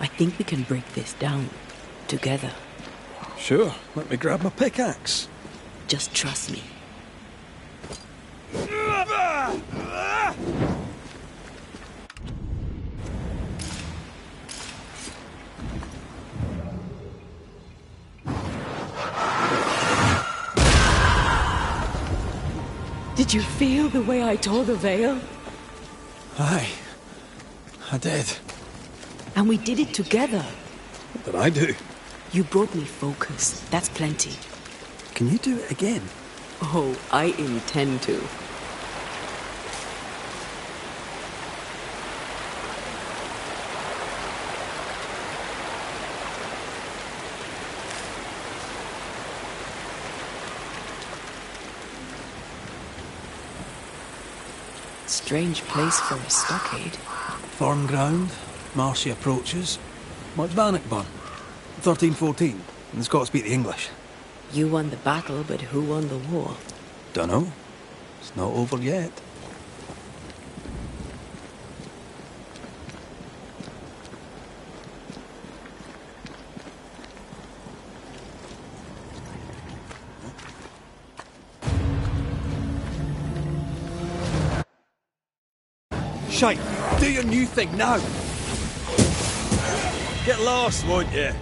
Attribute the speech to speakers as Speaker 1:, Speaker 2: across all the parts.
Speaker 1: I think we can break this down. Together.
Speaker 2: Sure. Let me grab my pickaxe.
Speaker 1: Just trust me.
Speaker 3: Did you feel the way I tore the veil?
Speaker 2: Aye. I did.
Speaker 1: And we did it together.
Speaker 2: What did I do?
Speaker 1: You brought me focus. That's plenty.
Speaker 2: Can you do it again?
Speaker 1: Oh, I intend to. Strange place for a stockade.
Speaker 2: Firm ground, marshy approaches. What's Bannockburn? 1314. And the Scots beat the English.
Speaker 1: You won the battle, but who won the war?
Speaker 2: Dunno. It's not over yet. Shite! Do your new thing now! Get lost, won't you?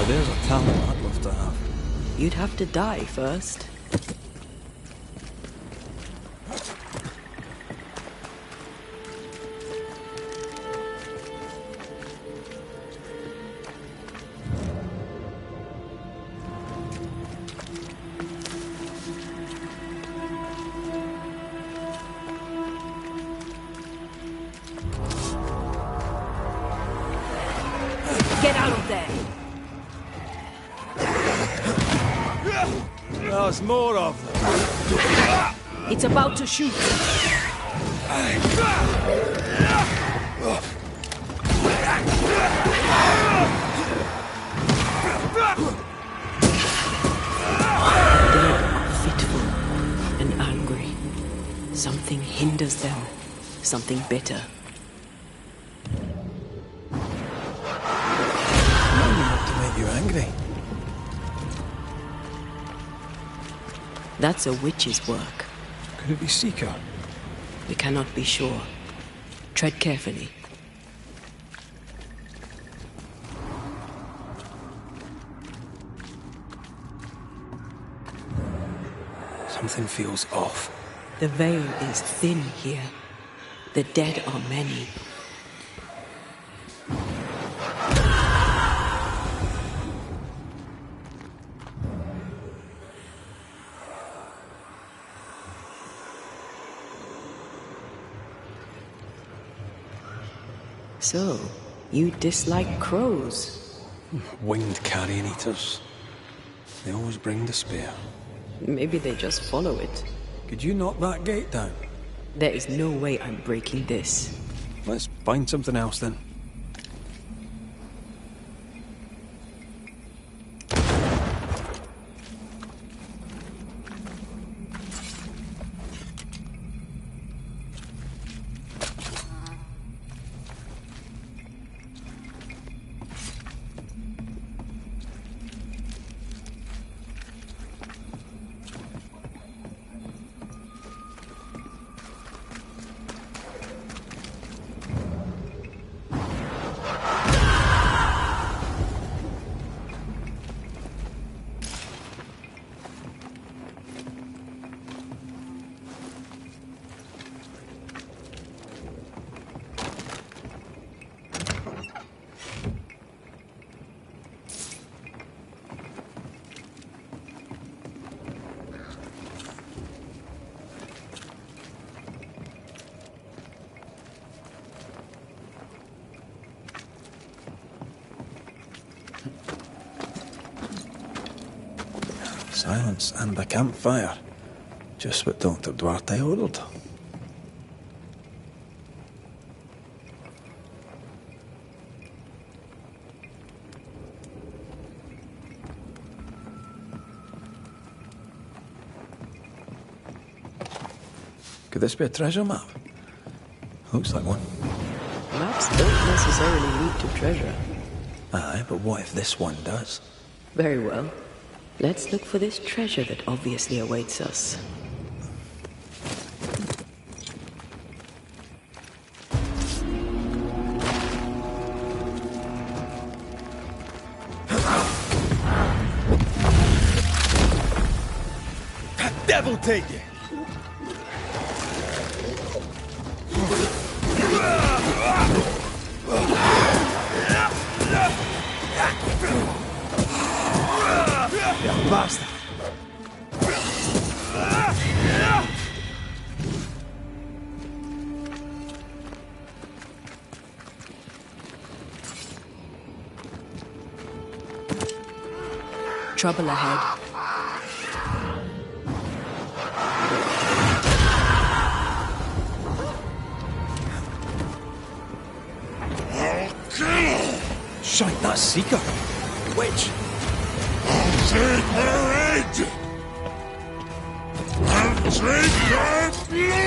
Speaker 2: There's a talent I'd love to have.
Speaker 1: You'd have to die first. Get out of there!
Speaker 2: There's more of them.
Speaker 1: It's about to shoot. hinders them. Something bitter.
Speaker 2: Maybe not to make you angry.
Speaker 1: That's a witch's work.
Speaker 2: Could it be Seeker?
Speaker 1: We cannot be sure. Tread carefully.
Speaker 2: Something feels off.
Speaker 1: The veil is thin here. The dead are many. So, you dislike crows?
Speaker 2: Winged carrion eaters. They always bring despair.
Speaker 1: Maybe they just follow it.
Speaker 2: Could you knock that gate down?
Speaker 1: There is no way I'm breaking this.
Speaker 2: Let's find something else then. Silence and a campfire. Just what Dr. Duarte ordered. Could this be a treasure map? Looks like one.
Speaker 1: Maps don't necessarily lead to treasure.
Speaker 2: Aye, but what if this one does?
Speaker 1: Very well. Let's look for this treasure that obviously awaits us.
Speaker 2: Devil take it! Yeah, basta.
Speaker 1: Trouble ahead.
Speaker 2: Shite, that's Seeker. Witch.
Speaker 4: Take her head! And take her blood!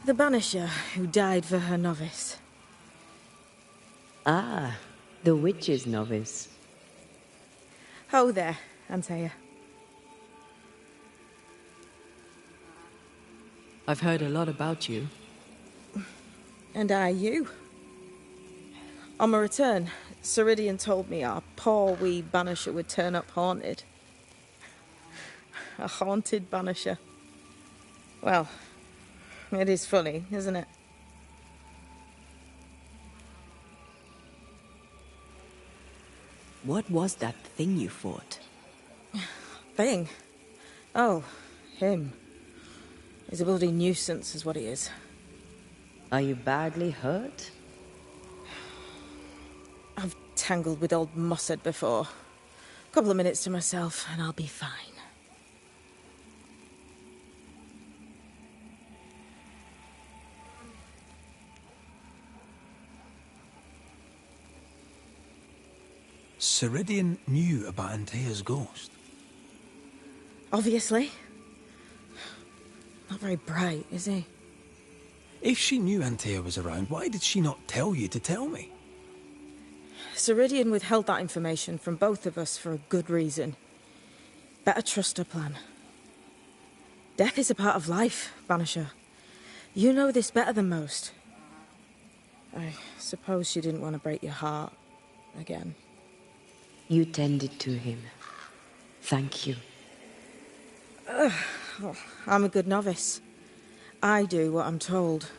Speaker 3: The Banisher who died for her novice.
Speaker 1: Ah, the witch's novice.
Speaker 3: Ho there, Antea.
Speaker 1: I've heard a lot about you.
Speaker 3: And I you. On my return, Ceridian told me our poor wee Banisher would turn up haunted. A haunted Banisher. Well, it is funny, isn't it?
Speaker 1: What was that thing you fought?
Speaker 3: Thing? Oh, him. He's a bloody nuisance, is what he is.
Speaker 1: Are you badly hurt?
Speaker 3: I've entangled with old Mossad before. A couple of minutes to myself, and I'll be fine.
Speaker 2: Ceridian knew about Antea's ghost.
Speaker 3: Obviously. Not very bright, is he?
Speaker 2: If she knew Antea was around, why did she not tell you to tell me?
Speaker 3: Ceridian withheld that information from both of us for a good reason. Better trust her plan. Death is a part of life, Banisher. You know this better than most. I suppose she didn't want to break your heart again.
Speaker 1: You tended to him. Thank you.
Speaker 3: I'm a good novice. I do what I'm told.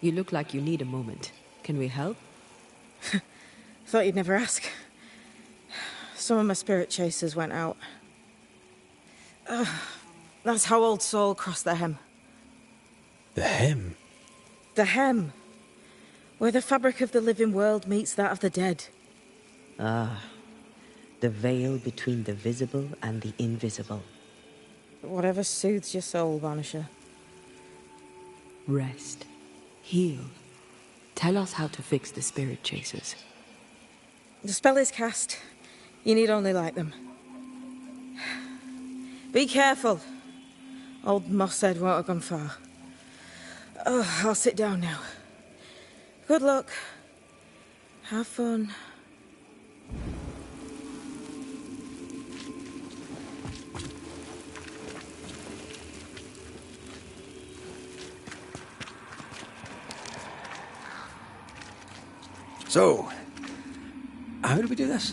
Speaker 1: You look like you need a moment. Can we help?
Speaker 3: Thought you'd never ask. Some of my spirit chasers went out. That's how old Saul crossed the hem.
Speaker 2: The hem?
Speaker 3: The hem. Where the fabric of the living world meets that of the dead.
Speaker 1: Ah. The veil between the visible and the invisible.
Speaker 3: Whatever soothes your soul, Banisher.
Speaker 1: Rest. Heal. Tell us how to fix the spirit chasers.
Speaker 3: The spell is cast. You need only light them. Be careful. Old Mossad won't have gone far. Oh, I'll sit down now. Good luck. Have fun.
Speaker 2: So, how do we do this?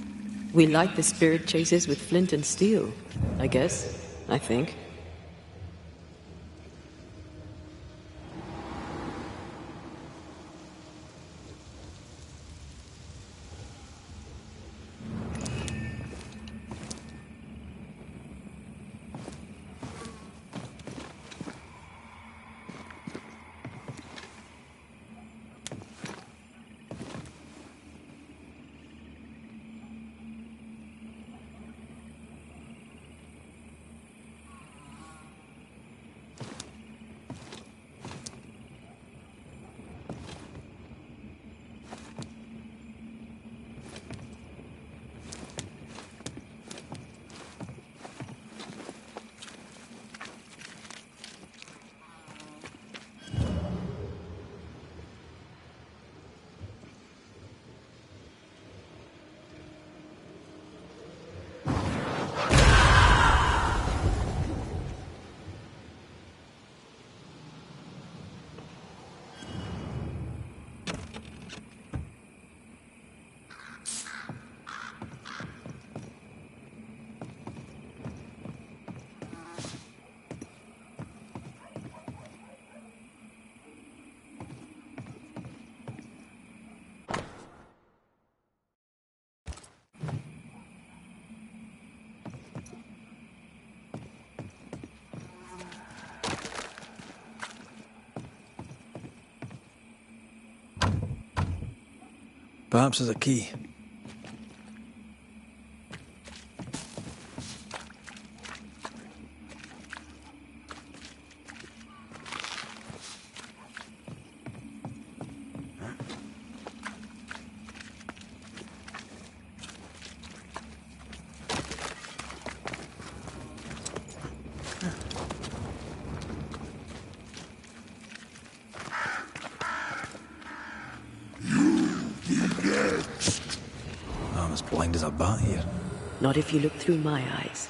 Speaker 1: We light the spirit chasers with flint and steel, I guess. I think.
Speaker 2: Perhaps there's a key. I'm as blind as a bat here.
Speaker 1: Not if you look through my eyes.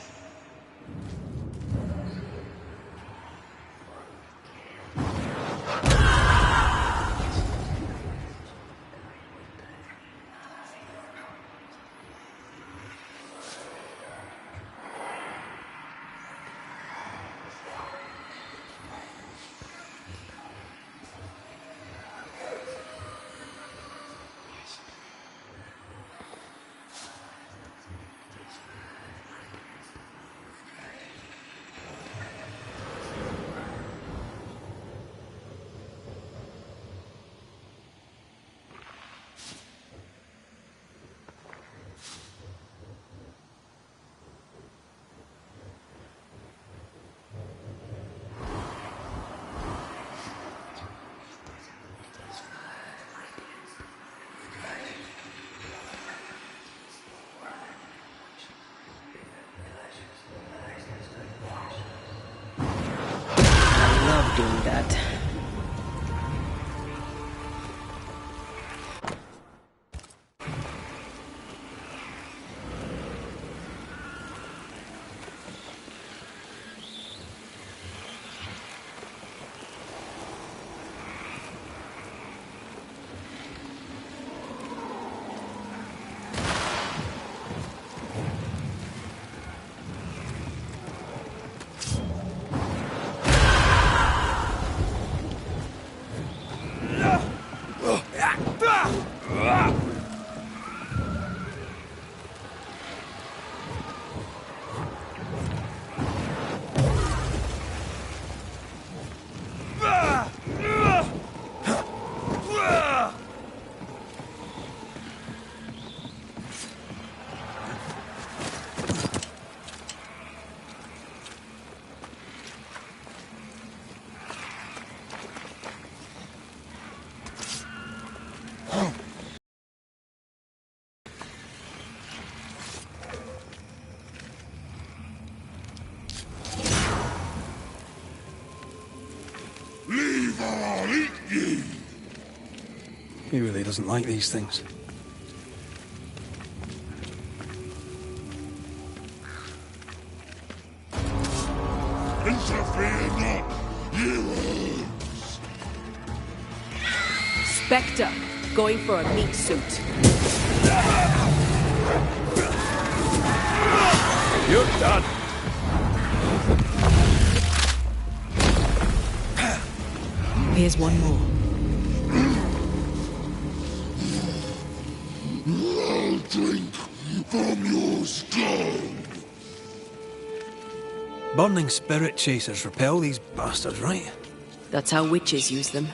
Speaker 1: doing that.
Speaker 4: Leave or I'll eat ye!
Speaker 2: He really doesn't like these things.
Speaker 4: Interfere not, heroes!
Speaker 5: Spectre, going for a meat suit.
Speaker 2: You're done.
Speaker 5: Here's one more.
Speaker 4: I'll drink from your skull!
Speaker 2: Burning spirit chasers repel these bastards, right?
Speaker 5: That's how witches use them.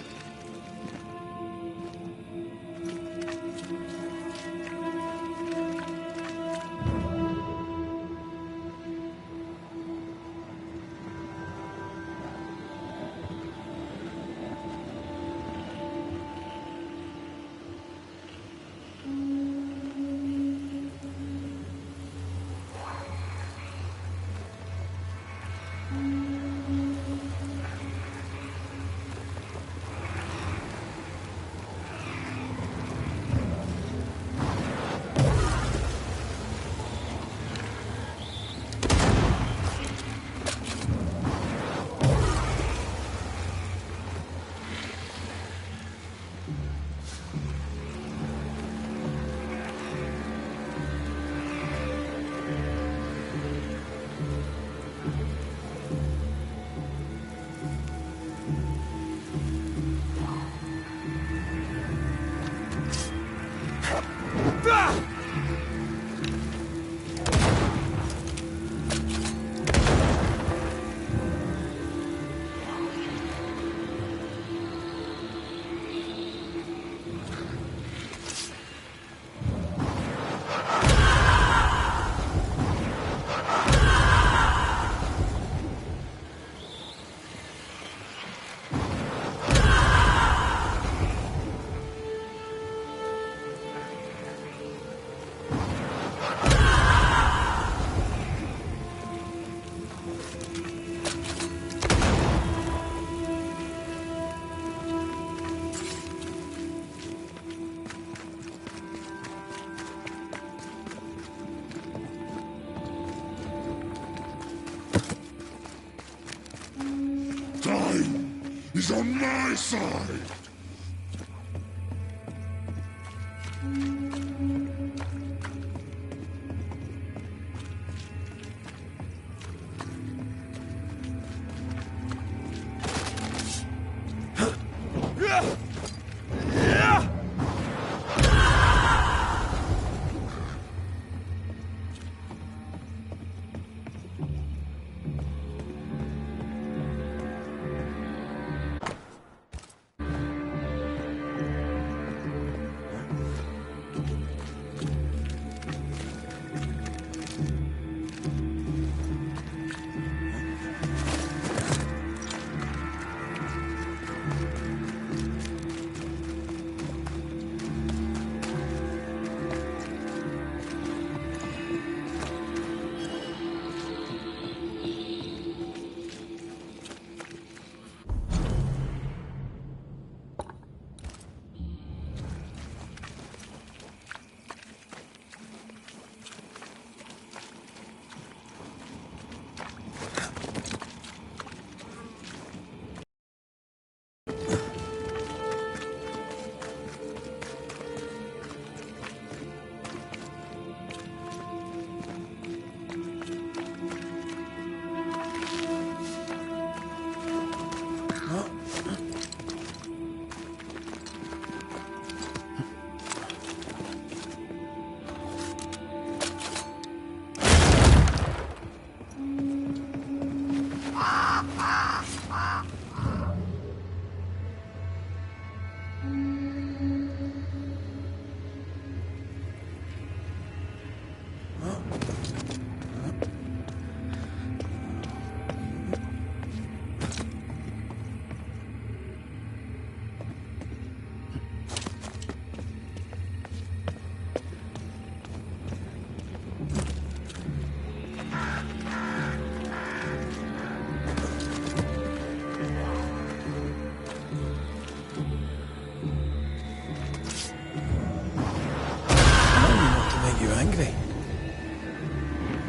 Speaker 4: Time is on my side!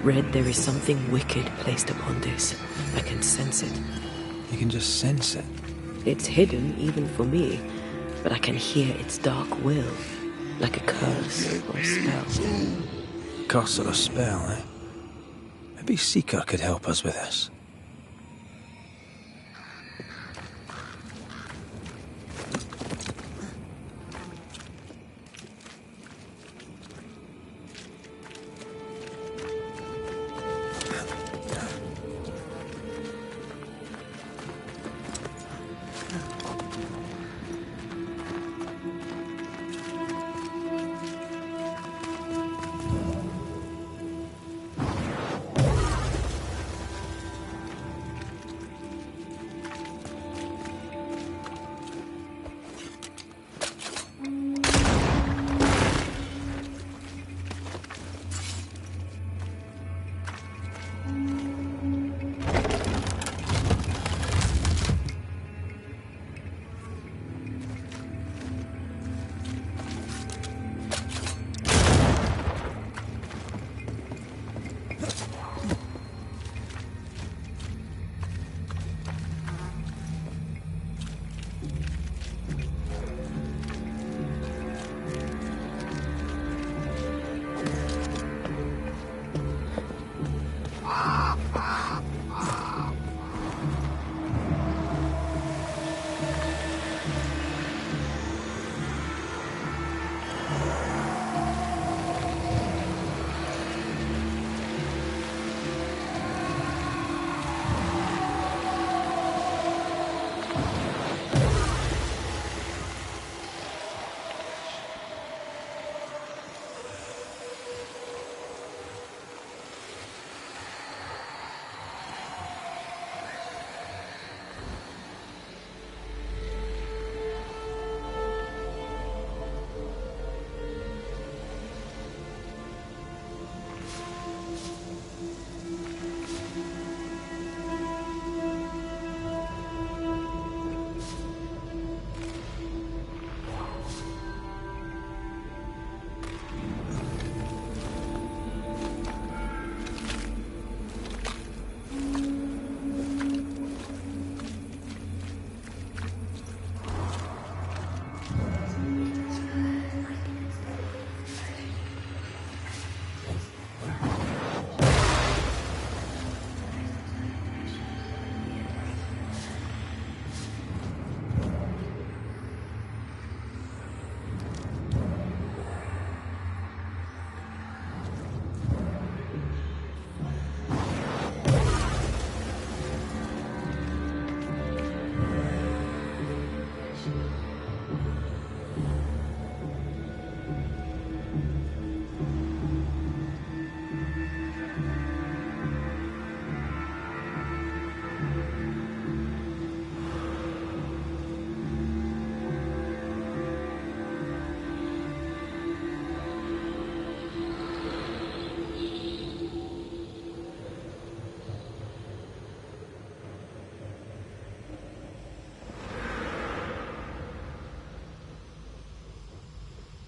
Speaker 5: Red, there is something wicked placed upon this. I can sense it.
Speaker 2: You can just sense it.
Speaker 5: It's hidden, even for me, but I can hear its dark will, like a curse or a spell.
Speaker 2: Curse or a spell, eh? Maybe Seeker could help us with this.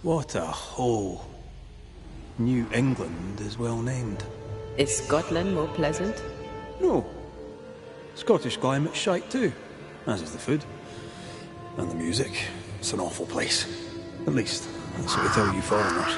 Speaker 2: What a hole. New England is well named.
Speaker 5: Is Scotland more pleasant?
Speaker 2: No. Scottish climate's shite too, as is the food. And the music. It's an awful place. At least, that's what we tell you foreigners.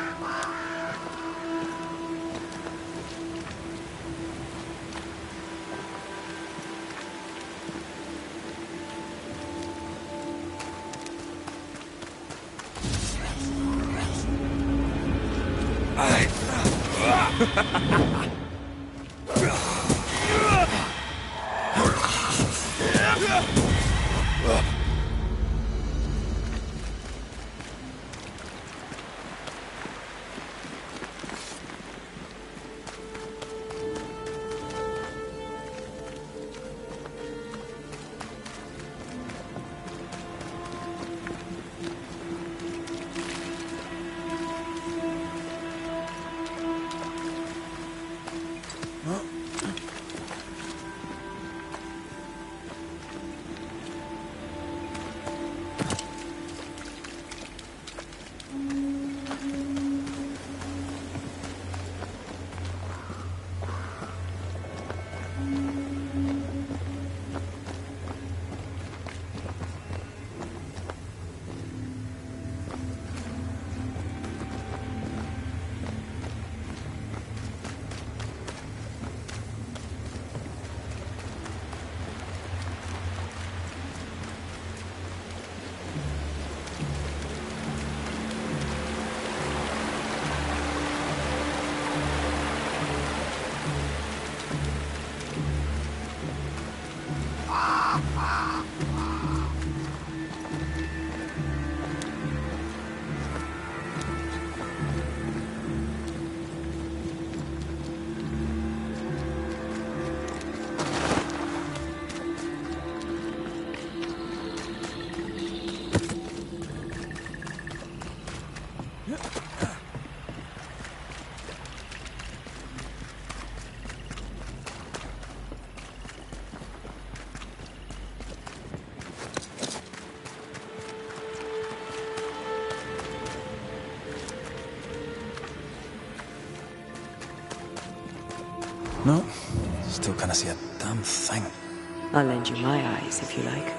Speaker 2: still can't see a damn thing.
Speaker 5: I'll lend you my eyes if you like.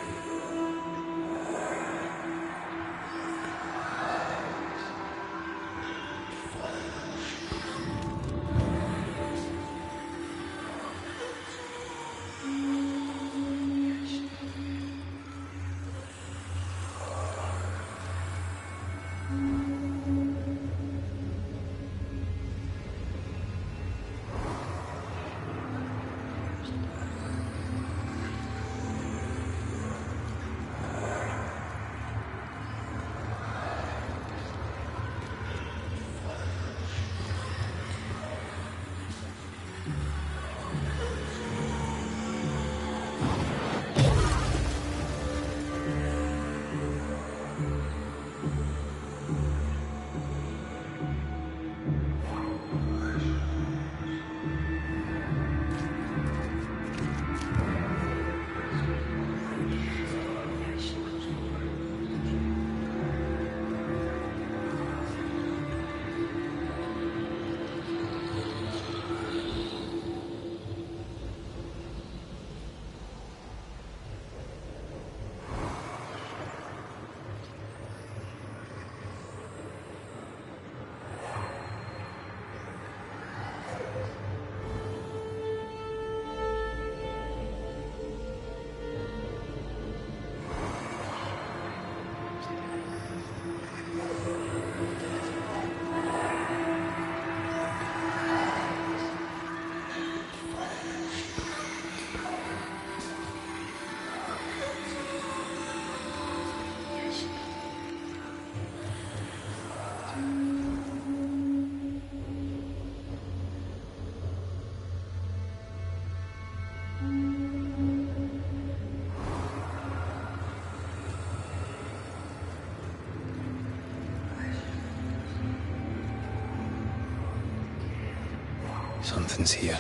Speaker 2: Something's here.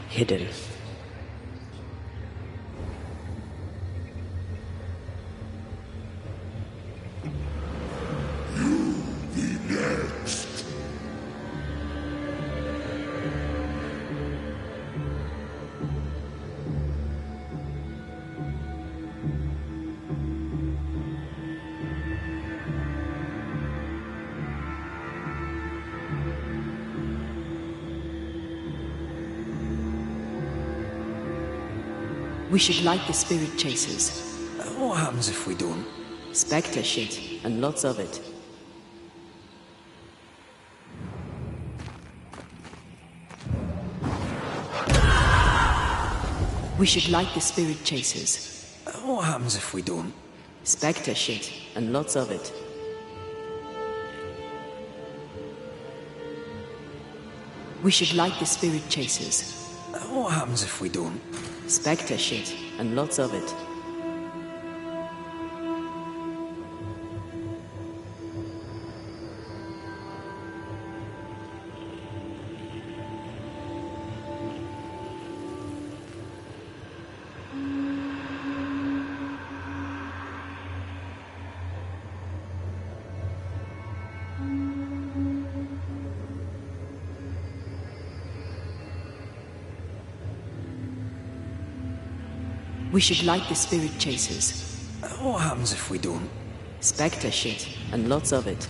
Speaker 5: Hidden. We should light the spirit chasers.
Speaker 2: What happens if we don't?
Speaker 5: Spectre shit, and lots of it. We should light the spirit chasers.
Speaker 2: What happens if we don't?
Speaker 5: Spectre shit, and lots of it. We should light the spirit chasers.
Speaker 2: What happens if we don't?
Speaker 5: Spectre shit, and lots of it. We should light the spirit chasers.
Speaker 2: What happens if we don't?
Speaker 5: Spectre shit, and lots of it.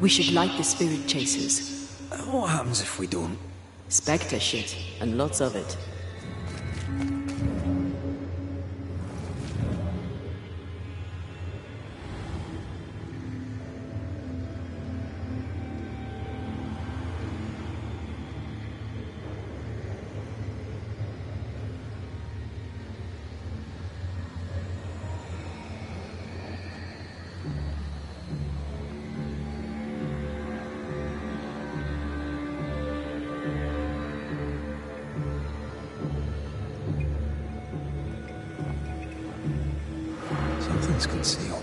Speaker 5: We should light the spirit chasers.
Speaker 2: What happens if we don't?
Speaker 5: Spectre shit, and lots of it.
Speaker 2: Something's concealed.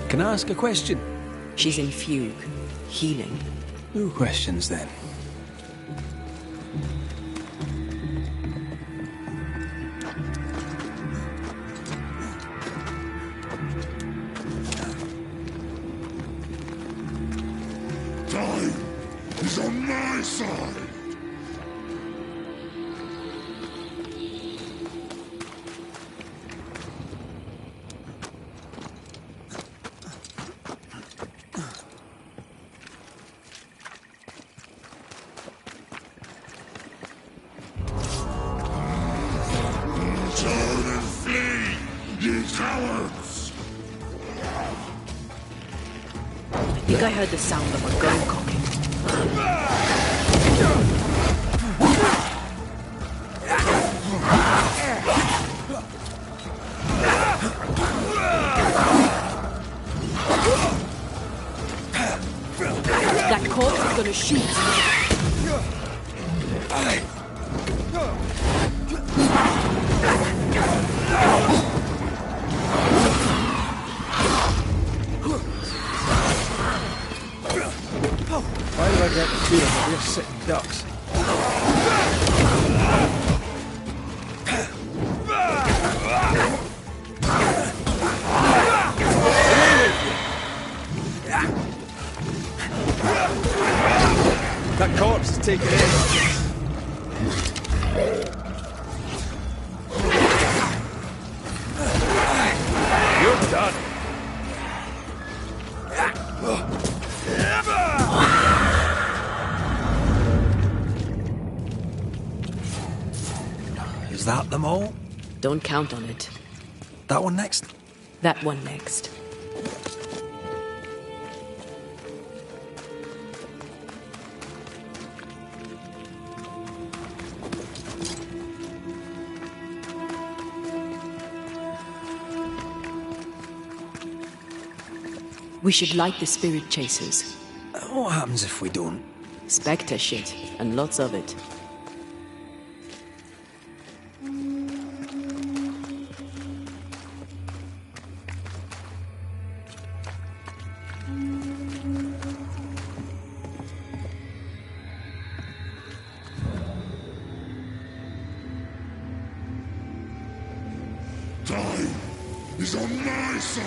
Speaker 2: Can I ask a question?
Speaker 5: She's in fugue, healing.
Speaker 2: No questions then.
Speaker 4: Time is on my side. Turn and flee, ye cowards!
Speaker 5: I think I heard the sound of a gun cocking. That corpse is gonna shoot.
Speaker 2: Why do I get the feeling that we're sitting ducks? That corpse is taking aim. You're done. Is that them all?
Speaker 5: Don't count on it.
Speaker 2: That one next?
Speaker 5: That one next. We should light the spirit chasers.
Speaker 2: What happens if we don't?
Speaker 5: Spectre shit, and lots of it.
Speaker 4: Time is on my side.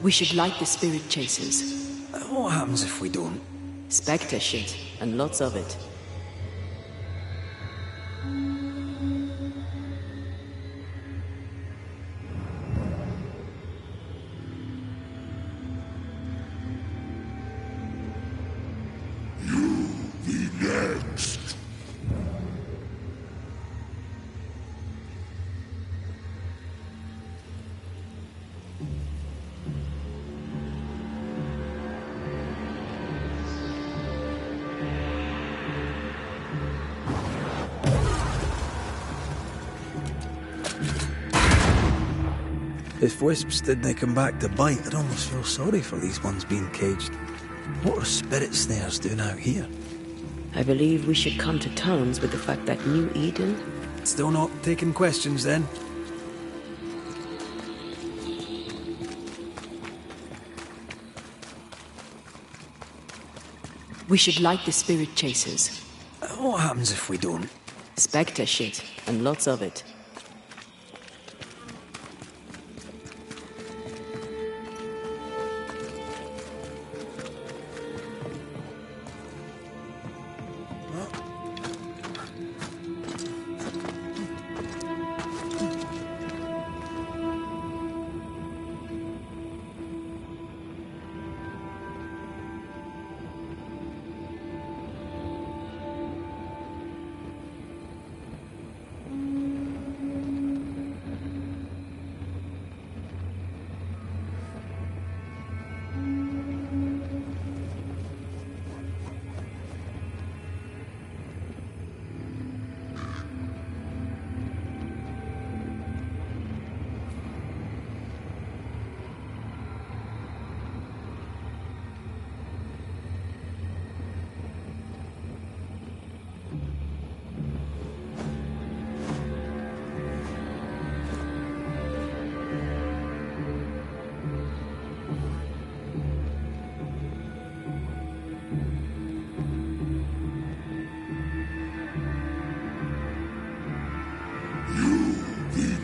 Speaker 5: We should light the spirit chasers.
Speaker 2: What happens if we don't?
Speaker 5: Spectre shit, and lots of it.
Speaker 4: Next.
Speaker 2: If wisps didn't come back to bite, I'd almost feel sorry for these ones being caged. What are spirit snares doing out here?
Speaker 5: I believe we should come to terms with the fact that New Eden...
Speaker 2: Still not taking questions then?
Speaker 5: We should light the spirit chasers.
Speaker 2: What happens if we don't?
Speaker 5: Spectre shit, and lots of it.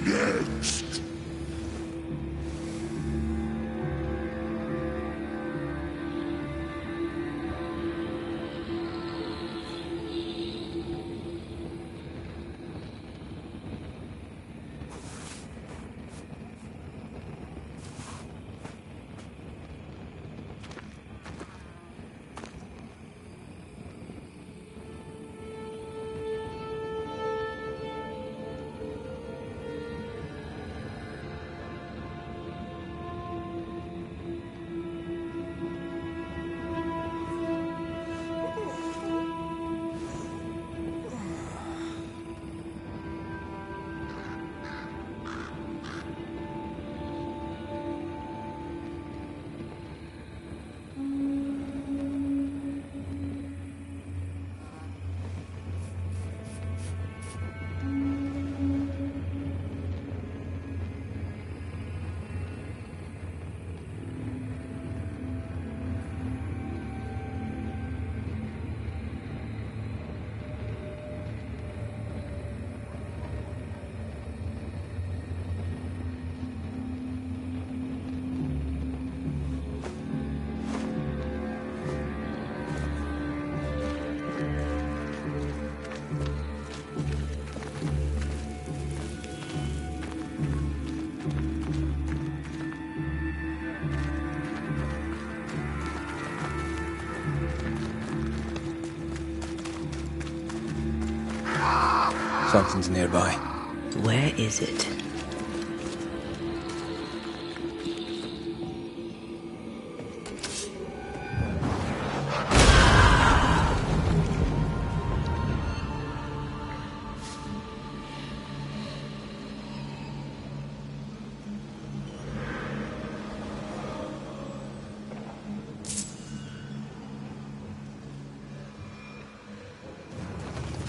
Speaker 4: Next.
Speaker 2: Something's nearby.
Speaker 5: Where is it?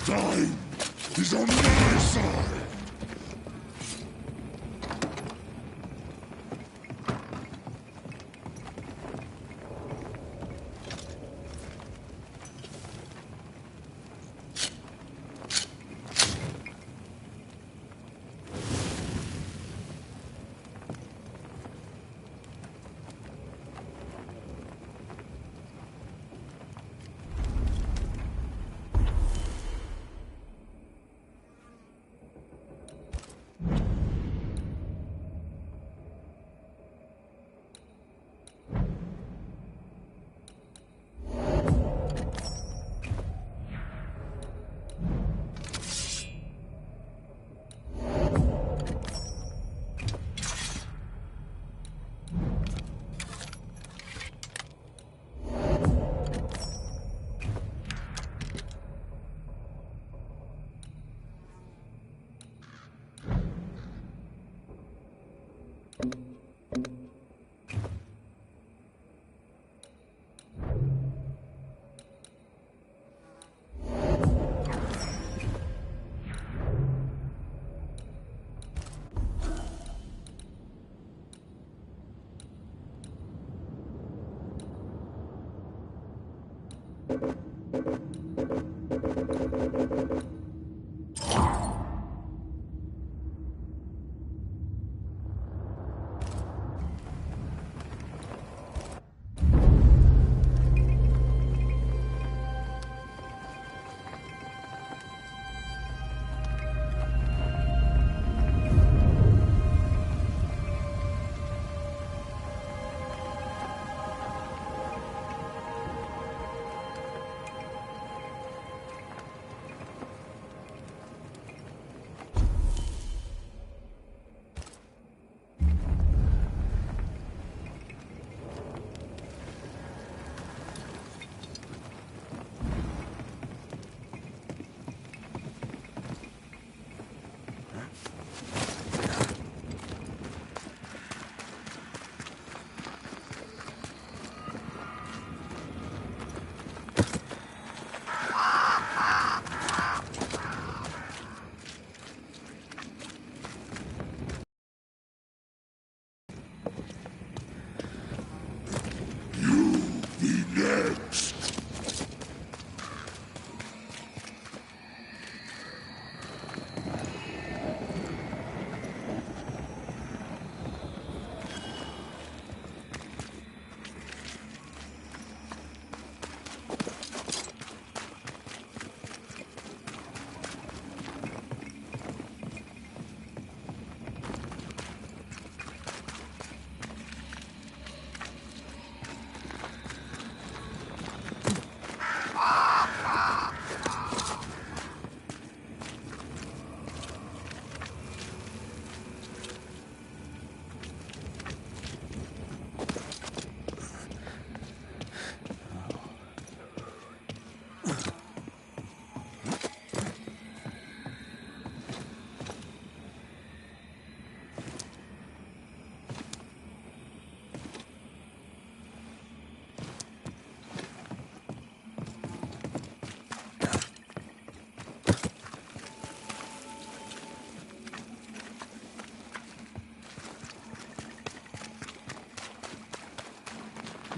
Speaker 4: Time is on my side.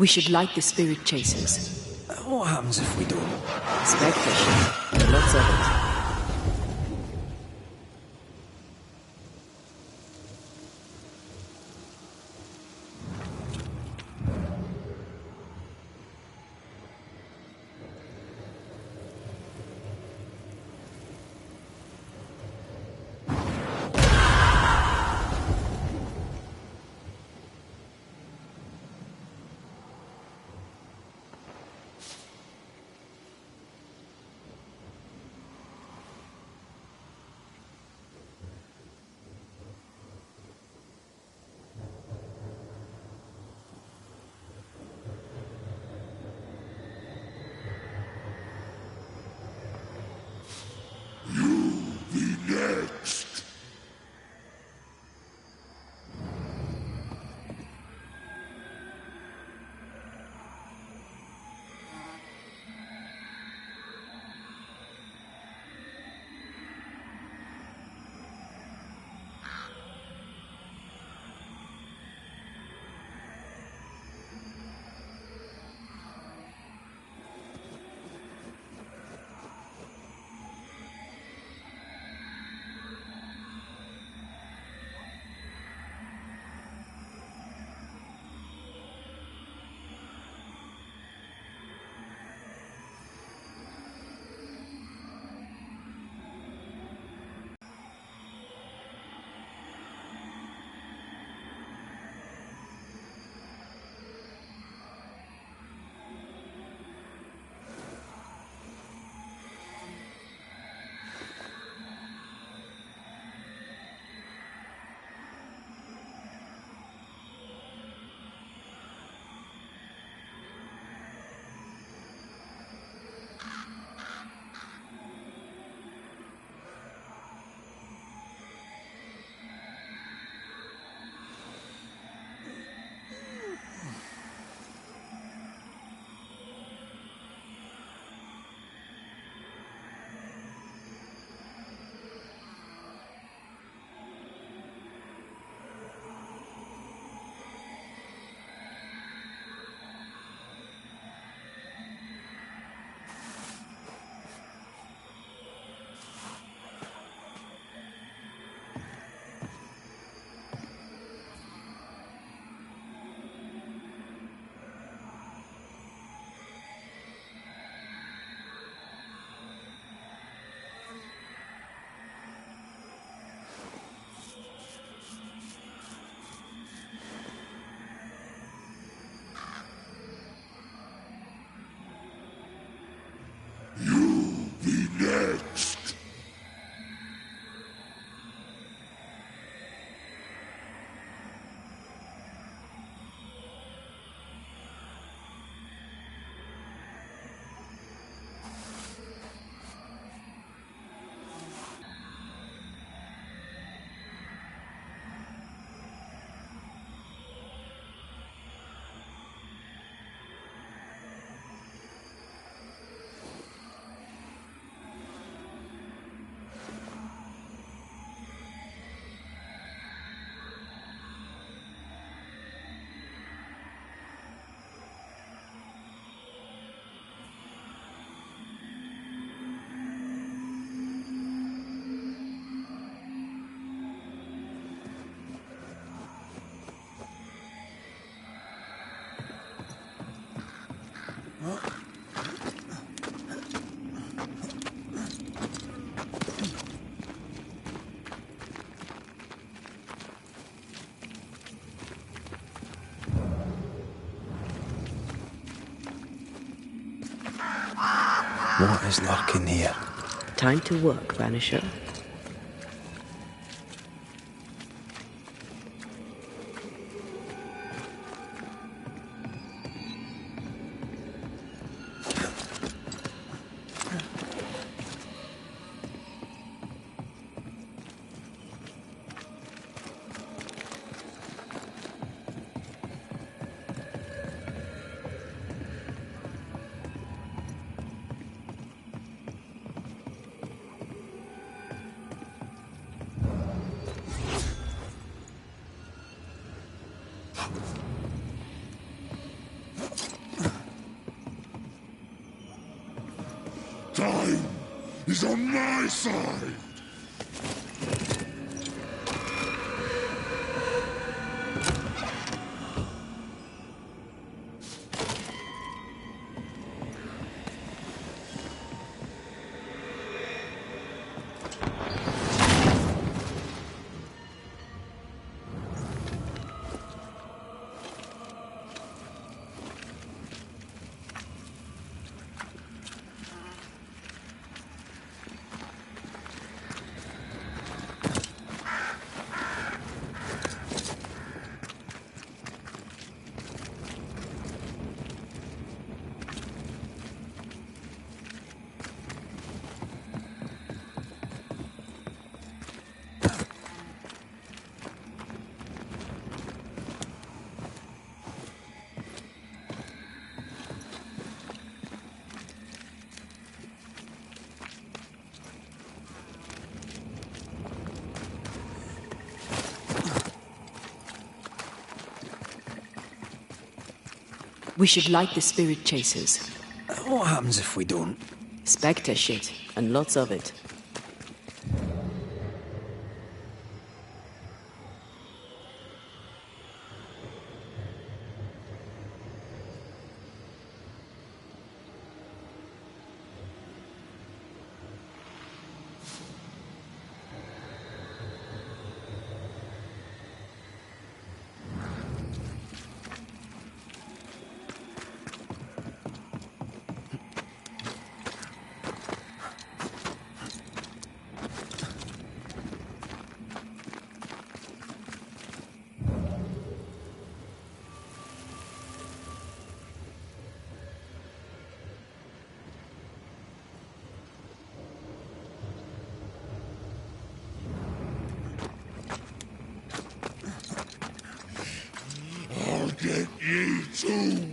Speaker 5: We should light the spirit chasers.
Speaker 2: What happens if we don't?
Speaker 5: Spectre. Lots of it.
Speaker 2: What is lurking here?
Speaker 5: Time to work, Banisher.
Speaker 4: Time is on my side.
Speaker 5: We should light the spirit chasers.
Speaker 2: What happens if we don't?
Speaker 5: Spectre shit, and lots of it.
Speaker 4: I'll get you too.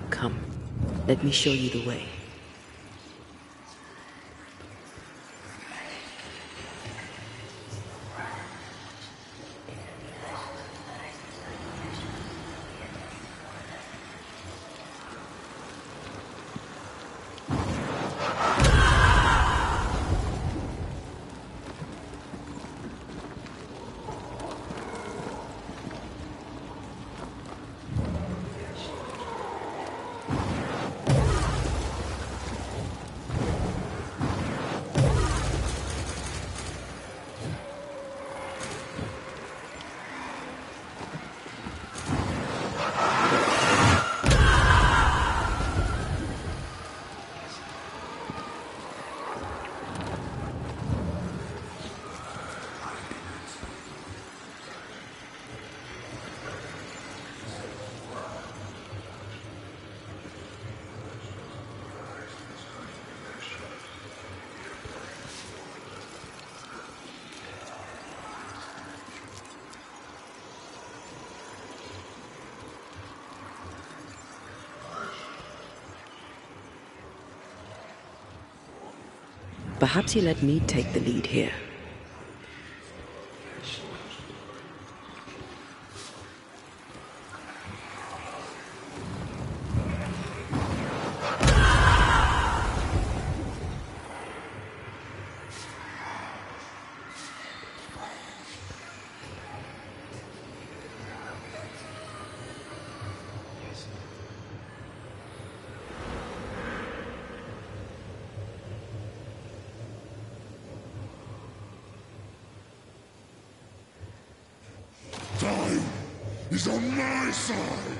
Speaker 5: Come, let me show you the way. Perhaps you let me take the lead here.
Speaker 4: is on my side.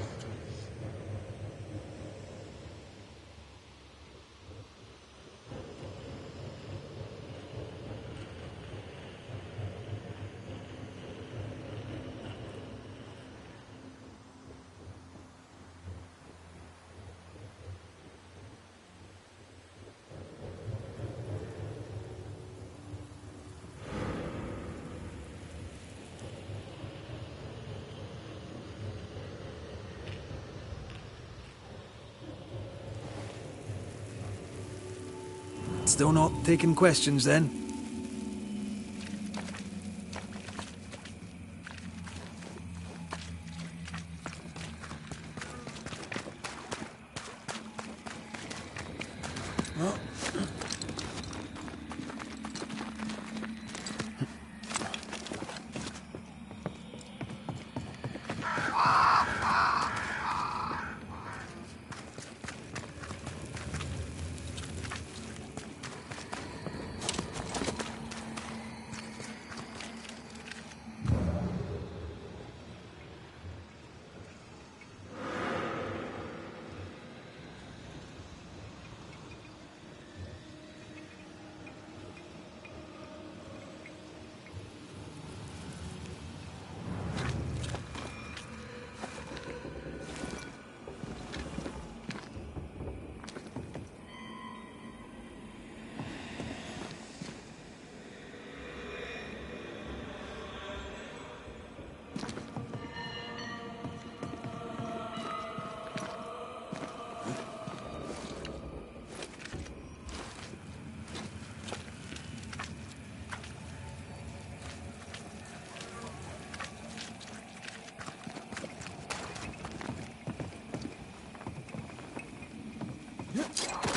Speaker 2: Still not taking questions then?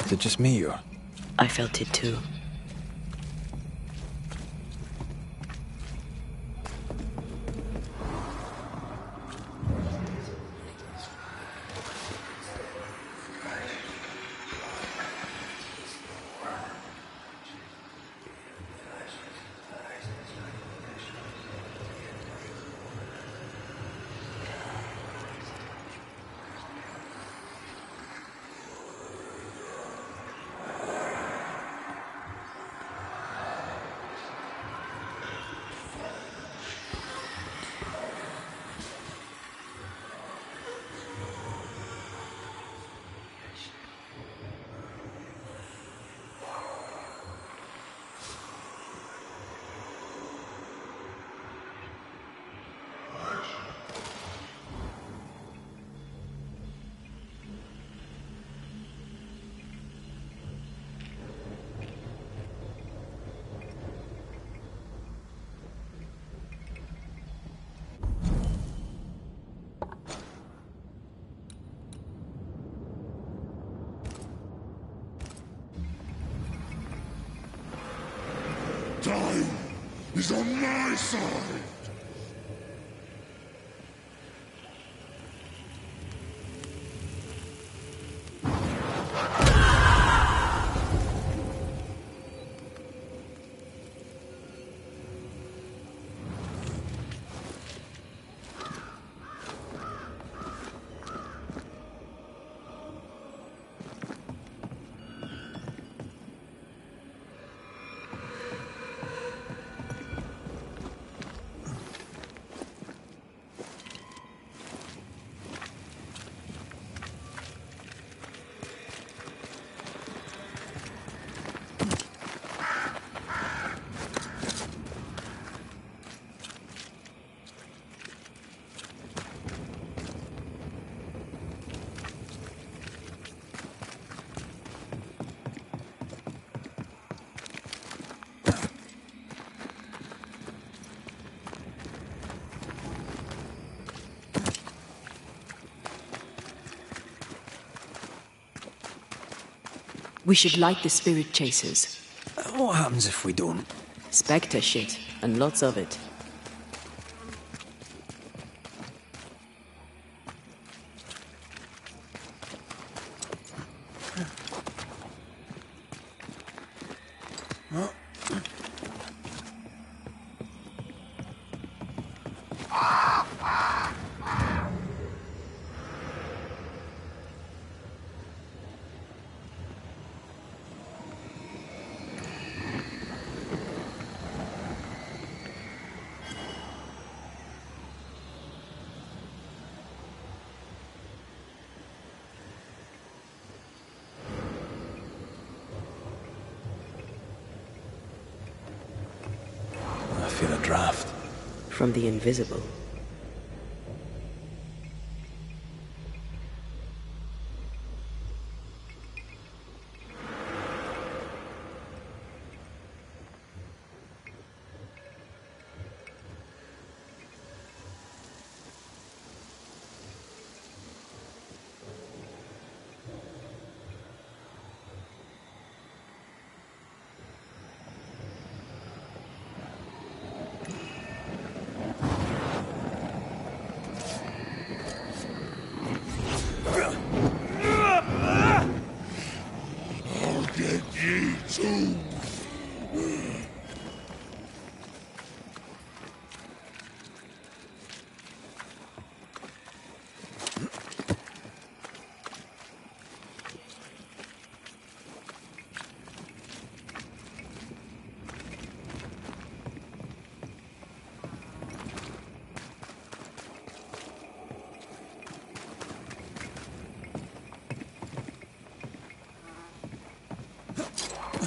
Speaker 2: Is it just me, or...?
Speaker 5: I felt it too.
Speaker 4: Time is on my side.
Speaker 5: We should light the spirit chasers.
Speaker 2: What happens if we don't?
Speaker 5: Spectre shit, and lots of it.
Speaker 2: feel a draft.
Speaker 5: From the invisible.
Speaker 4: I'll get you too.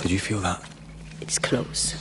Speaker 2: Did you feel that?
Speaker 5: It's close.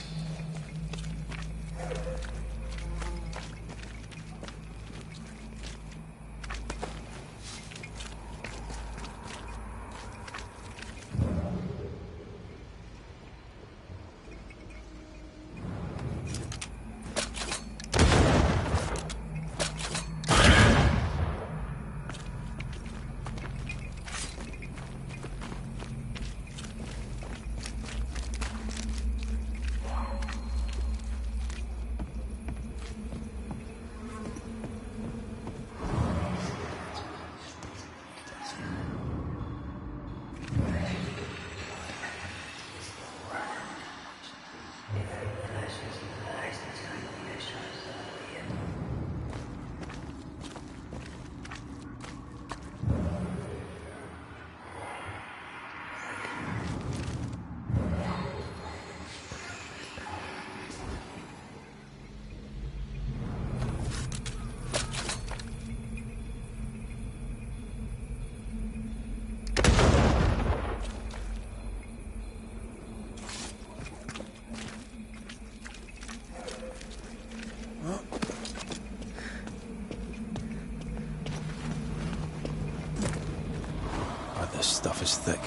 Speaker 2: This stuff is thick.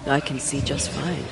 Speaker 5: I can see just fine.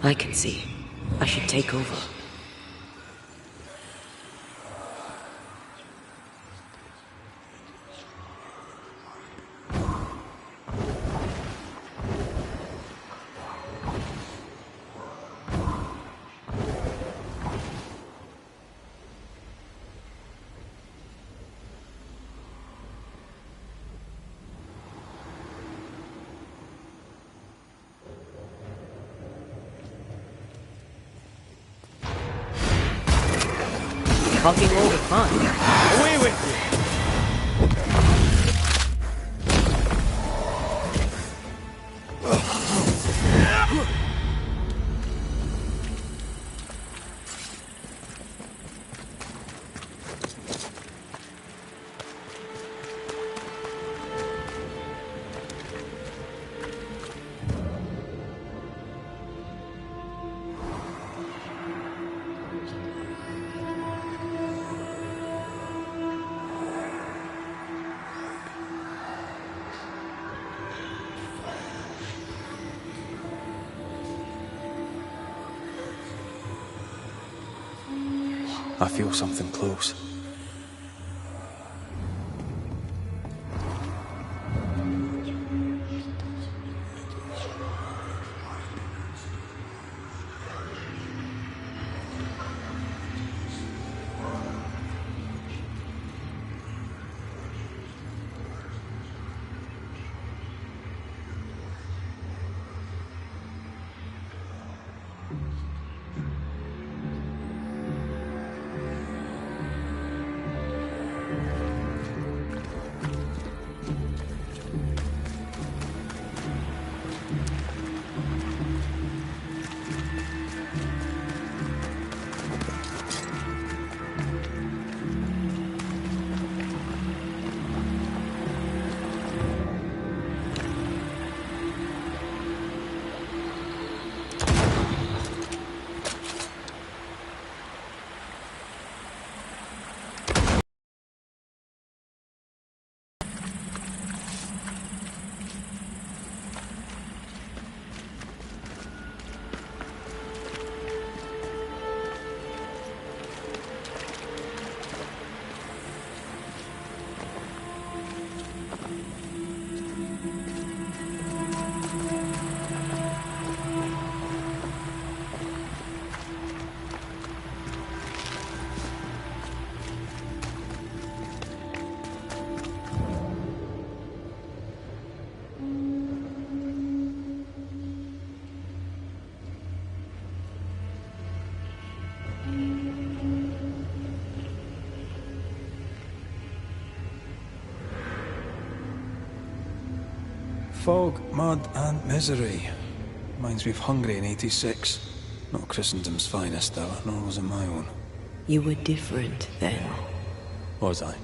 Speaker 5: I can see. I should take over. Talking over fun.
Speaker 2: Away with you! I feel something close. Fog, mud and misery. Reminds me of Hungary in '86. Not Christendom's finest, though, nor was it my own.
Speaker 5: You were different then.
Speaker 2: Was I?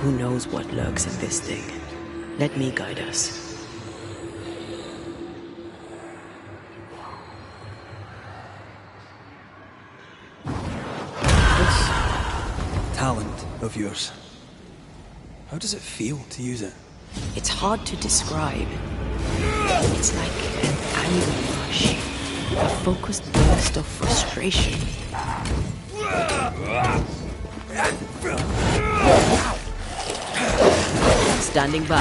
Speaker 5: Who knows what lurks in this thing? Let me guide us.
Speaker 2: Talent of yours. How does it feel to use it?
Speaker 5: It's hard to describe. It's like an anger rush. A focused burst of frustration. Standing by.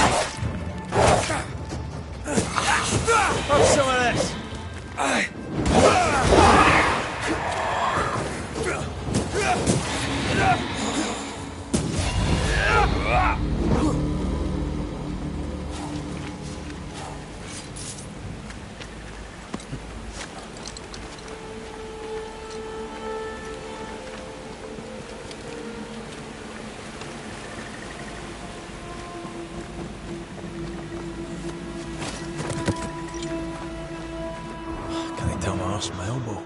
Speaker 2: Have some of this! Can I tell my arse from my elbow?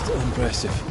Speaker 2: Still impressive.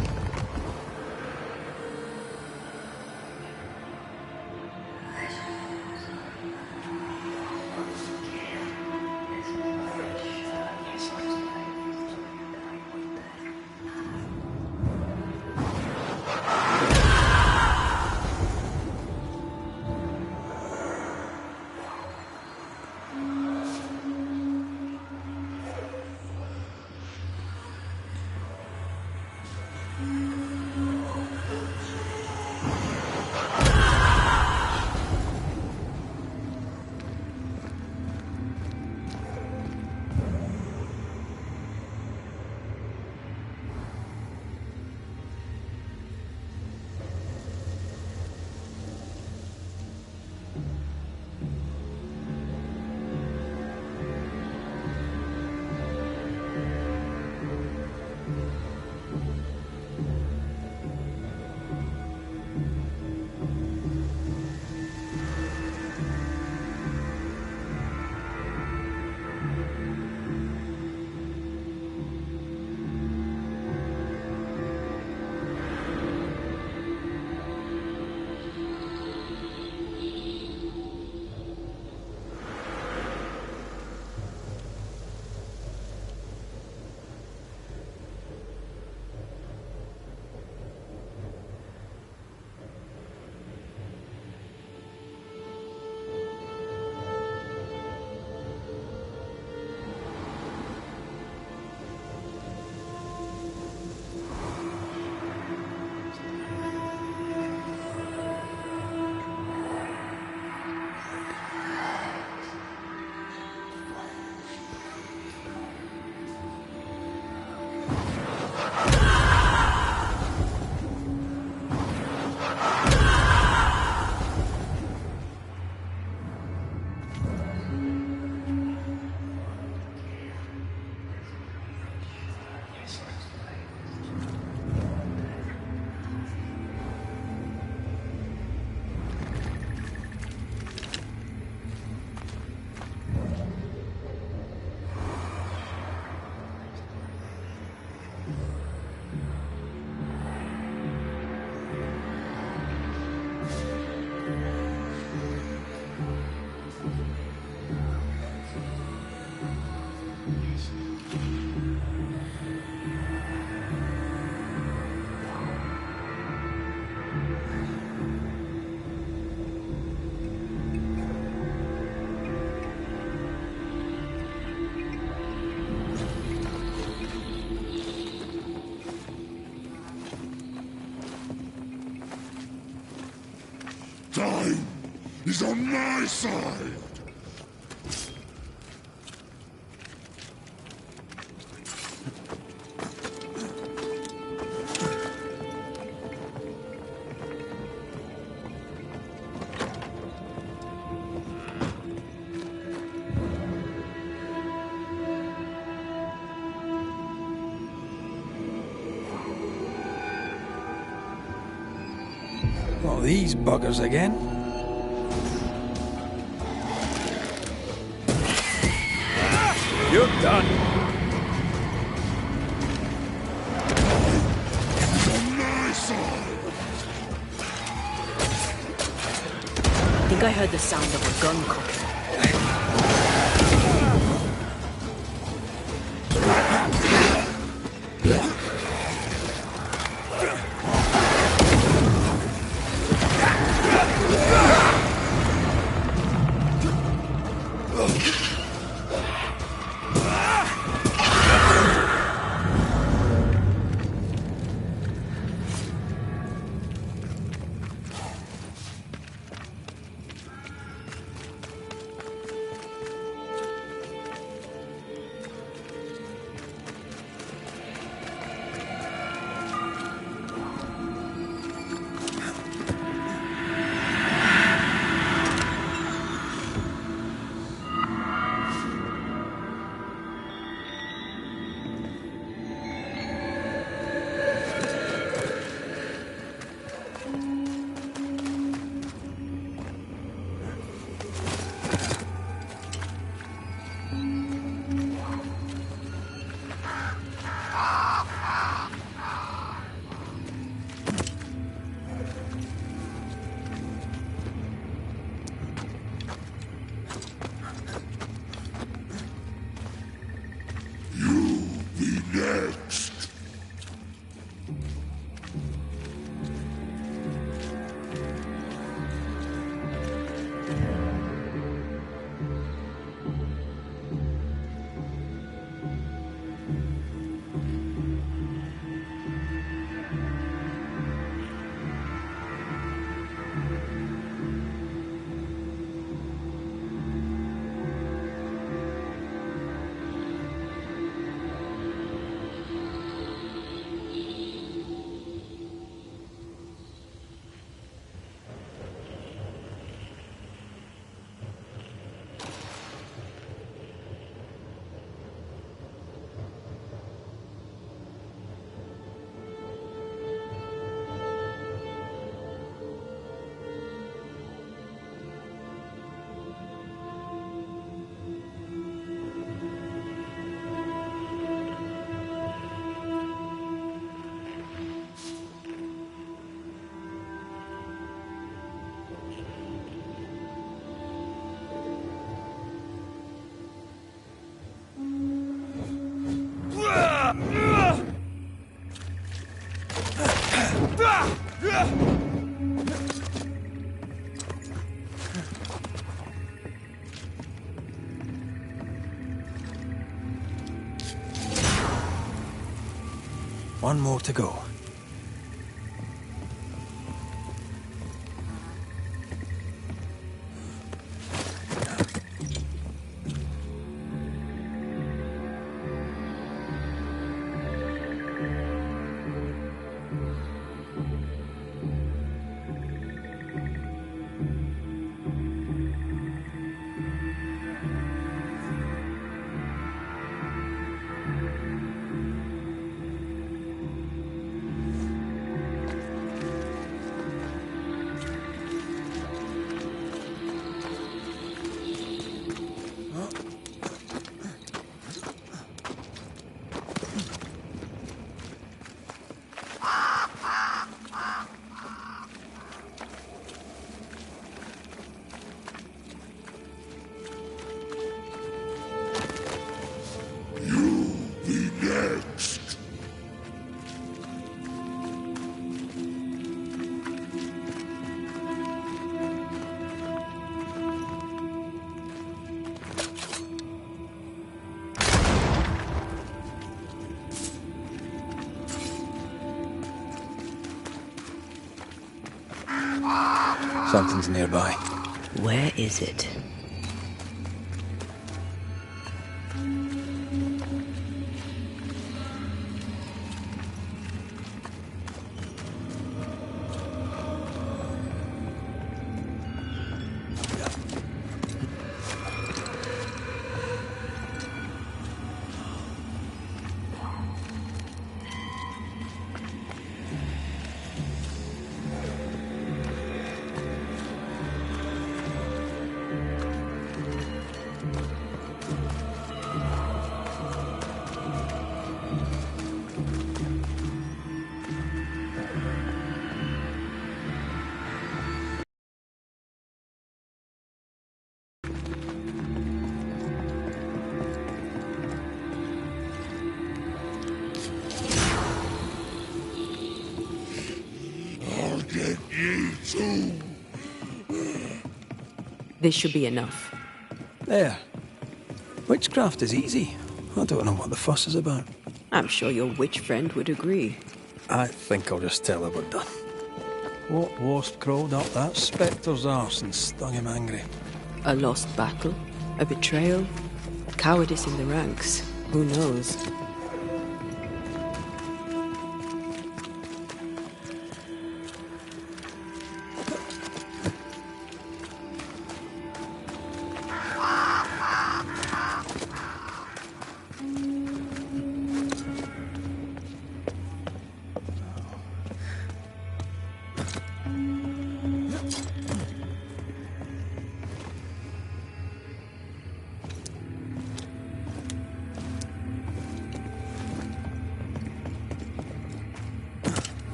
Speaker 4: Time is on my side.
Speaker 2: Not these buggers again. You're done.
Speaker 4: It's on my side.
Speaker 5: I think I heard the sound of a gun cocking.
Speaker 4: Be next.
Speaker 2: One more to go. Something's nearby.
Speaker 1: Where is it?
Speaker 4: I'll get you too.
Speaker 5: This should be enough.
Speaker 2: There. Witchcraft is easy. I don't know what the fuss is about.
Speaker 5: I'm sure your witch friend would agree.
Speaker 2: I think I'll just tell her we're done. What wasp crawled up that spectre's arse and stung him angry?
Speaker 5: A lost battle? A betrayal? Cowardice in the ranks? Who knows?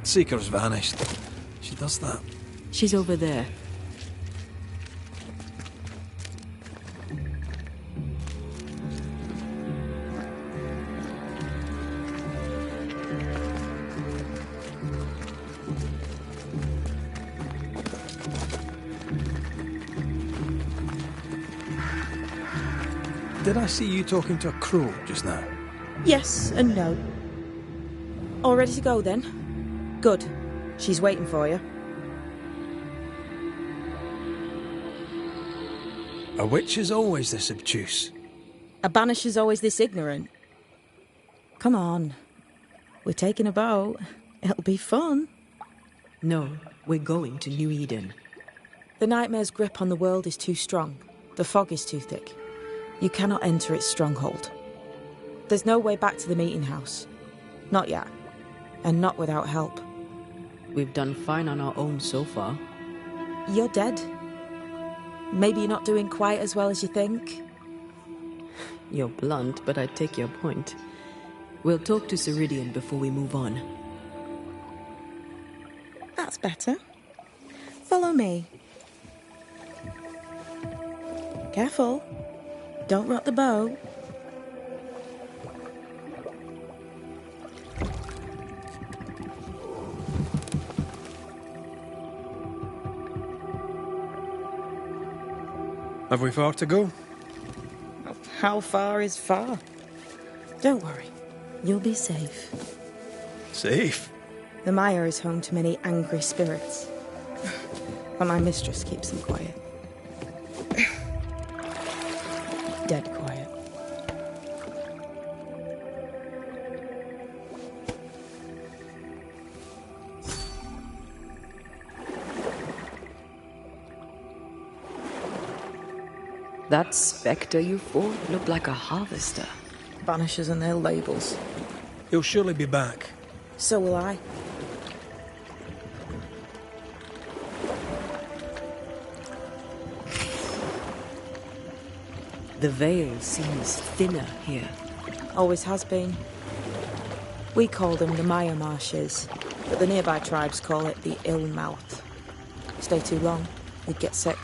Speaker 2: Seeker's vanished. She does that.
Speaker 5: She's over there.
Speaker 2: Did I see you talking to a crow just now?
Speaker 3: Yes and no. All ready to go then? Good. She's waiting for you.
Speaker 2: A witch is always this obtuse.
Speaker 3: A banisher's always this ignorant. Come on. We're taking a boat. It'll be fun.
Speaker 5: No, we're going to New Eden.
Speaker 3: The nightmare's grip on the world is too strong. The fog is too thick. You cannot enter its stronghold. There's no way back to the meeting house. Not yet. And not without help.
Speaker 5: We've done fine on our own so far.
Speaker 3: You're dead. Maybe you're not doing quite as well as you think.
Speaker 5: You're blunt, but I take your point. We'll talk to Ceridian before we move on.
Speaker 3: That's better. Follow me. Careful. Don't rock the boat.
Speaker 2: Have we far to go?
Speaker 3: How far is far? Don't worry. You'll be safe.
Speaker 2: Safe?
Speaker 3: The mire is home to many angry spirits. But my mistress keeps them quiet. Dead quiet.
Speaker 5: That spectre you fought looked like a harvester.
Speaker 3: Banishers and their labels.
Speaker 2: He'll surely be back.
Speaker 3: So will I.
Speaker 5: The veil seems thinner here.
Speaker 3: Always has been. We call them the Maya Marshes, but the nearby tribes call it the Ill Mouth. Stay too long, you'd get sick.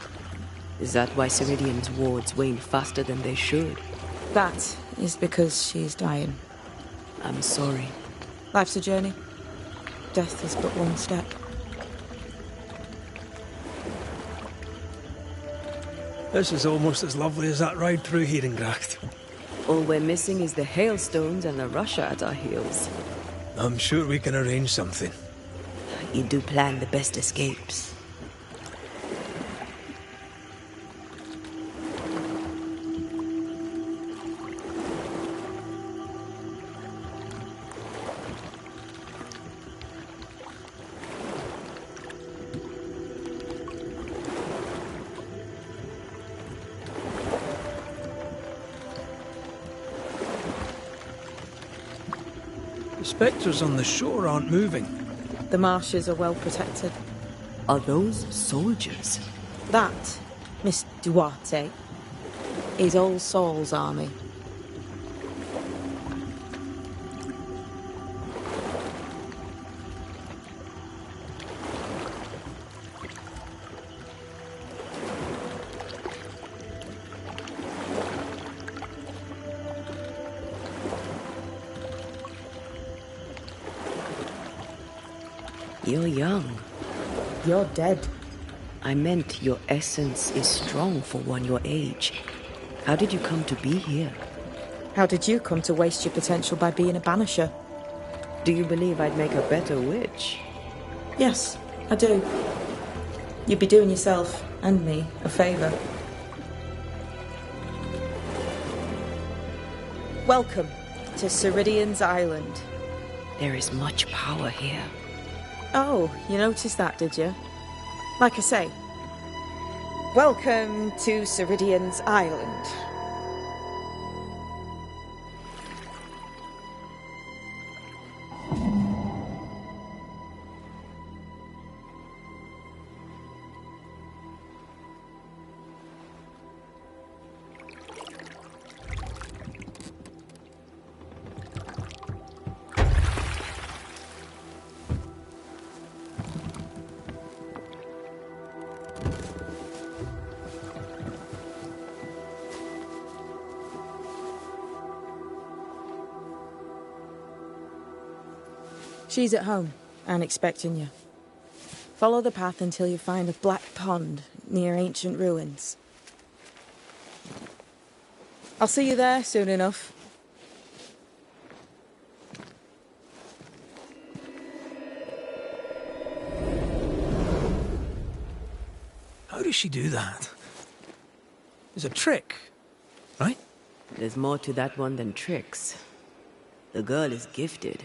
Speaker 5: Is that why Ceridian's wards wane faster than they should?
Speaker 3: That is because she's dying.
Speaker 5: I'm sorry.
Speaker 3: Life's a journey. Death is but one step.
Speaker 2: This is almost as lovely as that ride through Herengracht.
Speaker 5: All we're missing is the hailstones and the Russia at our heels.
Speaker 2: I'm sure we can arrange something.
Speaker 1: You do plan the best escapes.
Speaker 2: The spectres on the shore aren't moving.
Speaker 3: The marshes are well protected.
Speaker 1: Are those soldiers?
Speaker 3: That, Miss Duarte, is All Saul's army.
Speaker 1: You're young.
Speaker 3: You're dead.
Speaker 1: I meant your essence is strong for one your age. How did you come to be here?
Speaker 3: How did you come to waste your potential by being a banisher?
Speaker 1: Do you believe I'd make a better witch?
Speaker 3: Yes, I do. You'd be doing yourself and me a favour. Welcome to Ceridian's Island.
Speaker 1: There is much power here.
Speaker 3: Oh, you noticed that, did you? Like I say, welcome to Ceridian's Island. She's at home and expecting you. Follow the path until you find a black pond near ancient ruins. I'll see you there soon enough.
Speaker 2: How does she do that? It's a trick, right?
Speaker 1: There's more to that one than tricks. The girl is gifted.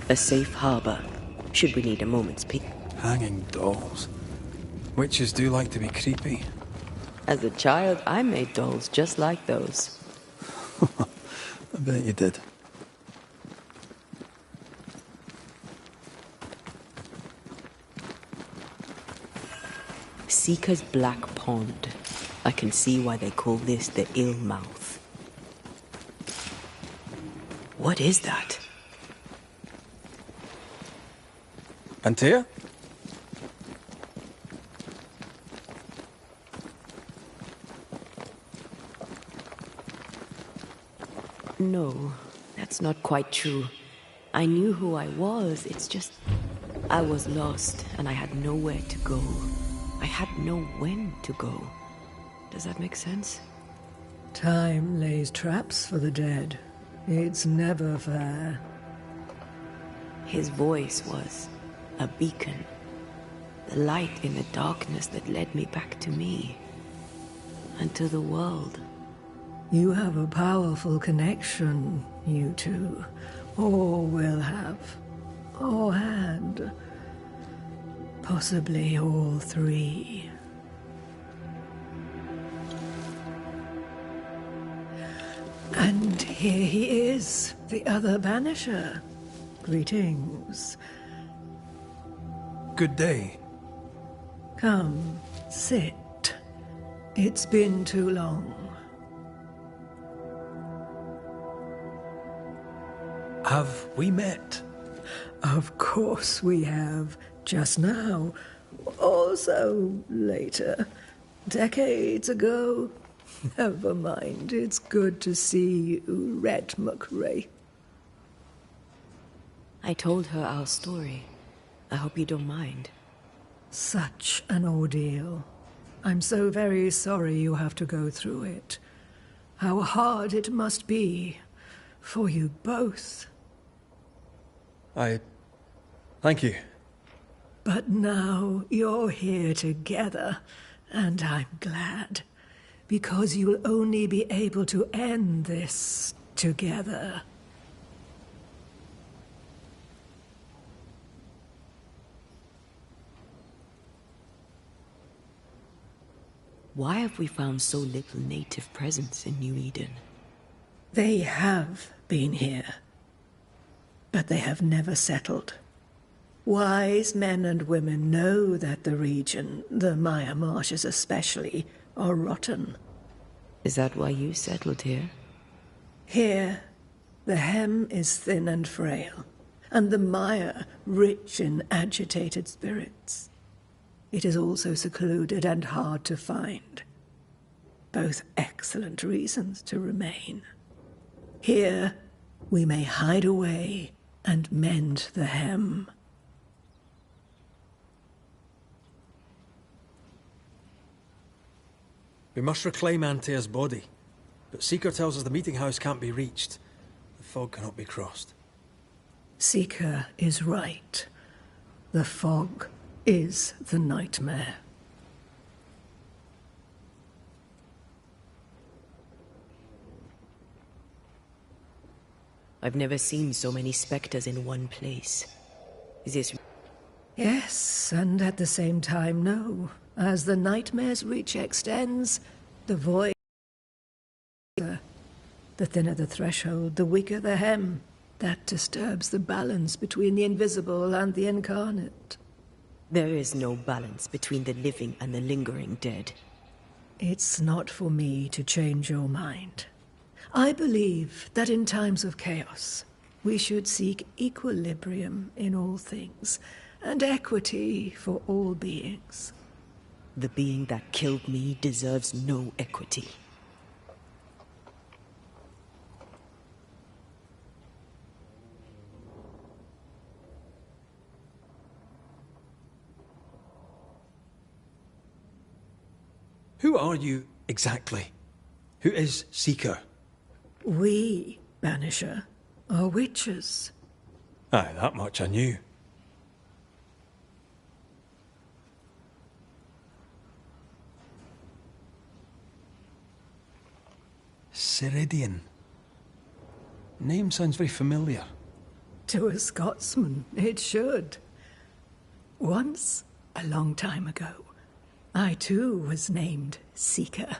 Speaker 1: A safe harbor, should we need a moment's peek.
Speaker 2: Hanging dolls. Witches do like to be creepy.
Speaker 1: As a child, I made dolls just like those.
Speaker 2: I bet you did.
Speaker 1: Seeker's Black Pond. I can see why they call this the Ill Mouth. What is that?
Speaker 2: Antea?
Speaker 1: No, that's not quite true. I knew who I was, it's just... I was lost, and I had nowhere to go. I had no when to go. Does that make sense?
Speaker 6: Time lays traps for the dead. It's never fair.
Speaker 1: His voice was a beacon. The light in the darkness that led me back to me. And to the world.
Speaker 6: You have a powerful connection, you two. Or will have. Or had. Possibly all three. And here he is, the other Banisher. Greetings.
Speaker 2: Good day.
Speaker 6: Come, sit. It's been too long.
Speaker 2: Have we met?
Speaker 6: Of course we have. Just now. Also later. Decades ago. Never mind. It's good to see you, Red McRae.
Speaker 1: I told her our story. I hope you don't mind.
Speaker 6: Such an ordeal. I'm so very sorry you have to go through it. How hard it must be for you both.
Speaker 2: Thank you.
Speaker 6: But now you're here together, and I'm glad. Because you'll only be able to end this together.
Speaker 1: Why have we found so little native presence in New Eden?
Speaker 6: They have been here, but they have never settled. Wise men and women know that the region, the Maya Marshes especially, are rotten.
Speaker 1: Is that why you settled here?
Speaker 6: Here, the hem is thin and frail, and the Maya rich in agitated spirits. It is also secluded and hard to find. Both excellent reasons to remain. Here, we may hide away and mend the hem.
Speaker 2: We must reclaim Antea's body, but Seeker tells us the meeting house can't be reached. The fog cannot be crossed.
Speaker 6: Seeker is right. The fog is the nightmare.
Speaker 1: I've never seen so many specters in one place. Is this...
Speaker 6: Yes, and at the same time, no. As the nightmare's reach extends, the void... The thinner the threshold, the weaker the hem. That disturbs the balance between the invisible and the incarnate.
Speaker 1: There is no balance between the living and the lingering dead.
Speaker 6: It's not for me to change your mind. I believe that in times of chaos, we should seek equilibrium in all things, and equity for all beings.
Speaker 1: The being that killed me deserves no equity.
Speaker 2: Who are you exactly? Who is Seeker?
Speaker 6: We, Banisher, are witches.
Speaker 2: Aye, that much I knew. Ceridian. Name sounds very familiar.
Speaker 6: To a Scotsman, it should. Once, a long time ago, I too was named Seeker.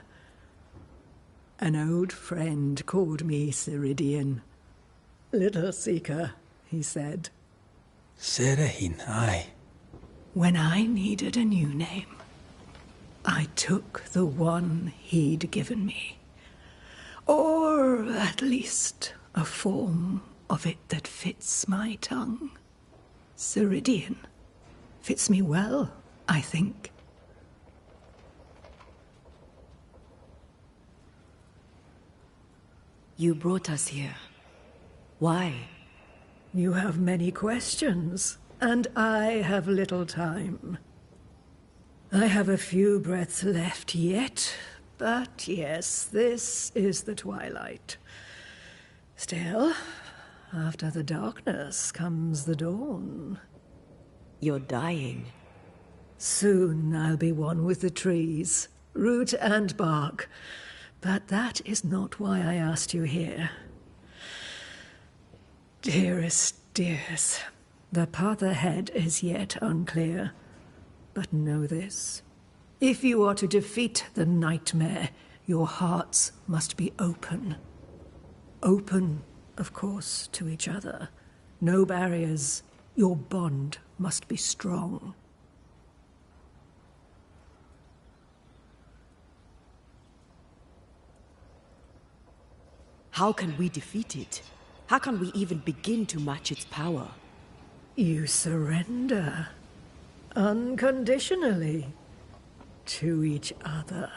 Speaker 6: An old friend called me Ceridian. Little Seeker, he said.
Speaker 2: Serahine, aye.
Speaker 6: When I needed a new name, I took the one he'd given me. Or at least a form of it that fits my tongue. Ceridian. Fits me well, I think.
Speaker 1: You brought us here. Why?
Speaker 6: You have many questions, and I have little time. I have a few breaths left yet, but yes, this is the twilight. Still, after the darkness comes the dawn.
Speaker 1: You're dying.
Speaker 6: Soon I'll be one with the trees, root and bark. But that is not why I asked you here. Dearest dears, the path ahead is yet unclear. But know this. If you are to defeat the nightmare, your hearts must be open. Open, of course, to each other. No barriers. Your bond must be strong.
Speaker 1: How can we defeat it? How can we even begin to match its power?
Speaker 6: You surrender unconditionally to each other.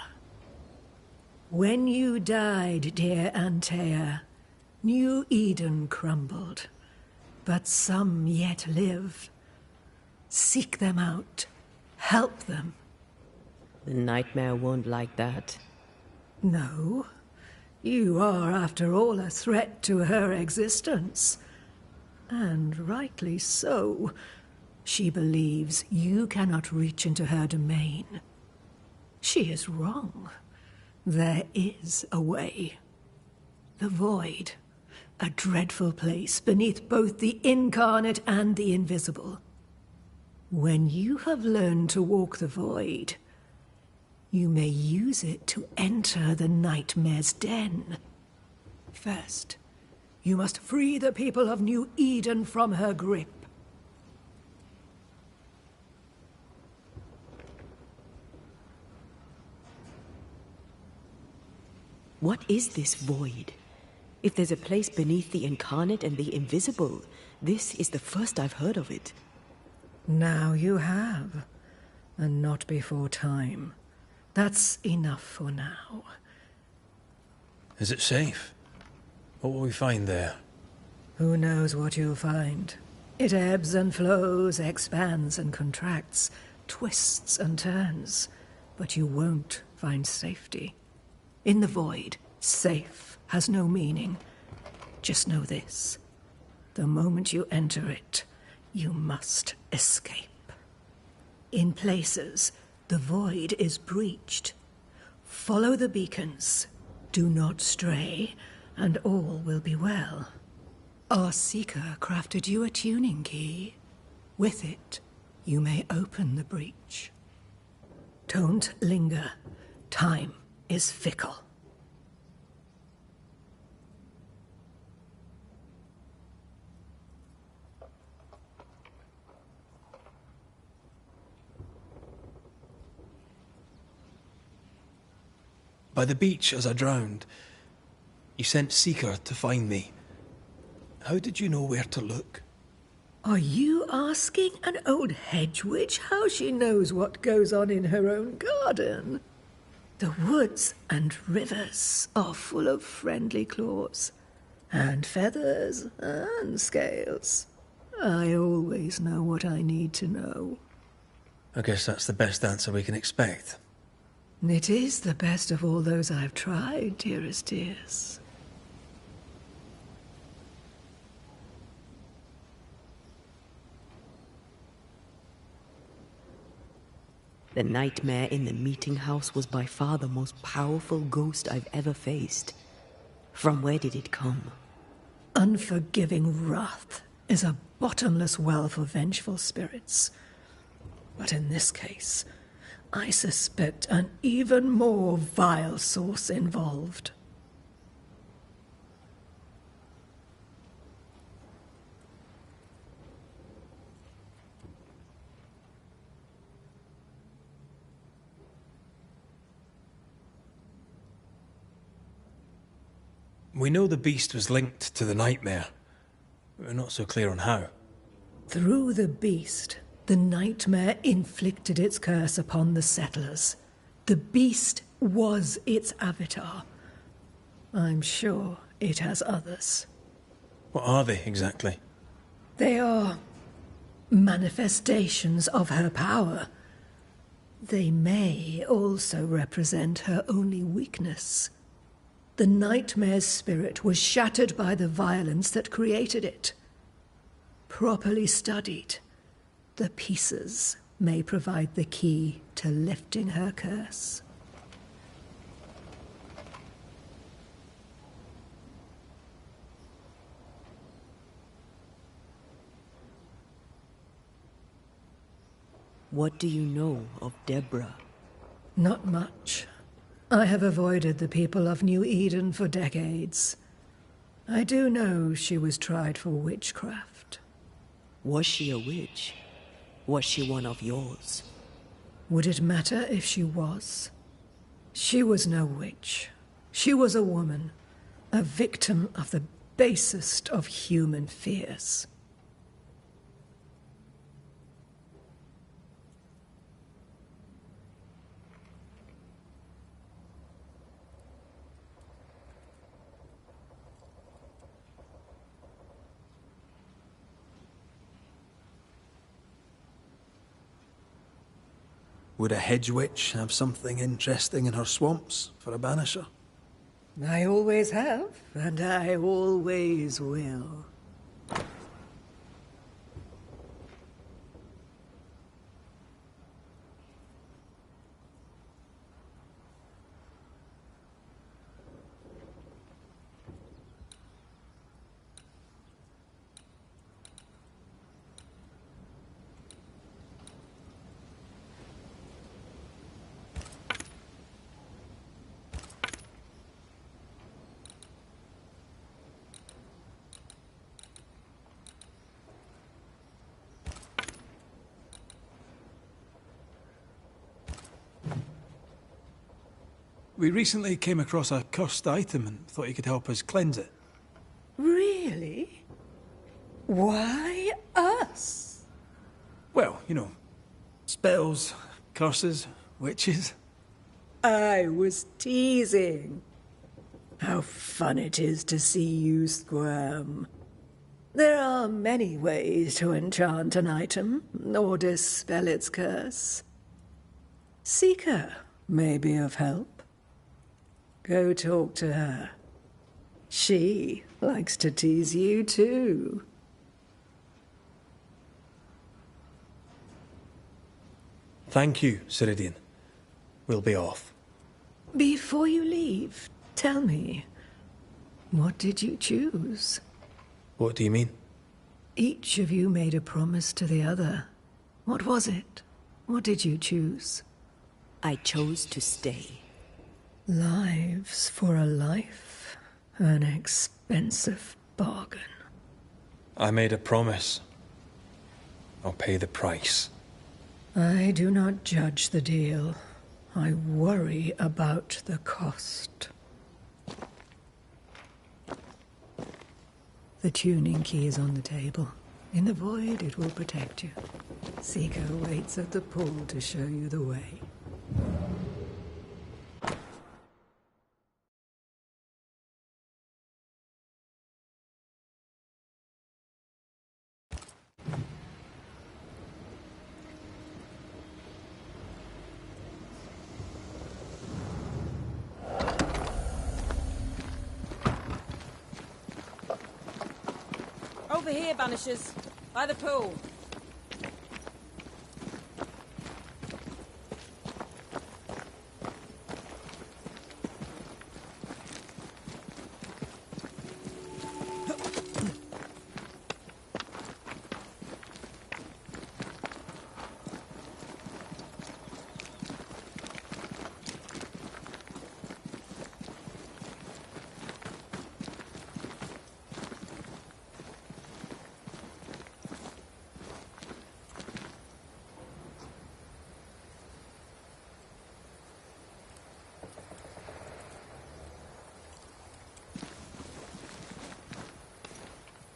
Speaker 6: When you died, dear Antea, New Eden crumbled, but some yet live. Seek them out. Help them.
Speaker 1: The nightmare won't like that.
Speaker 6: No. You are, after all, a threat to her existence. And rightly so. She believes you cannot reach into her domain. She is wrong. There is a way. The Void. A dreadful place beneath both the incarnate and the invisible. When you have learned to walk the Void, you may use it to enter the Nightmare's den. First, you must free the people of New Eden from her grip.
Speaker 1: What is this Void? If there's a place beneath the incarnate and the invisible, this is the first I've heard of it.
Speaker 6: Now you have, and not before time. That's enough for now.
Speaker 2: Is it safe? What will we find there?
Speaker 6: Who knows what you'll find? It ebbs and flows, expands and contracts, twists and turns. But you won't find safety. In the Void, safe has no meaning. Just know this. The moment you enter it, you must escape. In places, the Void is breached. Follow the beacons. Do not stray, and all will be well. Our Seeker crafted you a tuning key. With it, you may open the breach. Don't linger. Time is fickle.
Speaker 2: By the beach as I drowned, you sent Seeker to find me. How did you know where to look?
Speaker 6: Are you asking an old hedge witch how she knows what goes on in her own garden? The woods and rivers are full of friendly claws, and feathers and scales. I always know what I need to know.
Speaker 2: I guess that's the best answer we can expect.
Speaker 6: It is the best of all those I've tried, dearest dears.
Speaker 1: The nightmare in the meeting house was by far the most powerful ghost I've ever faced. From where did it come?
Speaker 6: Unforgiving wrath is a bottomless well for vengeful spirits. But in this case, I suspect an even more vile source involved.
Speaker 2: We know the beast was linked to the nightmare. We're not so clear on how.
Speaker 6: Through the beast, the nightmare inflicted its curse upon the settlers. The beast was its avatar. I'm sure it has others.
Speaker 2: What are they exactly?
Speaker 6: They are manifestations of her power. They may also represent her only weakness. The nightmare's spirit was shattered by the violence that created it. Properly studied, the pieces may provide the key to lifting her curse.
Speaker 1: What do you know of Deborah?
Speaker 6: Not much. I have avoided the people of New Eden for decades. I do know she was tried for witchcraft.
Speaker 1: Was she a witch? Was she one of yours?
Speaker 6: Would it matter if she was? She was no witch. She was a woman, a victim of the basest of human fears.
Speaker 2: Would a hedge witch have something interesting in her swamps for a banisher?
Speaker 6: I always have, and I always will.
Speaker 2: We recently came across a cursed item and thought you could help us cleanse it.
Speaker 6: Really? Why us?
Speaker 2: Well, you know, spells, curses, witches.
Speaker 6: I was teasing. How fun it is to see you squirm. There are many ways to enchant an item, or dispel its curse. Seeker may be of help. Go talk to her. She likes to tease you too.
Speaker 2: Thank you, Ceridian. We'll be off.
Speaker 6: Before you leave, tell me, what did you choose?
Speaker 2: What do you mean?
Speaker 6: Each of you made a promise to the other. What was it? What did you choose?
Speaker 1: I chose to stay.
Speaker 6: Lives for a life. An expensive bargain.
Speaker 2: I made a promise. I'll pay the price.
Speaker 6: I do not judge the deal. I worry about the cost. The tuning key is on the table. In the void, it will protect you. Seeker waits at the pool to show you the way.
Speaker 3: Over here, Banishers. By the pool.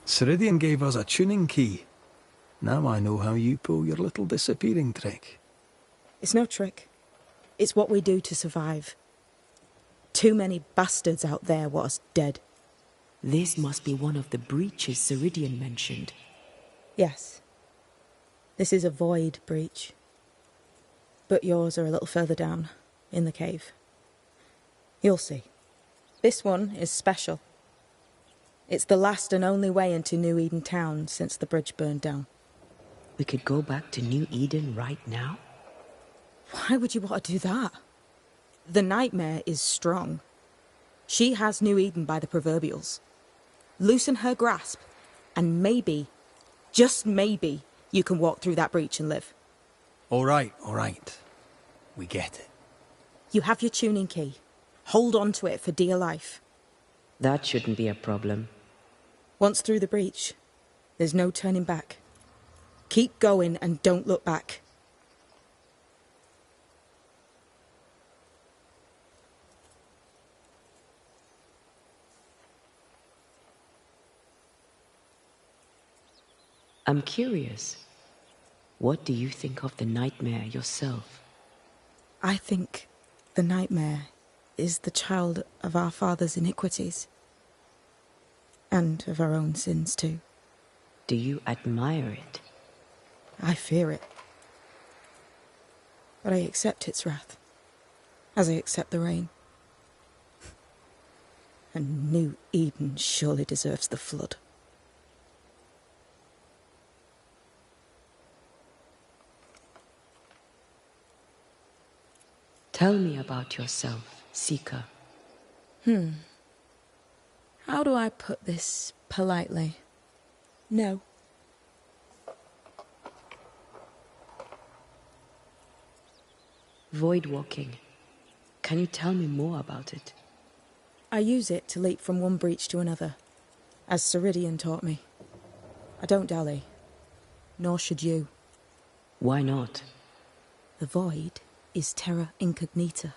Speaker 2: Ceridian gave us a tuning key. Now I know how you pull your little disappearing trick.
Speaker 3: It's no trick. It's what we do to survive. Too many bastards out there want us dead.
Speaker 1: This must be one of the breaches Ceridian mentioned.
Speaker 3: Yes. This is a void breach. But yours are a little further down, in the cave. You'll see. This one is special. It's the last and only way into New Eden town since the bridge burned down.
Speaker 1: We could go back to New Eden right now?
Speaker 3: Why would you want to do that? The nightmare is strong. She has New Eden by the proverbials. Loosen her grasp, and maybe, just maybe, you can walk through that breach and live.
Speaker 2: All right. We get it.
Speaker 3: You have your tuning key. Hold on to it for dear life.
Speaker 1: That shouldn't be a problem.
Speaker 3: Once through the breach, there's no turning back. Keep going and don't look back.
Speaker 1: I'm curious. What do you think of the nightmare yourself?
Speaker 3: I think the nightmare is the child of our father's iniquities. And of our own sins, too.
Speaker 1: Do you admire it?
Speaker 3: I fear it. But I accept its wrath, as I accept the rain. And New Eden surely deserves the flood.
Speaker 1: Tell me about yourself, Seeker.
Speaker 3: How do I put this politely? No.
Speaker 1: Void walking. Can you tell me more about it?
Speaker 3: I use it to leap from one breach to another, as Ceridian taught me. I don't dally, nor should you.
Speaker 1: Why not?
Speaker 3: The void is terra incognita.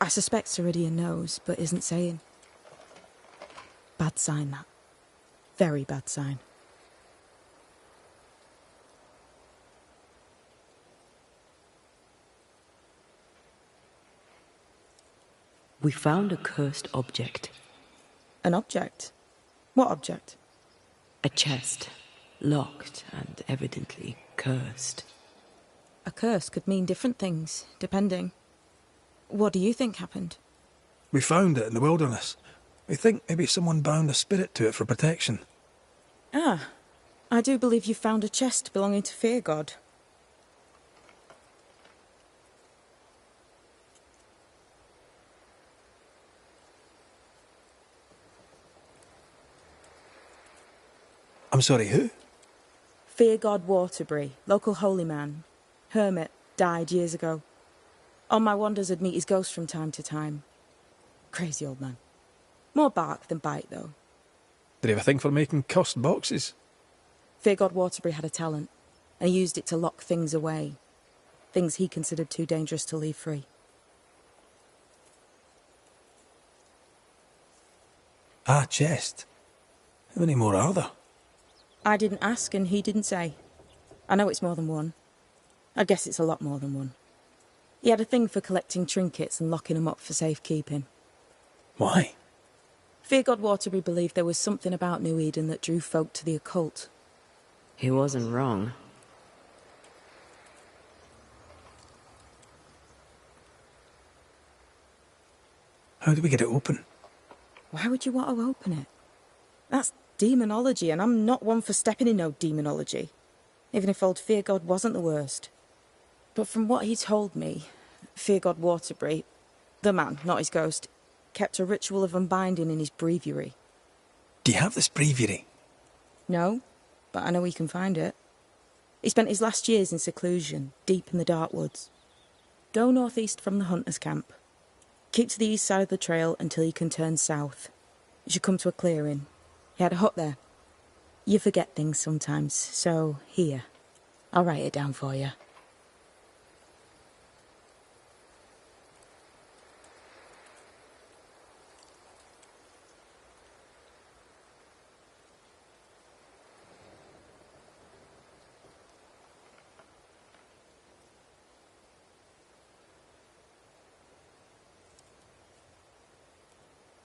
Speaker 3: I suspect Ceridian knows, but isn't saying. Bad sign, that. Very bad sign.
Speaker 1: We found a cursed object.
Speaker 3: An object? What object?
Speaker 1: A chest. Locked and evidently cursed.
Speaker 3: A curse could mean different things, depending. What do you think happened?
Speaker 2: We found it in the wilderness. We think maybe someone bound a spirit to it for protection.
Speaker 3: Ah, I do believe you found a chest belonging to Fear God.
Speaker 2: I'm sorry, who?
Speaker 3: Fear God Waterbury, local holy man. Hermit, died years ago. On my wanders I'd meet his ghost from time to time. Crazy old man. More bark than bite, though.
Speaker 2: Did he have a thing for making cursed boxes?
Speaker 3: Fear God Waterbury had a talent, and he used it to lock things away. Things he considered too dangerous to leave free.
Speaker 2: Ah, chest. How many more are there?
Speaker 3: I didn't ask and he didn't say. I know it's more than one. I guess it's a lot more than one. He had a thing for collecting trinkets and locking them up for safekeeping.
Speaker 2: Why?
Speaker 3: Fear God Waterbury believed there was something about New Eden that drew folk to the occult.
Speaker 1: He wasn't wrong.
Speaker 2: How do we get it open?
Speaker 3: Why would you want to open it? That's demonology, and I'm not one for stepping in no demonology. Even if old Fear God wasn't the worst. But from what he told me, Fear God Waterbury, the man, not his ghost, kept a ritual of unbinding in his breviary.
Speaker 2: Do you have this breviary?
Speaker 3: No, but I know he can find it. He spent his last years in seclusion, deep in the dark woods. Go northeast from the hunter's camp. Keep to the east side of the trail until you can turn south. You should come to a clearing. He had a hut there. You forget things sometimes, so here. I'll write it down for you.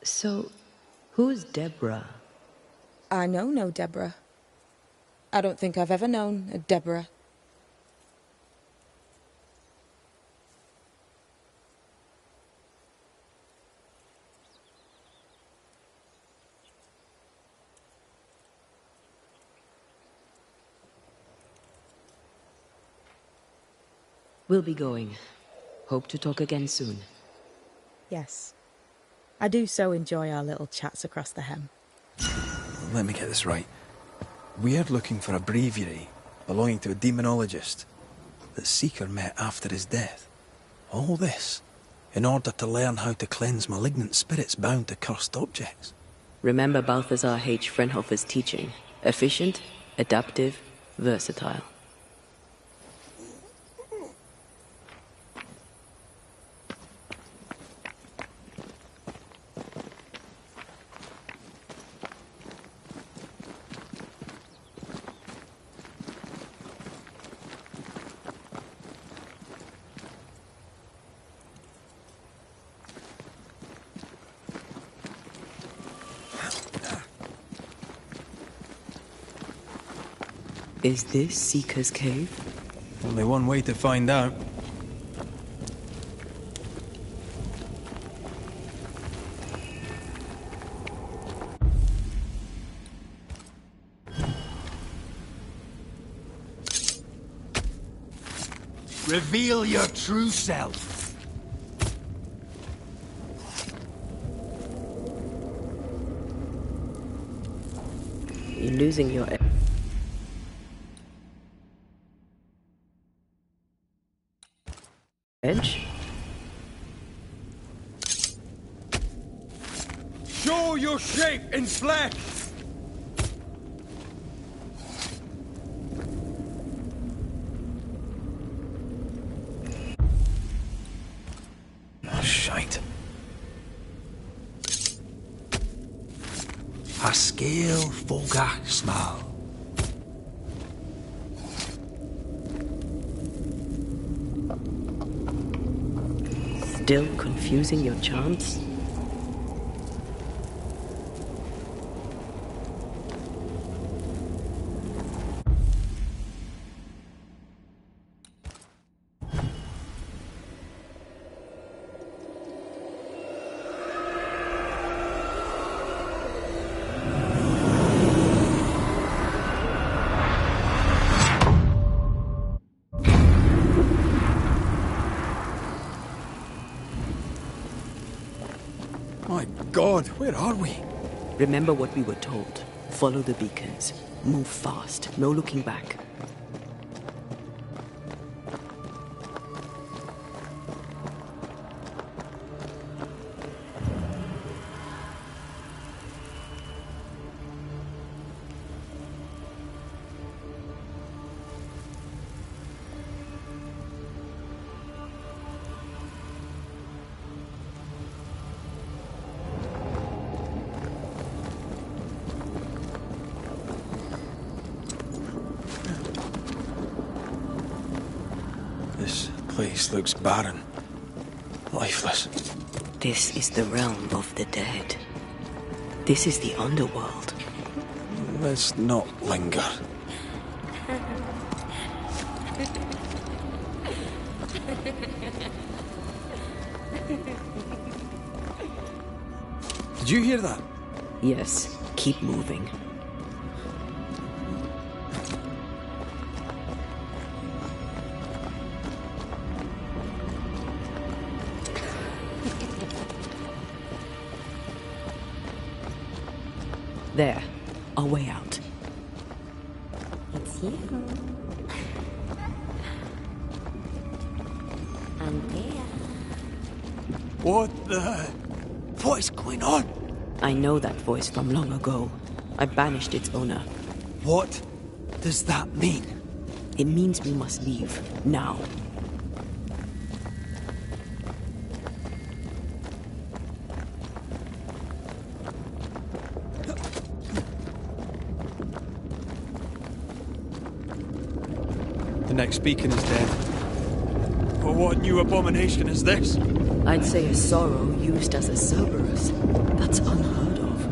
Speaker 1: So, who's Deborah?
Speaker 3: I know no Deborah. I don't think I've ever known a Deborah.
Speaker 1: We'll be going. Hope to talk again soon.
Speaker 3: Yes. I do so enjoy our little chats across the hem.
Speaker 2: Let me get this right. We're looking for a breviary belonging to a demonologist that Seeker met after his death. All this in order to learn how to cleanse malignant spirits bound to cursed objects.
Speaker 1: Remember Balthazar H. Frenhofer's teaching. Efficient, adaptive, versatile. Is this Seeker's Cave?
Speaker 2: Only one way to find out.
Speaker 4: Reveal your true self.
Speaker 1: You're losing your edge?
Speaker 4: Show your shape in flesh!
Speaker 2: Oh, shite. A scale foga smile.
Speaker 1: Still confusing your chants?
Speaker 2: My God, where are we?
Speaker 1: Remember what we were told. Follow the beacons. Move fast. No looking back.
Speaker 2: This place looks barren. Lifeless.
Speaker 1: This is the realm of the dead. This is the underworld.
Speaker 2: Let's not linger. Did you hear that?
Speaker 1: Yes, keep moving. There, our way out.
Speaker 5: It's you. And there.
Speaker 2: What is going on?
Speaker 1: I know that voice from long ago. I banished its owner.
Speaker 2: What does that mean?
Speaker 1: It means we must leave, now.
Speaker 2: The next beacon is dead. Well, what new abomination is this?
Speaker 1: I'd say a sorrow used as a Cerberus. That's unheard of.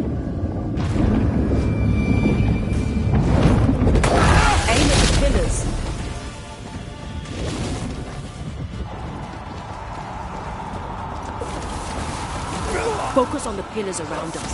Speaker 1: Aim at the pillars. Focus on the pillars around us.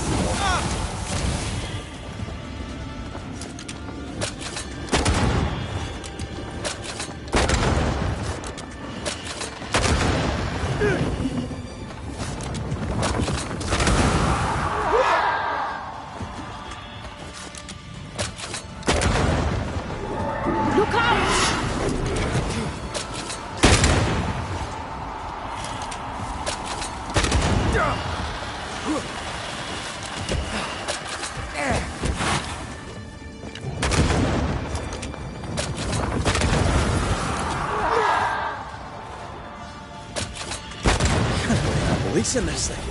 Speaker 2: Police in this thing.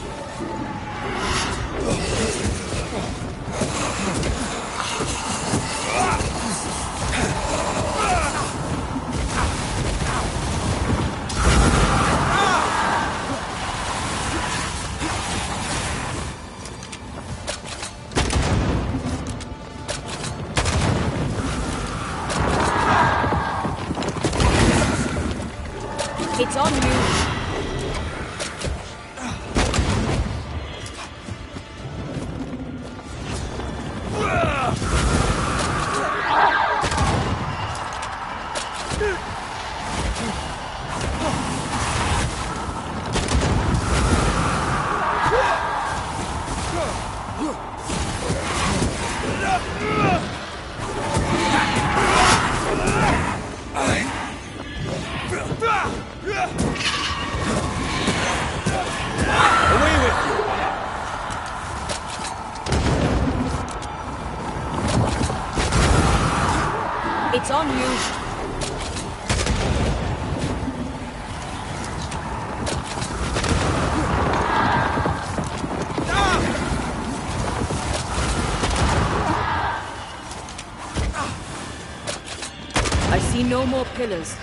Speaker 1: It's on you. I see no more pillars.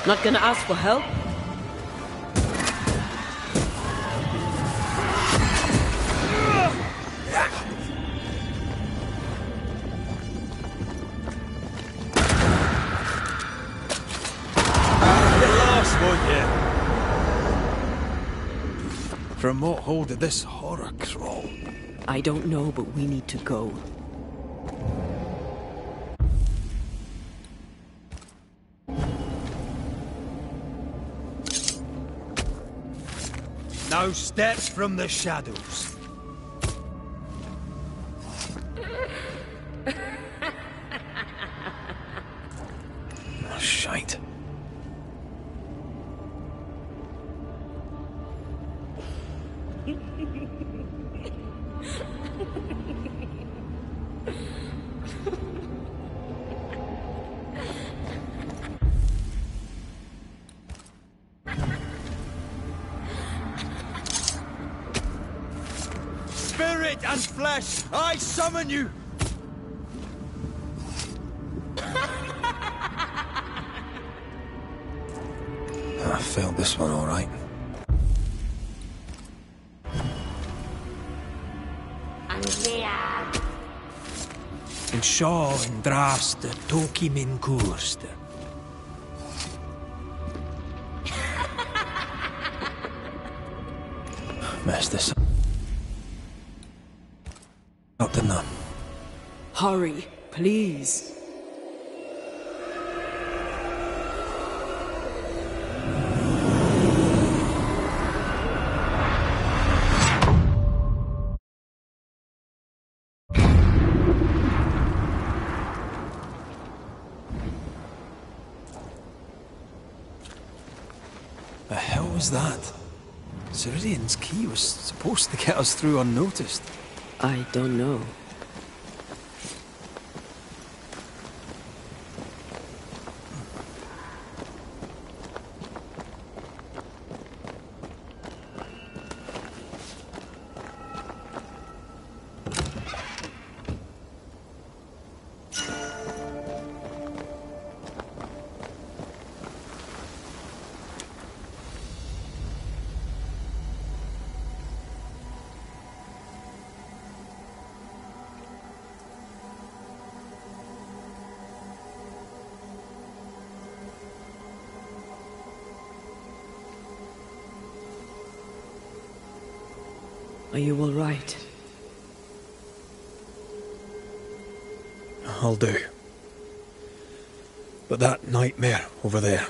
Speaker 1: Not gonna ask for help?
Speaker 2: From what hole did this horror crawl?
Speaker 1: I don't know, but we need to go.
Speaker 4: No steps from the shadows.
Speaker 2: Oh, shite.
Speaker 4: Spirit and flesh, I summon you!
Speaker 2: I failed this one all right.
Speaker 7: En seo en draste toki min koerste.
Speaker 2: Messed this up, didn't I?
Speaker 1: Hurry, please.
Speaker 2: The hell was that? Ceridian's key was supposed to get us through unnoticed.
Speaker 1: I don't know. Are you all right?
Speaker 2: I'll do. But that nightmare over there,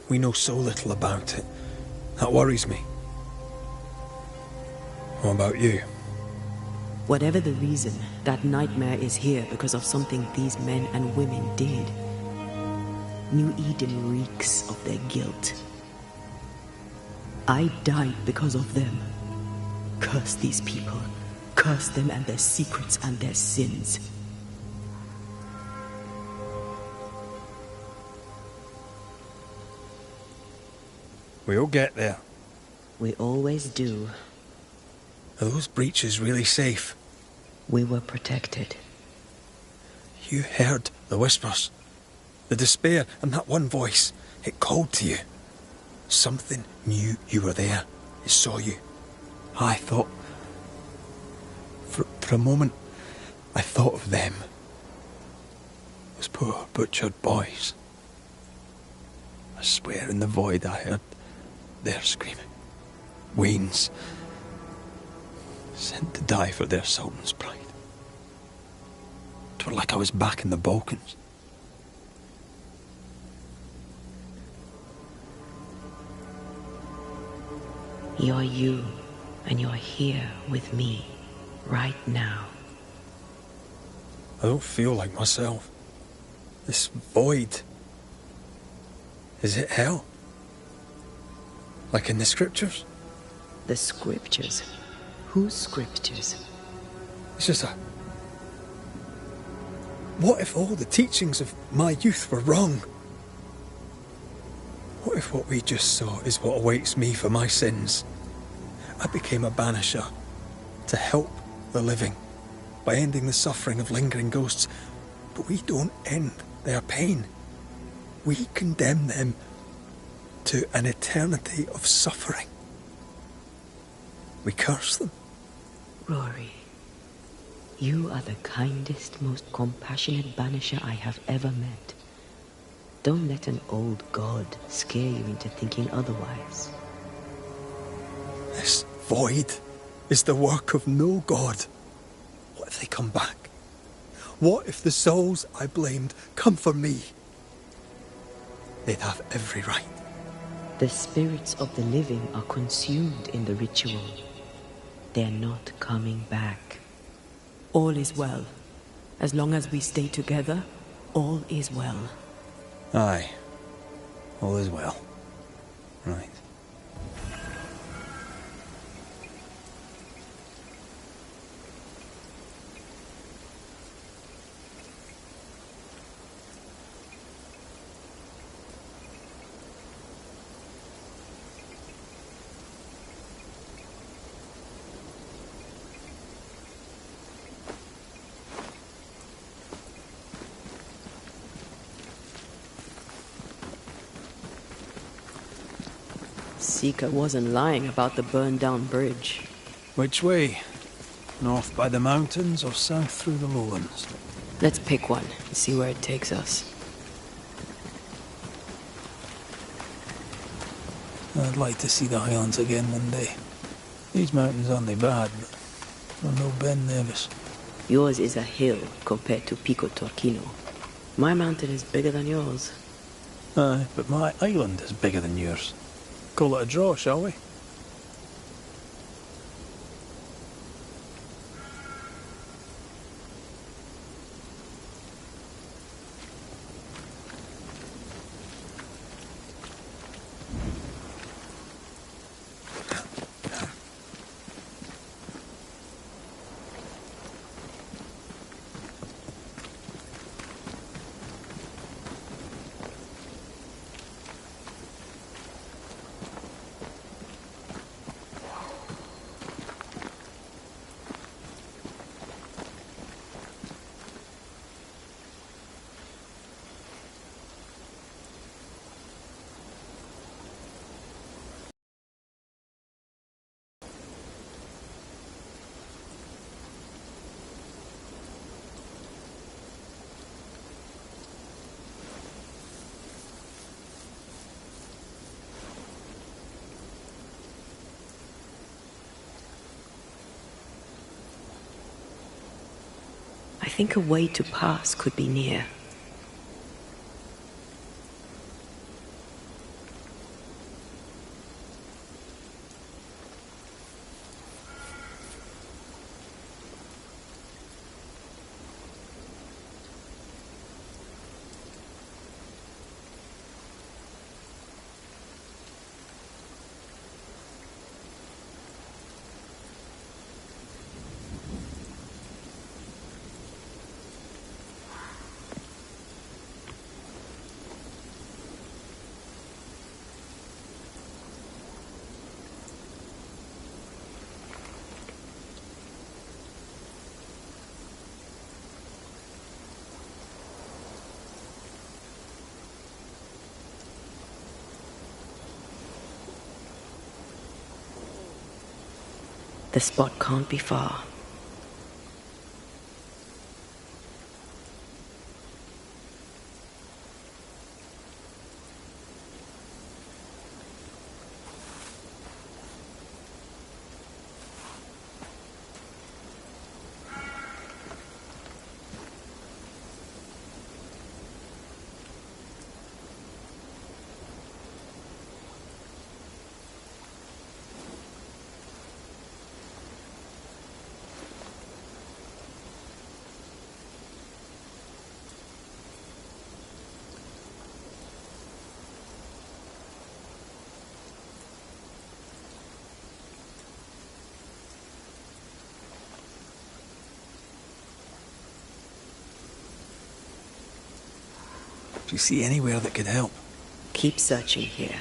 Speaker 2: we know so little about it. That worries me. What about you?
Speaker 1: Whatever the reason, that nightmare is here because of something these men and women did. New Eden reeks of their guilt. I died because of them. Curse these people. Curse them and their secrets and their sins.
Speaker 2: We'll get there.
Speaker 1: We always do.
Speaker 2: Are those breaches really safe?
Speaker 1: We were protected.
Speaker 2: You heard the whispers, the despair, and that one voice. It called to you. Something knew you were there. It saw you. I thought... For a moment, I thought of them. Those poor butchered boys. I swear in the void I heard their screaming. Wains. Sent to die for their sultan's pride. It was like I was back in the Balkans.
Speaker 1: You're you, and you're here with me, right now.
Speaker 2: I don't feel like myself. This void. Is it hell? Like in the scriptures?
Speaker 1: The scriptures? Whose scriptures?
Speaker 2: It's just what if all the teachings of my youth were wrong? What if what we just saw is what awaits me for my sins? I became a banisher to help the living by ending the suffering of lingering ghosts, but we don't end their pain. We condemn them to an eternity of suffering. We curse them.
Speaker 1: Rory, you are the kindest, most compassionate banisher I have ever met. Don't let an old god scare you into thinking otherwise.
Speaker 2: This void is the work of no god. What if they come back? What if the souls I blamed come for me? They'd have every right.
Speaker 1: The spirits of the living are consumed in the ritual. They're not coming back. All is well. As long as we stay together, all is well.
Speaker 2: Aye. All is well. Right.
Speaker 1: Seeker wasn't lying about the burned-down bridge.
Speaker 2: Which way? North by the mountains or south through the lowlands?
Speaker 1: Let's pick one and see where it takes us.
Speaker 2: I'd like to see the Highlands again one day. These mountains aren't they bad, but they're no Ben Nevis.
Speaker 1: Yours is a hill compared to Pico Torquino. My mountain is bigger than yours.
Speaker 2: Aye, but my island is bigger than yours. Call it a draw, shall we?
Speaker 1: I think a way to pass could be near. The spot can't be far.
Speaker 2: Do you see anywhere that could help?
Speaker 1: Keep searching here.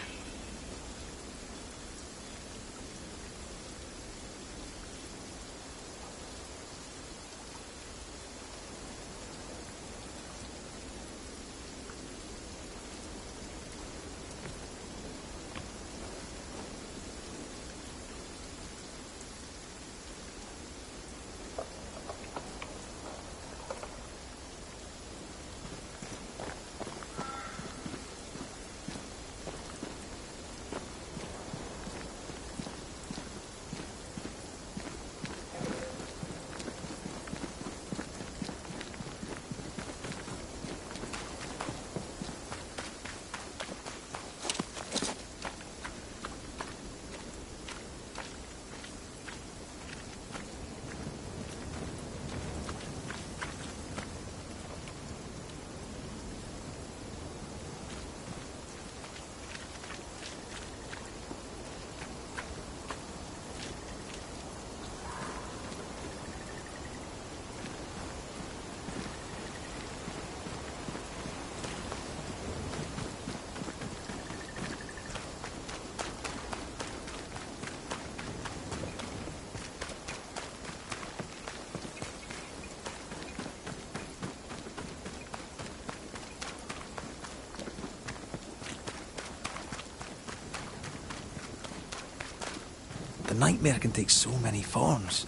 Speaker 2: The nightmare can take so many forms.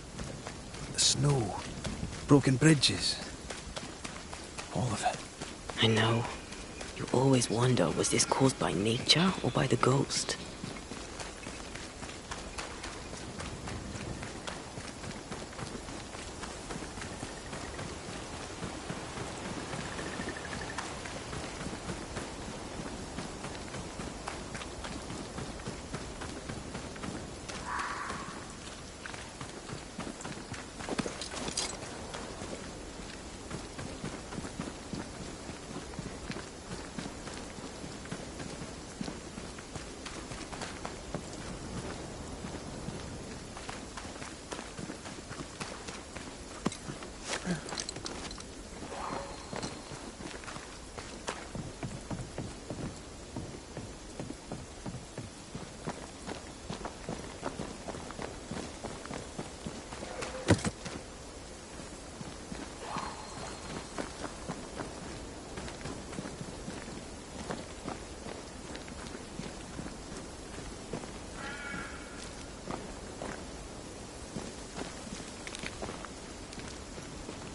Speaker 2: The snow, broken bridges, all of it.
Speaker 1: I know. You always wonder, was this caused by nature or by the ghost?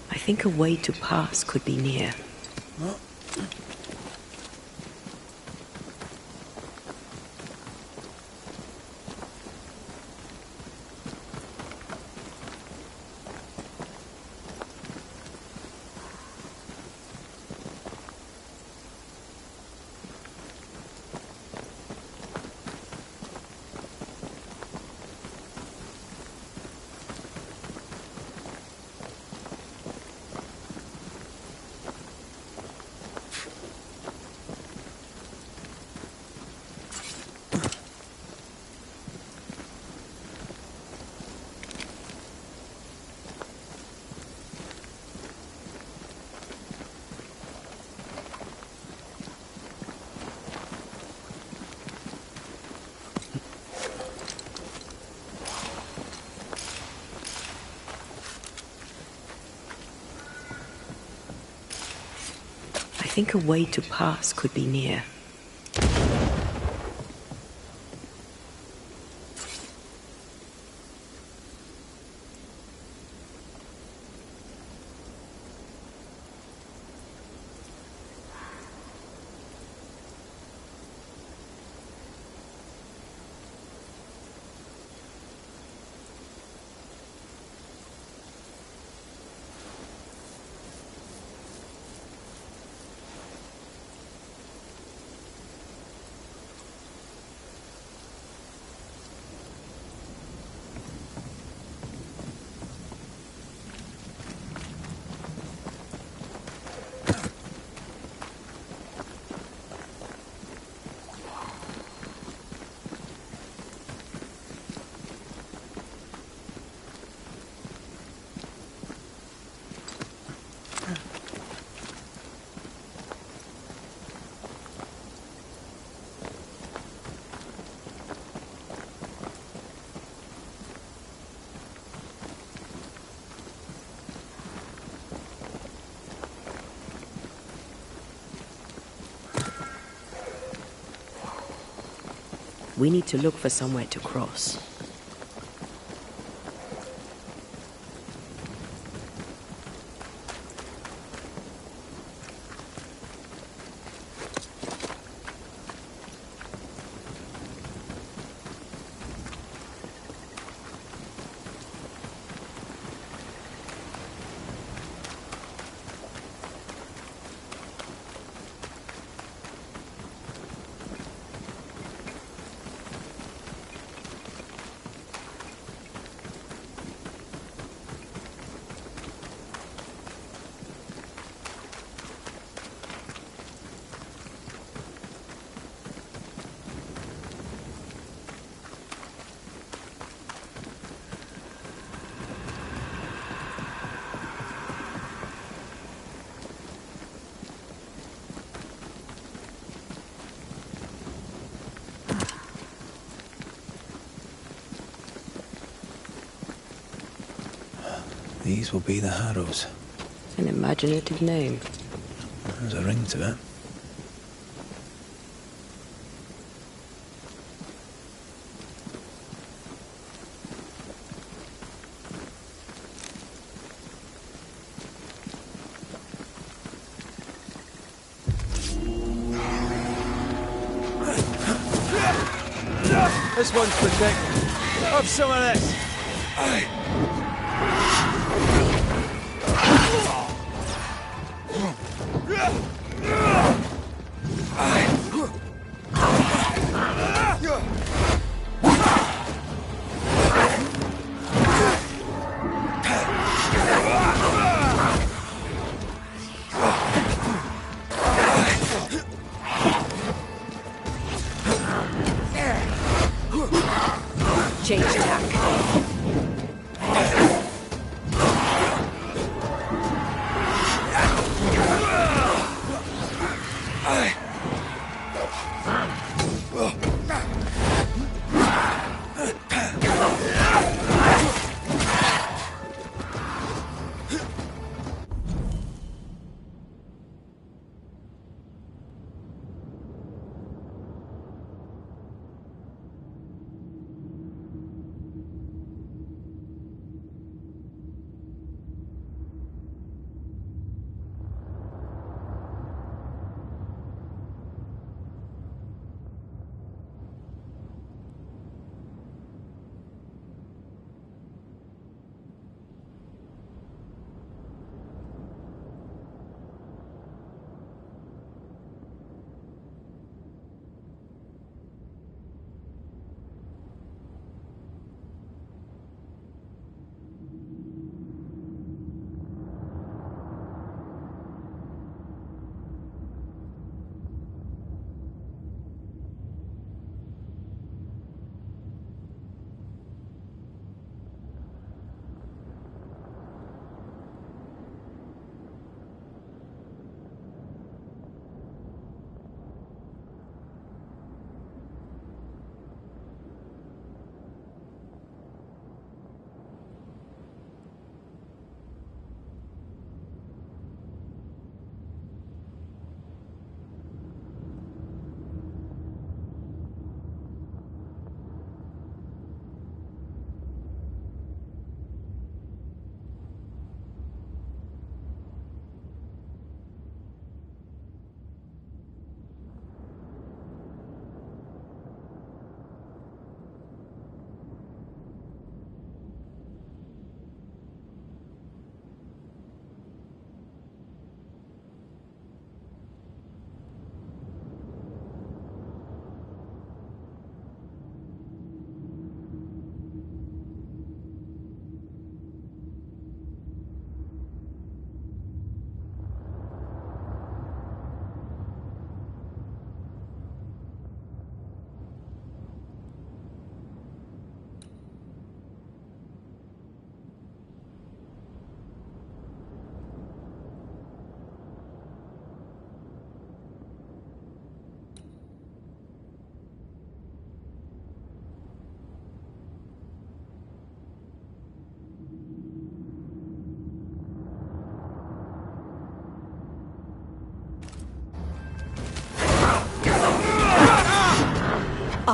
Speaker 1: I think a way to pass could be near. I think a way to pass could be near. We need to look for somewhere to cross.
Speaker 2: These will be the Harrows.
Speaker 1: An imaginative name.
Speaker 2: There's a ring to it.
Speaker 4: This one's protected. Have some of this.
Speaker 1: Change tack.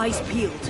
Speaker 6: Eyes peeled.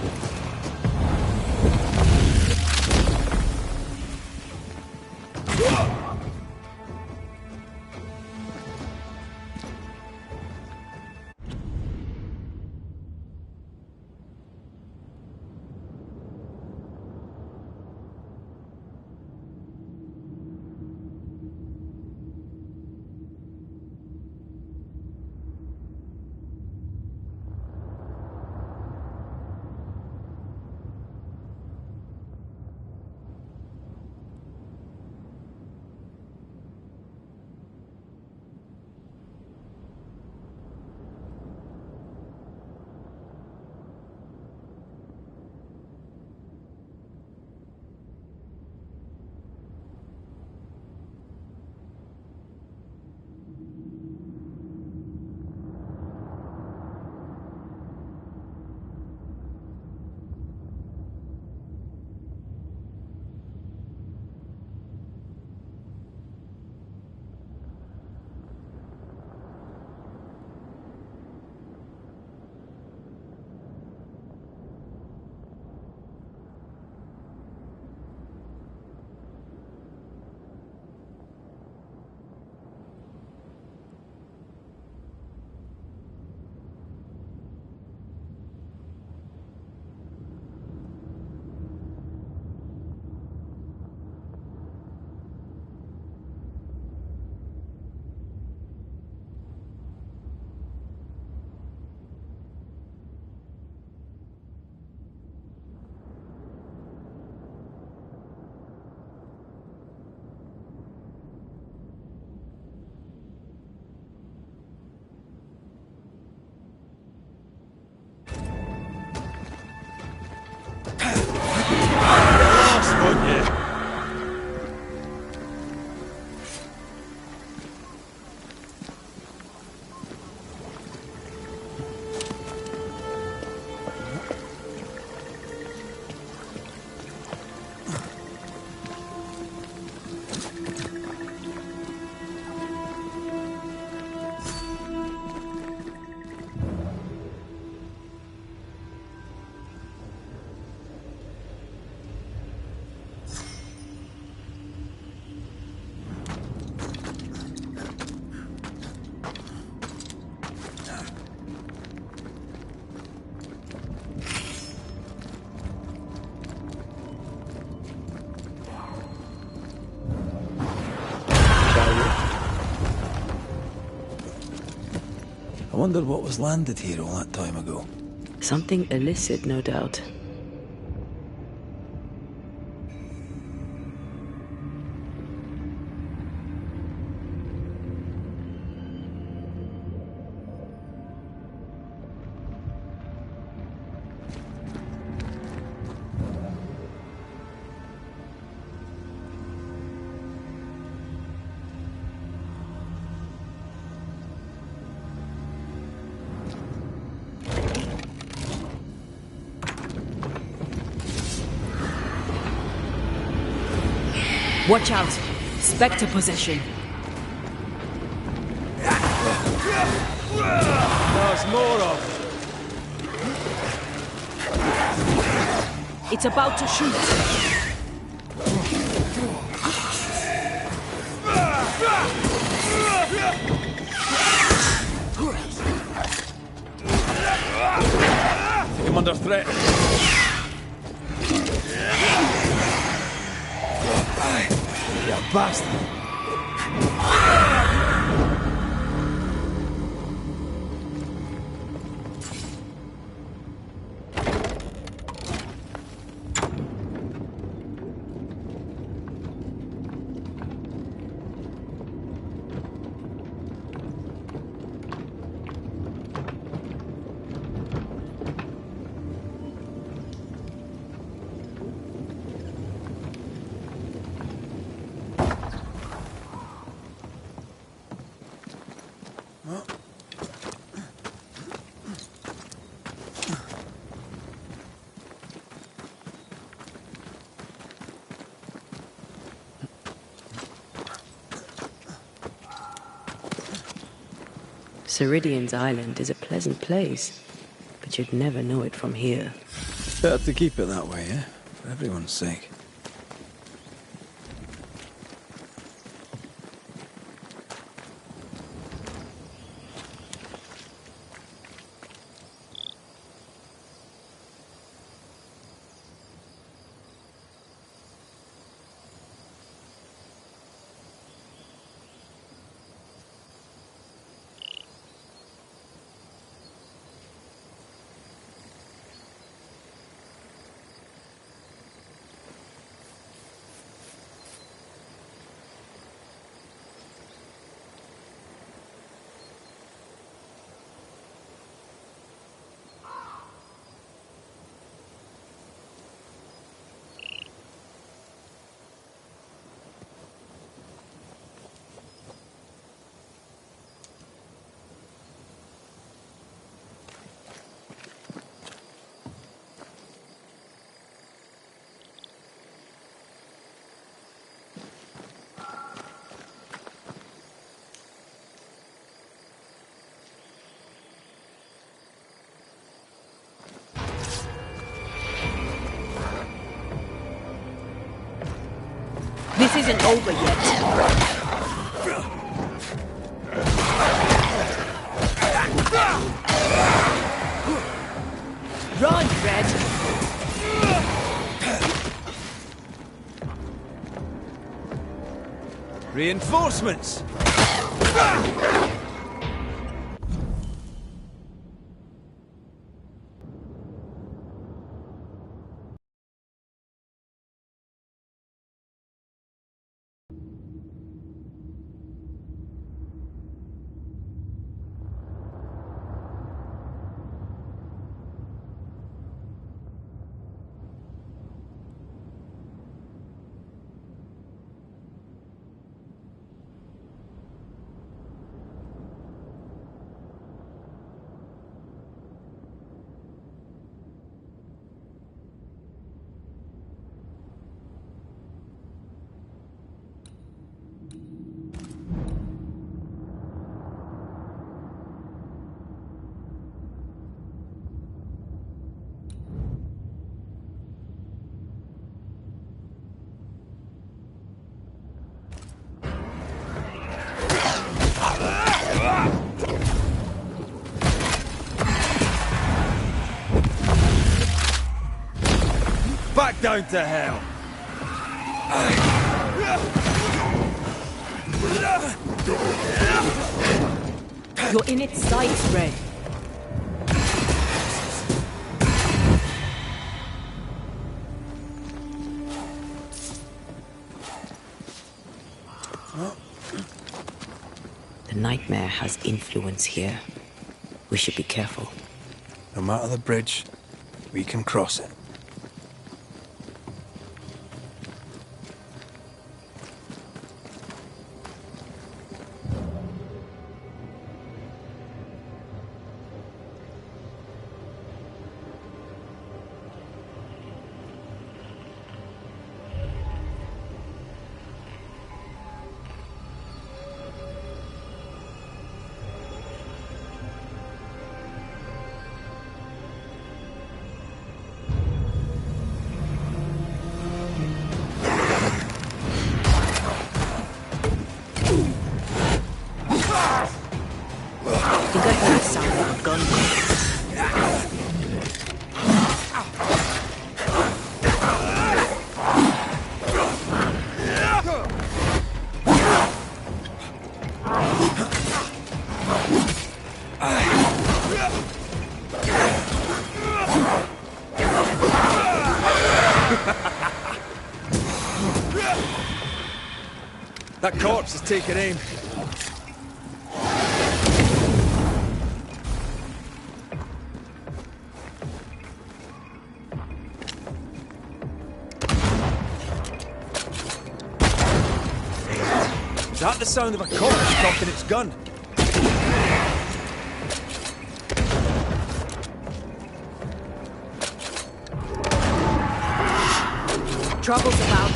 Speaker 2: I wonder what was landed here all that time ago.
Speaker 1: Something illicit, no doubt. Watch out! Spectre possession!
Speaker 4: There's more of them.
Speaker 1: It's about to shoot!
Speaker 4: I'm under threat. You bastard!
Speaker 1: Ceridian's island is a pleasant place, but but you'd never know it from here.
Speaker 2: Better to keep it that way, eh? For everyone's sake.
Speaker 1: This isn't over yet. Run, Red!
Speaker 4: Reinforcements! Back down to hell!
Speaker 1: You're in its sights, Red. The nightmare has influence here. We should be careful.
Speaker 2: No matter the bridge, we can cross it.
Speaker 1: I think I heard the sound of a gun.
Speaker 4: That corpse is taking aim. Is that the sound of a corpse cocking its gun?
Speaker 1: Trouble's about.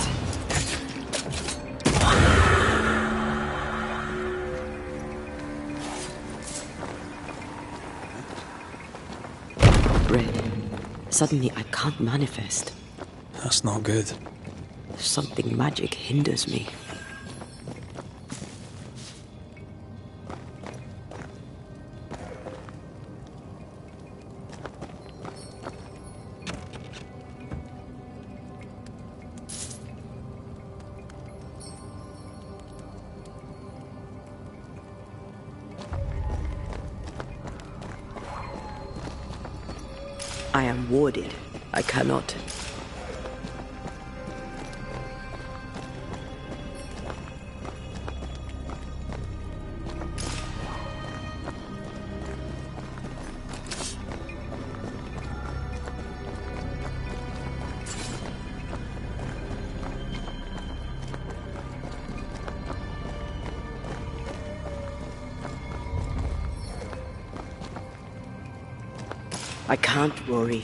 Speaker 1: bread. Suddenly I can't manifest.
Speaker 2: That's not good.
Speaker 1: Something magic hinders me. I am warded. I cannot. I can't worry.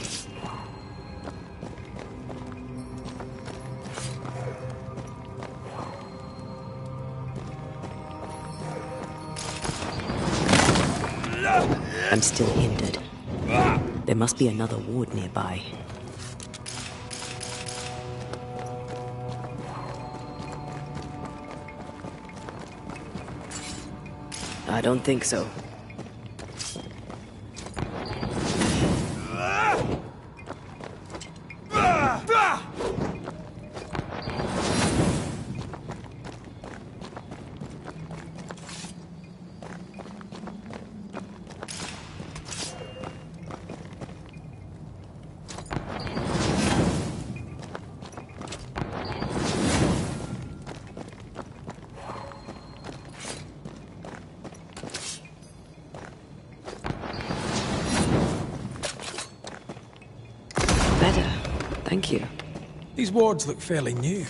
Speaker 1: I'm still hindered. There must be another ward nearby. I don't think so. Better. Thank you.
Speaker 7: These wards look fairly new.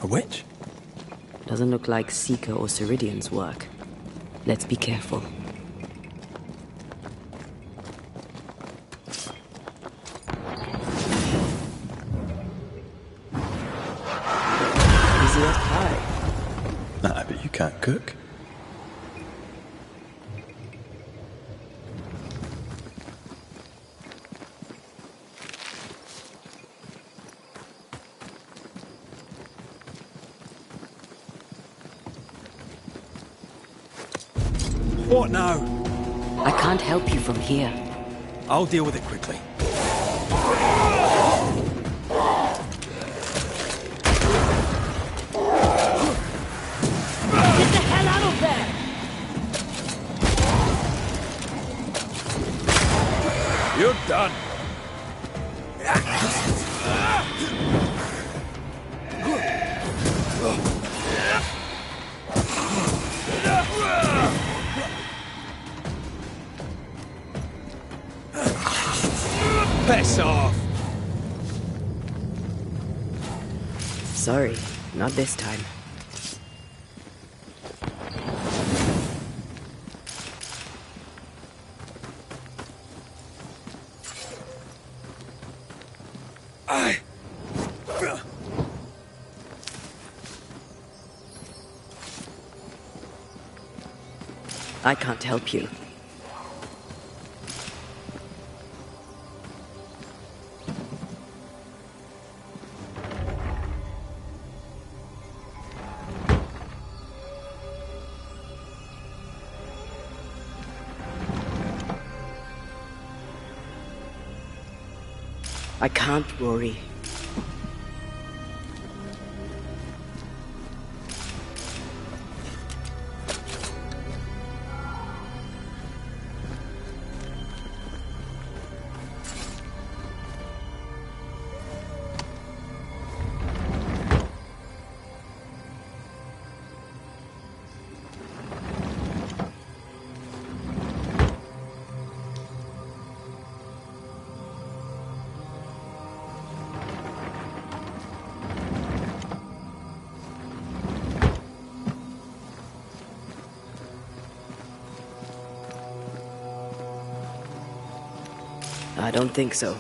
Speaker 2: A witch?
Speaker 1: Doesn't look like Seeker or Ceridian's work. Let's be careful. Easy as pie.
Speaker 2: Nah, but you can't cook.
Speaker 7: What now?
Speaker 1: I can't help you from here.
Speaker 7: I'll deal with it quickly.
Speaker 1: Get the hell out of there!
Speaker 7: You're done. Piss off!
Speaker 1: Sorry, not this time. I can't help you. I can't worry. I don't think so.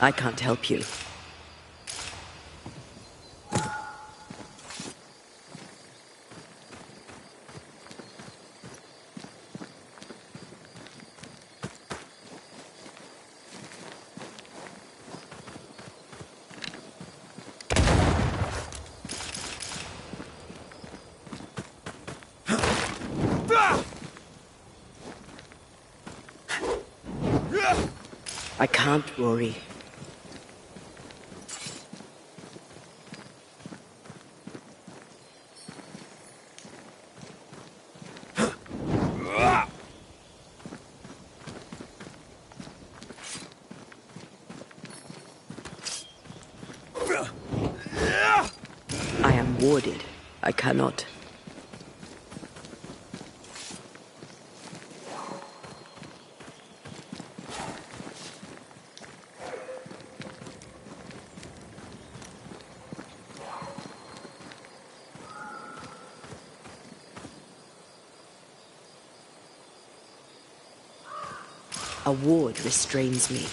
Speaker 1: I can't help you. I can't, Rory. I am warded. I cannot. A ward restrains me.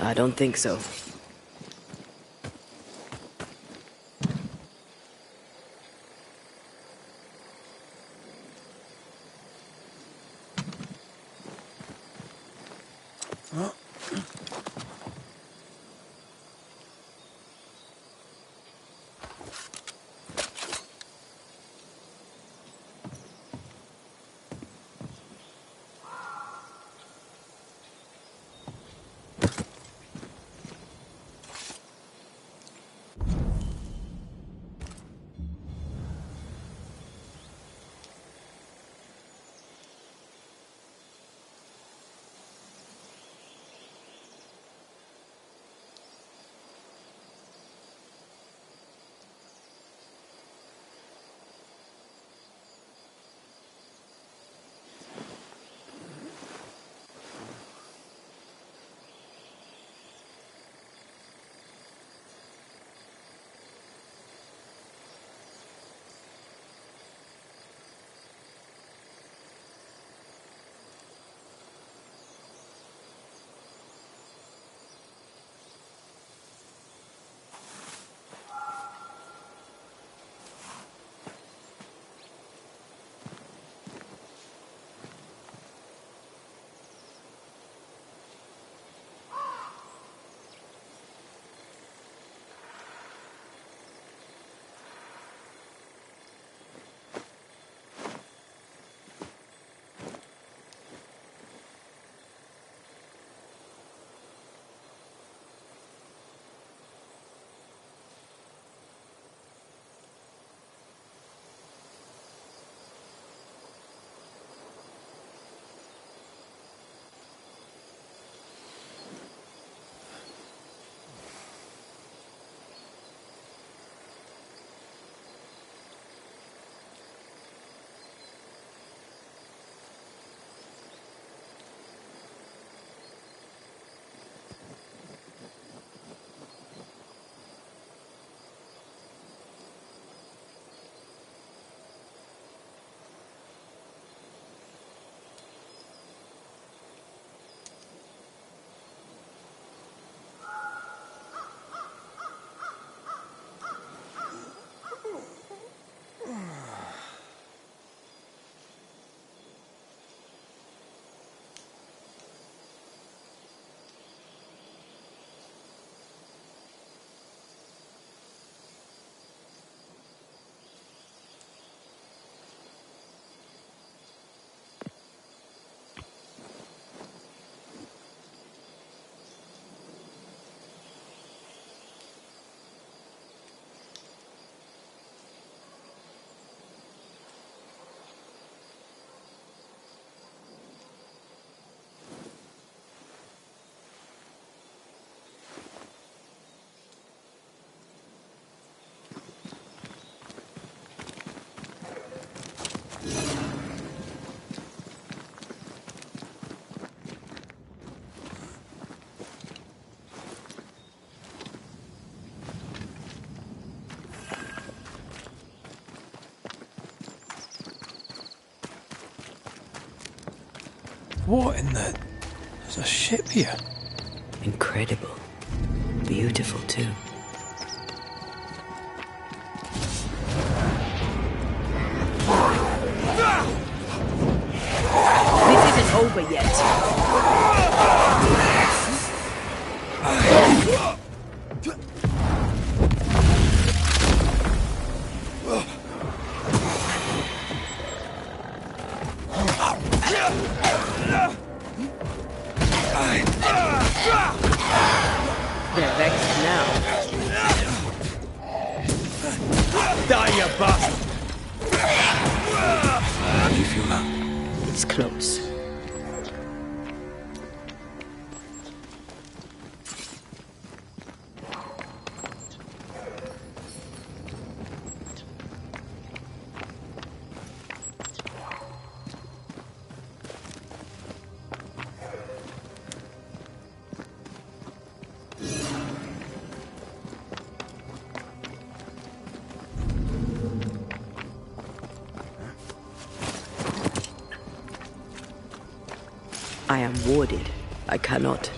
Speaker 1: I don't think so.
Speaker 2: What in the... There's a ship here.
Speaker 1: Incredible. Beautiful, too. This isn't over yet. They're vexed now.
Speaker 7: Die, you bastard!
Speaker 2: How do you feel that?
Speaker 1: It's close. I am warded. I cannot.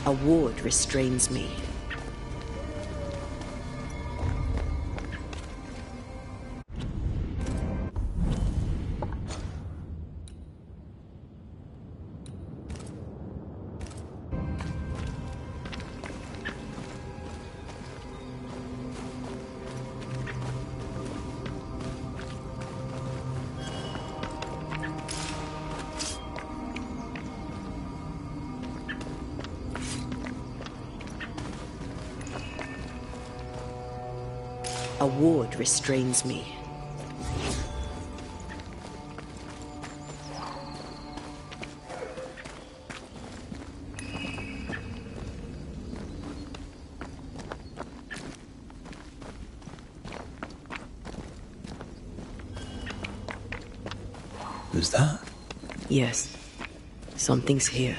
Speaker 1: A ward restrains me. A ward restrains me.
Speaker 2: Who's that?
Speaker 1: Yes, something's here.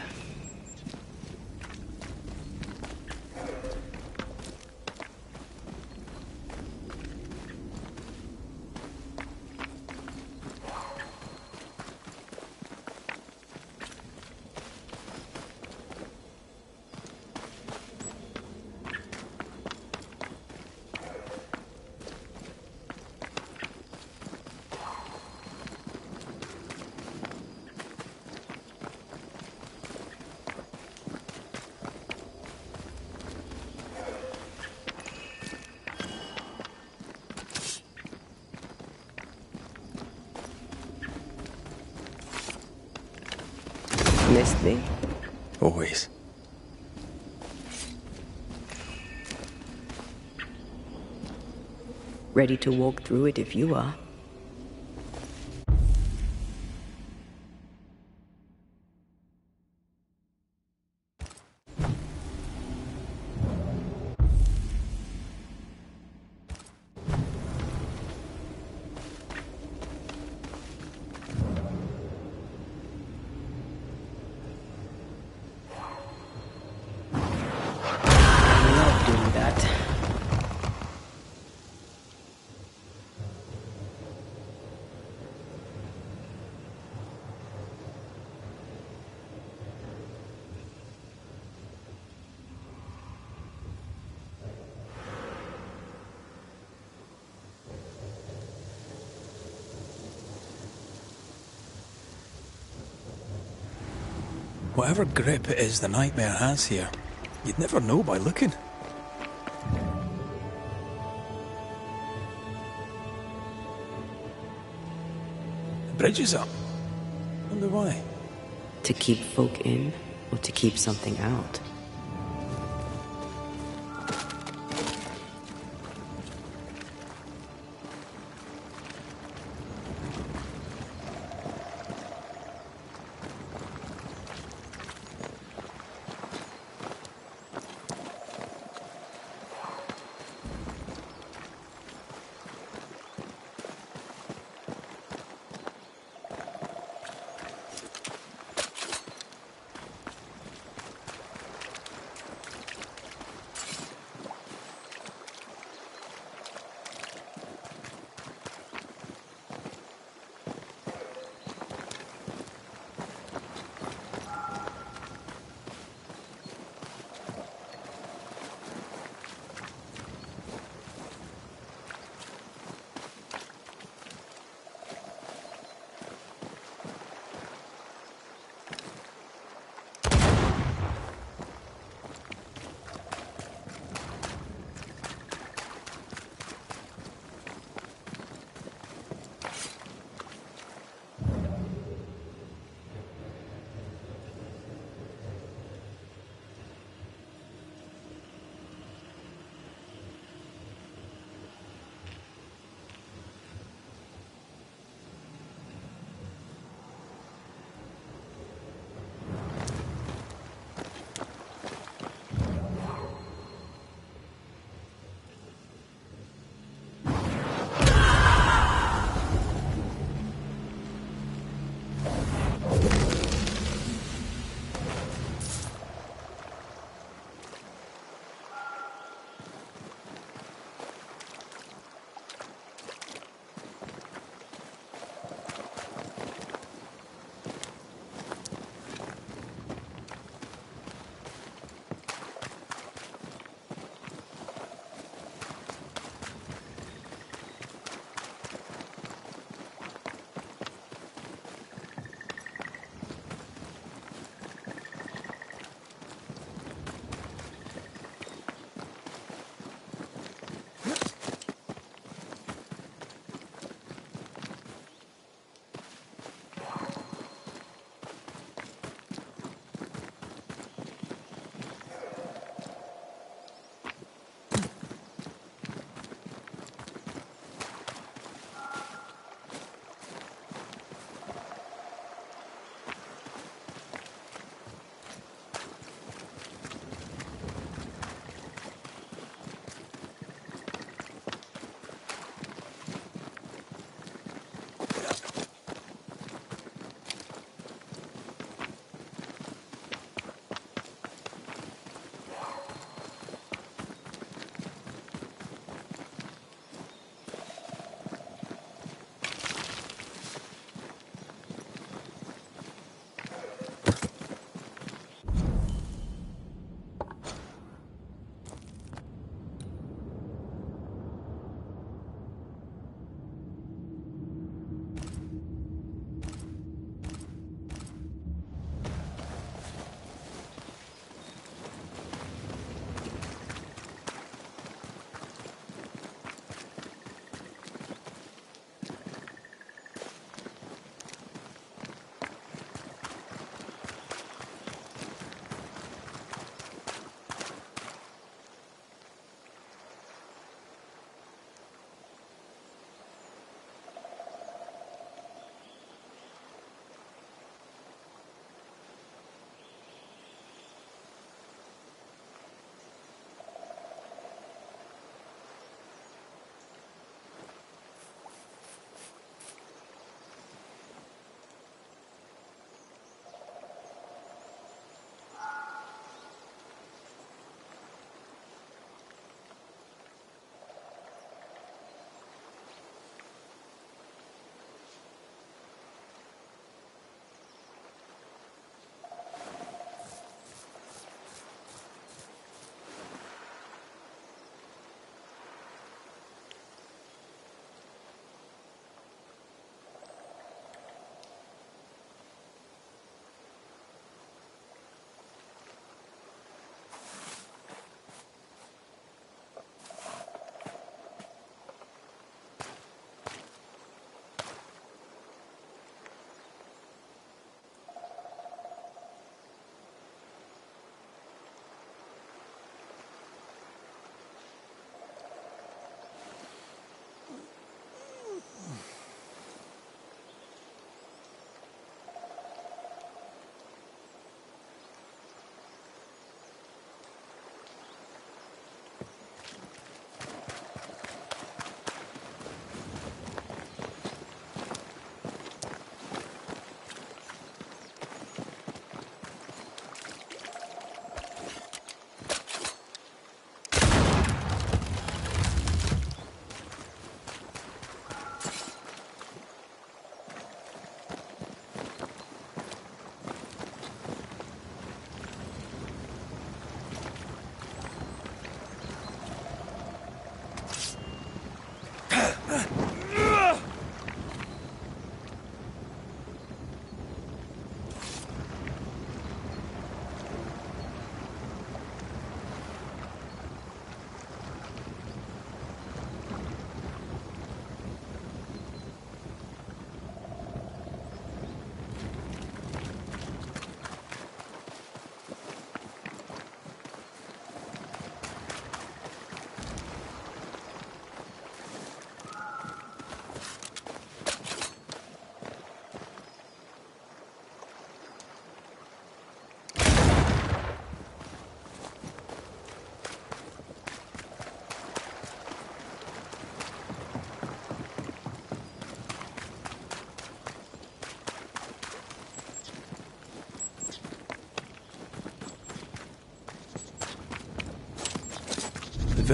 Speaker 1: Missed me?
Speaker 2: Always.
Speaker 1: Ready to walk through it if you are. Love doing that.
Speaker 2: Whatever grip it is the nightmare has here, you'd never know by looking. The bridge is up. Wonder why.
Speaker 1: To keep folk in, or to keep something out?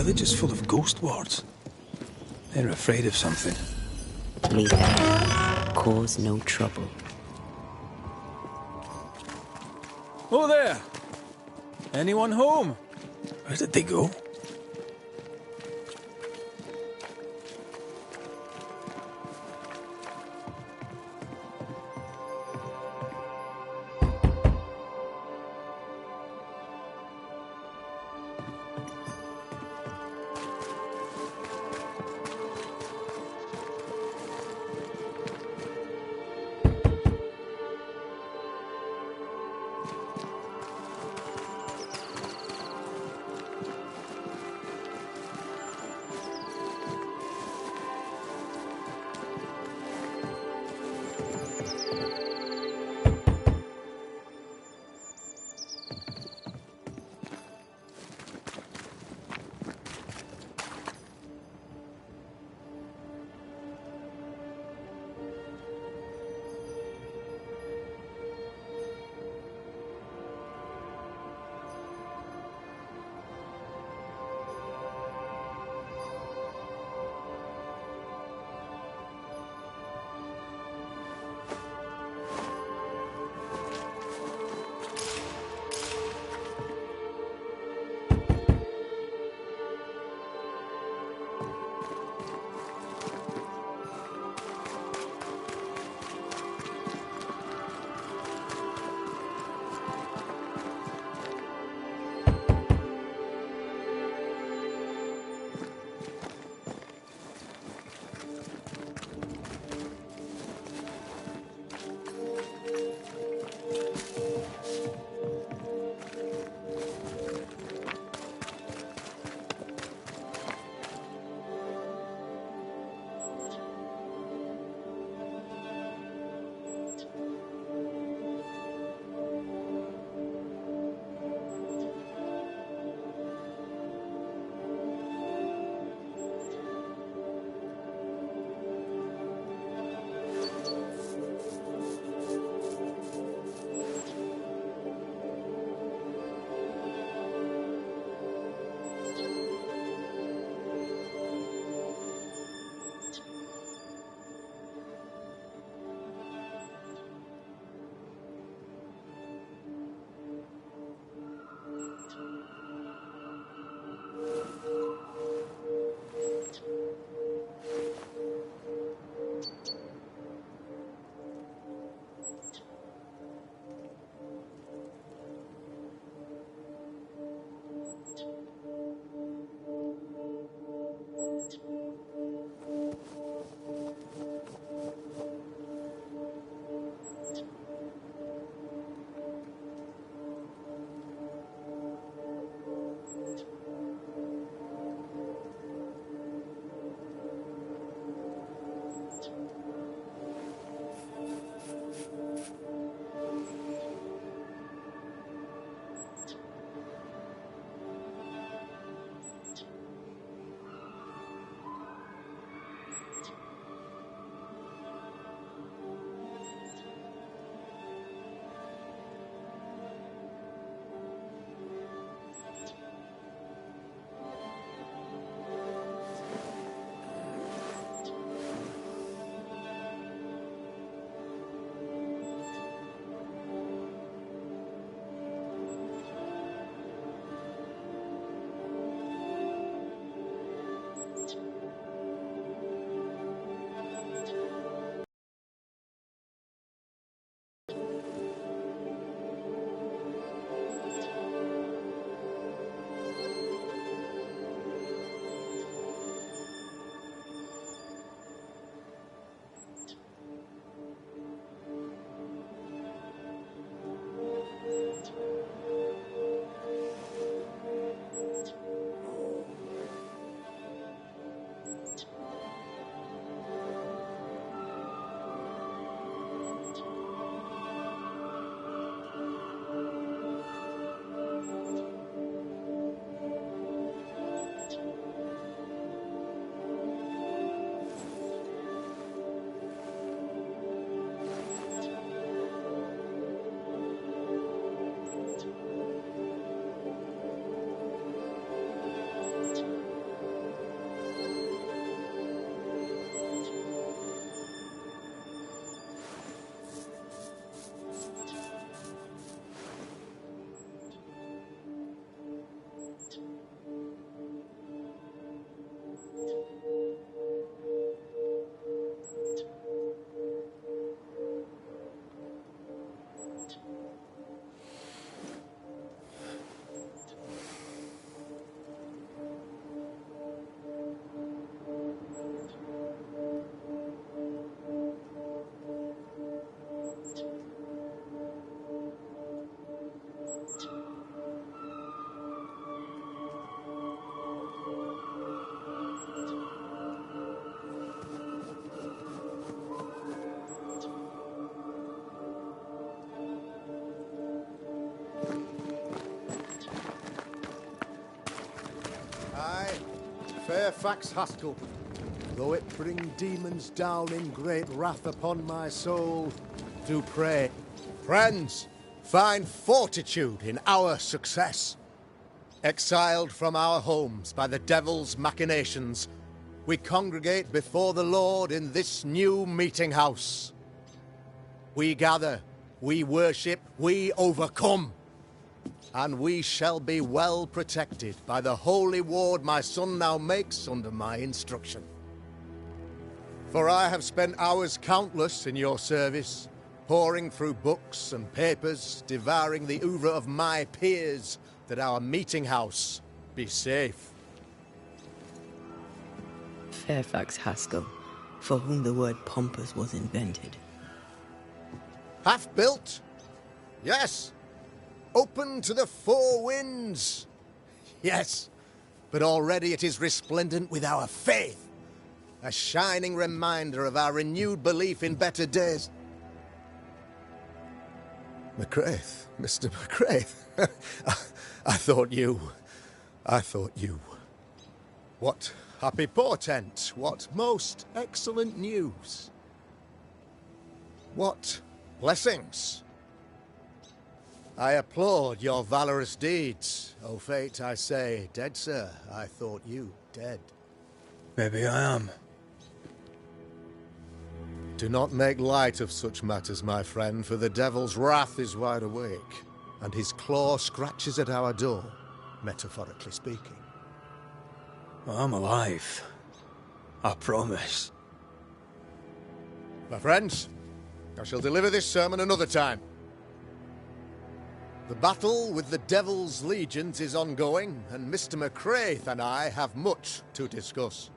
Speaker 2: village is full of ghost wards. They're afraid of something.
Speaker 1: Leave them. Cause no trouble.
Speaker 2: Oh there! Anyone home? Where did they go?
Speaker 8: Fairfax Haskell. Though it bring demons down in great wrath upon my soul, do pray. Friends, find fortitude in our success. Exiled from our homes by the devil's machinations, we congregate before the Lord in this new meeting house. We gather, we worship, we overcome. And we shall be well protected by the holy ward my son now makes under my instruction. For I have spent hours countless in your service, poring through books and papers, devouring the oeuvre of my peers, that our meeting house be safe.
Speaker 1: Fairfax Haskell, for whom the word pompous was invented.
Speaker 8: Half-built? Yes. Open to the four winds? Yes. But already it is resplendent with our faith. A shining reminder of our renewed belief in better days. McCraith, Mr. McCraith. I thought you. What happy portent, what most excellent news. What blessings. I applaud your valorous deeds. O fate, I say, dead sir, I thought you dead.
Speaker 2: Maybe I am.
Speaker 8: Do not make light of such matters, my friend, for the devil's wrath is wide awake, and his claw scratches at our door, metaphorically speaking.
Speaker 2: I'm alive. I promise.
Speaker 8: My friends, I shall deliver this sermon another time. The battle with the devil's legions is ongoing, and Mr. McCraith and I have much to discuss.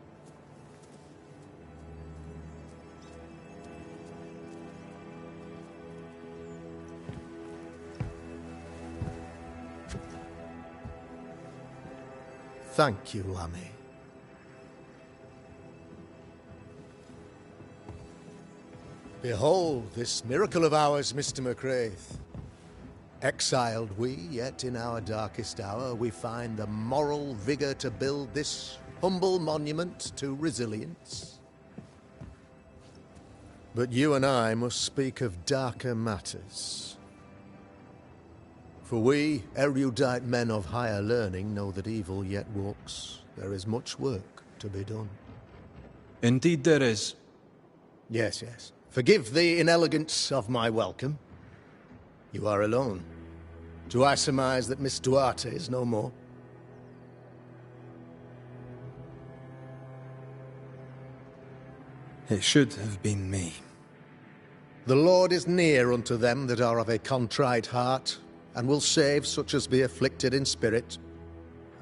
Speaker 8: Thank you, Lammy. Behold this miracle of ours, Mr. McCraith. Exiled we, yet in our darkest hour we find the moral vigour to build this humble monument to resilience. But you and I must speak of darker matters. For we, erudite men of higher learning, know that evil yet walks. There is much work to be done.
Speaker 2: Indeed there is.
Speaker 8: Yes, yes. Forgive the inelegance of my welcome. You are alone. Do I surmise that Miss Duarte is no more?
Speaker 2: It should have been me.
Speaker 8: The Lord is near unto them that are of a contrite heart, and will save such as be afflicted in spirit.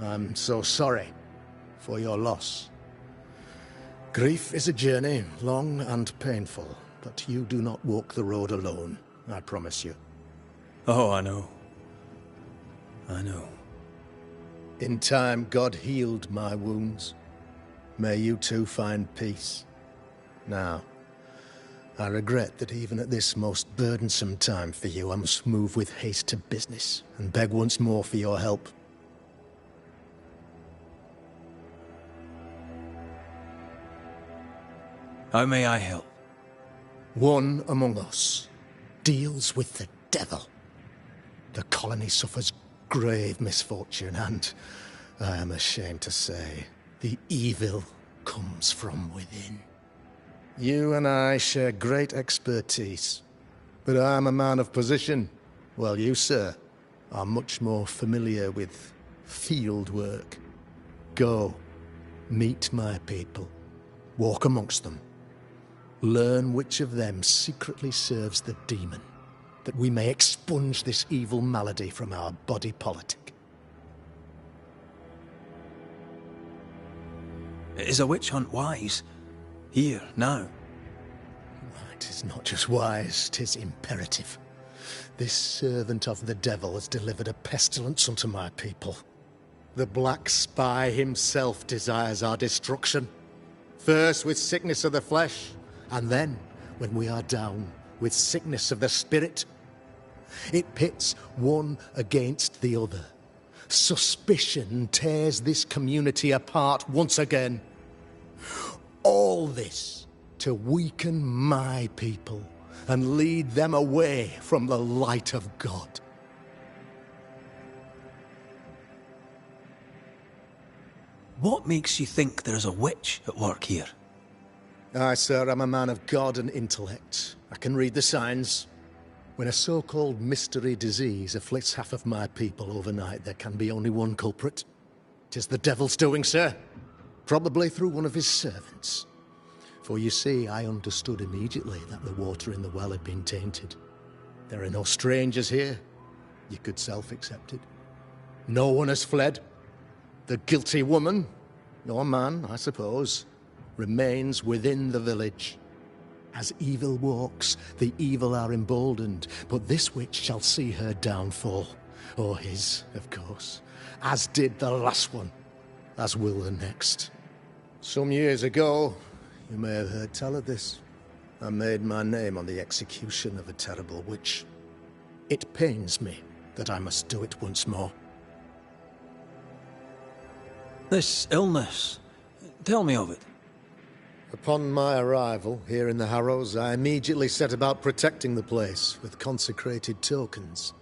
Speaker 8: I'm so sorry for your loss. Grief is a journey, long and painful, but you do not walk the road alone, I promise you.
Speaker 2: Oh, I know. I know.
Speaker 8: In time, God healed my wounds. May you too find peace. Now, I regret that even at this most burdensome time for you, I must move with haste to business and beg once more for your help.
Speaker 2: How may I help?
Speaker 8: One among us deals with the devil. The colony suffers grave misfortune, and I am ashamed to say, the evil comes from within. You and I share great expertise, but I am a man of position, while you, sir, are much more familiar with field work. Go, meet my people, walk amongst them, learn which of them secretly serves the demon, that we may expunge this evil malady from our body politic.
Speaker 2: Is a witch hunt wise? Here, now?
Speaker 8: It is not just wise, 'tis imperative. This servant of the devil has delivered a pestilence unto my people. The black spy himself desires our destruction. First with sickness of the flesh, and then, when we are down, with sickness of the spirit. It pits one against the other. Suspicion tears this community apart once again. All this to weaken my people and lead them away from the light of God.
Speaker 2: What makes you think there is a witch at work here?
Speaker 8: Aye, sir, I'm a man of God and intellect. I can read the signs. When a so-called mystery disease afflicts half of my people overnight, there can be only one culprit. 'Tis the devil's doing, sir. Probably through one of his servants. For you see, I understood immediately that the water in the well had been tainted. There are no strangers here. You could self-accept it. No one has fled. The guilty woman, or man, I suppose, remains within the village. As evil walks, the evil are emboldened, but this witch shall see her downfall. Or his, of course. As did the last one. As will the next. Some years ago, you may have heard tell of this. I made my name on the execution of a terrible witch. It pains me that I must do it once more.
Speaker 2: This illness, tell me of it.
Speaker 8: Upon my arrival here in the Harrows, I immediately set about protecting the place with consecrated tokens.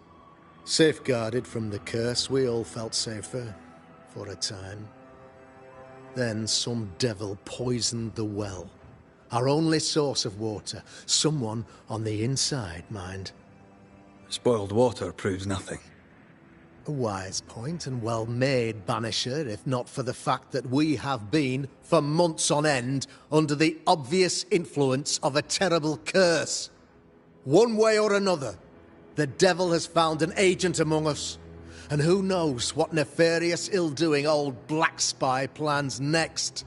Speaker 8: Safeguarded from the curse, we all felt safer, for a time. Then some devil poisoned the well, our only source of water. Someone on the inside, mind.
Speaker 2: Spoiled water proves nothing.
Speaker 8: A wise point and well made, Banisher, if not for the fact that we have been, for months on end, under the obvious influence of a terrible curse. One way or another, the devil has found an agent among us, and who knows what nefarious ill-doing old Black Spy plans next.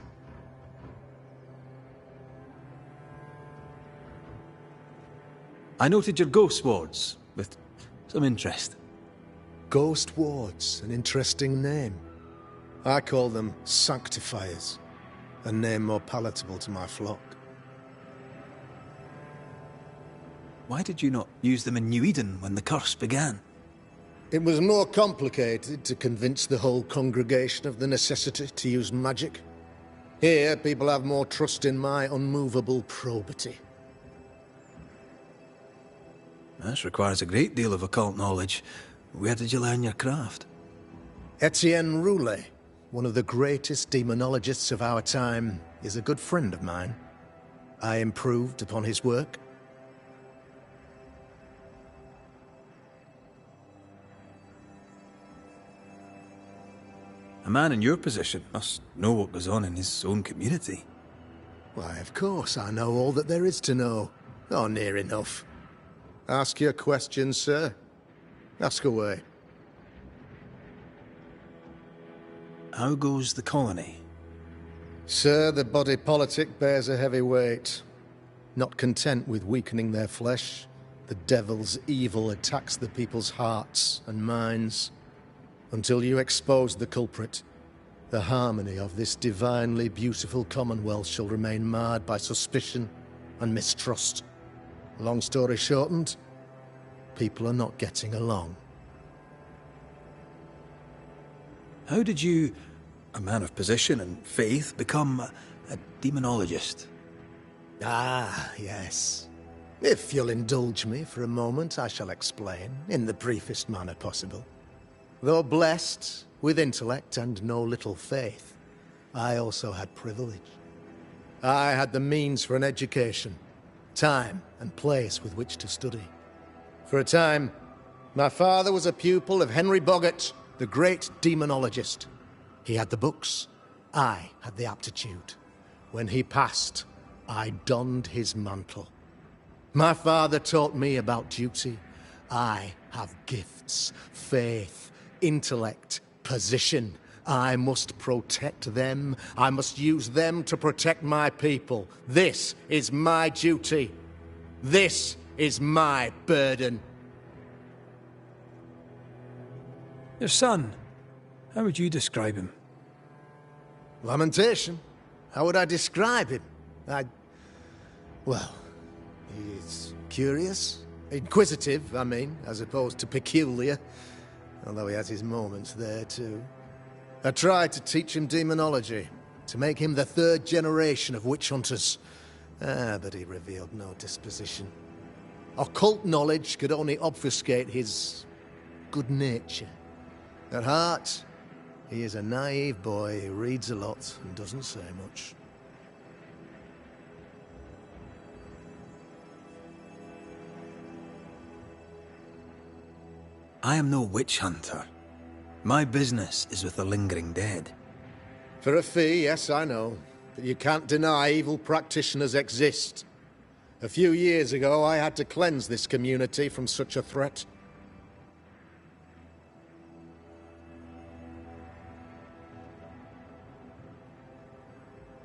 Speaker 2: I noted your ghost wards with some interest.
Speaker 8: Ghost wards, an interesting name. I call them sanctifiers, a name more palatable to my flock.
Speaker 2: Why did you not use them in New Eden when the curse began?
Speaker 8: It was more complicated to convince the whole congregation of the necessity to use magic. Here, people have more trust in my unmovable probity.
Speaker 2: This requires a great deal of occult knowledge. Where did you learn your craft?
Speaker 8: Etienne Roulet, one of the greatest demonologists of our time, is a good friend of mine. I improved upon his work.
Speaker 2: A man in your position must know what goes on in his own community.
Speaker 8: Why, of course, I know all that there is to know. Oh, near enough. Ask your questions, sir. Ask away.
Speaker 2: How goes the colony?
Speaker 8: Sir, the body politic bears a heavy weight. Not content with weakening their flesh, the devil's evil attacks the people's hearts and minds. Until you expose the culprit, the harmony of this divinely beautiful commonwealth shall remain marred by suspicion and mistrust. Long story shortened, people are not getting along.
Speaker 2: How did you, a man of position and faith, become a demonologist?
Speaker 8: Ah, yes. If you'll indulge me for a moment, I shall explain, in the briefest manner possible. Though blessed with intellect and no little faith, I also had privilege. I had the means for an education, time and place with which to study. For a time, my father was a pupil of Henry Boggart, the great demonologist. He had the books, I had the aptitude. When he passed, I donned his mantle. My father taught me about duty. I have gifts, faith, intellect, position. I must protect them. I must use them to protect my people. This is my duty. This is my burden.
Speaker 2: Your son, how would you describe him?
Speaker 8: Lamentation? How would I describe him? Well, he's curious. Inquisitive, I mean, as opposed to peculiar. although he has his moments there too. I tried to teach him demonology, to make him the third generation of witch hunters. But he revealed no disposition. Occult knowledge could only obfuscate his good nature. At heart, he is a naive boy who reads a lot and doesn't say much.
Speaker 2: I am no witch hunter. My business is with the lingering dead.
Speaker 8: For a fee, yes, I know. But you can't deny evil practitioners exist. A few years ago, I had to cleanse this community from such a threat.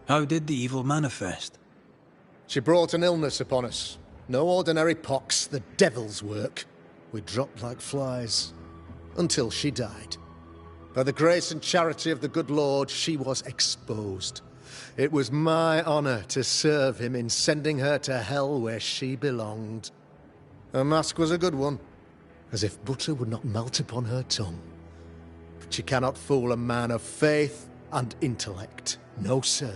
Speaker 2: How did the evil manifest?
Speaker 8: She brought an illness upon us. No ordinary pox, the devil's work. We dropped like flies. Until she died. By the grace and charity of the good Lord, she was exposed. It was my honor to serve him in sending her to hell where she belonged. Her mask was a good one, as if butter would not melt upon her tongue. But you cannot fool a man of faith and intellect. No, sir,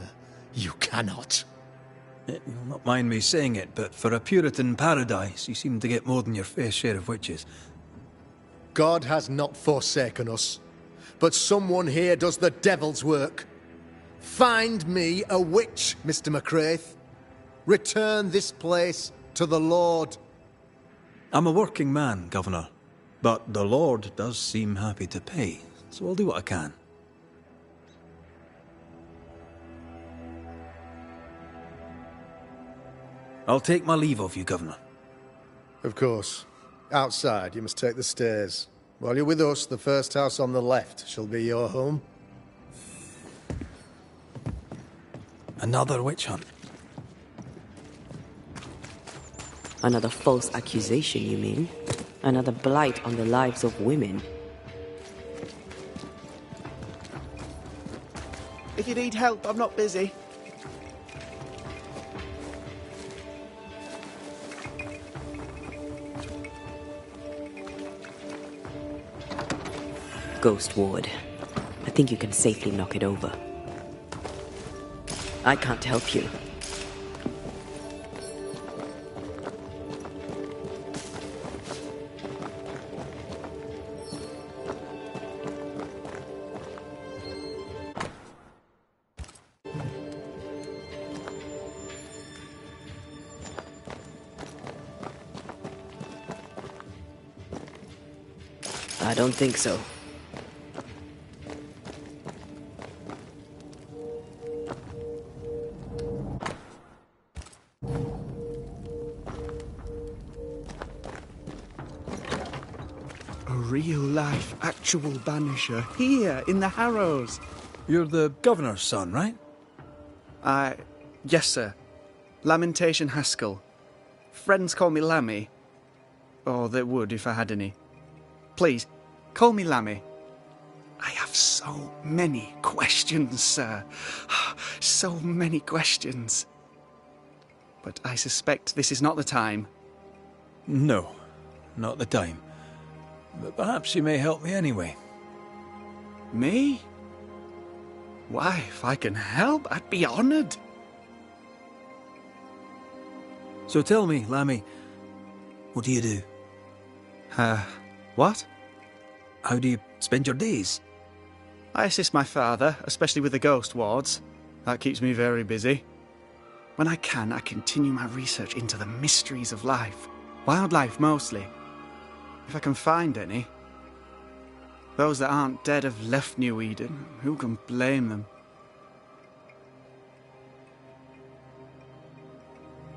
Speaker 8: you cannot.
Speaker 2: You'll not mind me saying it, but for a Puritan paradise, you seem to get more than your fair share of witches.
Speaker 8: God has not forsaken us, but someone here does the devil's work. Find me a witch, Mr. McCraith. Return this place to the Lord.
Speaker 2: I'm a working man, Governor, but the Lord does seem happy to pay, so I'll do what I can. I'll take my leave of you, Governor.
Speaker 8: Of course. Outside, you must take the stairs. While you're with us, the first house on the left shall be your home.
Speaker 2: Another witch hunt.
Speaker 1: Another false accusation, you mean? Another blight on the lives of women.
Speaker 9: If you need help, I'm not busy.
Speaker 1: Ghost Ward. I think you can safely knock it over. I can't help you. I don't think so.
Speaker 9: Real-life, actual Banisher, here, in the Harrows.
Speaker 2: You're the Governor's son, right?
Speaker 9: Yes, sir. Lamentation Haskell. Friends call me Lammy. Or they would if I had any. Please, call me Lammy. I have so many questions, sir. So many questions. But I suspect this is not the time.
Speaker 2: No, not the time. But perhaps you may help me anyway.
Speaker 9: Me? Why, if I can help, I'd be honoured.
Speaker 2: So tell me, Lammy, what do you do?
Speaker 9: What?
Speaker 2: How do you spend your days?
Speaker 9: I assist my father, especially with the ghost wards. That keeps me very busy. When I can, I continue my research into the mysteries of life. Wildlife, mostly. If I can find any. Those that aren't dead have left New Eden. Who can blame them?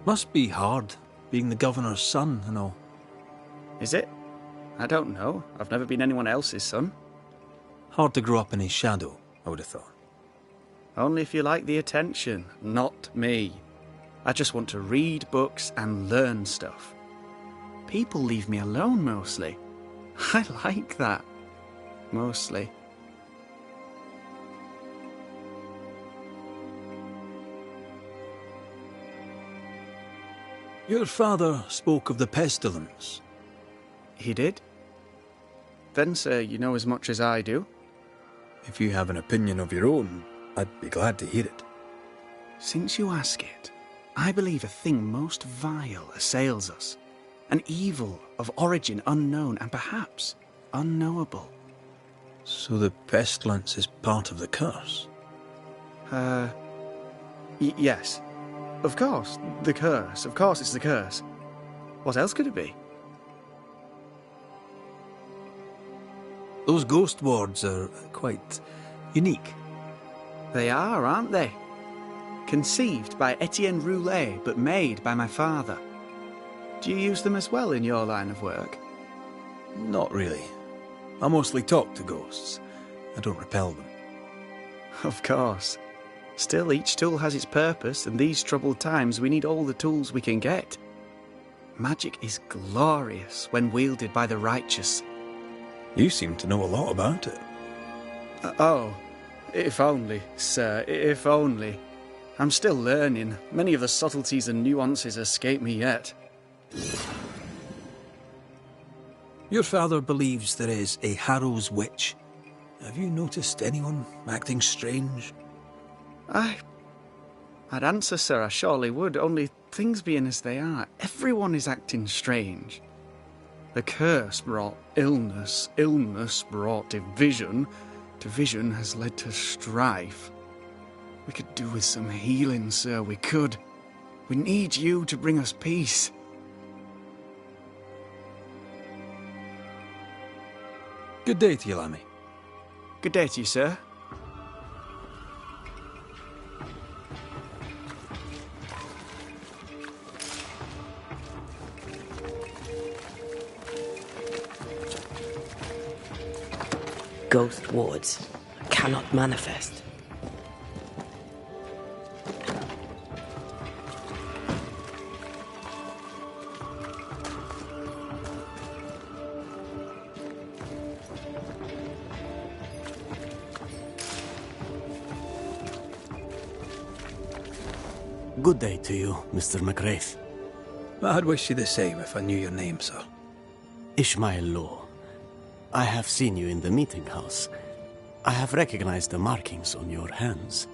Speaker 2: Must be hard, being the Governor's son and all.
Speaker 9: Is it? I don't know. I've never been anyone else's son.
Speaker 2: Hard to grow up in his shadow, I would have thought.
Speaker 9: Only if you like the attention, not me. I just want to read books and learn stuff. People leave me alone, mostly. I like that. Mostly.
Speaker 2: Your father spoke of the pestilence.
Speaker 9: He did? Then, sir, you know as much as I do.
Speaker 2: If you have an opinion of your own, I'd be glad to hear it.
Speaker 9: Since you ask it, I believe a thing most vile assails us. An evil of origin unknown and perhaps unknowable.
Speaker 2: So the pestilence is part of the curse?
Speaker 9: Yes. Of course, the curse. Of course it's the curse. What else could it be?
Speaker 2: Those ghost wards are quite unique.
Speaker 9: They are, aren't they? Conceived by Etienne Roulet, but made by my father. Do you use them as well in your line of work?
Speaker 2: Not really. I mostly talk to ghosts. I don't repel them.
Speaker 9: Of course. Still, each tool has its purpose, and these troubled times we need all the tools we can get. Magic is glorious when wielded by the righteous.
Speaker 2: You seem to know a lot about it.
Speaker 9: Oh, if only, sir, if only. I'm still learning. Many of the subtleties and nuances escape me yet.
Speaker 2: Your father believes there is a Harrow's witch. Have you noticed anyone acting strange?
Speaker 9: I'd answer, sir, I surely would, only things being as they are, everyone is acting strange. The curse brought illness, illness brought division, division has led to strife. We could do with some healing, sir, we could. We need you to bring us peace.
Speaker 2: Good day to you, Lammy.
Speaker 9: Good day to you, sir.
Speaker 5: Ghost wards cannot manifest.
Speaker 10: Good day to you, Mr. McGrath.
Speaker 2: I'd wish you the same if I knew your name, sir.
Speaker 10: Ishmael Law. I have seen you in the meeting house. I have recognized the markings on your hands.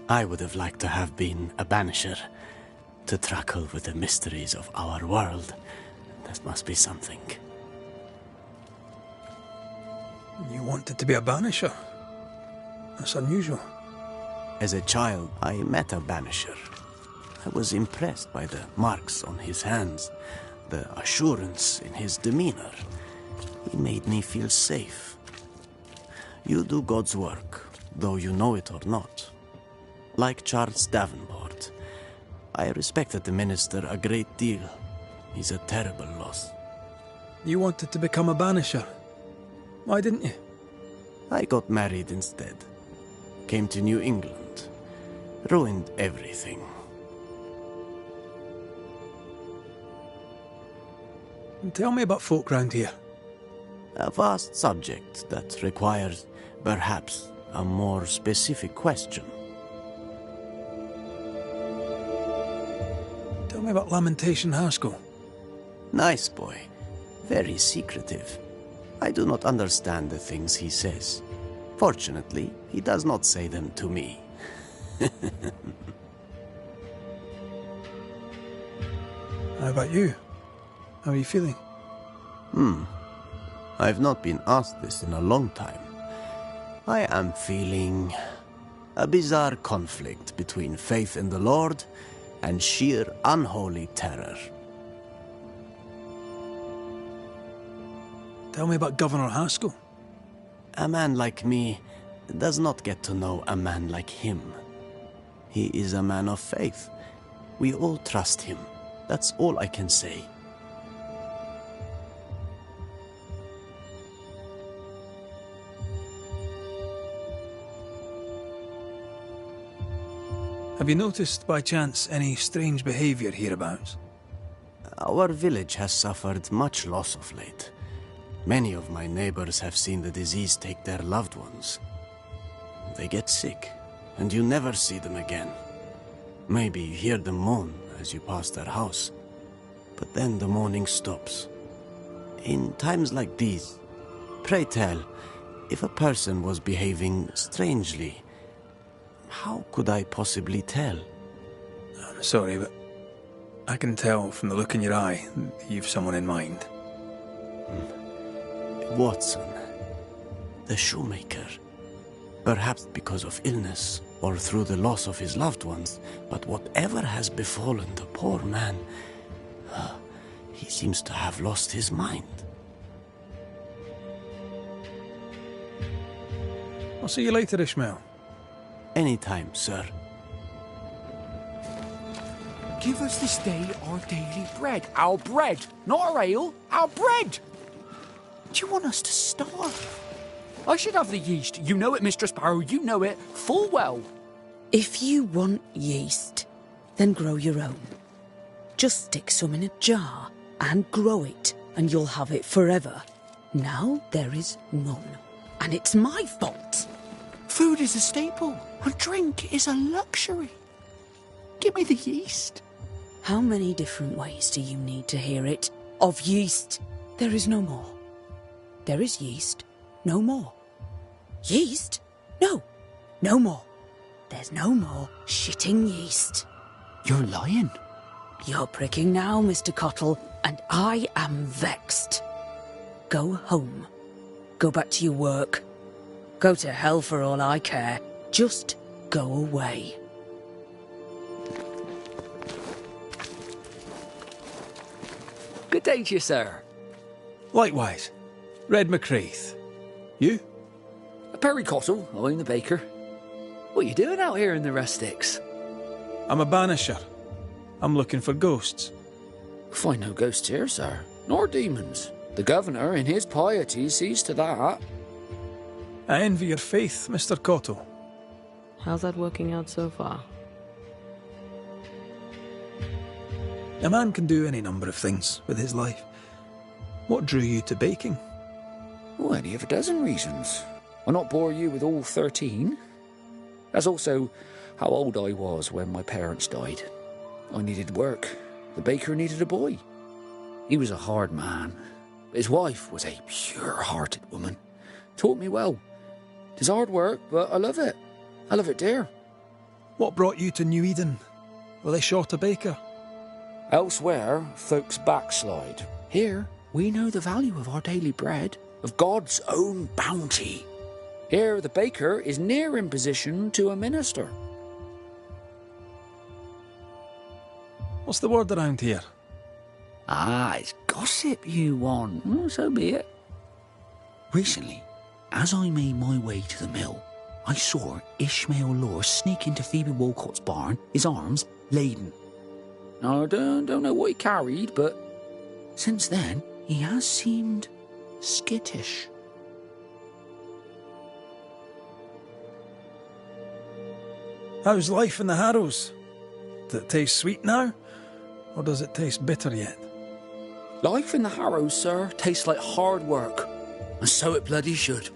Speaker 10: I would have liked to have been a banisher, to truckle with the mysteries of our world. That must be something.
Speaker 2: You wanted to be a banisher? That's unusual.
Speaker 10: As a child, I met a banisher. I was impressed by the marks on his hands, the assurance in his demeanor. He made me feel safe. You do God's work, though you know it or not. Like Charles Davenport, I respected the minister a great deal. He's a terrible loss.
Speaker 2: You wanted to become a banisher. Why didn't you?
Speaker 10: I got married instead. Came to New England. Ruined everything.
Speaker 2: Tell me about folk round here.
Speaker 10: A vast subject that requires, perhaps, a more specific question.
Speaker 2: Tell me about Lamentation Haskell.
Speaker 10: Nice boy. Very secretive. I do not understand the things he says. Fortunately, he does not say them to me.
Speaker 2: How about you? How are you feeling?
Speaker 10: I've not been asked this in a long time. I am feeling a bizarre conflict between faith in the Lord and sheer unholy terror.
Speaker 2: Tell me about Governor Haskell.
Speaker 10: A man like me does not get to know a man like him. He is a man of faith. We all trust him. That's all I can say.
Speaker 2: Have you noticed, by chance, any strange behavior hereabouts?
Speaker 10: Our village has suffered much loss of late. Many of my neighbors have seen the disease take their loved ones. They get sick, and you never see them again. Maybe you hear them moan as you pass their house, but then the moaning stops. In times like these, Pray tell, if a person was behaving strangely, how could I possibly tell?
Speaker 2: I'm sorry, but I can tell from the look in your eye that you've someone in mind.
Speaker 10: Watson, the shoemaker. Perhaps because of illness or through the loss of his loved ones, but whatever has befallen the poor man, he seems to have lost his mind.
Speaker 2: I'll see you later, Ishmael.
Speaker 10: Anytime, sir.
Speaker 11: Give us this day our daily bread. Our bread, not our ale, our bread! Do you want us to starve? I should have the yeast. You know it, Mistress Barrow, you know it full well.
Speaker 12: If you want yeast, then grow your own. Just stick some in a jar and grow it, and you'll have it forever. Now there is none, and it's my fault.
Speaker 11: Food is a staple, and drink is a luxury. Give me the yeast.
Speaker 12: How many different ways do you need to hear it? Of yeast, there is no more. There is yeast, no more. Yeast? No, no more. There's no more shitting yeast.
Speaker 11: You're lying.
Speaker 12: You're pricking now, Mr. Cottle, and I am vexed. Go home. Go back to your work. Go to hell for all I care. Just go away.
Speaker 11: Good day to you, sir.
Speaker 2: Likewise. Red McCraith. You?
Speaker 11: Perry Cottle, I'm the baker. What are you doing out here in the rustics?
Speaker 2: I'm a banisher. I'm looking for ghosts.
Speaker 11: Find no ghosts here, sir, nor demons. The governor, in his piety, sees to that.
Speaker 2: I envy your faith, Mr. Cottle.
Speaker 1: How's that working out so far?
Speaker 2: A man can do any number of things with his life. What drew you to baking?
Speaker 11: Oh, any of a dozen reasons. I'll not bore you with all 13. That's also how old I was when my parents died. I needed work. The baker needed a boy. He was a hard man. His wife was a pure-hearted woman. Taught me well. 'Tis hard work, but I love it. I love it, dear.
Speaker 2: What brought you to New Eden? Were they short a baker?
Speaker 11: Elsewhere, folks backslide. Here, we know the value of our daily bread, of God's own bounty. Here, the baker is near in position to a minister.
Speaker 2: What's the word around here?
Speaker 11: Ah, it's gossip you want. Oh, so be it. Recently, as I made my way to the mill, I saw Ishmael Lore sneak into Phoebe Walcott's barn, his arms laden. Now, I don't know what he carried, but since then, he has seemed skittish.
Speaker 2: How's life in the Harrows? Does it taste sweet now? Or does it taste bitter yet?
Speaker 11: Life in the Harrows, sir, tastes like hard work. And so it bloody should.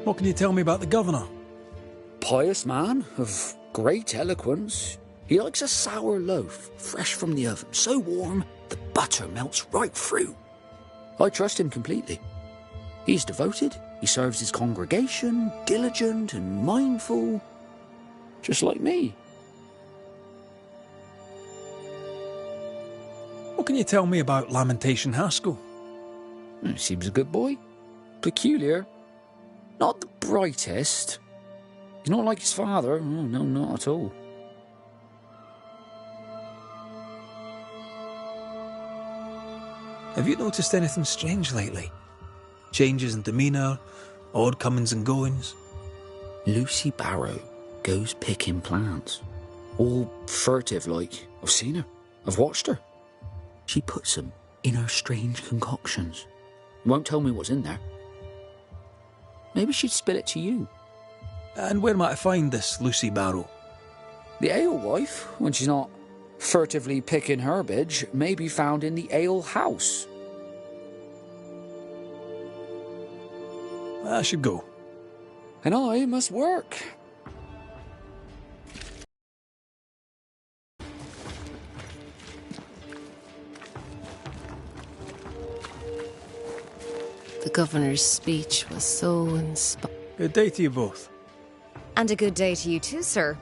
Speaker 2: What can you tell me about the governor?
Speaker 11: Pious man of great eloquence. He likes a sour loaf, fresh from the oven, so warm the butter melts right through. I trust him completely. He's devoted, he serves his congregation, diligent and mindful, just like me.
Speaker 2: What can you tell me about Lamentation Haskell?
Speaker 11: He seems a good boy. Peculiar. Not the brightest. He's not like his father. Oh, no, not at all.
Speaker 2: Have you noticed anything strange lately? Changes in demeanour, odd comings and goings?
Speaker 11: Lucy Barrow goes picking plants. All furtive like. I've seen her. I've watched her. She puts them in her strange concoctions. Won't tell me what's in there. Maybe she'd spill it to you.
Speaker 2: And where might I find this Lucy Barrow?
Speaker 11: The alewife, when she's not furtively picking herbage, may be found in the ale house.
Speaker 2: I should go.
Speaker 11: And I must work.
Speaker 5: governor's speech was so inspiring.
Speaker 2: Good day to you both.
Speaker 13: And a good day to you too, sir.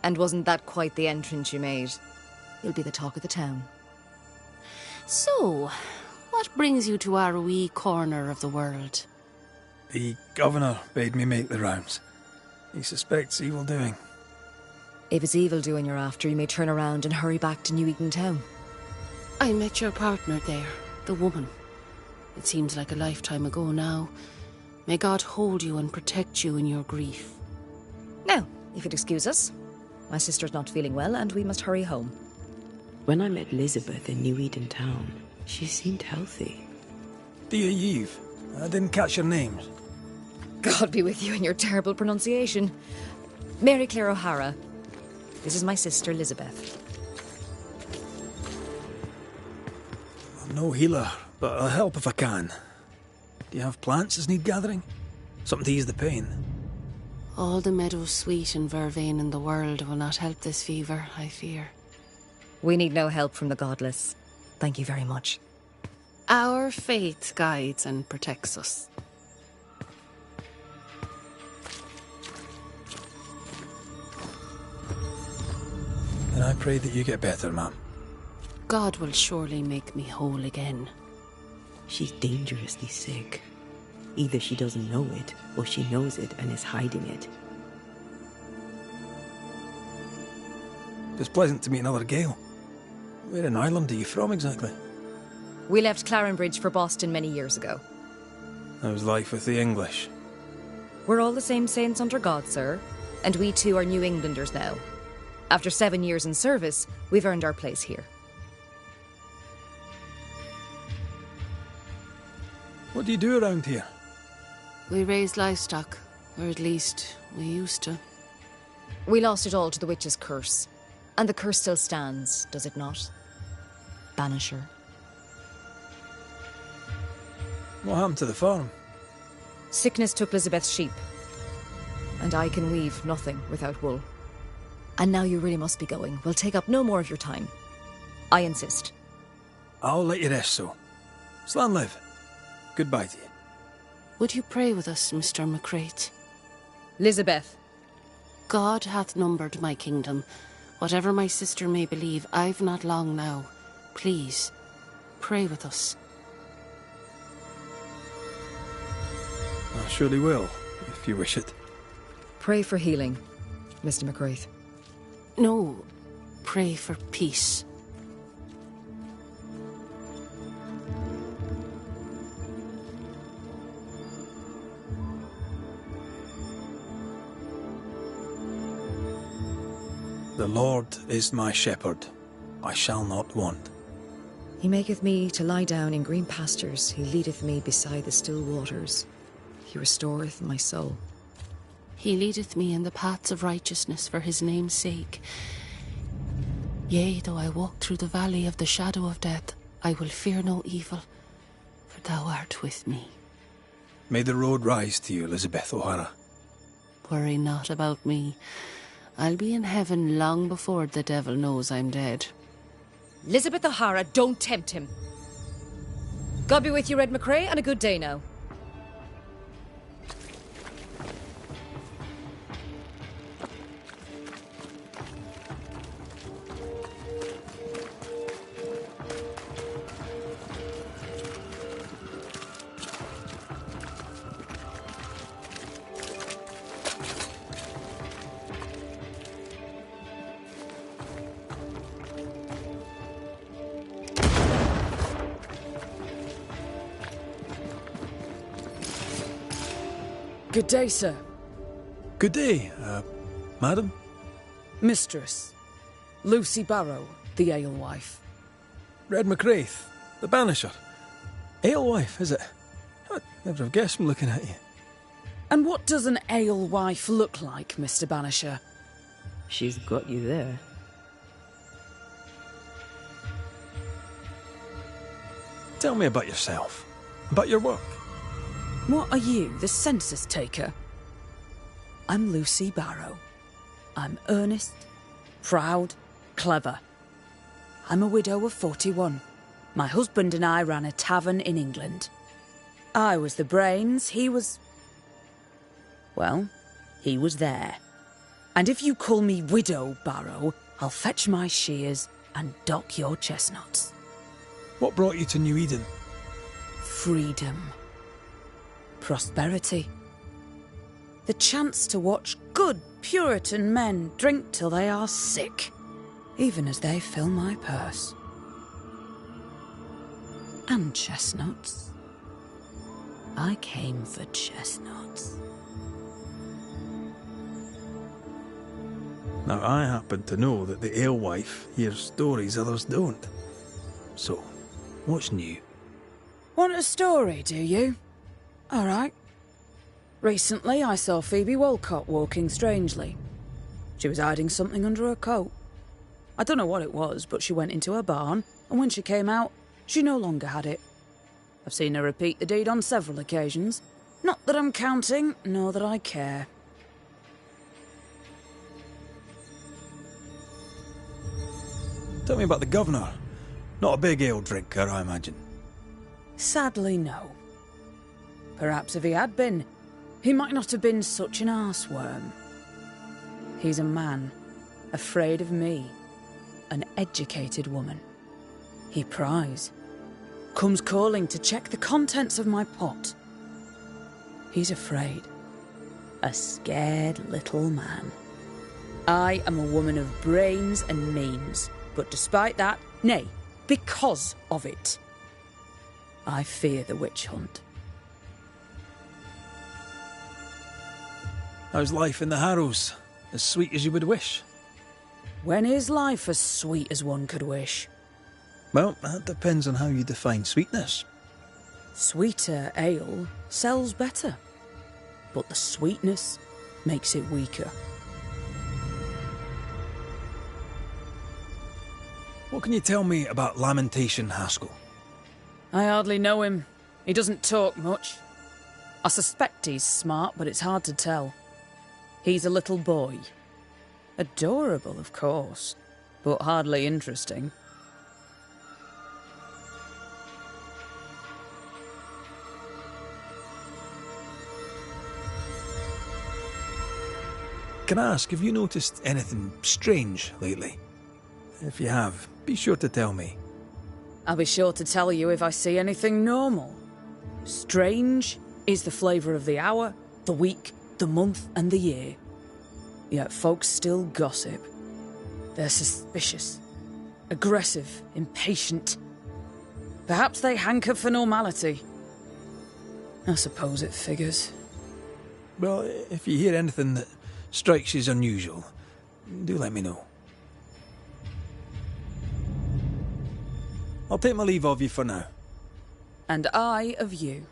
Speaker 13: And wasn't that quite the entrance you made? You'll be the talk of the town.
Speaker 5: So, what brings you to our wee corner of the world?
Speaker 2: The governor bade me make the rounds. He suspects evil doing.
Speaker 13: If it's evil doing you're after, you may turn around and hurry back to New Eden Town.
Speaker 5: I met your partner there, the woman. It seems like a lifetime ago now. May God hold you and protect you in your grief.
Speaker 13: Now, if you'd excuse us, my sister's not feeling well and we must hurry home.
Speaker 1: When I met Elizabeth in New Eden Town, she seemed healthy.
Speaker 2: Dear Eve, I didn't catch your names.
Speaker 13: God be with you in your terrible pronunciation. Mary Claire O'Hara. This is my sister, Elizabeth.
Speaker 2: I'm no healer, but I'll help if I can. Do you have plants as need gathering? Something to ease the pain?
Speaker 5: All the meadow sweet and vervain in the world will not help this fever, I fear.
Speaker 13: We need no help from the godless. Thank you very much.
Speaker 5: Our faith guides and protects us.
Speaker 2: And I pray that you get better, ma'am.
Speaker 5: God will surely make me whole again.
Speaker 1: She's dangerously sick. Either she doesn't know it, or she knows it and is hiding it.
Speaker 2: It's pleasant to meet another Gale. Where in Ireland are you from, exactly?
Speaker 13: We left Clarenbridge for Boston many years ago.
Speaker 2: How's life with the English?
Speaker 13: We're all the same saints under God, sir. And we too are New Englanders now. After 7 years in service, we've earned our place here.
Speaker 2: What do you do around here?
Speaker 5: We raise livestock, or at least we used to.
Speaker 13: We lost it all to the witch's curse. And the curse still stands, does it not? Banisher.
Speaker 2: What happened to the farm?
Speaker 13: Sickness took Elizabeth's sheep. And I can weave nothing without wool. And now you really must be going. We'll take up no more of your time. I insist.
Speaker 2: I'll let you rest, so. Slan live. Goodbye to you.
Speaker 5: Would you pray with us, Mr. McCrate?
Speaker 13: Elizabeth.
Speaker 5: God hath numbered my kingdom. Whatever my sister may believe, I've not long now. Please, pray with us.
Speaker 2: I surely will, if you wish it.
Speaker 13: Pray for healing, Mr. McCraith.
Speaker 5: No, pray for peace.
Speaker 2: The Lord is my shepherd, I shall not want.
Speaker 13: He maketh me to lie down in green pastures. He leadeth me beside the still waters. He restoreth my soul.
Speaker 5: He leadeth me in the paths of righteousness for his name's sake. Yea, though I walk through the valley of the shadow of death, I will fear no evil, for thou art with me.
Speaker 2: May the road rise to you, Elizabeth O'Hara.
Speaker 5: Worry not about me. I'll be in heaven long before the devil knows I'm dead.
Speaker 13: Elizabeth O'Hara, don't tempt him. God be with you, Red McCrae, and a good day now.
Speaker 12: Good day, sir.
Speaker 2: Good day, madam.
Speaker 12: Mistress. Lucy Barrow, the alewife.
Speaker 2: Red McCraith, the Banisher. Alewife, is it? I'd never have guessed from looking at you.
Speaker 12: And what does an alewife look like, Mr. Banisher?
Speaker 1: She's got you there.
Speaker 2: Tell me about yourself. About your work.
Speaker 12: What are you, the census taker? I'm Lucy Barrow. I'm earnest, proud, clever. I'm a widow of 41. My husband and I ran a tavern in England. I was the brains, he was... Well, he was there. And if you call me Widow Barrow, I'll fetch my shears and dock your chestnuts.
Speaker 2: What brought you to New Eden?
Speaker 12: Freedom. Prosperity. The chance to watch good Puritan men drink till they are sick, even as they fill my purse. And chestnuts. I came for chestnuts.
Speaker 2: Now, I happen to know that the alewife hears stories others don't. So, what's new?
Speaker 12: Want a story, do you? All right. Recently, I saw Phoebe Walcott walking strangely. She was hiding something under her coat. I don't know what it was, but she went into her barn, and when she came out, she no longer had it. I've seen her repeat the deed on several occasions. Not that I'm counting, nor that I care.
Speaker 2: Tell me about the governor. Not a big ale drinker, I imagine.
Speaker 12: Sadly, no. Perhaps if he had been, he might not have been such an arseworm. He's a man, afraid of me, an educated woman. He pries, comes calling to check the contents of my pot. He's afraid. A scared little man. I am a woman of brains and means, but despite that, nay, because of it, I fear the witch hunt.
Speaker 2: How's life in the Harrows? As sweet as you would wish?
Speaker 12: When is life as sweet as one could wish?
Speaker 2: Well, that depends on how you define sweetness.
Speaker 12: Sweeter ale sells better, but the sweetness makes it weaker.
Speaker 2: What can you tell me about Lamentation Haskell?
Speaker 12: I hardly know him. He doesn't talk much. I suspect he's smart, but it's hard to tell. He's a little boy. Adorable, of course, but hardly interesting.
Speaker 2: Can I ask, have you noticed anything strange lately? If you have, be sure to tell me.
Speaker 12: I'll be sure to tell you if I see anything normal. Strange is the flavour of the hour, the week, the month and the year. Yet folks still gossip. They're suspicious, aggressive, impatient. Perhaps they hanker for normality. I suppose it figures.
Speaker 2: Well, if you hear anything that strikes you as unusual, do let me know. I'll take my leave of you for now.
Speaker 12: And I of you.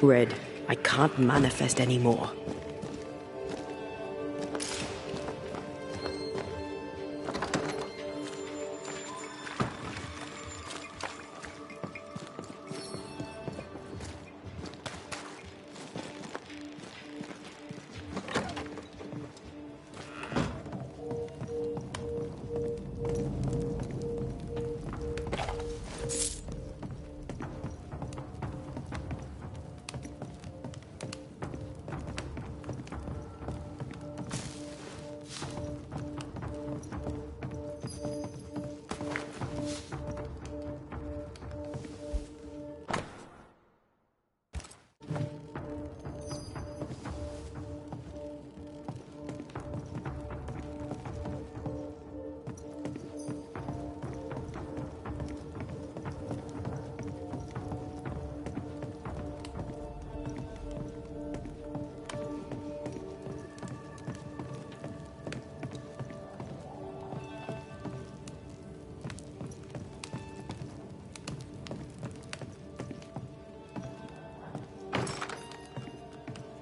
Speaker 1: Red, I can't manifest anymore.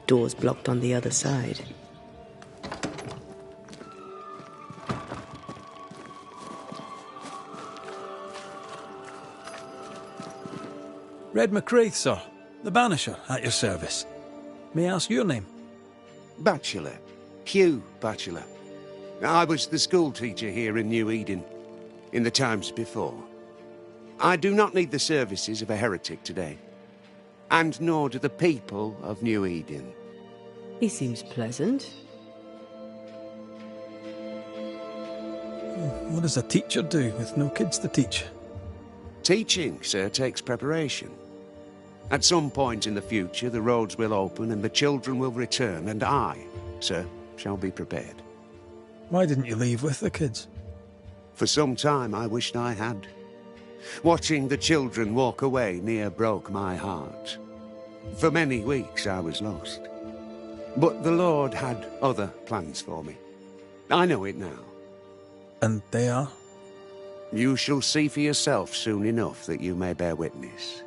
Speaker 1: Door's blocked on the other side.
Speaker 2: Red McCraith, sir. The Banisher, at your service. May I ask your name?
Speaker 14: Bachelor. Hugh Bachelor. I was the school teacher here in New Eden, in the times before. I do not need the services of a heretic today, and nor do the people of New Eden.
Speaker 1: He seems pleasant.
Speaker 2: What does a teacher do with no kids to teach?
Speaker 14: Teaching, sir, takes preparation. At some point in the future, the roads will open and the children will return, and I, sir, shall be prepared.
Speaker 2: Why didn't you leave with the kids?
Speaker 14: For some time I wished I had. Watching the children walk away near broke my heart. For many weeks I was lost. But the Lord had other plans for me. I know it now.
Speaker 2: And they are?
Speaker 14: You shall see for yourself soon enough that you may bear witness.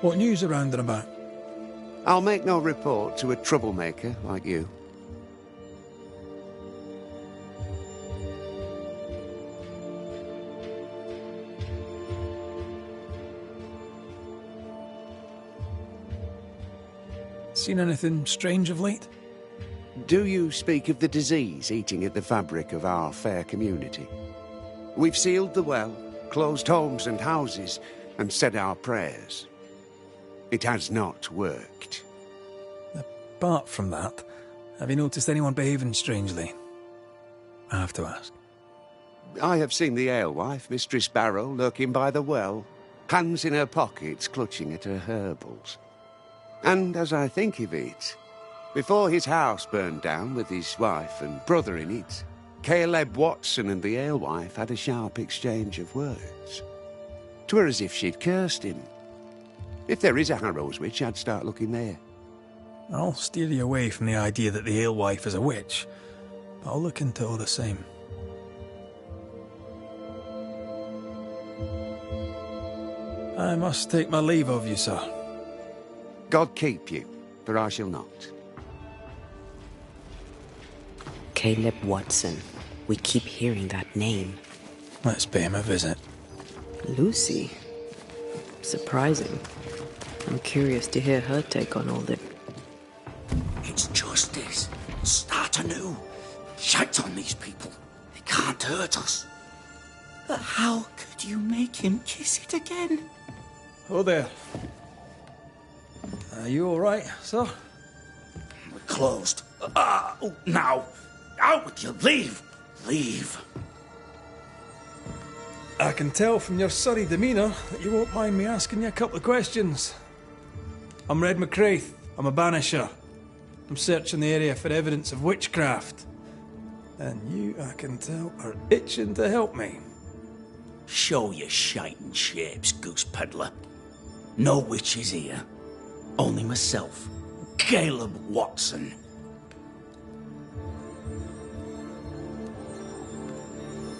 Speaker 2: What news around and about?
Speaker 14: I'll make no report to a troublemaker like you.
Speaker 2: Seen anything strange of late?
Speaker 14: Do you speak of the disease eating at the fabric of our fair community? We've sealed the well, closed homes and houses, and said our prayers. It has not worked.
Speaker 2: Apart from that, have you noticed anyone behaving strangely? I have to ask.
Speaker 14: I have seen the alewife, Mistress Barrow, lurking by the well, hands in her pockets clutching at her herbals. And as I think of it, before his house burned down with his wife and brother in it, Caleb Watson and the alewife had a sharp exchange of words. 'Twere as if she'd cursed him. If there is a Harrow's witch, I'd start looking there.
Speaker 2: I'll steer you away from the idea that the alewife is a witch, but I'll look into all the same. I must take my leave of you, sir.
Speaker 14: God keep you, for I shall not.
Speaker 1: Caleb Watson. We keep hearing that name.
Speaker 2: Let's pay him a visit.
Speaker 1: Lucy. Surprising. I'm curious to hear her take on all this.
Speaker 11: It's justice. Start anew. Shite on these people. They can't hurt us. But how could you make him kiss it again?
Speaker 2: Oh there. Are you all right, sir?
Speaker 11: We're closed. Oh, now. Out with you. Leave. Leave.
Speaker 2: I can tell from your surly demeanour that you won't mind me asking you a couple of questions. I'm Red McCraith. I'm a Banisher. I'm searching the area for evidence of witchcraft. And you, I can tell, are itching to help me.
Speaker 11: Show your shiting shapes, goose peddler. No witches here. Only myself, Caleb Watson.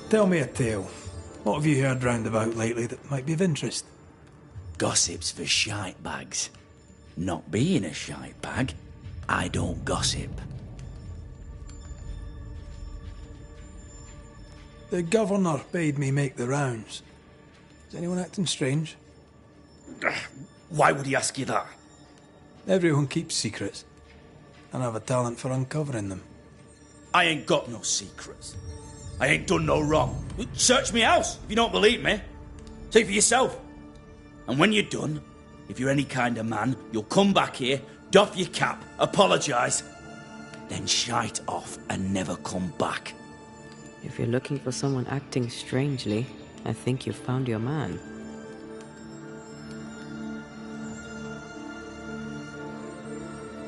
Speaker 2: Tell me a tale. What have you heard round about lately that might be of interest?
Speaker 11: Gossip's for shite bags. Not being a shite bag, I don't gossip.
Speaker 2: The governor bade me make the rounds. Is anyone acting strange?
Speaker 11: Why would he ask you that?
Speaker 2: Everyone keeps secrets. and have a talent for uncovering them.
Speaker 15: I ain't got no secrets. I ain't done no wrong. Search me house if you don't believe me. See for yourself. And when you're done, if you're any kind of man, you'll come back here, doff your cap, apologise, then shite off and never come back.
Speaker 1: If you're looking for someone acting strangely, I think you've found your man.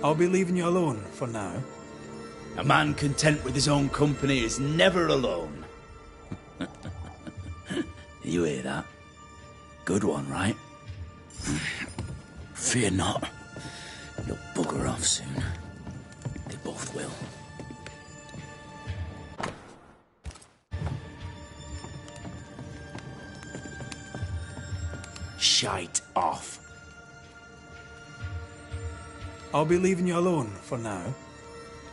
Speaker 2: I'll be leaving you alone for now.
Speaker 15: A man content with his own company is never alone. You hear that? Good one, right? Fear not. You'll bugger off soon. They both will. Shite off.
Speaker 2: I'll be leaving you alone for now.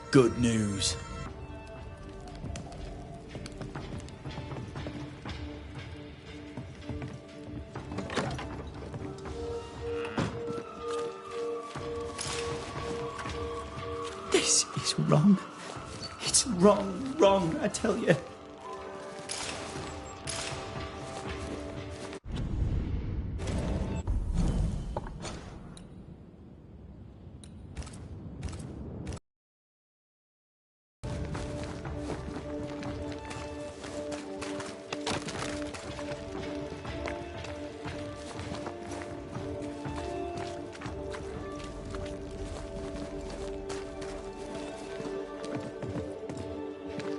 Speaker 15: Good news. This is wrong. It's wrong, I tell you.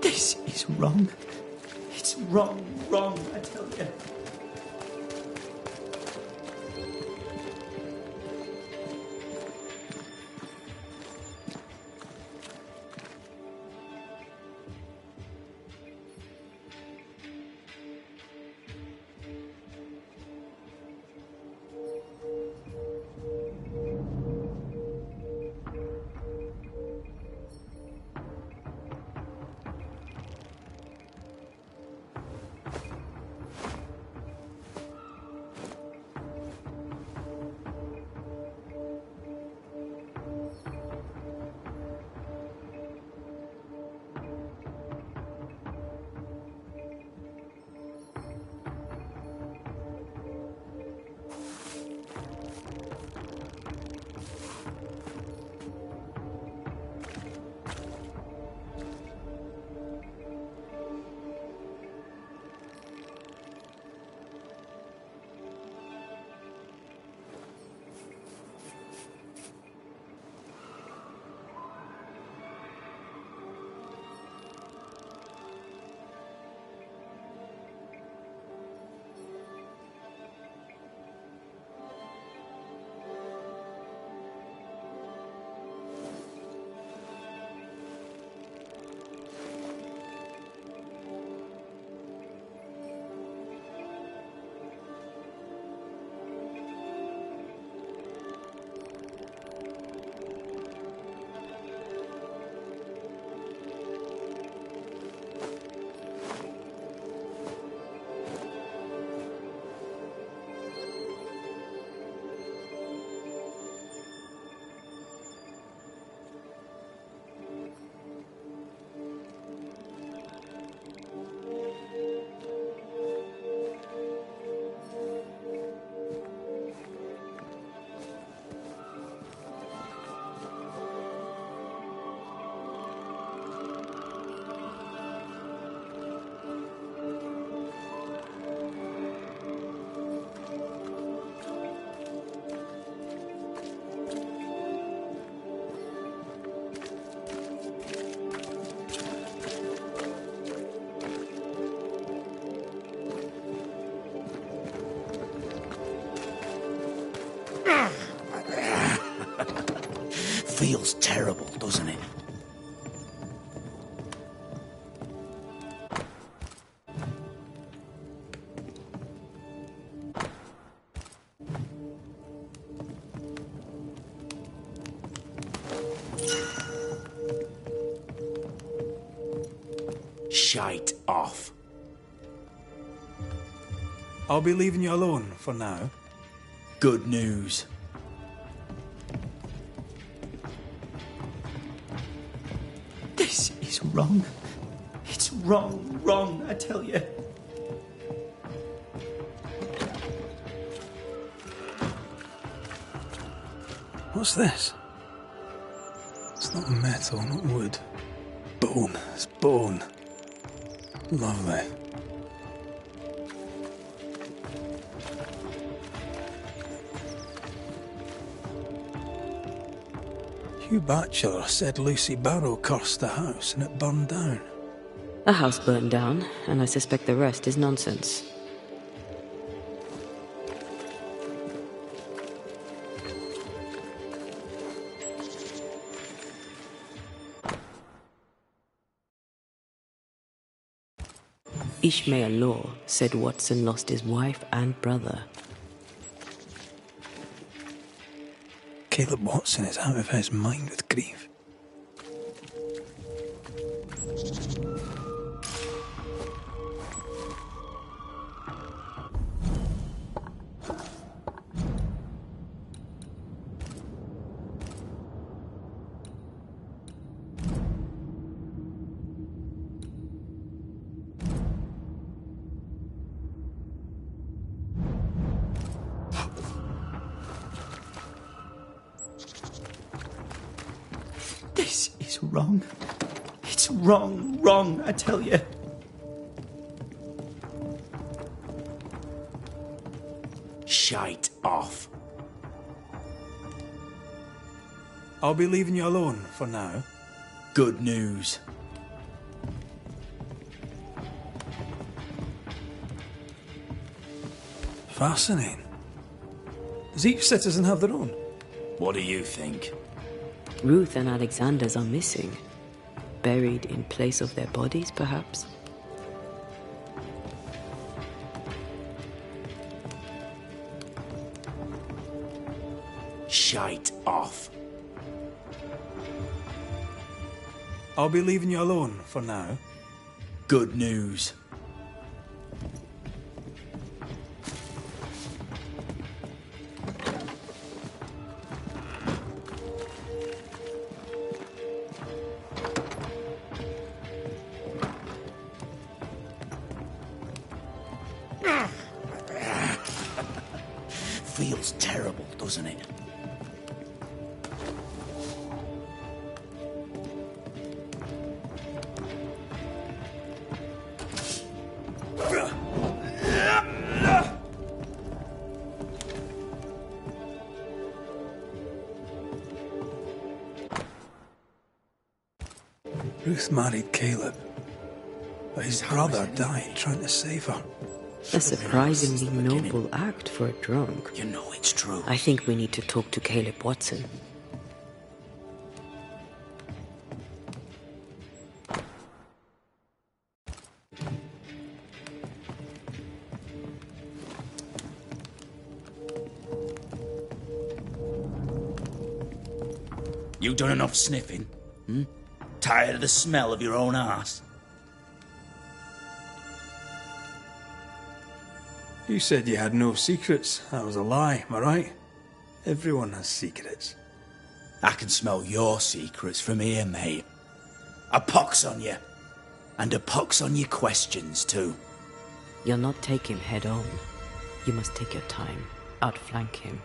Speaker 15: This is wrong. It's wrong, I tell you. Feels terrible, doesn't it? Shite off.
Speaker 2: I'll be leaving you alone for now.
Speaker 15: Good news. It's wrong. It's wrong, I tell you.
Speaker 2: What's this? It's not metal, not wood. Bone. It's bone. Lovely. Hugh Batchelor said Lucy Barrow cursed the house and it burned down.
Speaker 1: A house burned down, and I suspect the rest is nonsense. Ishmael Law said Watson lost his wife and brother.
Speaker 2: Caleb Watson is out of his mind with grief.
Speaker 15: This is wrong. It's wrong, I tell you. Shite off.
Speaker 2: I'll be leaving you alone for now.
Speaker 15: Good news.
Speaker 2: Fascinating. Does each citizen have their own?
Speaker 15: What do you think?
Speaker 1: Ruth and Alexander's are missing. Buried in place of their bodies, perhaps?
Speaker 15: Shite off.
Speaker 2: I'll be leaving you alone for now.
Speaker 15: Good news. Feels terrible, doesn't it?
Speaker 2: Ruth married Caleb, but his brother died trying to save her.
Speaker 1: A surprisingly noble act for a drunk.
Speaker 15: You know it's true.
Speaker 1: I think we need to talk to Caleb Watson.
Speaker 15: You done enough sniffing? Hmm? Tired of the smell of your own arse?
Speaker 2: You said you had no secrets. That was a lie, am I right? Everyone has secrets.
Speaker 15: I can smell your secrets from here, mate. A pox on you. And a pox on your questions, too.
Speaker 1: You'll not take him head on. You must take your time. Outflank him.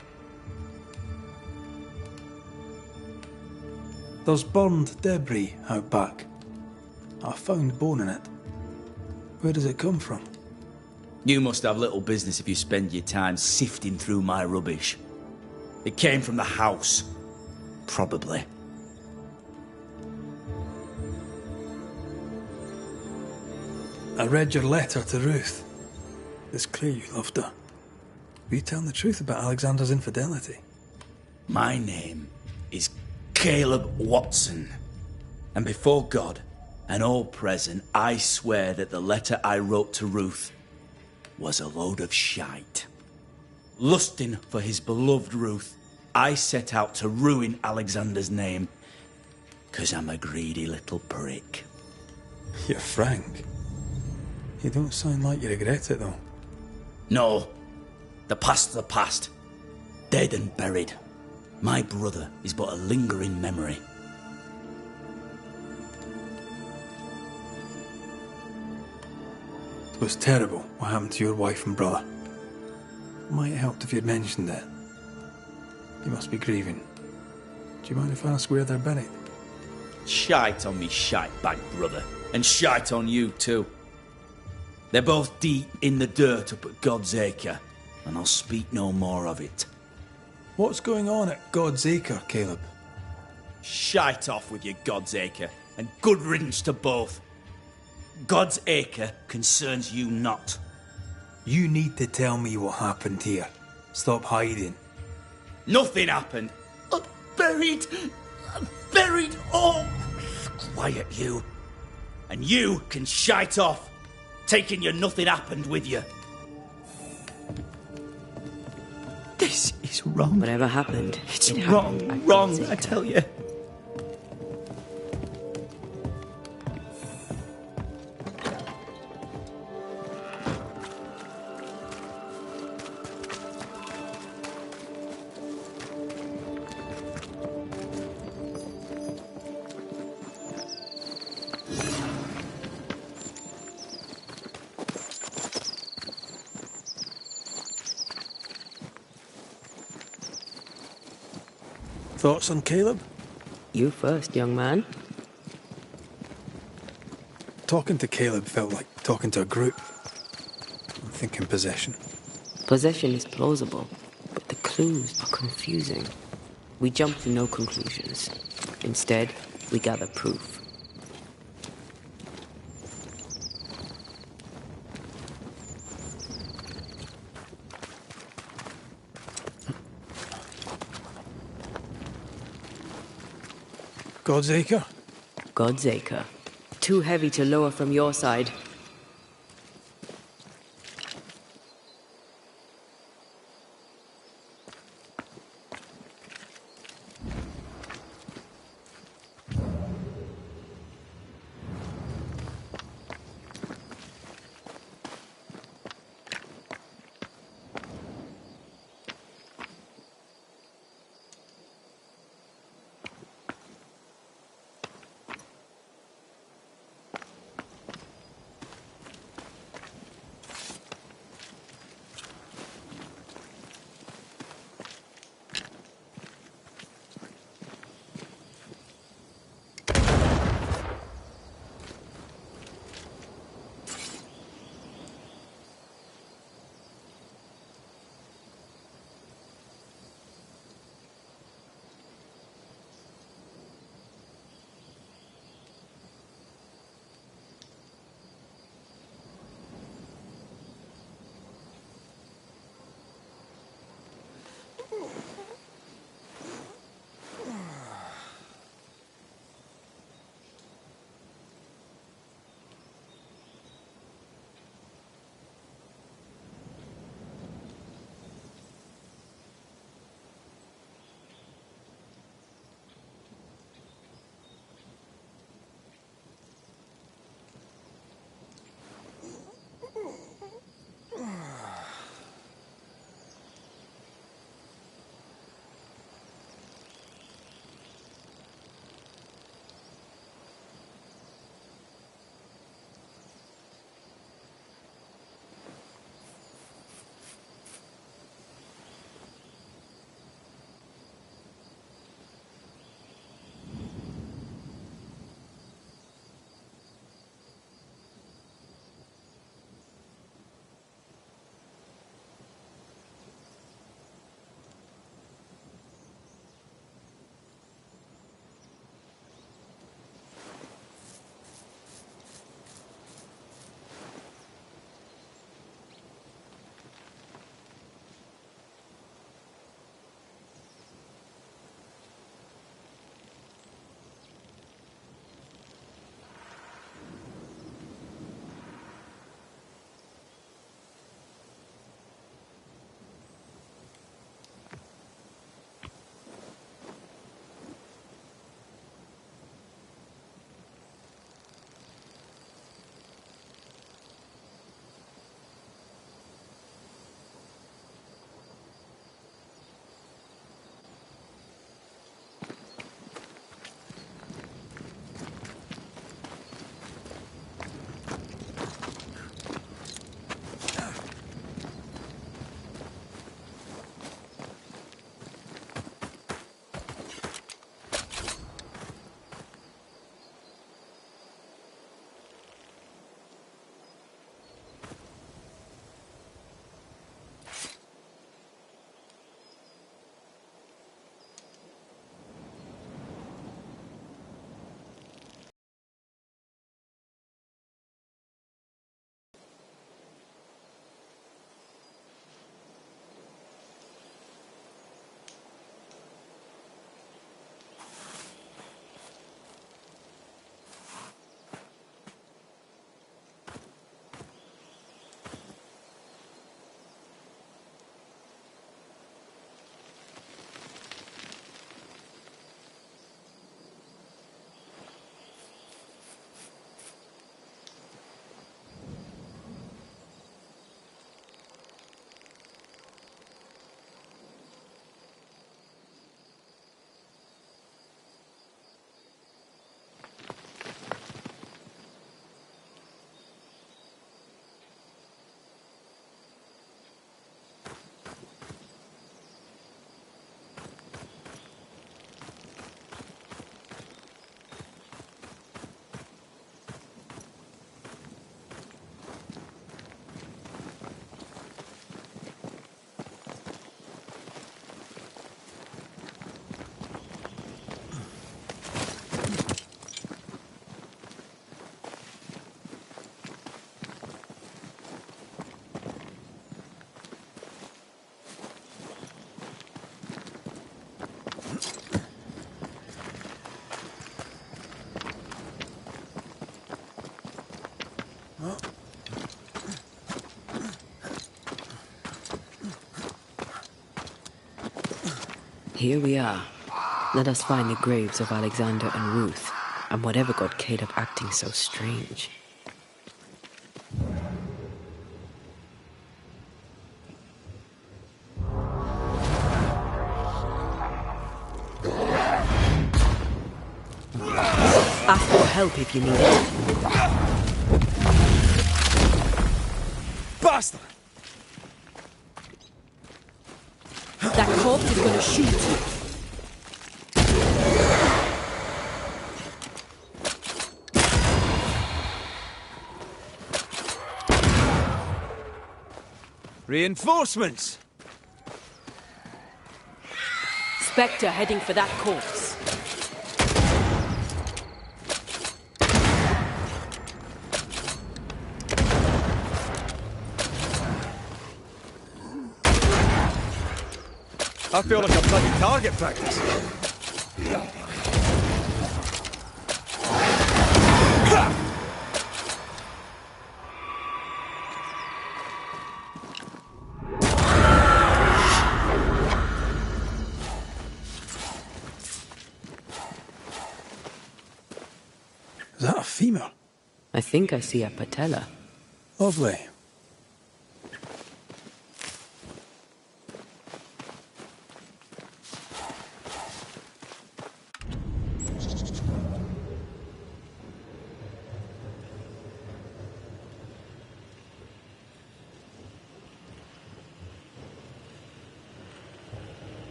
Speaker 2: There's burned debris out back. I found bone in it. Where does it come from?
Speaker 15: You must have little business if you spend your time sifting through my rubbish. It came from the house. Probably.
Speaker 2: I read your letter to Ruth. It's clear you loved her. Were you telling the truth about Alexander's infidelity?
Speaker 15: My name is Caleb Watson. And before God and all present, I swear that the letter I wrote to Ruth was a load of shite. Lusting for his beloved Ruth, I set out to ruin Alexander's name, 'cause I'm a greedy little prick.
Speaker 2: You're frank. You don't sound like you regret it, though.
Speaker 15: No. The past's the past. Dead and buried. My brother is but a lingering memory.
Speaker 2: It was terrible what happened to your wife and brother. Might have helped if you'd mentioned it. You must be grieving. Do you mind if I ask where they're buried?
Speaker 15: Shite on me shite bag brother, and shite on you too. They're both deep in the dirt up at God's Acre, and I'll speak no more of it.
Speaker 2: What's going on at God's Acre, Caleb?
Speaker 15: Shite off with your God's Acre, and good riddance to both. God's Acre concerns you not.
Speaker 2: You need to tell me what happened here. Stop hiding.
Speaker 15: Nothing happened. Buried. Oh, quiet you. And you can shite off, taking your nothing happened with you. This is wrong.
Speaker 1: Whatever happened,
Speaker 15: It's
Speaker 1: it
Speaker 15: wrong,
Speaker 1: happened at
Speaker 15: wrong,
Speaker 1: God's
Speaker 15: I
Speaker 1: Acre.
Speaker 15: tell you.
Speaker 2: Thoughts on Caleb?
Speaker 1: You first, young man.
Speaker 2: Talking to Caleb felt like talking to a group. I'm thinking possession.
Speaker 1: Possession is plausible, but the clues are confusing. We jump to no conclusions. Instead, we gather proof.
Speaker 2: God's Acre?
Speaker 1: God's Acre. Too heavy to lower from your side. Here we are. Let us find the graves of Alexander and Ruth, and whatever got Caleb acting so strange. Ask for help if you need it.
Speaker 4: Bastard!
Speaker 1: That corpse is gonna shoot you.
Speaker 4: Reinforcements!
Speaker 1: Spectre heading for that corpse.
Speaker 4: I feel like a bloody target practice.
Speaker 2: Is that a femur?
Speaker 1: I think I see a patella.
Speaker 2: Lovely.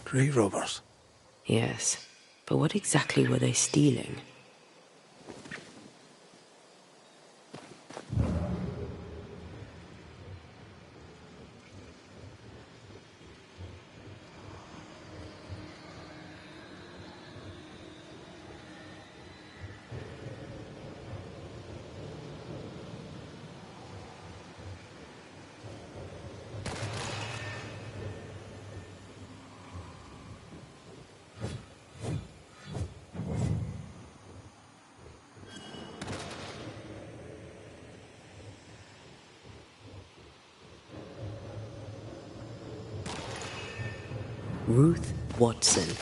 Speaker 2: Grave robbers.
Speaker 1: Yes, but what exactly were they stealing? Ruth Watson.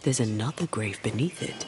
Speaker 1: There's another grave beneath it.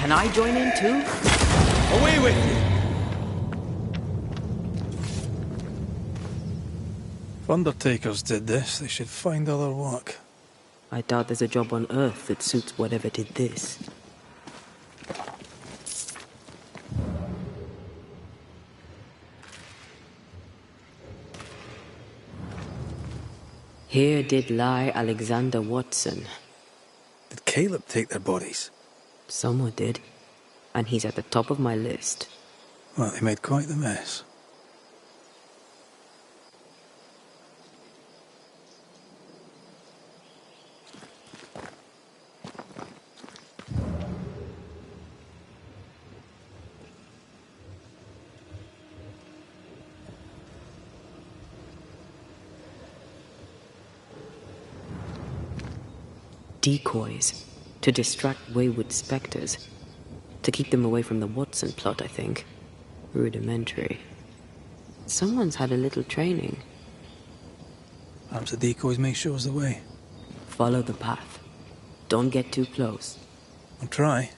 Speaker 1: Can I join in too?
Speaker 4: Away with you!
Speaker 2: If undertakers did this, they should find other work.
Speaker 1: I doubt there's a job on Earth that suits whatever did this. Here did lie Alexander Watson.
Speaker 2: Did Caleb take their bodies?
Speaker 1: Someone did. And he's at the top of my list.
Speaker 2: Well, they made quite the mess.
Speaker 1: Decoys. To distract wayward spectres. To keep them away from the Watson plot, I think. Rudimentary. Someone's had a little training.
Speaker 2: Perhaps the decoys may show us the way.
Speaker 1: Follow the path. Don't get too close.
Speaker 2: I'll try.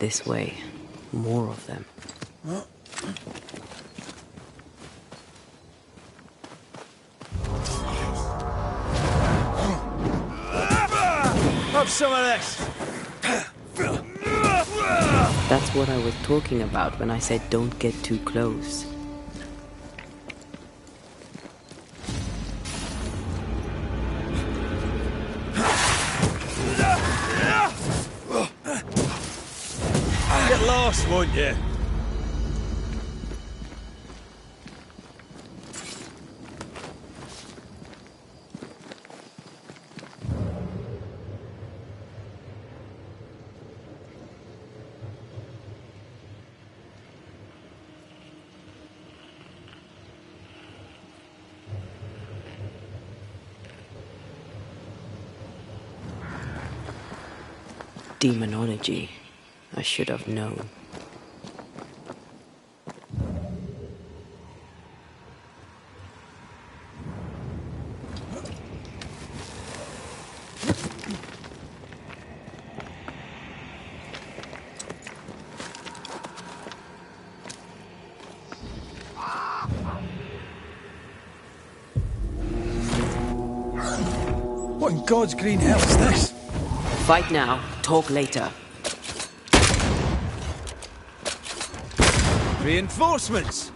Speaker 1: This way. More of them.
Speaker 4: Have some of this!
Speaker 1: That's what I was talking about when I said don't get too close.
Speaker 4: Get lost, won't you?
Speaker 1: Demonology. I should have known.
Speaker 2: What in God's green hell is this?
Speaker 1: Fight now, talk later.
Speaker 4: Reinforcements!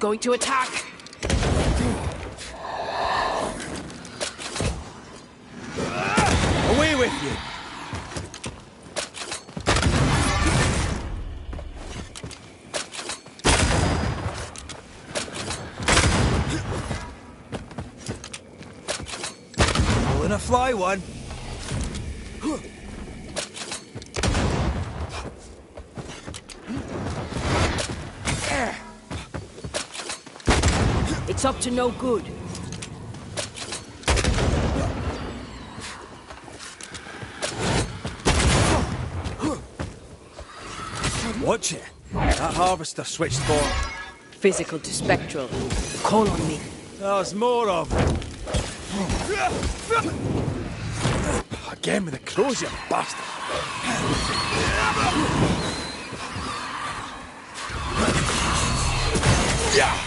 Speaker 1: Going to attack!
Speaker 4: Away with you! Pulling a fly one.
Speaker 1: It's up to no good.
Speaker 4: Watch it. That harvester switched for...
Speaker 1: Physical to spectral. Call on me.
Speaker 4: There's more of them. Again with the crows, you bastard. Yeah.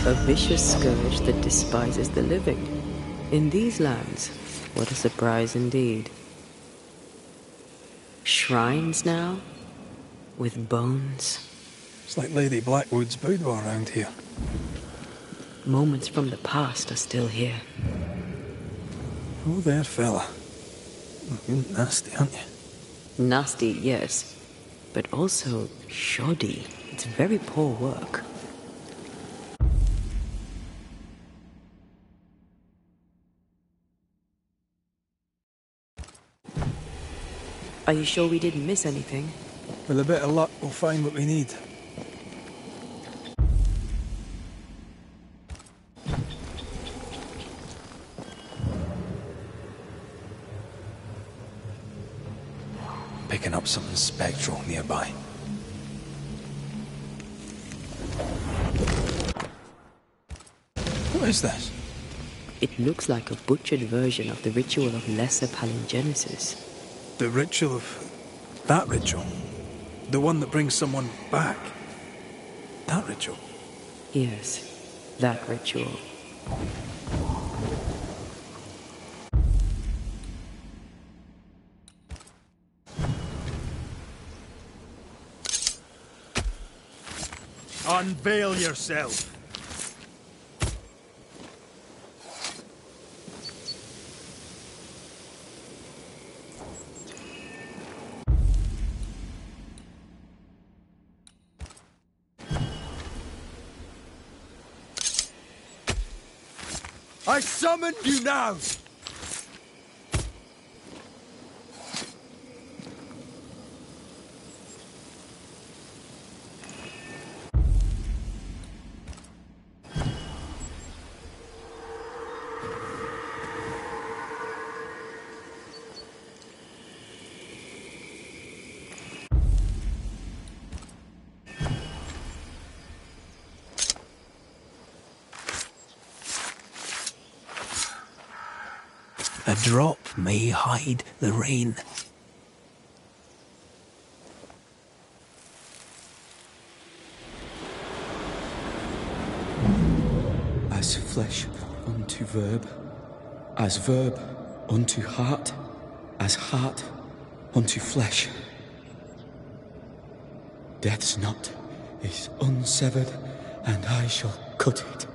Speaker 1: A vicious scourge that despises the living. In these lands, what a surprise indeed. Shrines now? With bones?
Speaker 2: It's like Lady Blackwood's boudoir around here.
Speaker 1: Moments from the past are still here.
Speaker 2: Oh there, fella. You're nasty, aren't you?
Speaker 1: Nasty, yes. But also shoddy. It's very poor work. Are you sure we didn't miss anything?
Speaker 2: With a bit of luck, we'll find what we need. Picking up something spectral nearby. What is this?
Speaker 1: It looks like a butchered version of the ritual of Lesser Palingenesis.
Speaker 2: The ritual of... that ritual? The one that brings someone back? That ritual?
Speaker 1: Yes, that ritual.
Speaker 4: Unveil yourself. I summon you now!
Speaker 2: A drop may hide the rain.
Speaker 11: As flesh unto verb, as verb unto heart, as heart unto flesh. Death's knot is unsevered, and I shall cut it.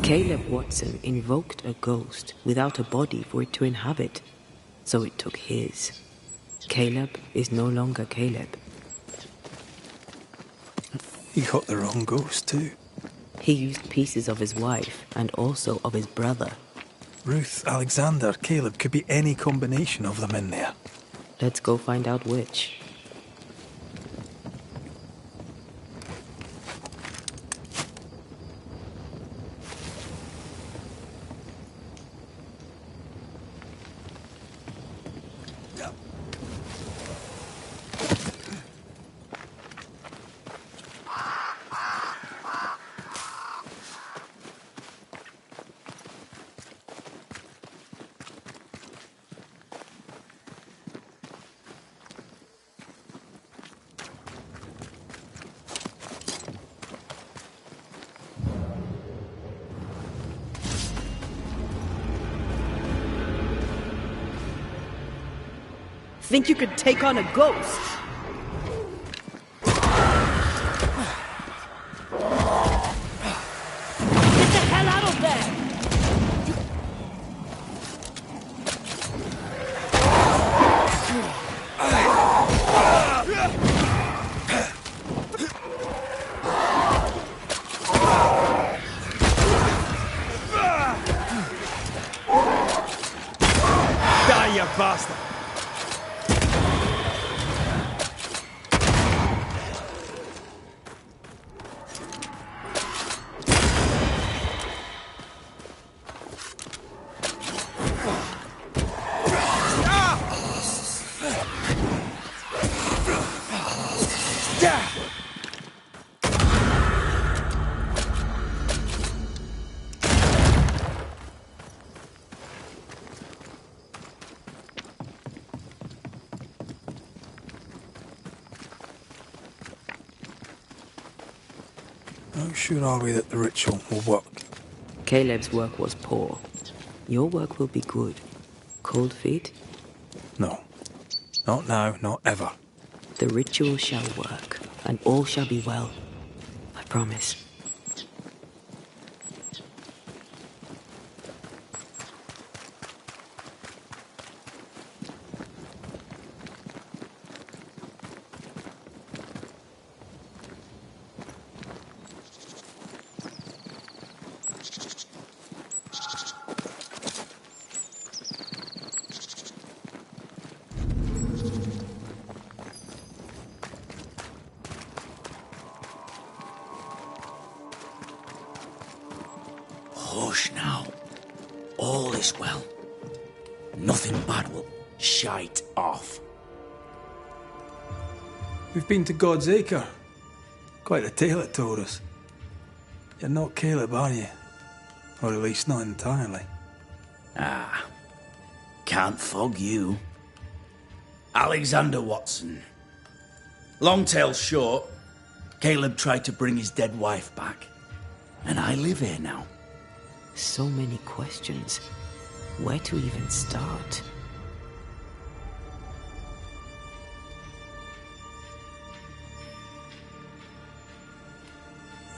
Speaker 1: Caleb Watson invoked a ghost without a body for it to inhabit, so it took his. Caleb is no longer Caleb.
Speaker 2: He got the wrong ghost too.
Speaker 1: He used pieces of his wife and also of his brother.
Speaker 2: Ruth, Alexander, Caleb, could be any combination of them in there.
Speaker 1: Let's go find out which.
Speaker 12: Think you could take on a ghost? Get the hell out of there!
Speaker 4: Die, you bastard!
Speaker 2: How sure are we that the ritual will work?
Speaker 1: Caleb's work was poor. Your work will be good. Cold feet?
Speaker 2: No. Not now, not ever.
Speaker 1: The ritual shall work, and all shall be well. I promise.
Speaker 15: Hush now. All is well. Nothing bad will shite off.
Speaker 2: We've been to God's Acre. Quite a tale it told us. You're not Caleb, are you? Or at least not entirely.
Speaker 15: Ah, can't fog you. Alexander Watson. Long tale short, Caleb tried to bring his dead wife back. And I live here now.
Speaker 1: So many questions. Where to even start?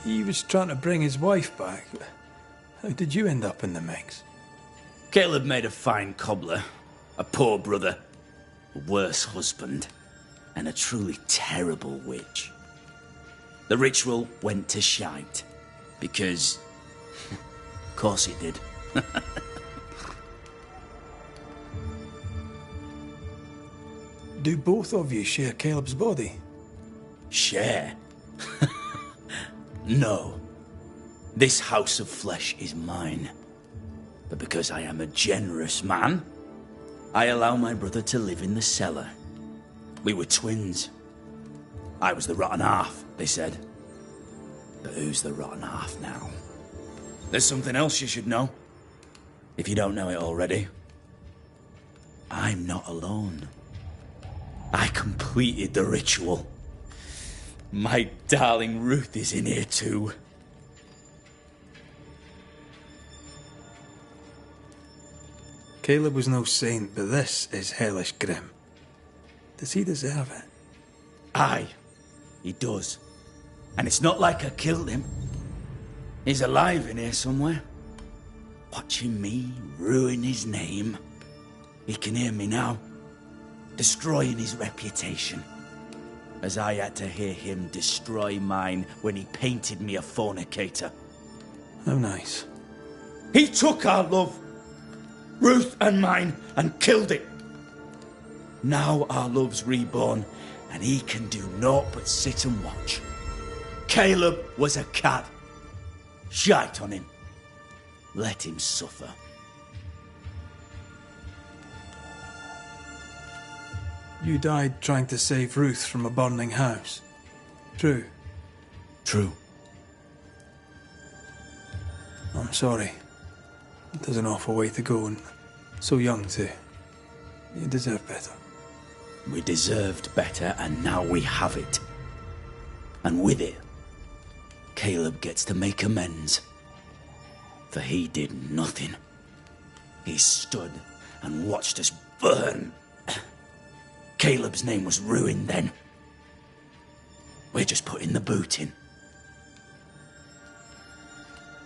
Speaker 2: He was trying to bring his wife back. How did you end up in the mix?
Speaker 15: Caleb made a fine cobbler, a poor brother, a worse husband, and a truly terrible witch. The ritual went to shite, because... of course it did.
Speaker 2: Do both of you share Caleb's body?
Speaker 15: Share? No. This house of flesh is mine. But because I am a generous man, I allow my brother to live in the cellar. We were twins. I was the rotten half, they said. But who's the rotten half now? There's something else you should know. If you don't know it already. I'm not alone. I completed the ritual. My darling Ruth is in here too.
Speaker 2: Caleb was no saint, but this is hellish grim. Does he deserve it?
Speaker 15: Aye, he does. And it's not like I killed him. He's alive in here somewhere. Watching me ruin his name. He can hear me now. Destroying his reputation. As I had to hear him destroy mine when he painted me a fornicator.
Speaker 2: How nice.
Speaker 15: He took our love, Ruth and mine, and killed it. Now our love's reborn, and he can do naught but sit and watch. Caleb was a cad. Shite on him. Let him suffer.
Speaker 2: You died trying to save Ruth from a burning house. True?
Speaker 15: True.
Speaker 2: I'm sorry. There's an awful way to go, and so young too. You deserve better.
Speaker 15: We deserved better, and now we have it. And with it, Caleb gets to make amends. For he did nothing. He stood and watched us burn. Caleb's name was ruined then. We're just putting the boot in.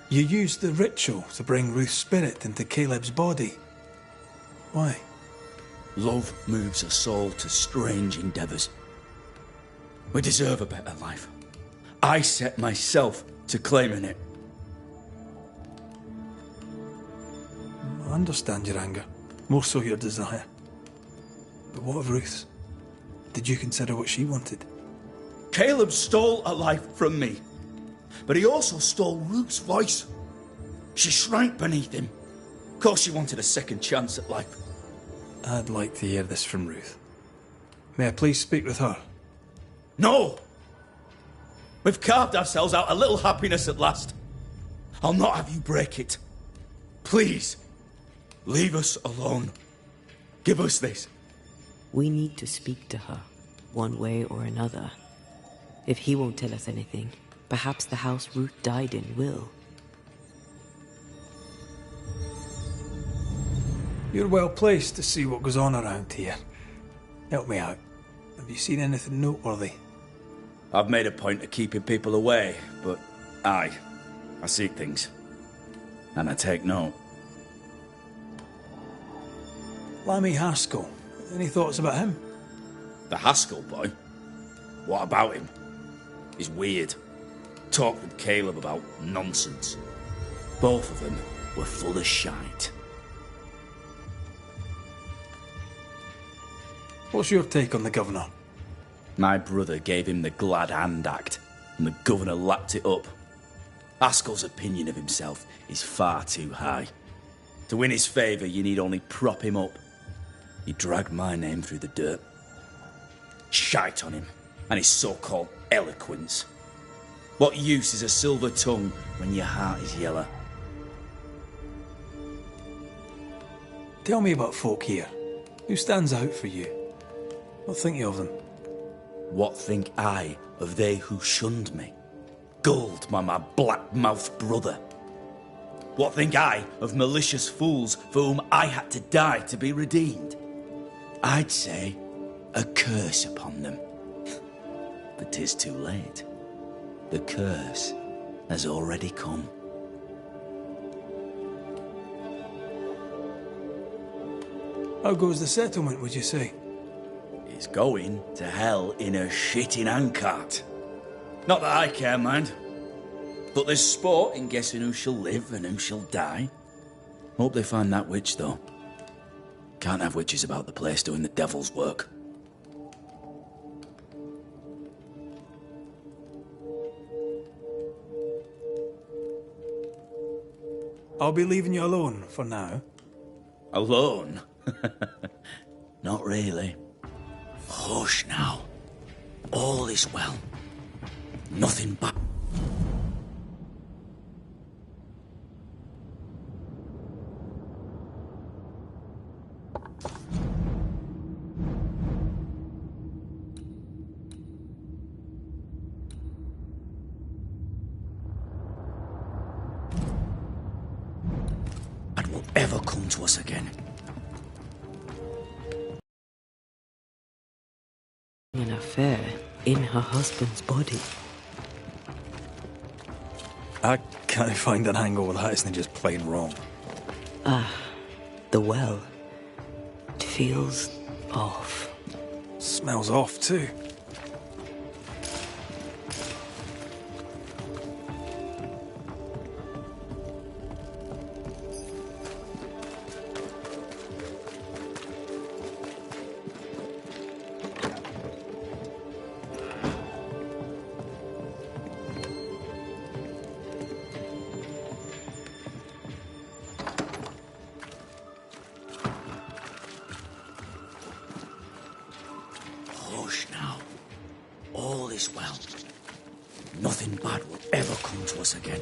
Speaker 2: You used the ritual to bring Ruth's spirit into Caleb's body. Why?
Speaker 15: Love moves a soul to strange endeavours. We deserve a better life. I set myself to claiming it.
Speaker 2: I understand your anger, more so your desire. But what of Ruth's? Did you consider what she wanted?
Speaker 15: Caleb stole a life from me, but he also stole Ruth's voice. She shrank beneath him. Of course she wanted a second chance at life.
Speaker 2: I'd like to hear this from Ruth. May I please speak with her?
Speaker 15: No! We've carved ourselves out a little happiness at last. I'll not have you break it. Please, leave us alone. Give us this.
Speaker 1: We need to speak to her, one way or another. If he won't tell us anything, perhaps the house Ruth died in will.
Speaker 2: You're well placed to see what goes on around here. Help me out. Have you seen anything noteworthy?
Speaker 15: I've made a point of keeping people away, but I seek things. And I take note.
Speaker 2: Lammy Haskell. Any thoughts about him?
Speaker 15: The Haskell boy? What about him? He's weird. Talked with Caleb about nonsense. Both of them were full of shite.
Speaker 2: What's your take on the governor?
Speaker 15: My brother gave him the Glad Hand Act, and the governor lapped it up. Haskell's opinion of himself is far too high. To win his favour, you need only prop him up. He dragged my name through the dirt. Shite on him, and his so-called eloquence. What use is a silver tongue when your heart is yellow?
Speaker 2: Tell me about folk here. Who stands out for you? What think you of them?
Speaker 15: What think I of they who shunned me? Gulled by my black-mouthed brother? What think I of malicious fools for whom I had to die to be redeemed? I'd say a curse upon them. But 'tis too late. The curse has already come.
Speaker 2: How goes the settlement, would you say?
Speaker 15: It's going to hell in a shitting handcart. Not that I care, mind. But there's sport in guessing who shall live and who shall die. Hope they find that witch, though. Can't have witches about the place doing the devil's work.
Speaker 2: I'll be leaving you alone for now.
Speaker 15: Alone? Not really. Hush now. All is well. Nothing but... and will ever come to us again.
Speaker 1: An affair in her husband's body.
Speaker 2: I can't find an angle with that, isn't it just plain wrong?
Speaker 1: The well. It feels off.
Speaker 2: Smells off too.
Speaker 15: Hush now. All is well. Nothing bad will ever come to us again.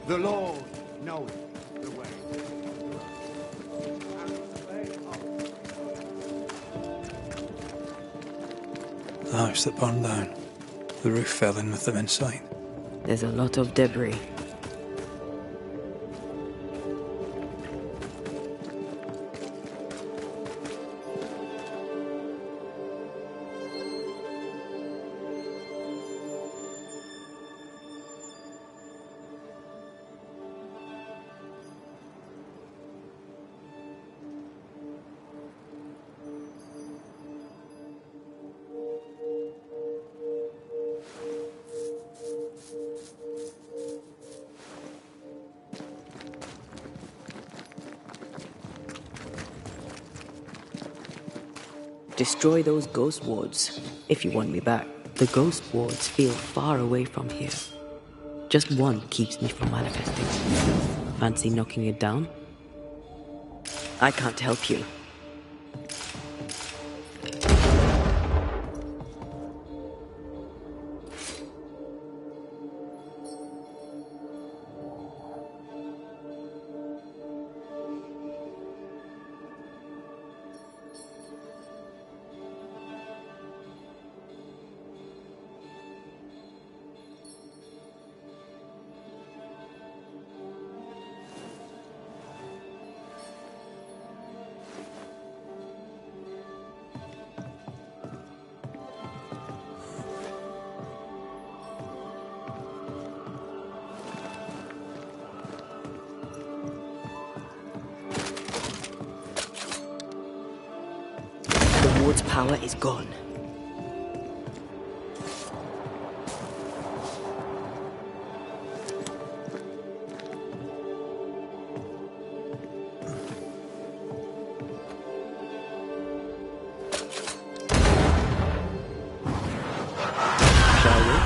Speaker 14: The Lord knoweth the way.
Speaker 2: The house that burned down. The roof fell in with them inside.
Speaker 1: There's a lot of debris. Destroy those ghost wards, if you want me back. The ghost wards feel far away from here. Just one keeps me from manifesting. Fancy knocking it down? I can't help you. The ward's power is gone. Shall we?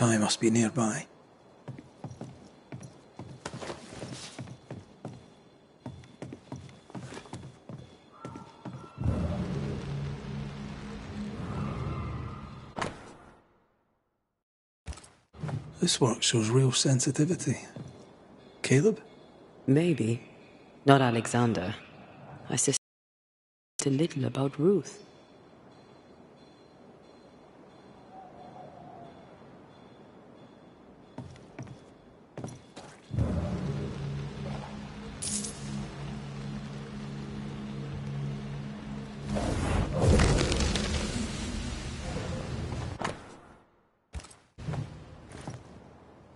Speaker 2: Ty must be nearby. This work shows real sensitivity. Caleb?
Speaker 1: Maybe. Not Alexander. I suspect a little about Ruth.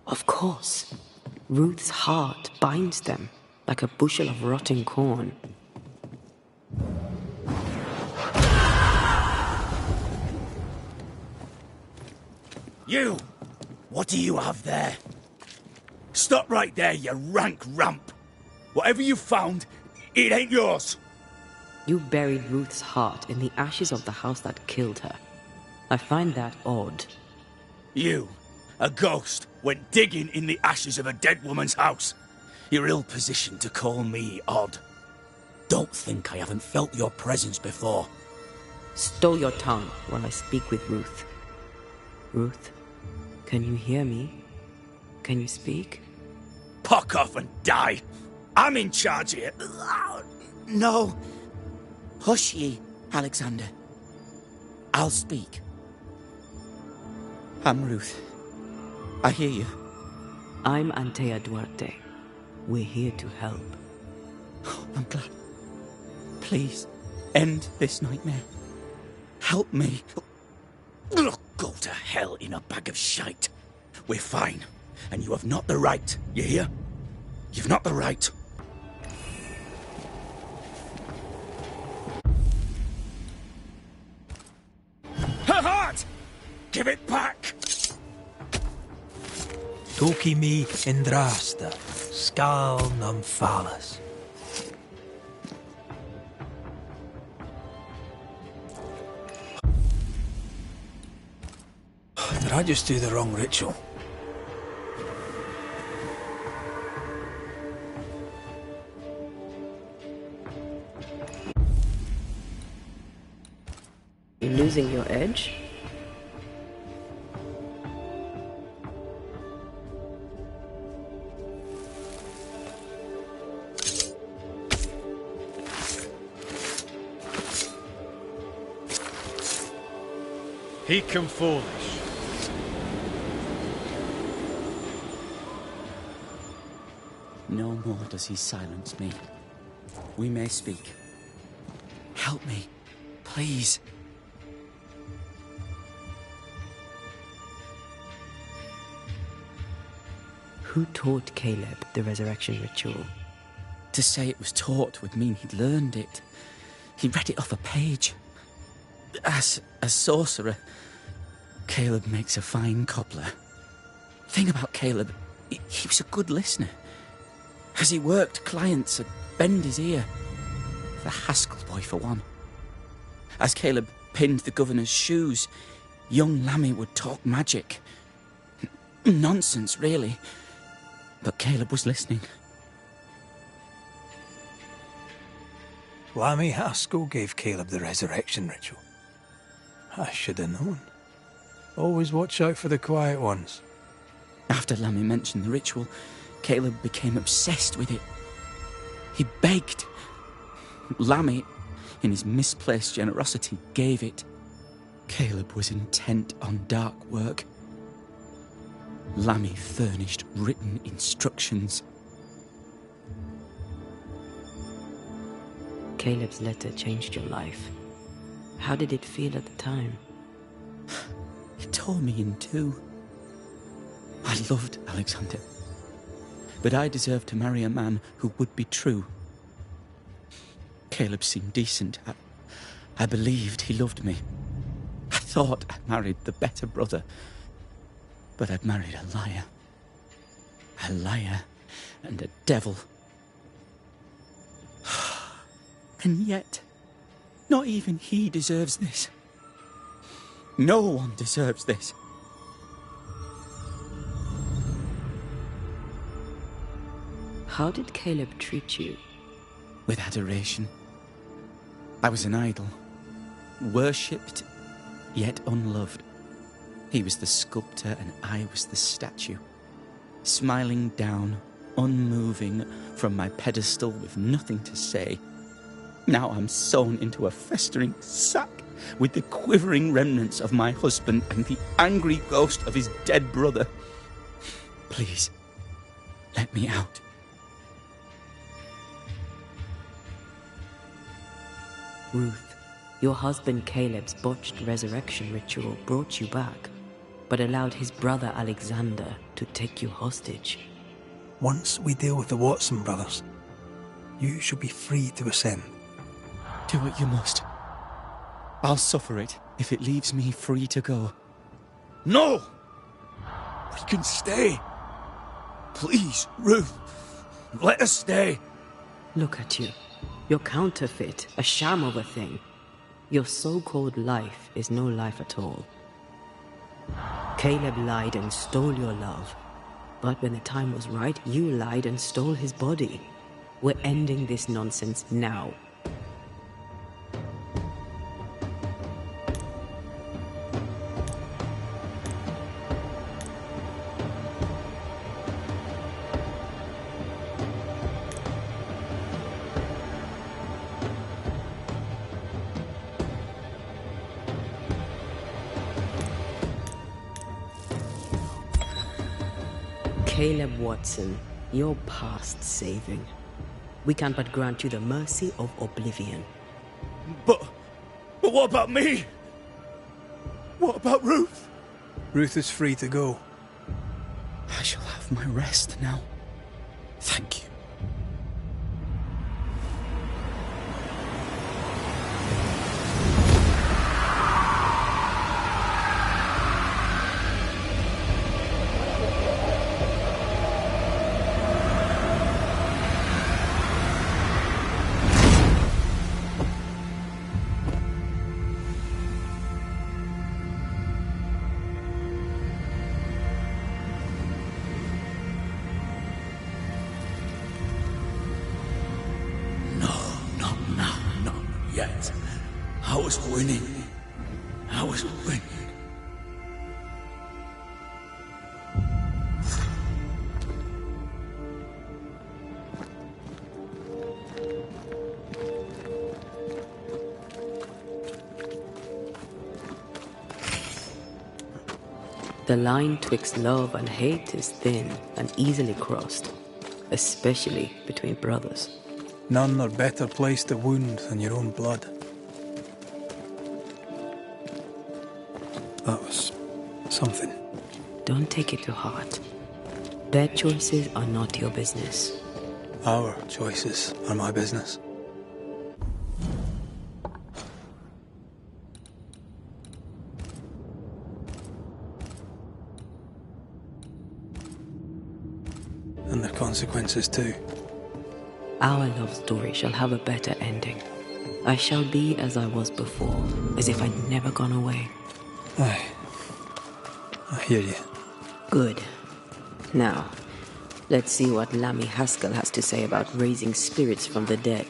Speaker 1: Of course. Ruth's heart binds them like a bushel of rotting corn.
Speaker 15: You! What do you have there? Stop right there, you rank rump! Whatever you found, it ain't yours!
Speaker 1: You buried Ruth's heart in the ashes of the house that killed her. I find that odd.
Speaker 15: You, a ghost, went digging in the ashes of a dead woman's house. You're ill-positioned to call me odd. Don't think I haven't felt your presence before.
Speaker 1: Stow your tongue while I speak with Ruth. Ruth, can you hear me? Can you speak?
Speaker 15: Puck off and die! I'm in charge here.
Speaker 11: No. Hush ye, Alexander. I'll speak. I'm Ruth. I hear you.
Speaker 1: I'm Antea Duarte. We're here to help.
Speaker 11: Oh, I'm glad. Please, end this nightmare. Help me.
Speaker 15: Go to hell in a bag of shite. We're fine, and you have not the right, you hear? You've not the right. Her heart! Give it back!
Speaker 2: Toki mi indrasta, skal nam falas. Did I just do the wrong ritual?
Speaker 1: You're losing your edge?
Speaker 4: He come foolish.
Speaker 11: No more does he silence me. We may speak. Help me, please.
Speaker 1: Who taught Caleb the resurrection ritual?
Speaker 11: To say it was taught would mean he'd learned it. He read it off a page. As a sorcerer, Caleb makes a fine cobbler. Thing about Caleb, he was a good listener. As he worked, clients would bend his ear. The Haskell boy, for one. As Caleb pinned the governor's shoes, young Lammy would talk magic. Nonsense, really. But Caleb was listening.
Speaker 2: Lammy Haskell gave Caleb the resurrection ritual. I should have known. Always watch out for the quiet ones.
Speaker 11: After Lammy mentioned the ritual, Caleb became obsessed with it. He begged. Lammy, in his misplaced generosity, gave it. Caleb was intent on dark work. Lammy furnished written instructions.
Speaker 1: Caleb's letter changed your life. How did it feel at the time?
Speaker 11: It tore me in two. I loved Alexander, but I deserved to marry a man who would be true. Caleb seemed decent. I believed he loved me. I thought I married the better brother, but I'd married a liar. A liar and a devil. And yet, not even he deserves this. No one deserves this.
Speaker 1: How did Caleb treat you?
Speaker 16: With adoration. I was an idol. Worshipped, yet unloved. He was the sculptor and I was the statue. Smiling down, unmoving from my pedestal with nothing to say. Now I'm sewn into a festering sack with the quivering remnants of my husband and the angry ghost of his dead brother. Please, let me out.
Speaker 1: Ruth, your husband Caleb's botched resurrection ritual brought you back, but allowed his brother Alexander to take you hostage.
Speaker 2: Once we deal with the Watson brothers, you shall be free to ascend.
Speaker 16: Do what you must. I'll suffer it if it leaves me free to go.
Speaker 15: No! We can stay. Please, Ruth. Let us stay.
Speaker 1: Look at you. You're counterfeit, a sham of a thing. Your so-called life is no life at all. Caleb lied and stole your love. But when the time was right, you lied and stole his body. We're ending this nonsense now. Caleb Watson, you're past saving. We can but grant you the mercy of oblivion.
Speaker 15: But what about me? What about Ruth?
Speaker 2: Ruth is free to go.
Speaker 16: I shall have my rest now. Thank you.
Speaker 15: Yet. I was winning. I was winning.
Speaker 1: The line twixt love and hate is thin and easily crossed, especially between brothers.
Speaker 2: None are better placed to wound than your own blood. That was something.
Speaker 1: Don't take it to heart. Their choices are not your business.
Speaker 2: Our choices are my business. And their consequences too.
Speaker 1: Our love story shall have a better ending. I shall be as I was before, as if I'd never gone away.
Speaker 2: Aye. I hear you.
Speaker 1: Good. Now, let's see what Lammy Haskell has to say about raising spirits from the dead.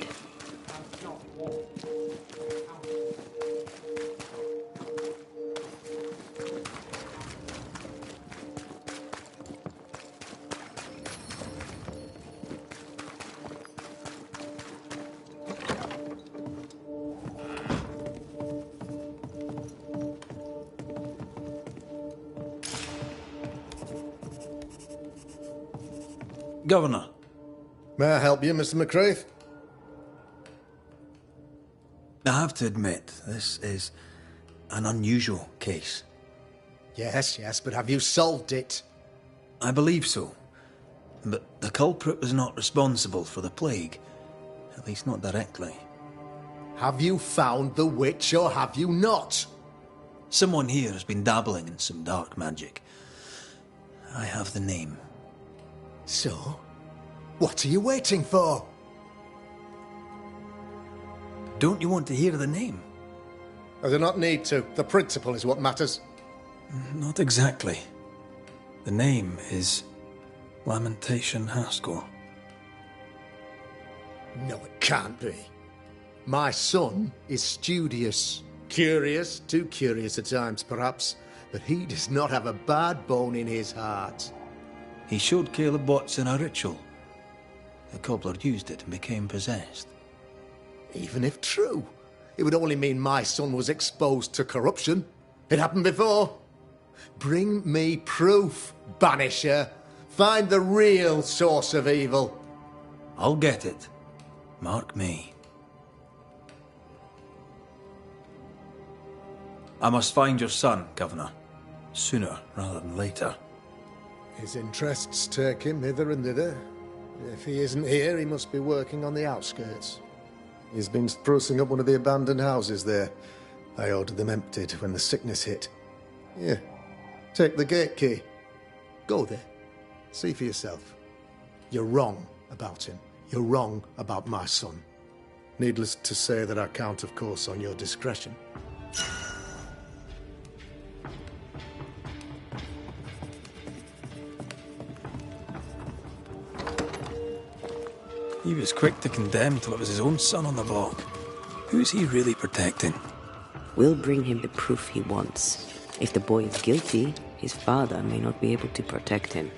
Speaker 2: Governor.
Speaker 8: May I help you, Mr. McCraith?
Speaker 2: I have to admit, this is an unusual case.
Speaker 8: Yes, but have you solved it?
Speaker 2: I believe so. But the culprit was not responsible for the plague. At least not directly.
Speaker 8: Have you found the witch or have you not?
Speaker 2: Someone here has been dabbling in some dark magic. I have the name.
Speaker 8: So? What are you waiting for?
Speaker 2: Don't you want to hear the name?
Speaker 8: I do not need to. The principle is what matters.
Speaker 2: Not exactly. The name is Lamentation Haskell.
Speaker 8: No, it can't be. My son is studious. Curious, too curious at times perhaps, but he does not have a bad bone in his heart.
Speaker 2: He showed Caleb Watson a ritual. The cobbler used it and became possessed.
Speaker 8: Even if true, it would only mean my son was exposed to corruption. It happened before. Bring me proof, Banisher. Find the real source of evil.
Speaker 2: I'll get it. Mark me. I must find your son, Governor. Sooner rather than later.
Speaker 8: His interests take him hither and thither. If he isn't here, he must be working on the outskirts. He's been sprucing up one of the abandoned houses there. I ordered them emptied when the sickness hit. Here, take the gate key. Go there. See for yourself. You're wrong about him. You're wrong about my son. Needless to say that I count, of course, on your discretion.
Speaker 2: He was quick to condemn till it was his own son on the block. Who's he really protecting?
Speaker 1: We'll bring him the proof he wants. If the boy is guilty, his father may not be able to protect him.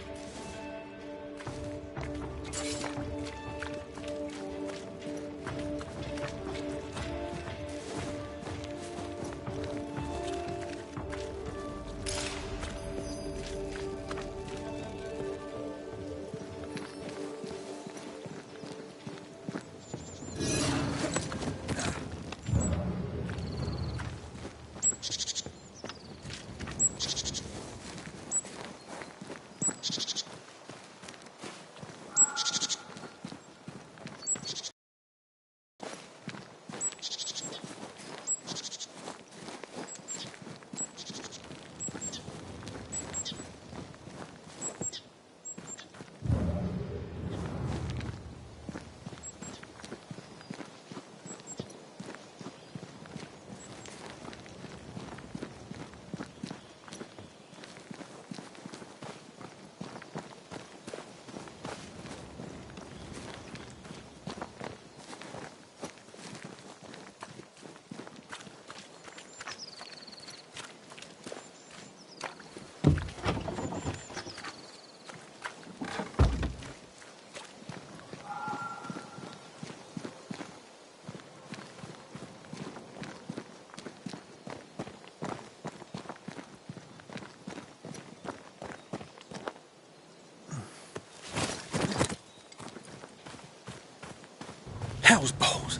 Speaker 2: Hell's balls!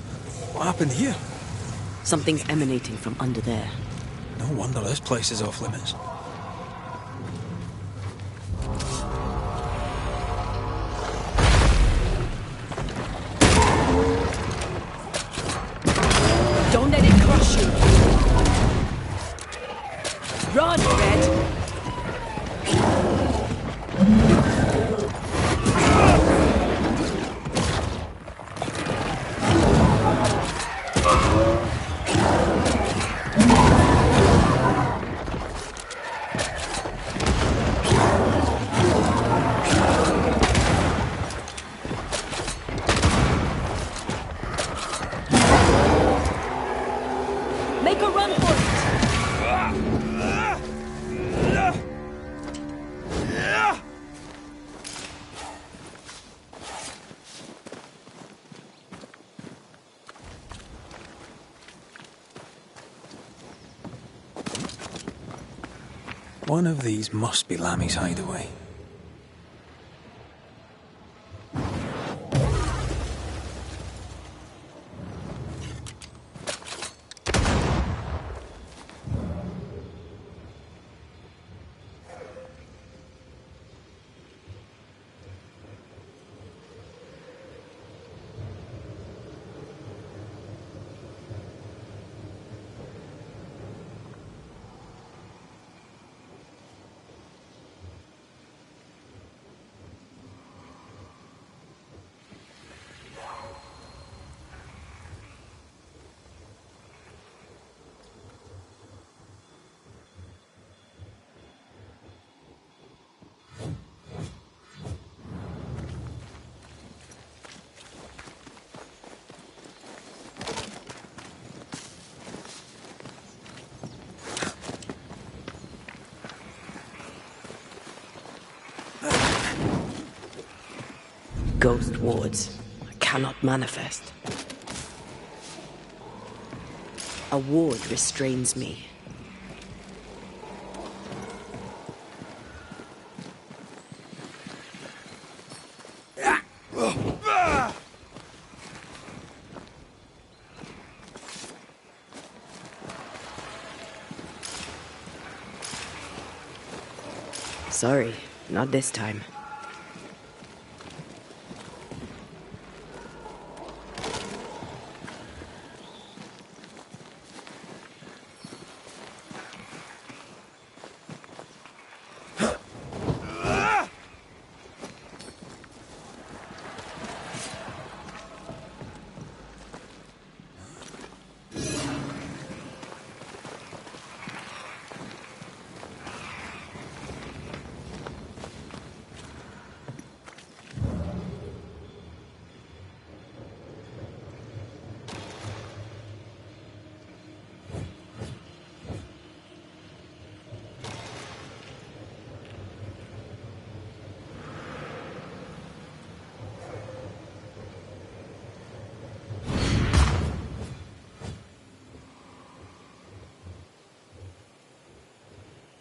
Speaker 2: What happened here?
Speaker 1: Something's emanating from under there.
Speaker 2: No wonder this place is off limits.
Speaker 1: Don't let it crush you! Run, Red! Make a run for it!
Speaker 2: One of these must be Lammy's hideaway.
Speaker 1: Ghost wards. I cannot manifest. A ward restrains me. Sorry, not this time.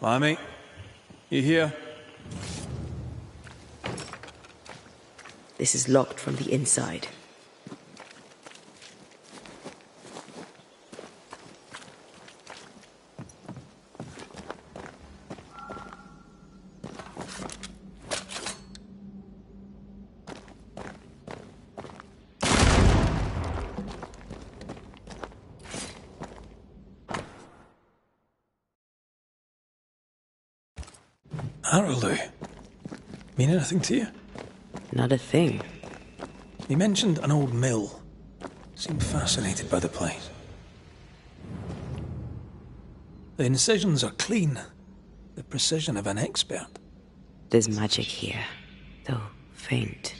Speaker 2: Lammy, you here?
Speaker 1: This is locked from the inside.
Speaker 2: Araloo. Mean anything to you?
Speaker 1: Not a thing.
Speaker 2: He mentioned an old mill. Seemed fascinated by the place. The incisions are clean. The precision of an expert.
Speaker 1: There's magic here, though faint.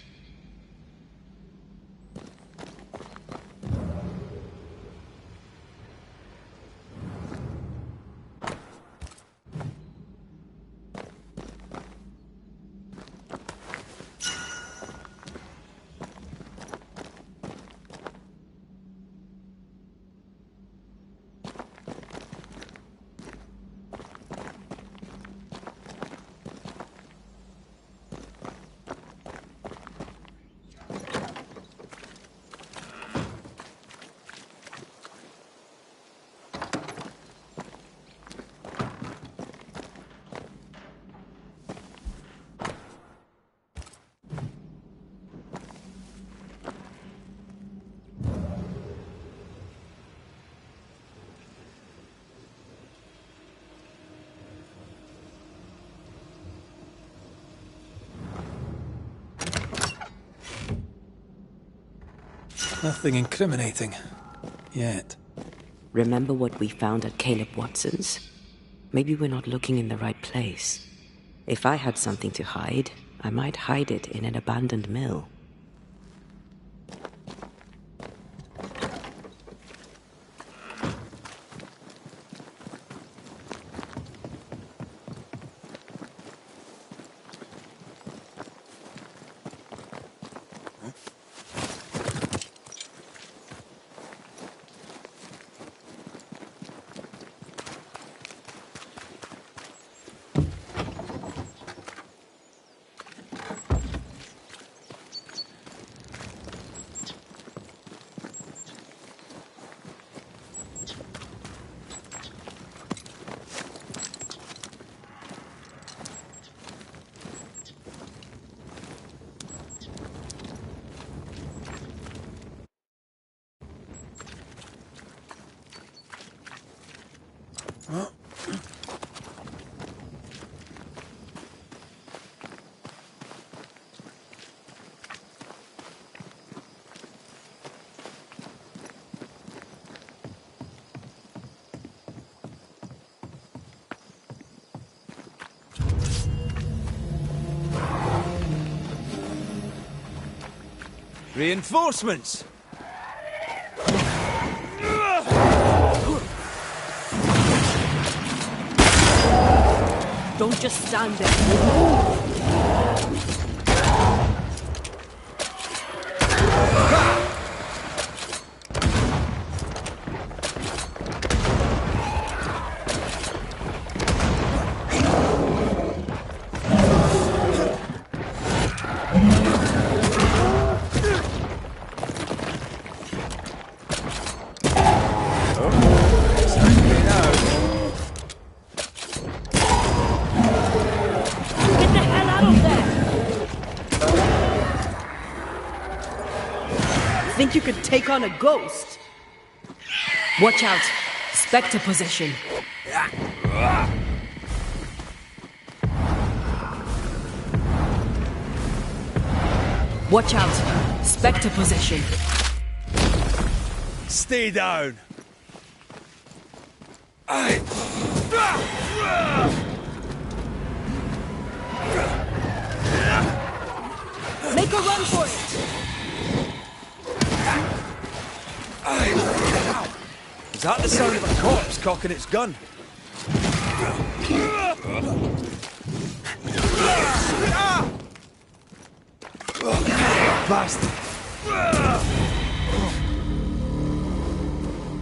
Speaker 2: Nothing incriminating. Yet.
Speaker 1: Remember what we found at Caleb Watson's? Maybe we're not looking in the right place. If I had something to hide, I might hide it in an abandoned mill.
Speaker 4: Reinforcements!
Speaker 1: Don't just stand there. think you could take on a ghost? Watch out. Spectre possession. Watch out. Spectre possession.
Speaker 4: Stay down.
Speaker 1: Make a run for it.
Speaker 4: Is that the sound of a corpse cocking its gun? Bastard!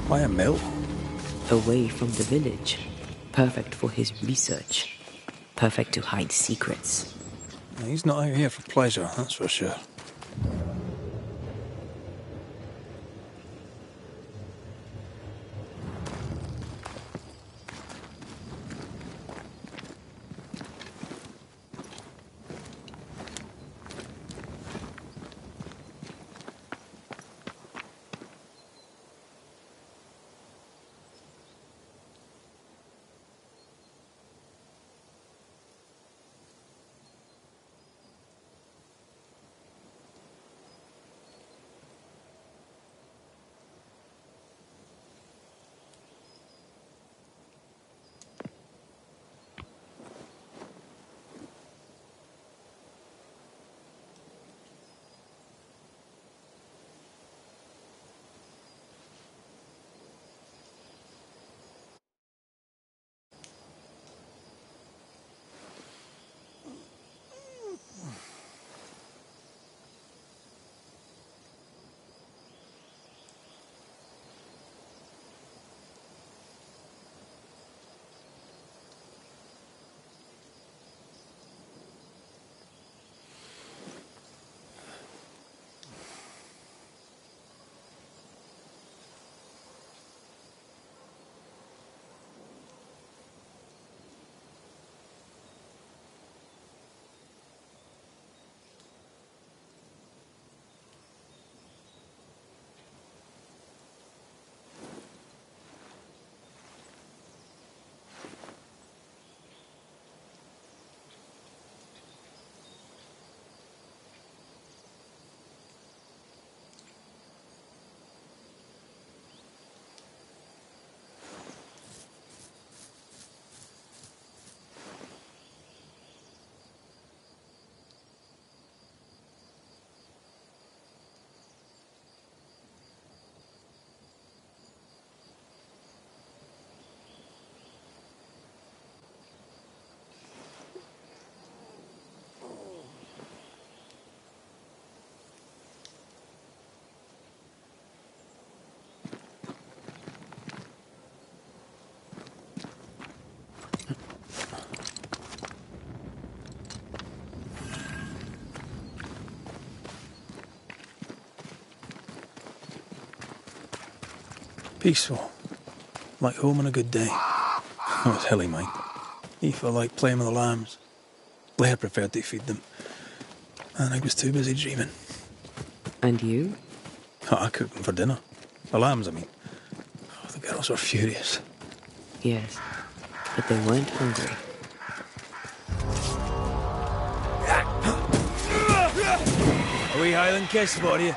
Speaker 2: Why a mill?
Speaker 1: Away from the village. Perfect for his research. Perfect to hide secrets.
Speaker 2: He's not out here for pleasure, that's for sure. Peaceful. Like home on a good day. Oh, it's hilly, mine. He felt like playing with the lambs. Blair preferred to feed them. And I was too busy dreaming.
Speaker 1: And you?
Speaker 2: Oh, I cooked them for dinner. The lambs, I mean. Oh, the girls were furious.
Speaker 1: Yes, but they weren't hungry.
Speaker 4: A wee Highland kiss for you.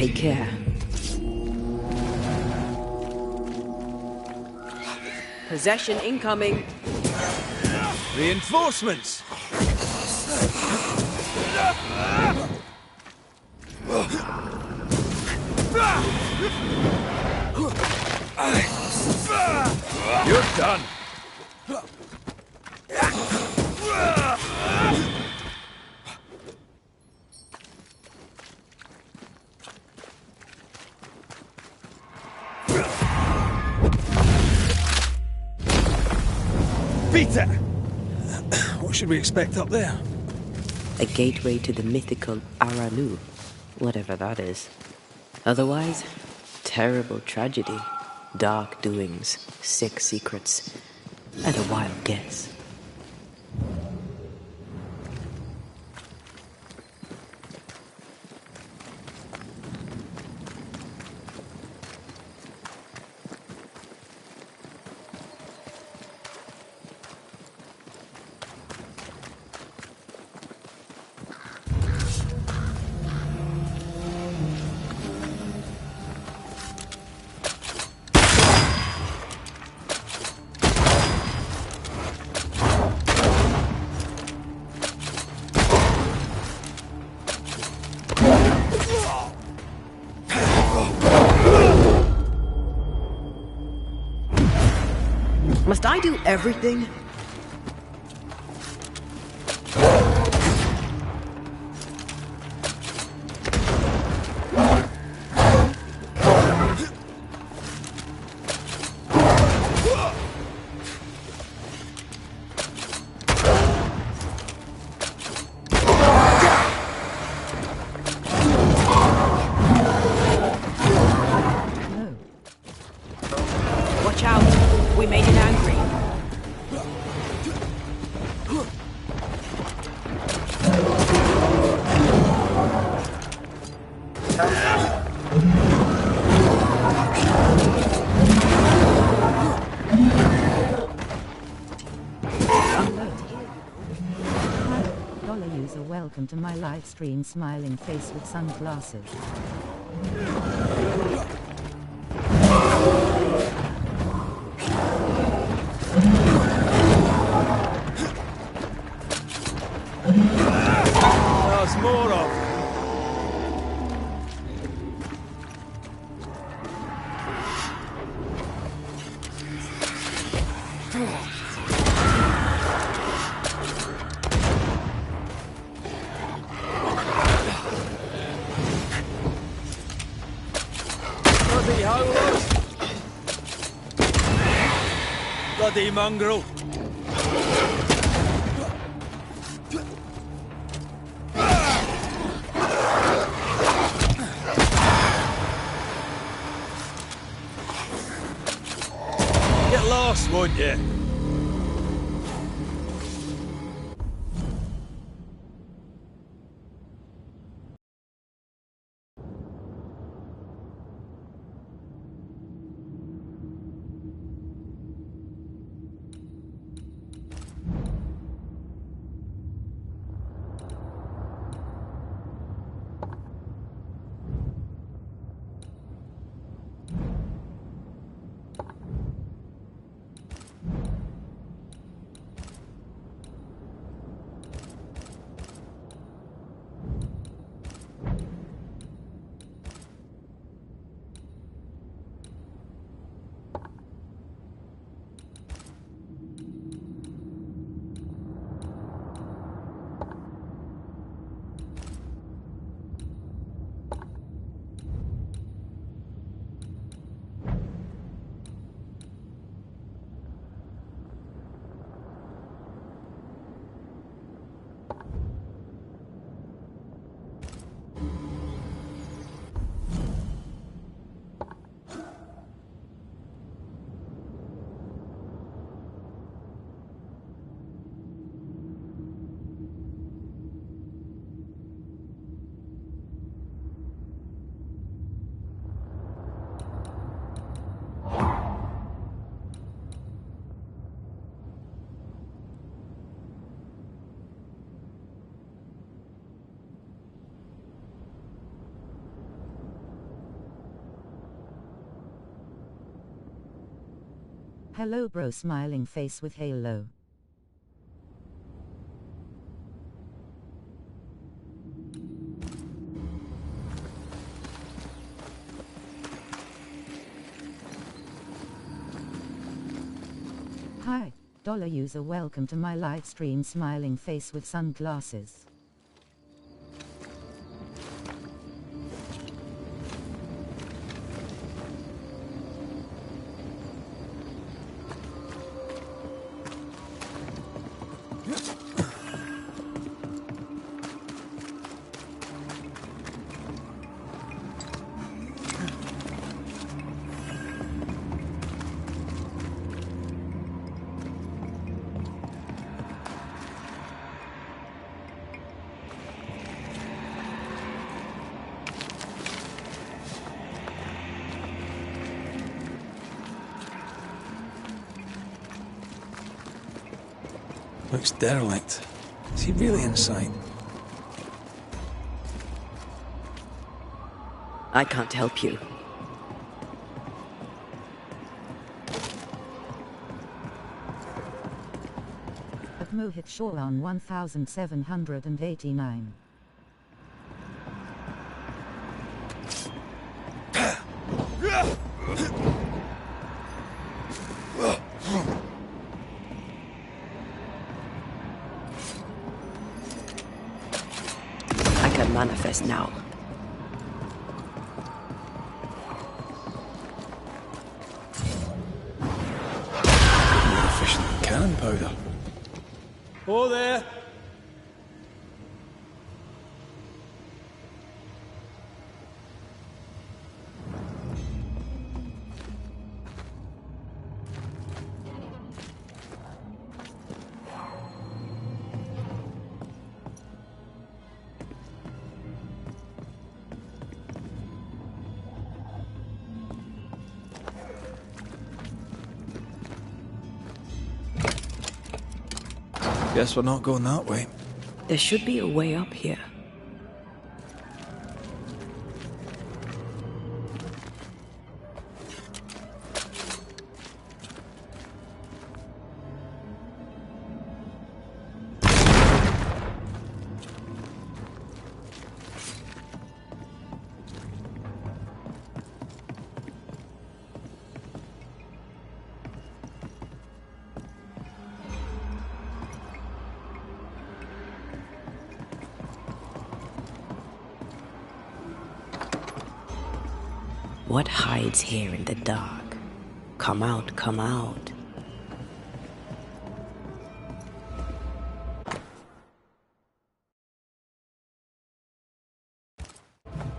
Speaker 1: Take care. Possession incoming.
Speaker 4: Reinforcements! You're done!
Speaker 2: Peter! What should we expect up there?
Speaker 1: A gateway to the mythical Aralu, whatever that is. Otherwise, terrible tragedy, dark doings, sick secrets, and a wild guess. Must I do everything? Watch out! We made it angry.
Speaker 17: Dollar user, welcome to my live stream. Smiling face with sunglasses.
Speaker 4: There's more of. Bloody howlers! Bloody mongrel! Get lost, won't you?
Speaker 17: Hello bro, smiling face with halo. Hi, dollar user, welcome to my live stream, smiling face with sunglasses.
Speaker 2: Looks derelict. Is he really inside?
Speaker 1: I can't help you.
Speaker 17: At Mohit Shore on 1789.
Speaker 1: I can manifest now.
Speaker 2: More efficient than cannon powder.
Speaker 4: Oh there!
Speaker 2: Guess we're not going that way.
Speaker 1: There should be a way up here. What hides here in the dark? Come out, come out.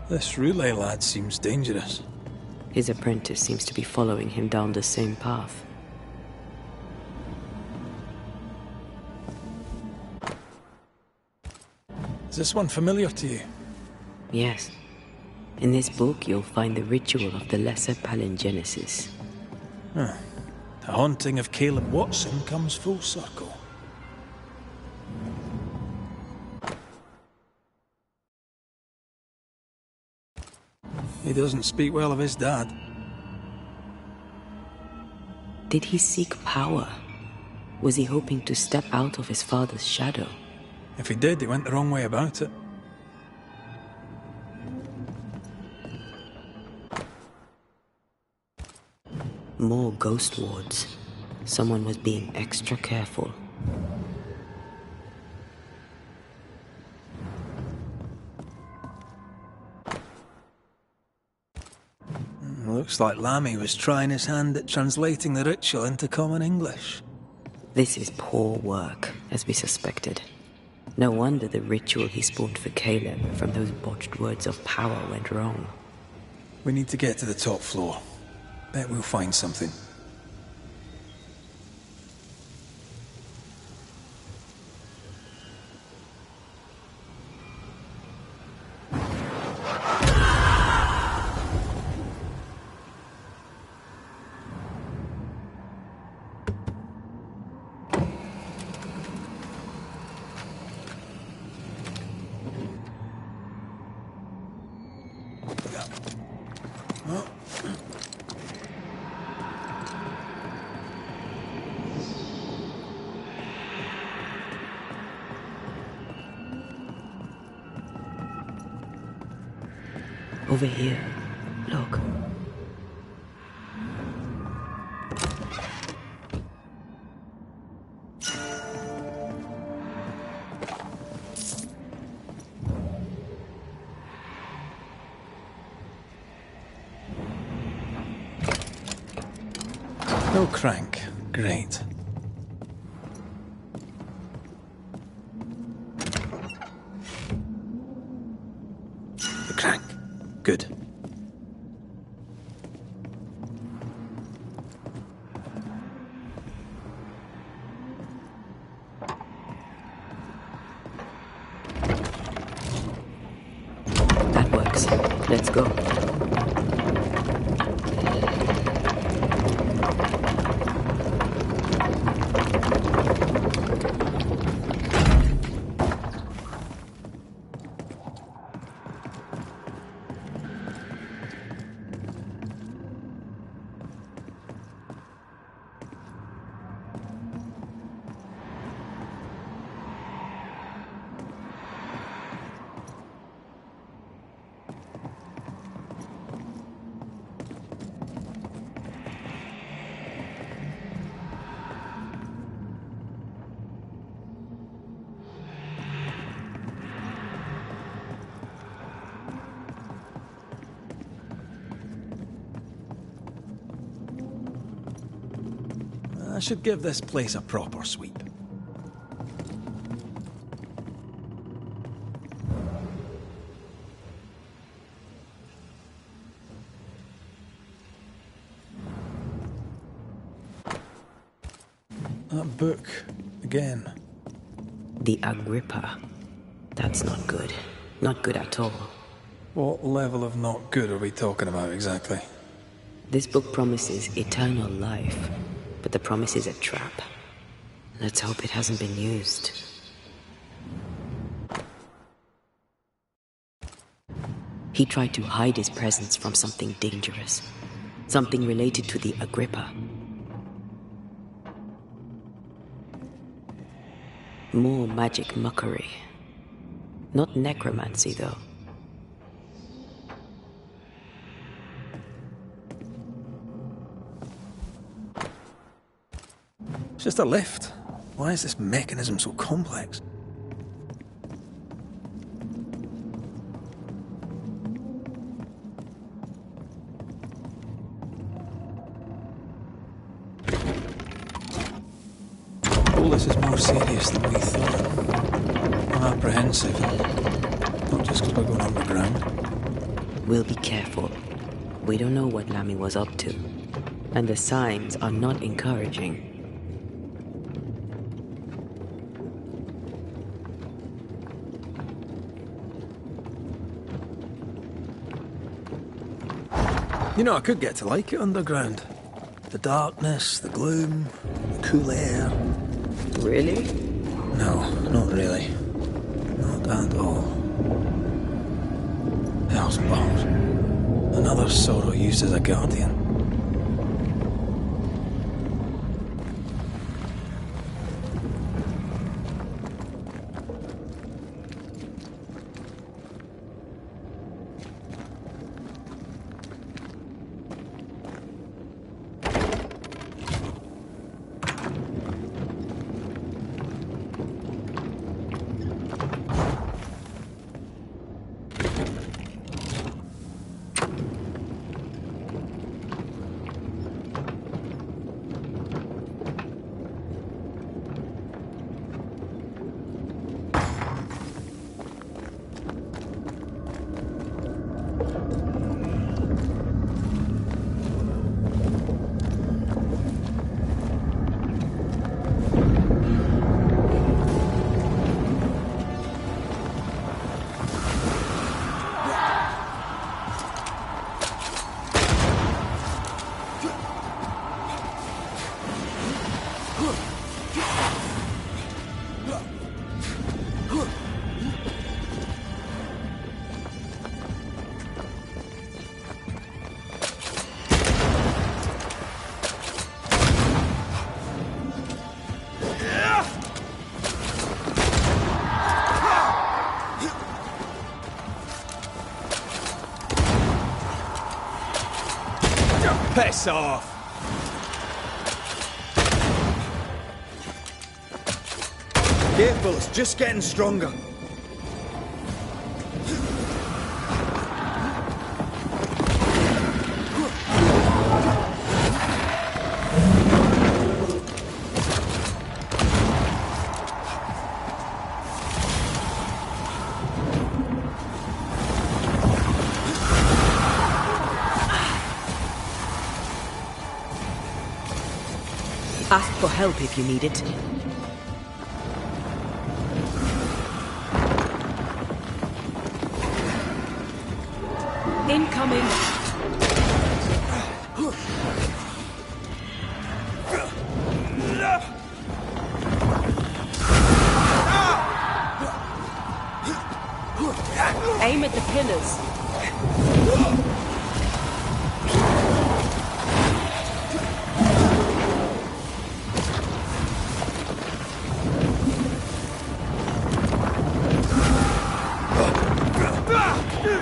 Speaker 2: This relay lad seems dangerous.
Speaker 1: His apprentice seems to be following him down the same path.
Speaker 2: Is this one familiar to you?
Speaker 1: Yes. In this book, you'll find the ritual of the Lesser Palingenesis.
Speaker 2: Huh. The haunting of Caleb Watson comes full circle. He doesn't speak well of his dad.
Speaker 1: Did he seek power? Was he hoping to step out of his father's shadow?
Speaker 2: If he did, he went the wrong way about it.
Speaker 1: More ghost wards. Someone was being extra careful.
Speaker 2: Looks like Lammy was trying his hand at translating the ritual into common English.
Speaker 1: This is poor work, as we suspected. No wonder the ritual he spawned for Caleb from those botched words of power went wrong.
Speaker 2: We need to get to the top floor. Bet we'll find something.
Speaker 1: Over here. Look.
Speaker 2: No crank. Great. The crank. Good.
Speaker 1: That works. Let's go.
Speaker 2: I should give this place a proper sweep. That book, again.
Speaker 1: The Agrippa. That's not good. Not good at all.
Speaker 2: What level of not good are we talking about exactly?
Speaker 1: This book promises eternal life, but the promise is a trap. Let's hope it hasn't been used. He tried to hide his presence from something dangerous. Something related to the Agrippa. More magic muckery. Not necromancy, though.
Speaker 2: It's just a lift. Why is this mechanism so complex? All this is more serious than we thought. I'm apprehensive. Not just because we're going underground.
Speaker 1: We'll be careful. We don't know what Lammy was up to. And the signs are not encouraging.
Speaker 2: You know, I could get to like it underground. The darkness, the gloom, the cool air.
Speaker 1: Really?
Speaker 2: No, not really. Not at all. Hell's balls. Another sorrow used as a guardian.
Speaker 4: Piss off!
Speaker 7: Careful, it's just getting stronger.
Speaker 1: Ask for help if you need it. Incoming! Aim at the pillars.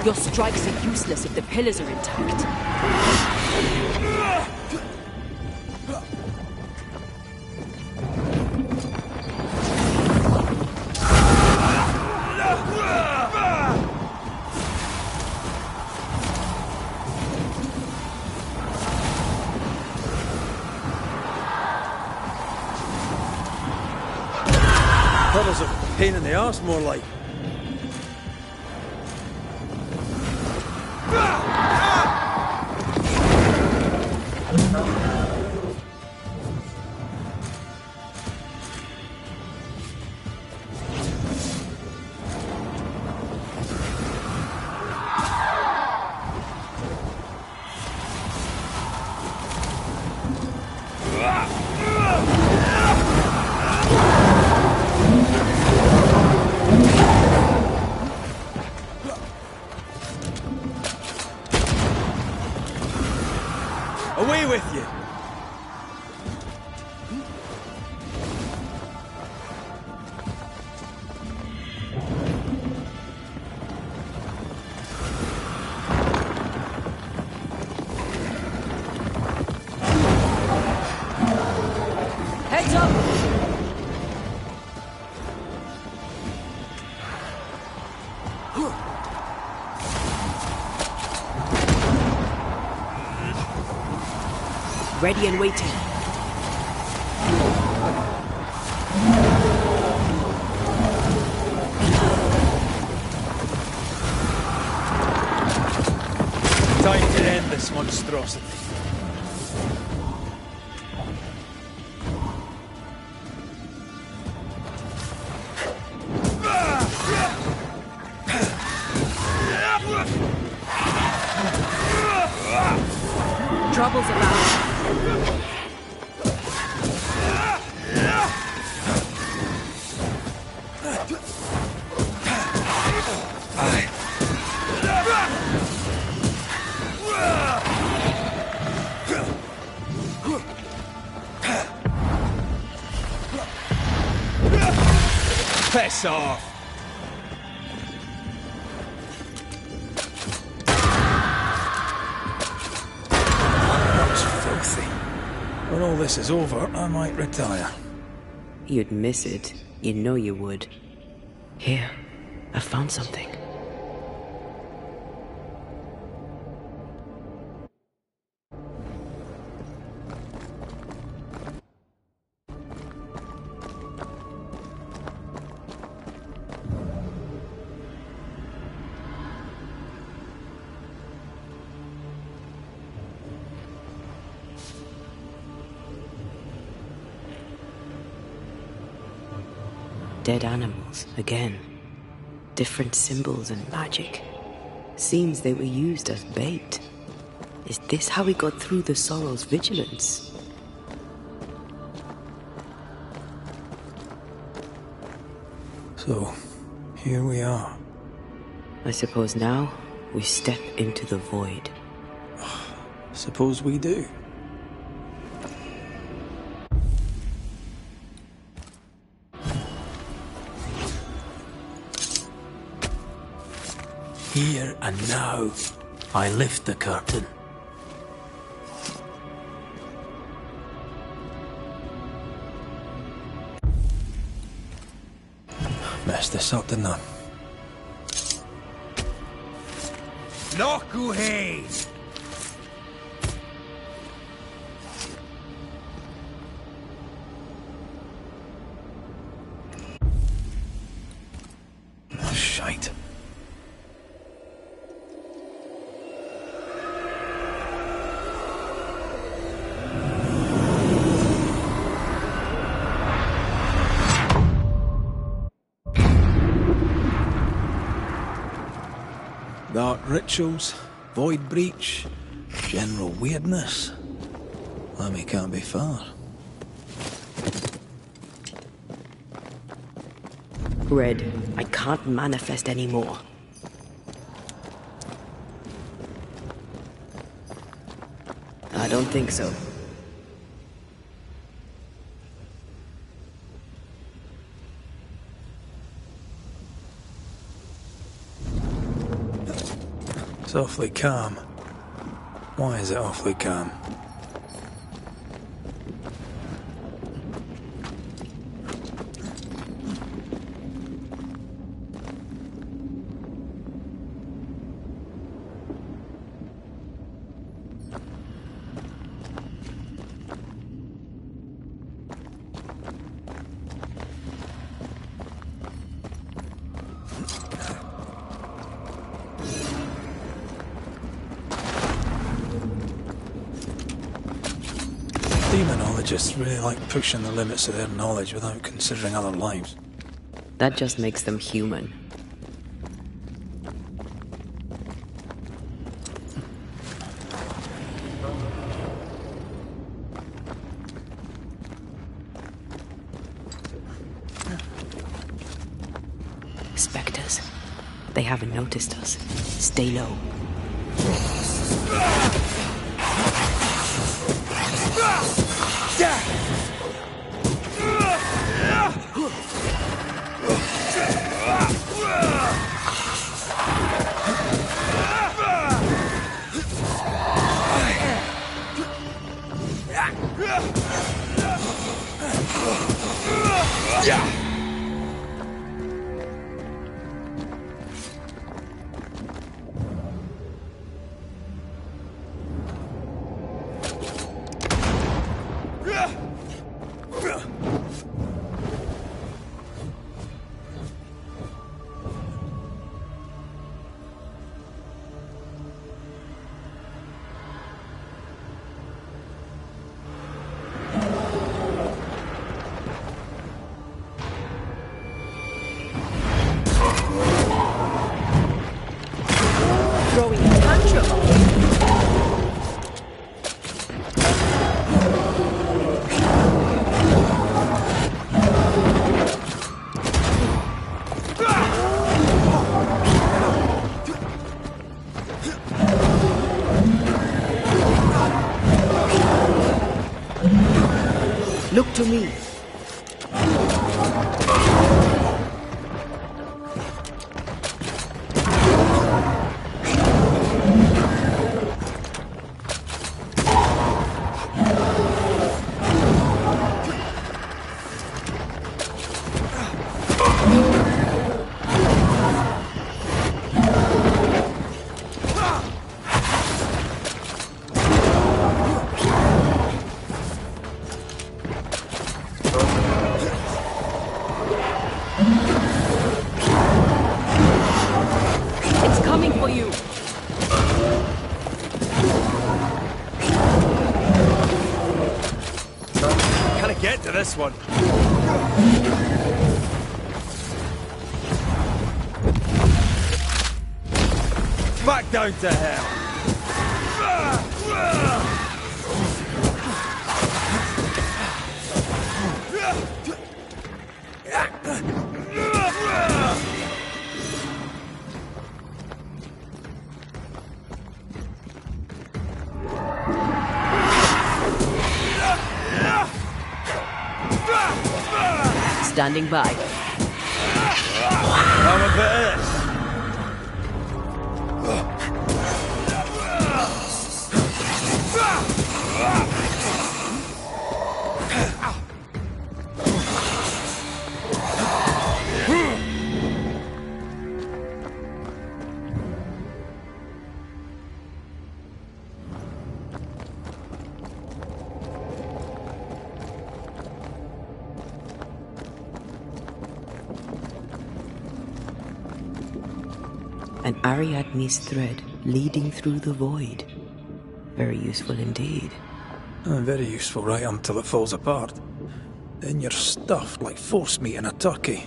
Speaker 1: Your strikes are useless if the pillars are intact.
Speaker 4: Pillars are a pain in the arse, more like. Away with you!
Speaker 1: Heads up! Ready and waiting.
Speaker 4: Time to end this monstrosity.
Speaker 1: Trouble's about.
Speaker 4: Piss off! That was filthy. When all this is over, I might retire.
Speaker 1: You'd miss it. You know you would. Here, I found something. Dead animals, again. Different symbols and magic. Seems they were used as bait. Is this how we got through the Sorrow's vigilance?
Speaker 2: So, here we are.
Speaker 1: I suppose now we step into the void.
Speaker 2: Suppose we do. Here and now, I lift the curtain. messed this up, didn't I?
Speaker 7: Nokuhei!
Speaker 2: Shite. Dark rituals, void breach, general weirdness. Lammy can't be far.
Speaker 1: Red, I can't manifest anymore. I don't think so.
Speaker 2: It's awfully calm. Why is it awfully calm? Demonologists really like pushing the limits of their knowledge without considering other lives.
Speaker 1: That just makes them human. Spectres. They haven't noticed us. Stay low. Look to me.
Speaker 7: This one. Back down to hell.
Speaker 1: Standing by.
Speaker 7: I'm a bit.
Speaker 1: An Ariadne's thread leading through the void. Very useful indeed.
Speaker 2: Very useful right until it falls apart. Then you're stuffed like force meat in a turkey.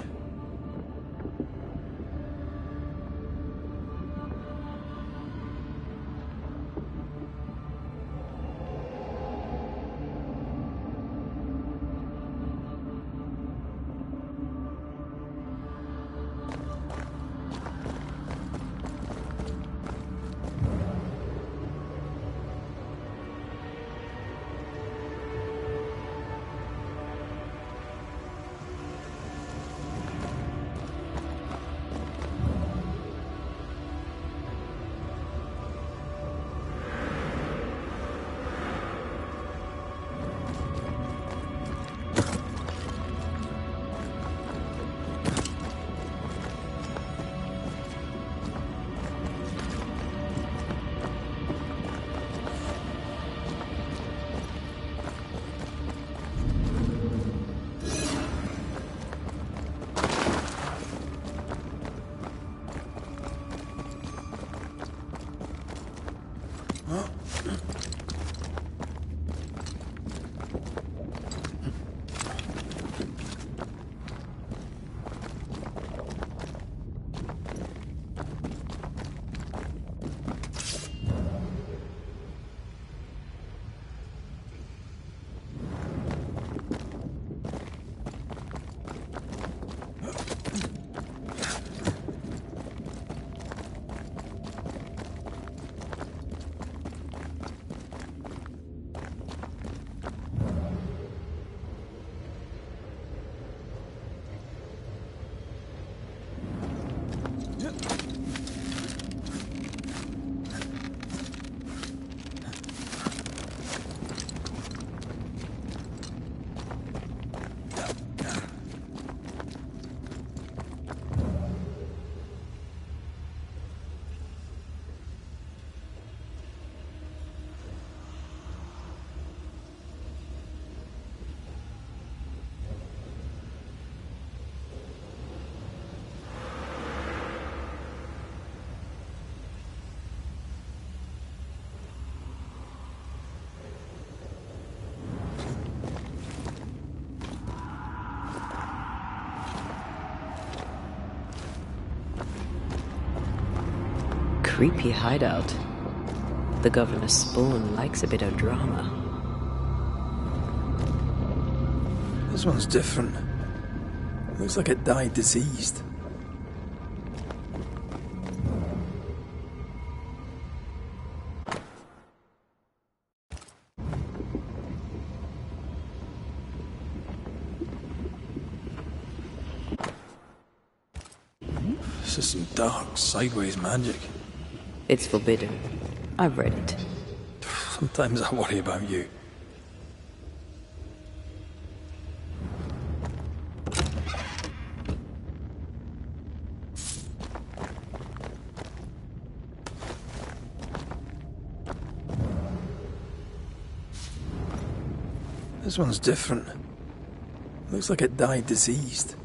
Speaker 1: Creepy hideout. The governor's spawn likes a bit of drama.
Speaker 2: This one's different. Looks like it died diseased. This is some dark, sideways magic.
Speaker 1: It's forbidden. I've read it.
Speaker 2: Sometimes I worry about you. This one's different. Looks like it died diseased.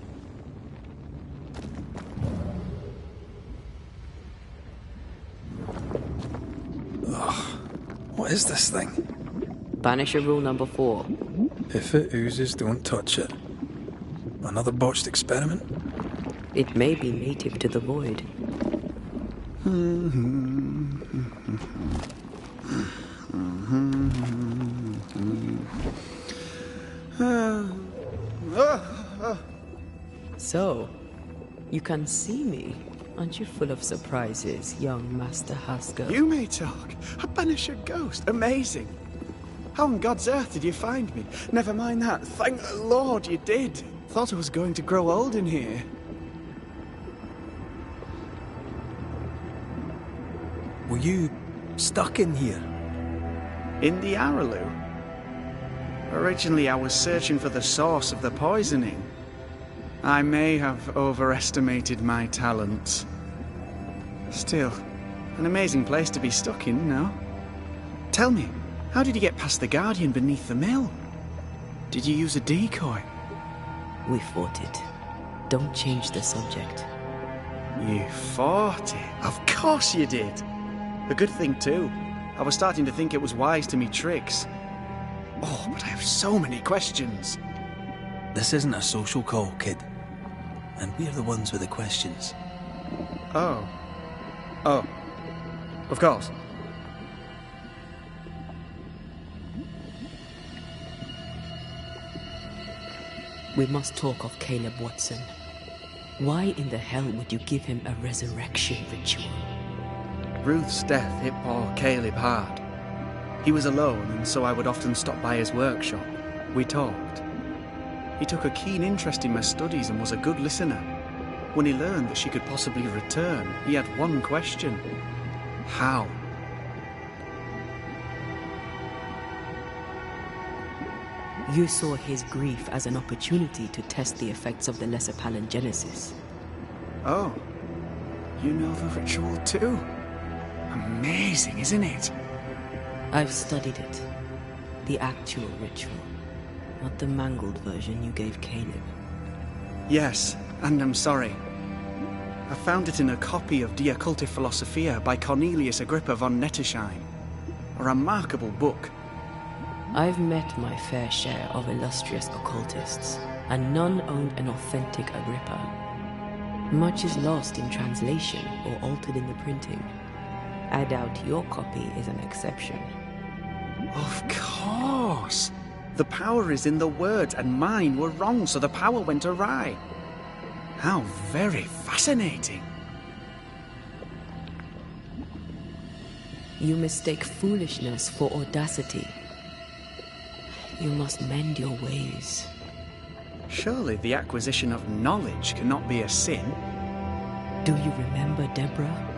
Speaker 2: What is this thing?
Speaker 1: Banisher rule number 4.
Speaker 2: If it oozes, don't touch it. Another botched experiment?
Speaker 1: It may be native to the void. So, you can see me. Aren't you full of surprises, young Master Haskell?
Speaker 9: You may talk. A Banisher ghost. Amazing. How on God's earth did you find me? Never mind that. Thank the Lord you did. Thought I was going to grow old in here.
Speaker 2: Were you stuck in here?
Speaker 9: In the Araloo? Originally, I was searching for the source of the poisoning. I may have overestimated my talents. Still, an amazing place to be stuck in, no? Tell me, how did you get past the Guardian beneath the mill? Did you use a decoy?
Speaker 1: We fought it. Don't change the subject.
Speaker 9: You fought it. Of course you did. A good thing too. I was starting to think it was wise to me tricks. Oh, but I have so many questions.
Speaker 2: This isn't a social call, kid. And we're the ones with the questions.
Speaker 9: Oh. Oh. Of course.
Speaker 1: We must talk of Caleb Watson. Why in the hell would you give him a resurrection ritual?
Speaker 9: Ruth's death hit poor Caleb hard. He was alone, and so I would often stop by his workshop. We talked. He took a keen interest in my studies and was a good listener. When he learned that she could possibly return, he had one question. How?
Speaker 1: You saw his grief as an opportunity to test the effects of the lesser palingenesis.
Speaker 9: Oh. You know the ritual too? Amazing, isn't it?
Speaker 1: I've studied it. The actual ritual. Not the mangled version you gave Caleb.
Speaker 9: Yes, and I'm sorry. I found it in a copy of Die Occulte Philosophia by Cornelius Agrippa von Nettersheim. A remarkable book.
Speaker 1: I've met my fair share of illustrious occultists, and none owned an authentic Agrippa. Much is lost in translation or altered in the printing. I doubt your copy is an exception.
Speaker 9: Of course! The power is in the words, and mine were wrong, so the power went awry. How very fascinating.
Speaker 1: You mistake foolishness for audacity. You must mend your ways.
Speaker 9: Surely the acquisition of knowledge cannot be a sin.
Speaker 1: Do you remember Deborah?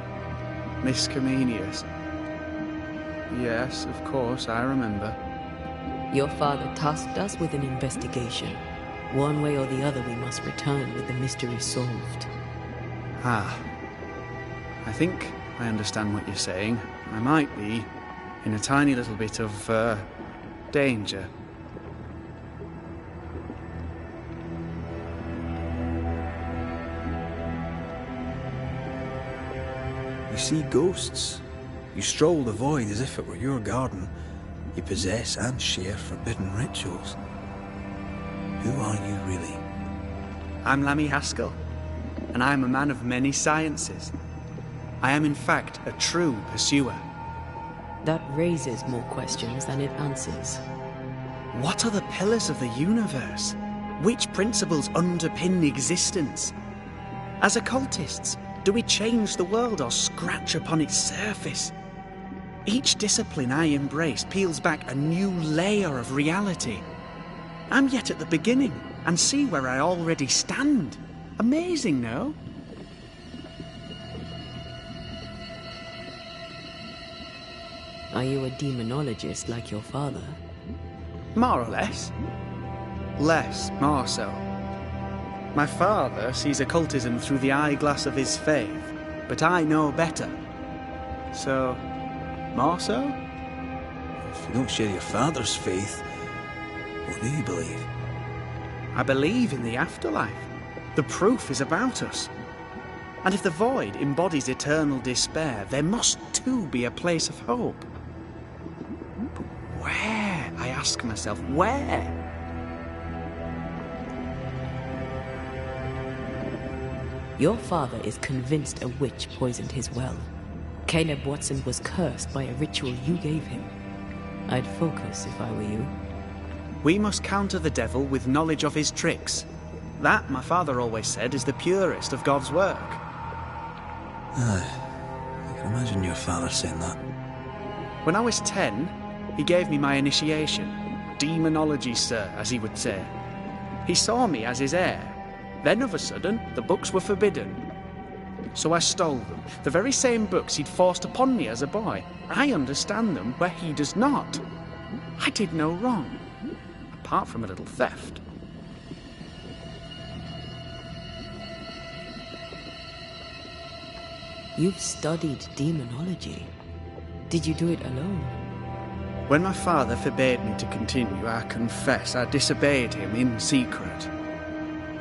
Speaker 9: Miss Comenius. Yes, of course, I remember.
Speaker 1: Your father tasked us with an investigation. One way or the other we must return with the mystery solved.
Speaker 9: Ah. I think I understand what you're saying. I might be in a tiny little bit of, danger.
Speaker 2: You see ghosts. You stroll the void as if it were your garden. You possess and share forbidden rituals. Who are you really?
Speaker 9: I'm Lammy Haskell, and I am a man of many sciences. I am in fact a true pursuer.
Speaker 1: That raises more questions than it answers.
Speaker 9: What are the pillars of the universe? Which principles underpin existence? As occultists, do we change the world or scratch upon its surface? Each discipline I embrace peels back a new layer of reality. I'm yet at the beginning, and see where I already stand. Amazing, no?
Speaker 1: Are you a demonologist like your father?
Speaker 9: More or less. Less, more so. My father sees occultism through the eyeglass of his faith, but I know better. So, more so?
Speaker 2: If you don't share your father's faith, what do you believe?
Speaker 9: I believe in the afterlife. The proof is about us. And if the void embodies eternal despair, there must too be a place of hope. But where? I ask myself, where?
Speaker 1: Your father is convinced a witch poisoned his well. Caleb Watson was cursed by a ritual you gave him. I'd focus if I were you.
Speaker 9: We must counter the devil with knowledge of his tricks. That, my father always said, is the purest of God's work.
Speaker 2: I can imagine your father saying that.
Speaker 9: When I was 10, he gave me my initiation. Demonology, sir, as he would say. He saw me as his heir. Then, of a sudden, the books were forbidden. So I stole them. The very same books he'd forced upon me as a boy. I understand them where he does not. I did no wrong. Apart from a little theft.
Speaker 1: You've studied demonology. Did you do it alone?
Speaker 9: When my father forbade me to continue, I confess I disobeyed him in secret.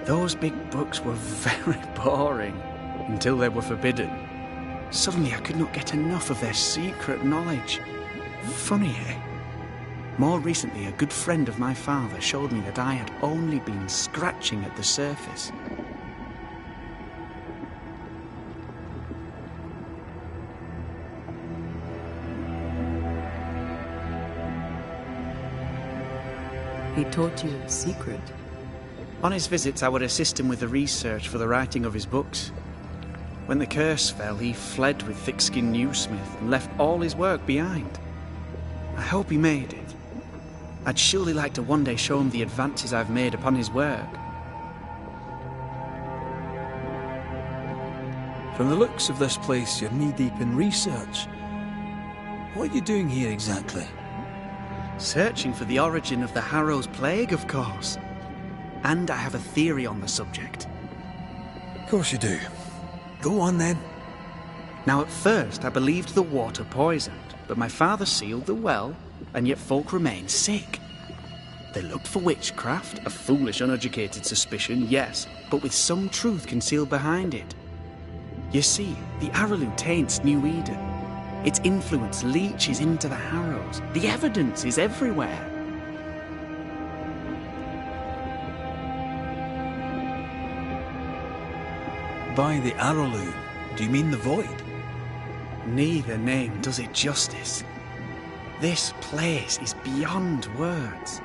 Speaker 9: Those big books were very boring. until they were forbidden. Suddenly I could not get enough of their secret knowledge. Funny, eh? More recently, a good friend of my father showed me that I had only been scratching at the surface.
Speaker 1: He taught you a secret?
Speaker 9: On his visits, I would assist him with the research for the writing of his books. When the curse fell, he fled with thick-skinned newsmith and left all his work behind. I hope he made it. I'd surely like to one day show him the advances I've made upon his work.
Speaker 2: From the looks of this place, you're knee-deep in research. What are you doing here exactly?
Speaker 9: Searching for the origin of the Harrow's plague, of course. And I have a theory on the subject.
Speaker 2: Of course you do. Go on then.
Speaker 9: Now at first I believed the water poisoned, but my father sealed the well, and yet folk remained sick. They looked for witchcraft, a foolish, uneducated suspicion, yes, but with some truth concealed behind it. You see, the Araloo taints New Eden. Its influence leaches into the Harrows. The evidence is everywhere.
Speaker 2: By the Araloo, do you mean the Void?
Speaker 9: Neither name does it justice. This place is beyond words.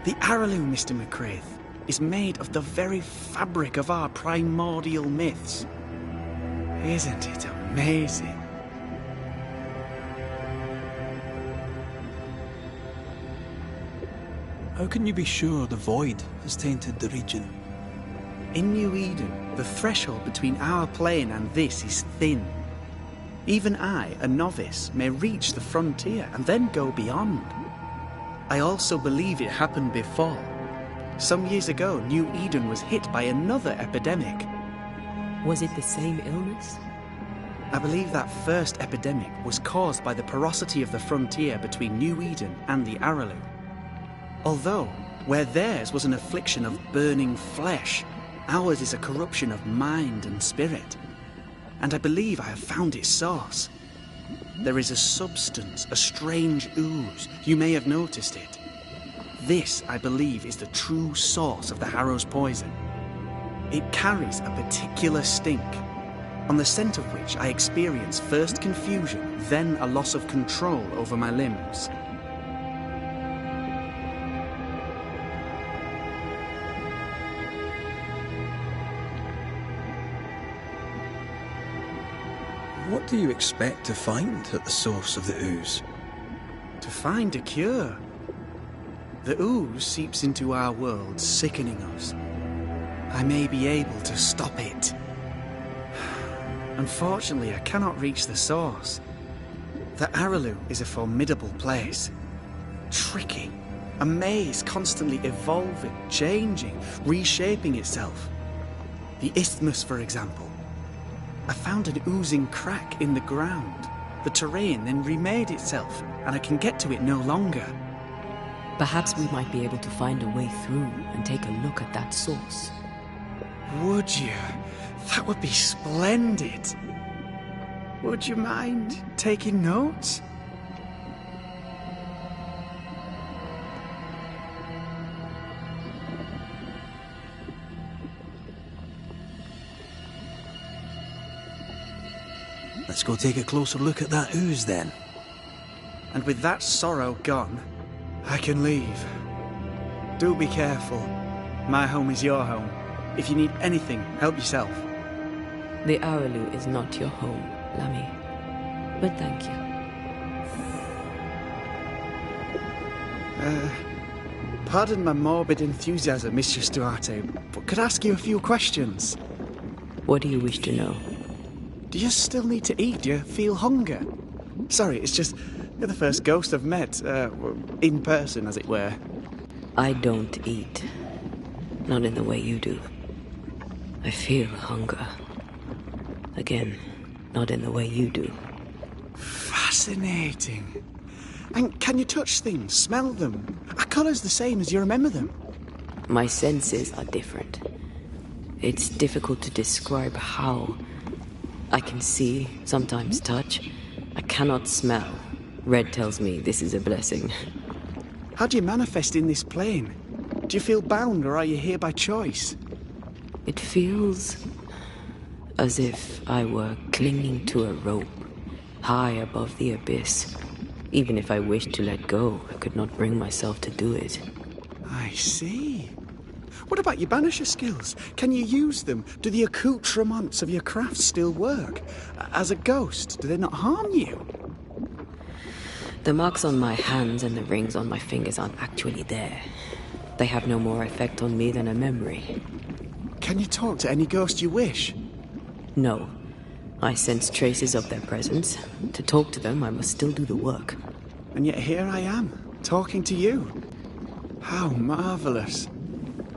Speaker 9: The Araloo, Mr. McCraith, is made of the very fabric of our primordial myths. Isn't it amazing?
Speaker 2: How can you be sure the Void has tainted the region?
Speaker 9: In New Eden, the threshold between our plane and this is thin. Even I, a novice, may reach the frontier and then go beyond. I also believe it happened before. Some years ago, New Eden was hit by another epidemic.
Speaker 1: Was it the same illness?
Speaker 9: I believe that first epidemic was caused by the porosity of the frontier between New Eden and the Araloo. Although, where theirs was an affliction of burning flesh, ours is a corruption of mind and spirit. And I believe I have found its source. There is a substance, a strange ooze. You may have noticed it. This, I believe, is the true source of the Harrow's poison. It carries a particular stink, on the scent of which I experience first confusion, then a loss of control over my limbs.
Speaker 2: What do you expect to find at the source of the ooze?
Speaker 9: To find a cure. The ooze seeps into our world, sickening us. I may be able to stop it. Unfortunately, I cannot reach the source. The Araloo is a formidable place. Tricky. A maze constantly evolving, changing, reshaping itself. The isthmus, for example. I found an oozing crack in the ground. The terrain then remade itself, and I can get to it no longer.
Speaker 1: Perhaps we might be able to find a way through and take a look at that source.
Speaker 9: Would you? That would be splendid. Would you mind taking notes?
Speaker 2: Let's go take a closer look at that ooze then.
Speaker 9: And with that sorrow gone, I can leave. Do be careful. My home is your home. If you need anything, help yourself.
Speaker 1: The Araloo is not your home, Lammy. But thank you.
Speaker 9: Pardon my morbid enthusiasm, Mistress Duarte, but could I ask you a few questions?
Speaker 1: What do you wish to know?
Speaker 9: Do you still need to eat? Do you feel hunger? Sorry, it's just you're the first ghost I've met, in person, as it were.
Speaker 1: I don't eat. Not in the way you do. I feel hunger. Again, not in the way you do.
Speaker 9: Fascinating. And can you touch things, smell them? Are colours the same as you remember them?
Speaker 1: My senses are different. It's difficult to describe how. I can see, sometimes touch. I cannot smell. Red tells me this is a blessing.
Speaker 9: How do you manifest in this plane? Do you feel bound, or are you here by choice?
Speaker 1: It feels as if I were clinging to a rope, high above the abyss. Even if I wished to let go, I could not bring myself to do it.
Speaker 9: I see. What about your Banisher skills? Can you use them? Do the accoutrements of your craft still work? As a ghost, do they not harm you?
Speaker 1: The marks on my hands and the rings on my fingers aren't actually there. They have no more effect on me than a memory.
Speaker 9: Can you talk to any ghost you wish?
Speaker 1: No. I sense traces of their presence. To talk to them, I must still do the work.
Speaker 9: And yet here I am, talking to you. How marvellous.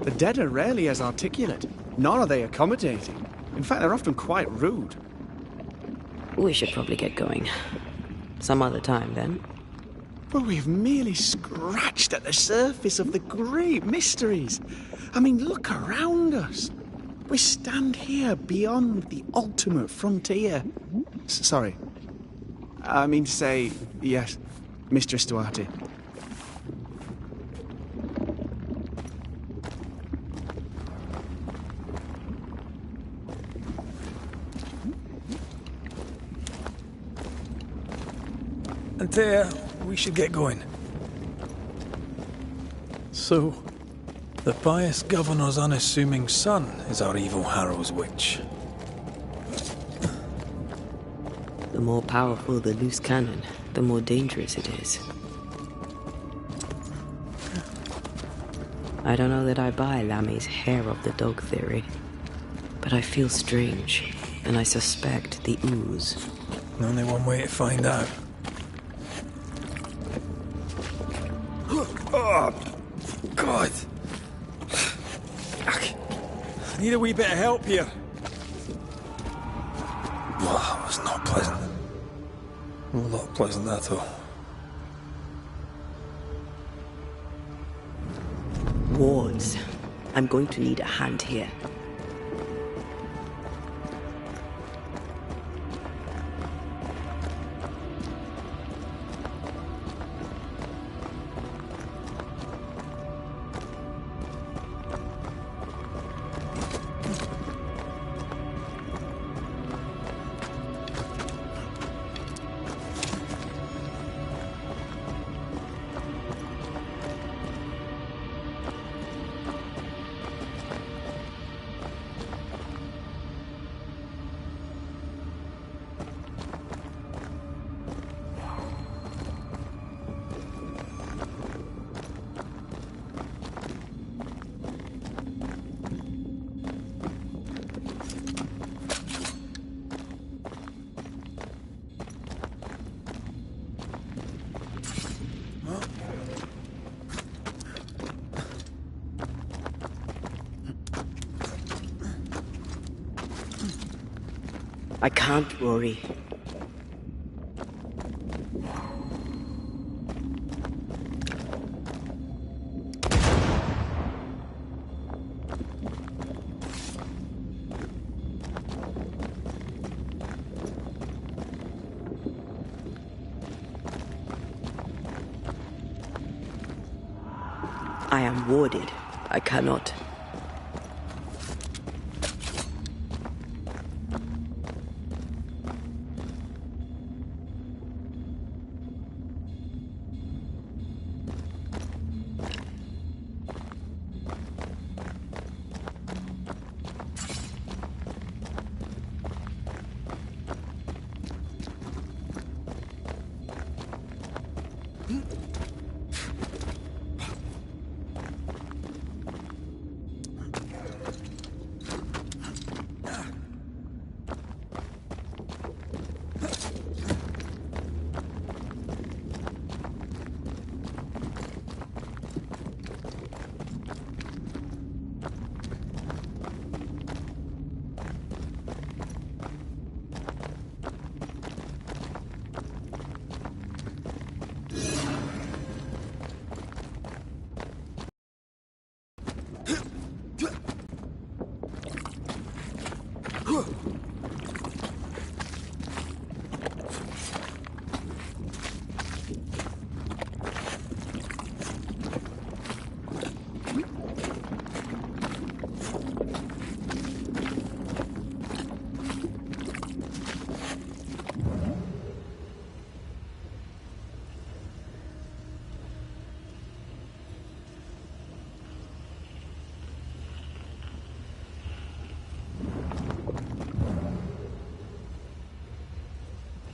Speaker 9: The dead are rarely as articulate, nor are they accommodating. In fact, they're often quite rude.
Speaker 1: We should probably get going. Some other time, then.
Speaker 9: But we've merely scratched at the surface of the great mysteries. I mean, look around us. We stand here beyond the ultimate frontier. Sorry. I mean to say, yes, Mistress Duarte.
Speaker 2: Antea, we should get going. So, the pious governor's unassuming son is our evil Harrow's witch.
Speaker 1: The more powerful the loose cannon, the more dangerous it is. I don't know that I buy Lammy's hair of the dog theory, but I feel strange, and I suspect the ooze.
Speaker 2: Only one way to find out. Oh, God. I need a wee bit of help here. Well, that was not pleasant. Well, not pleasant at all.
Speaker 1: Wards. I'm going to need a hand here. I can't worry. I am warded. I cannot.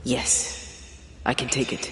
Speaker 1: Yes, I can take it.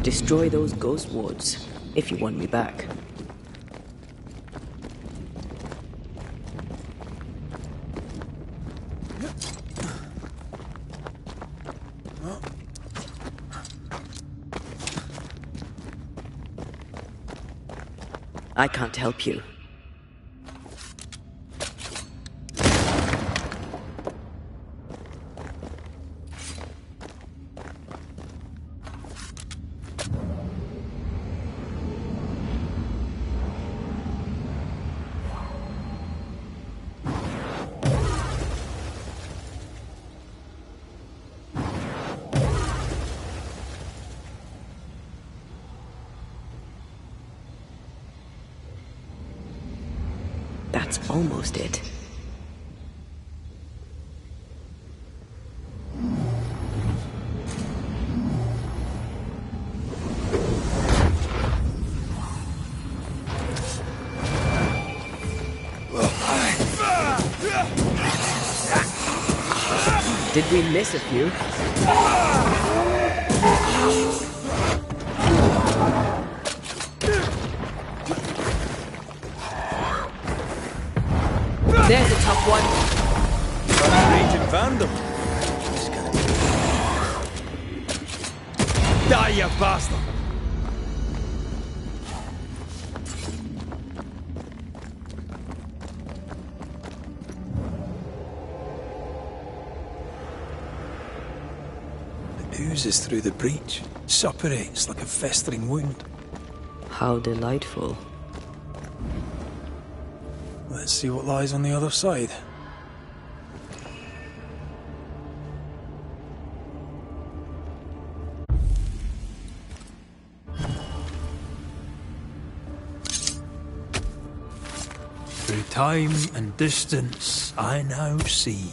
Speaker 1: Destroy those ghost wards, if you want me back. I can't help you. That's almost it. Did we miss a few? There's a tough one.
Speaker 2: Raging Vandal. Die, you bastard! It oozes through the breach, suppurates like a festering wound.
Speaker 1: How delightful.
Speaker 2: Let's see what lies on the other side. Through time and distance, I now see.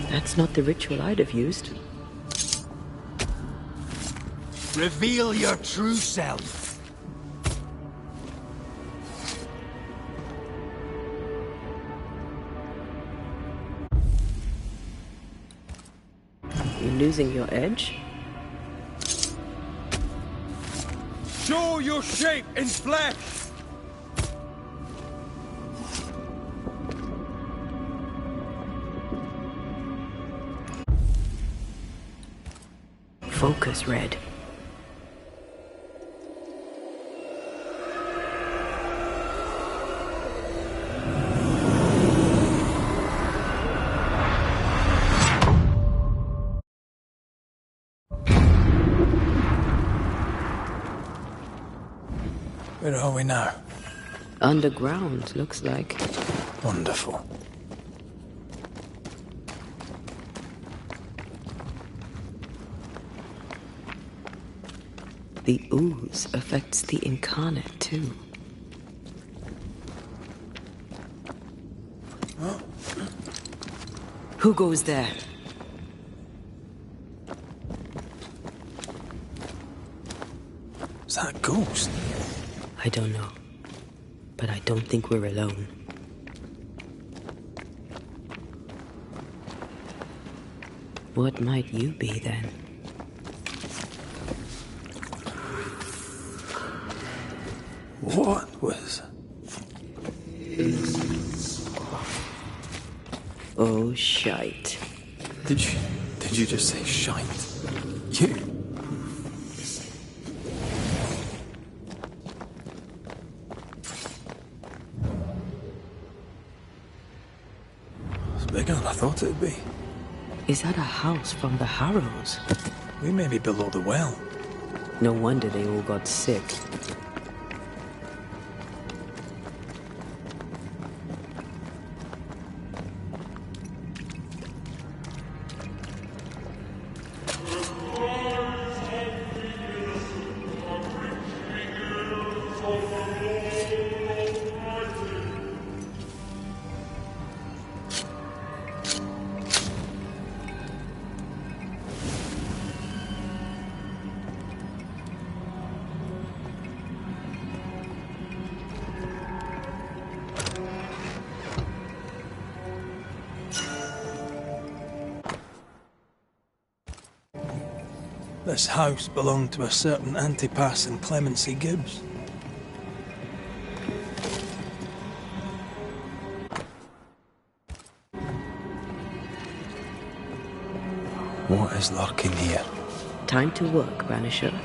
Speaker 1: That's not the ritual I'd have used.
Speaker 7: Reveal your true self.
Speaker 1: You losing your edge?
Speaker 7: Show your shape in flesh!
Speaker 1: Focus, Red.
Speaker 2: Where are we now?
Speaker 1: Underground, looks like.
Speaker 2: Wonderful.
Speaker 1: The ooze affects the incarnate, too. Who goes there?
Speaker 2: Is that a ghost?
Speaker 1: I don't know. But I don't think we're alone. What might you be, then?
Speaker 2: What was
Speaker 1: Oh, shite.
Speaker 2: Did you just say shite? You? It's bigger than I thought it'd be.
Speaker 1: Is that a house from the Harrows?
Speaker 2: We may be below the well.
Speaker 1: No wonder they all got sick.
Speaker 2: This house belonged to a certain Antipas and Clemency Gibbs. What is lurking here?
Speaker 1: Time to work, Banisher.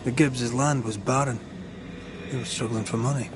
Speaker 2: The Gibbs' land was barren. They were struggling for money.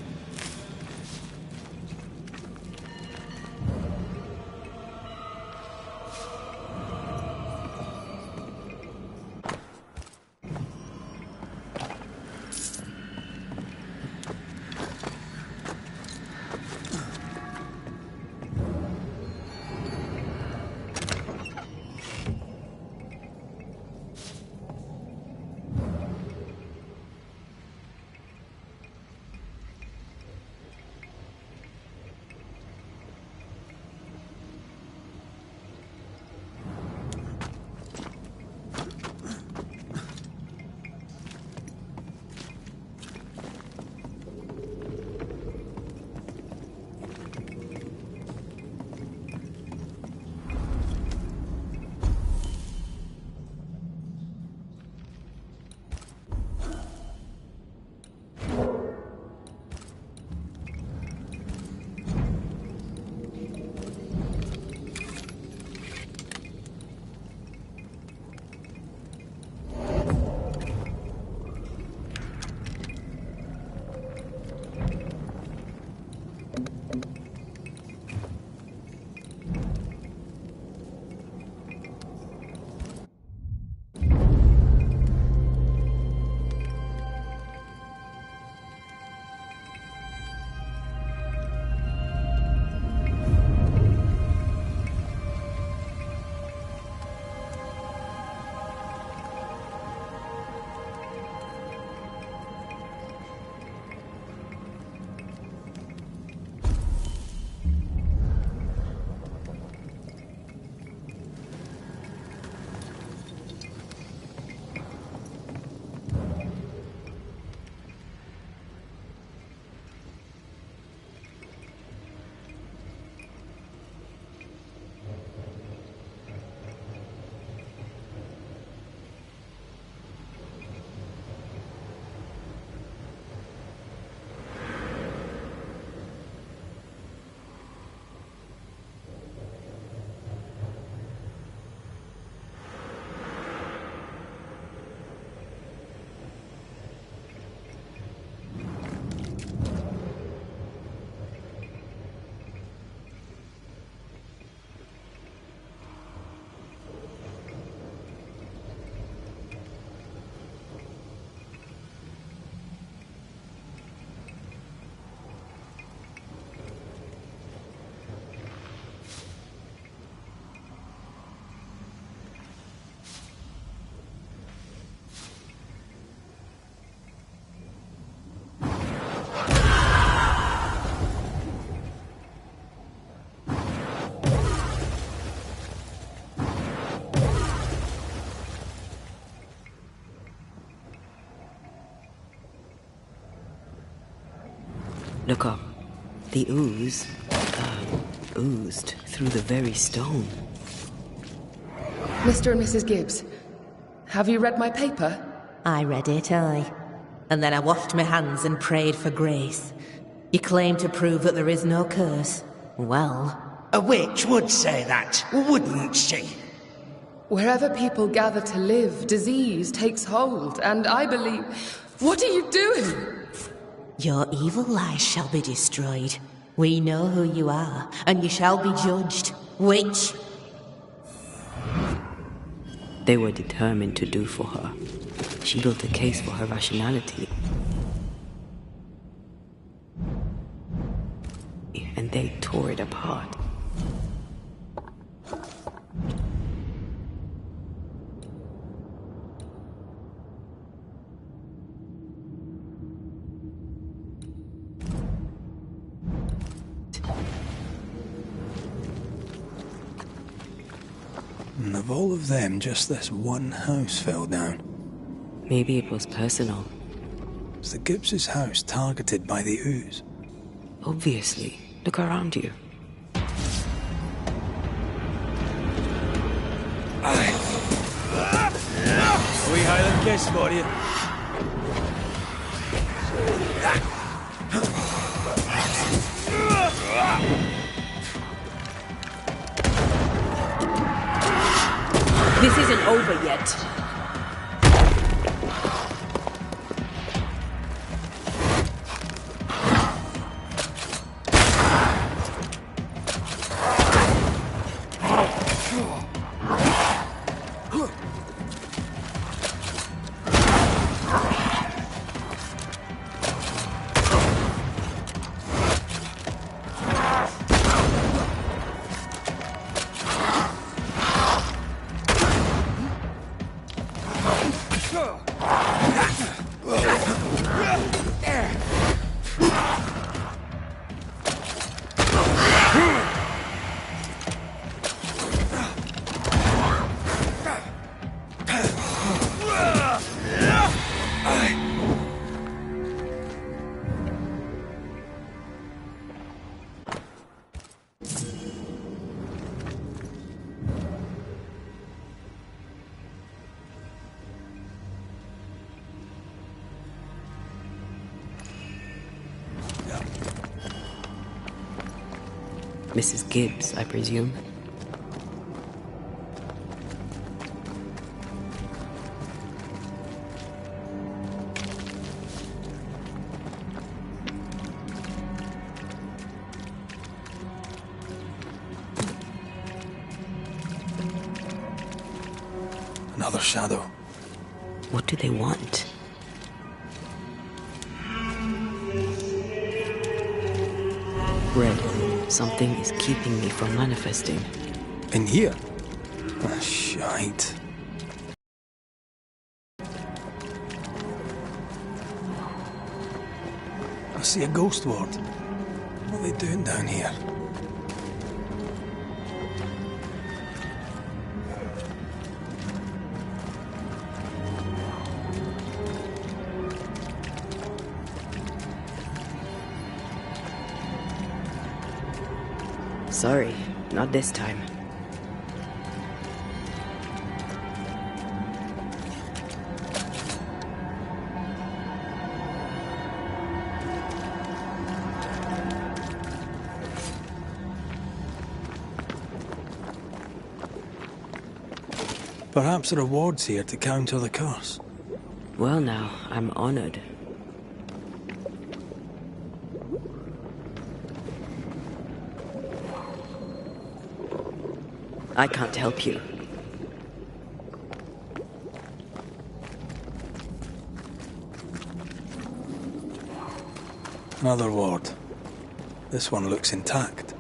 Speaker 1: Look up. The ooze, oozed through the very stone.
Speaker 18: Mr. and Mrs. Gibbs, have you read my paper?
Speaker 19: I read it, aye. And then I washed my hands and prayed for grace. You claim to prove that there is no curse. Well...
Speaker 20: A witch would say that, wouldn't she?
Speaker 18: Wherever people gather to live, disease takes hold, and I believe... What are you doing?
Speaker 19: Your evil lies shall be destroyed. We know who you are, and you shall be judged. Witch!
Speaker 1: They were determined to do for her. She built a case for her rationality. And they tore it apart.
Speaker 2: And of all of them, just this one house fell down.
Speaker 1: Maybe it was personal.
Speaker 2: Was the Gibbs' house targeted by the ooze?
Speaker 1: Obviously. Look around you.
Speaker 4: We Highland kiss for you.
Speaker 1: This isn't over yet. Mrs. Gibbs, I presume.
Speaker 2: Another shadow.
Speaker 1: What do they want? Red. Something is keeping me from manifesting.
Speaker 2: In here? Ah, shite. I see a ghost ward. What are they doing down here?
Speaker 1: Sorry, not this time.
Speaker 2: Perhaps a reward's here to counter the curse.
Speaker 1: Well now, I'm honored. I can't help you.
Speaker 2: Another ward. This one looks intact.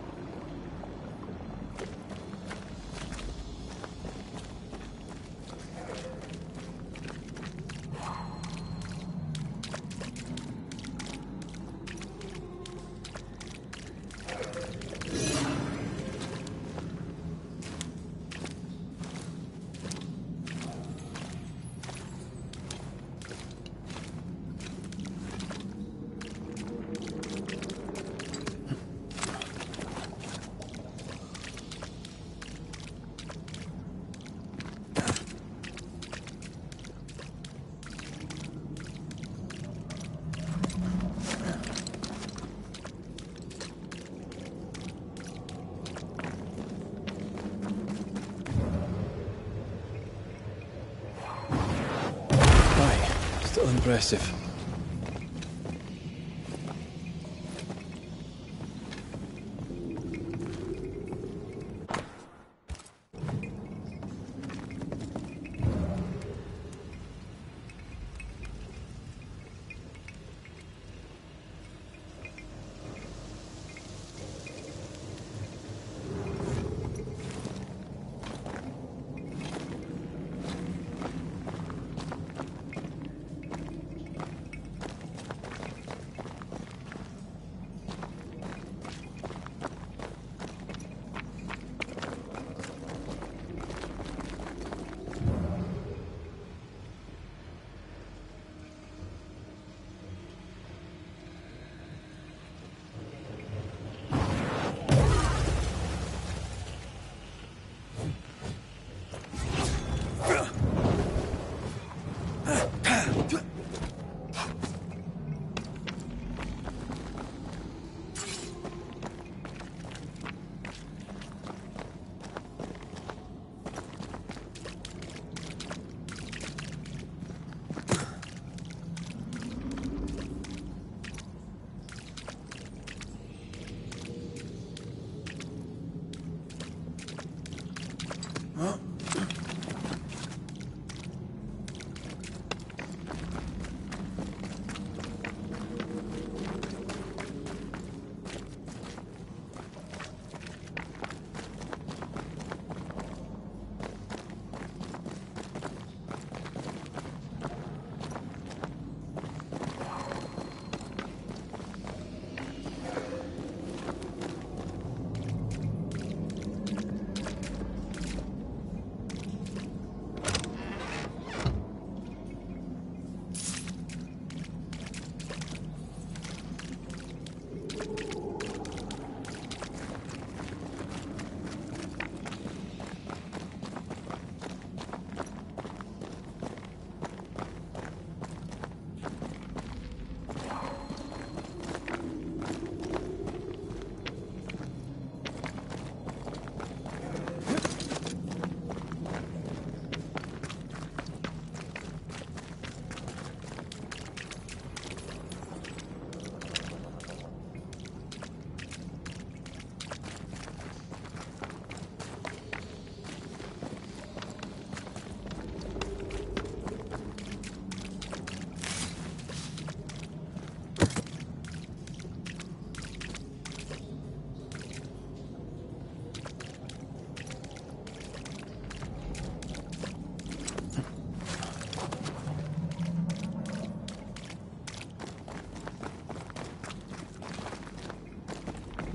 Speaker 2: impressive.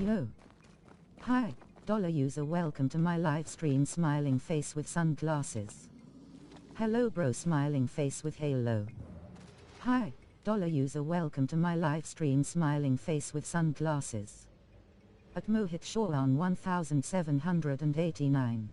Speaker 17: Yo. Hi, dollar user, welcome to my live stream, smiling face with sunglasses. Hello bro, smiling face with halo. Hi, dollar user, welcome to my live stream, smiling face with sunglasses. At Mohit Shaw on 1789.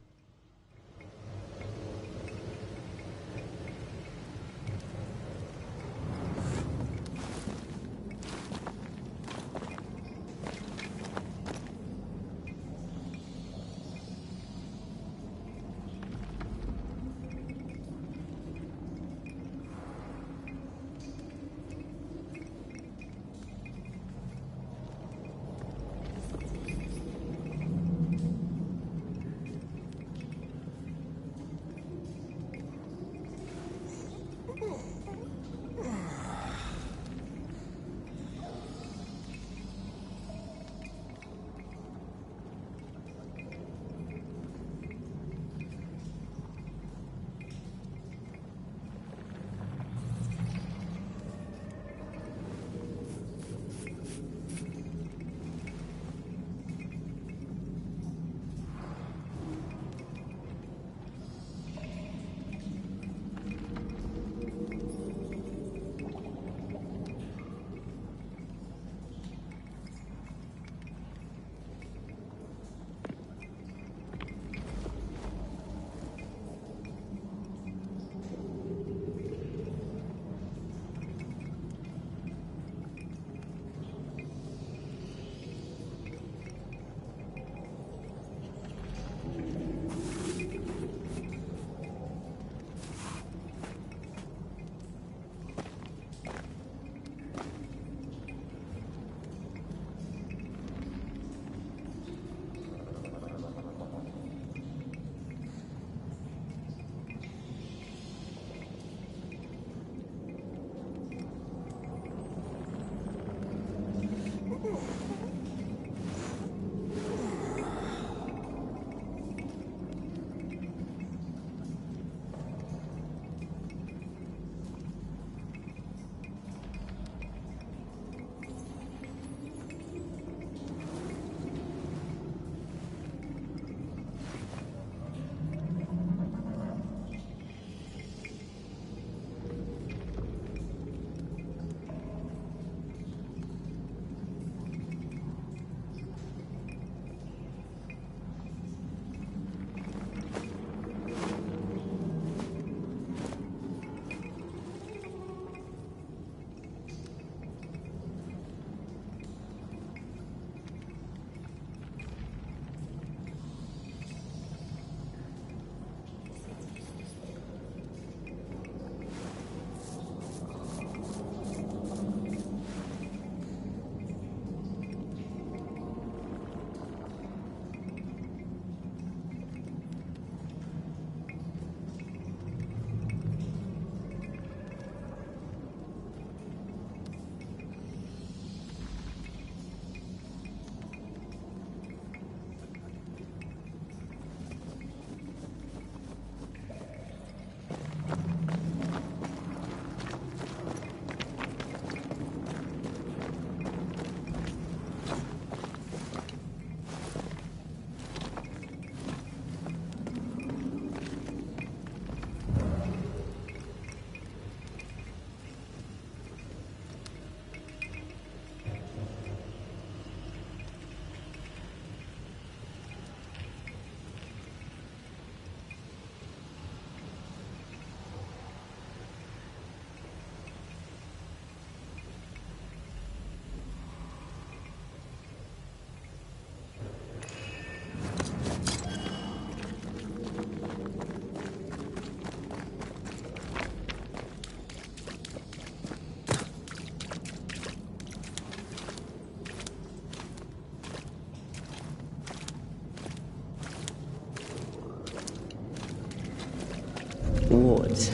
Speaker 1: Wards,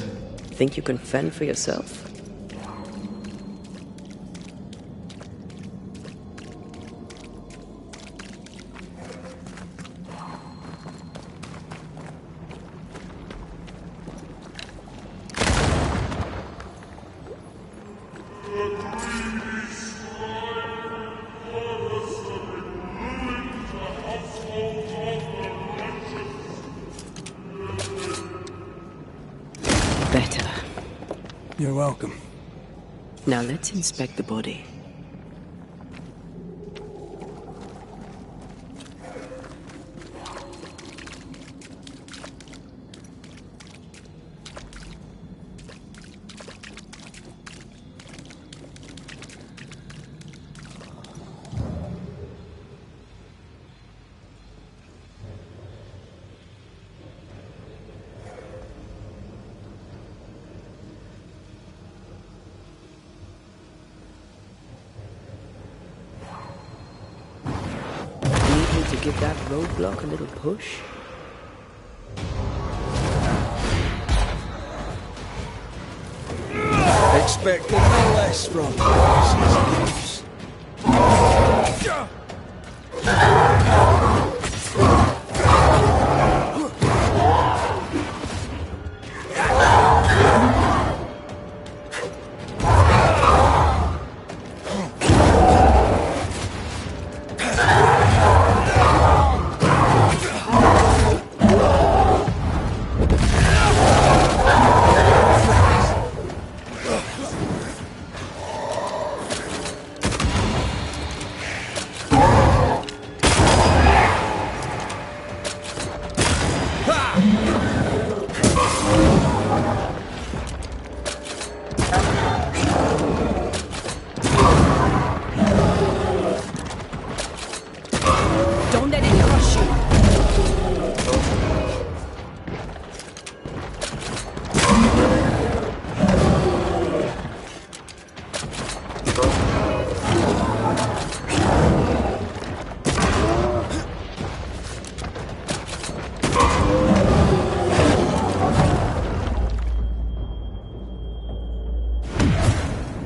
Speaker 1: think you can fend for yourself? Better.
Speaker 2: You're welcome.
Speaker 1: Now let's inspect the body. To give that roadblock a little push?
Speaker 2: Expected no less from us.
Speaker 1: Don't let it crush you.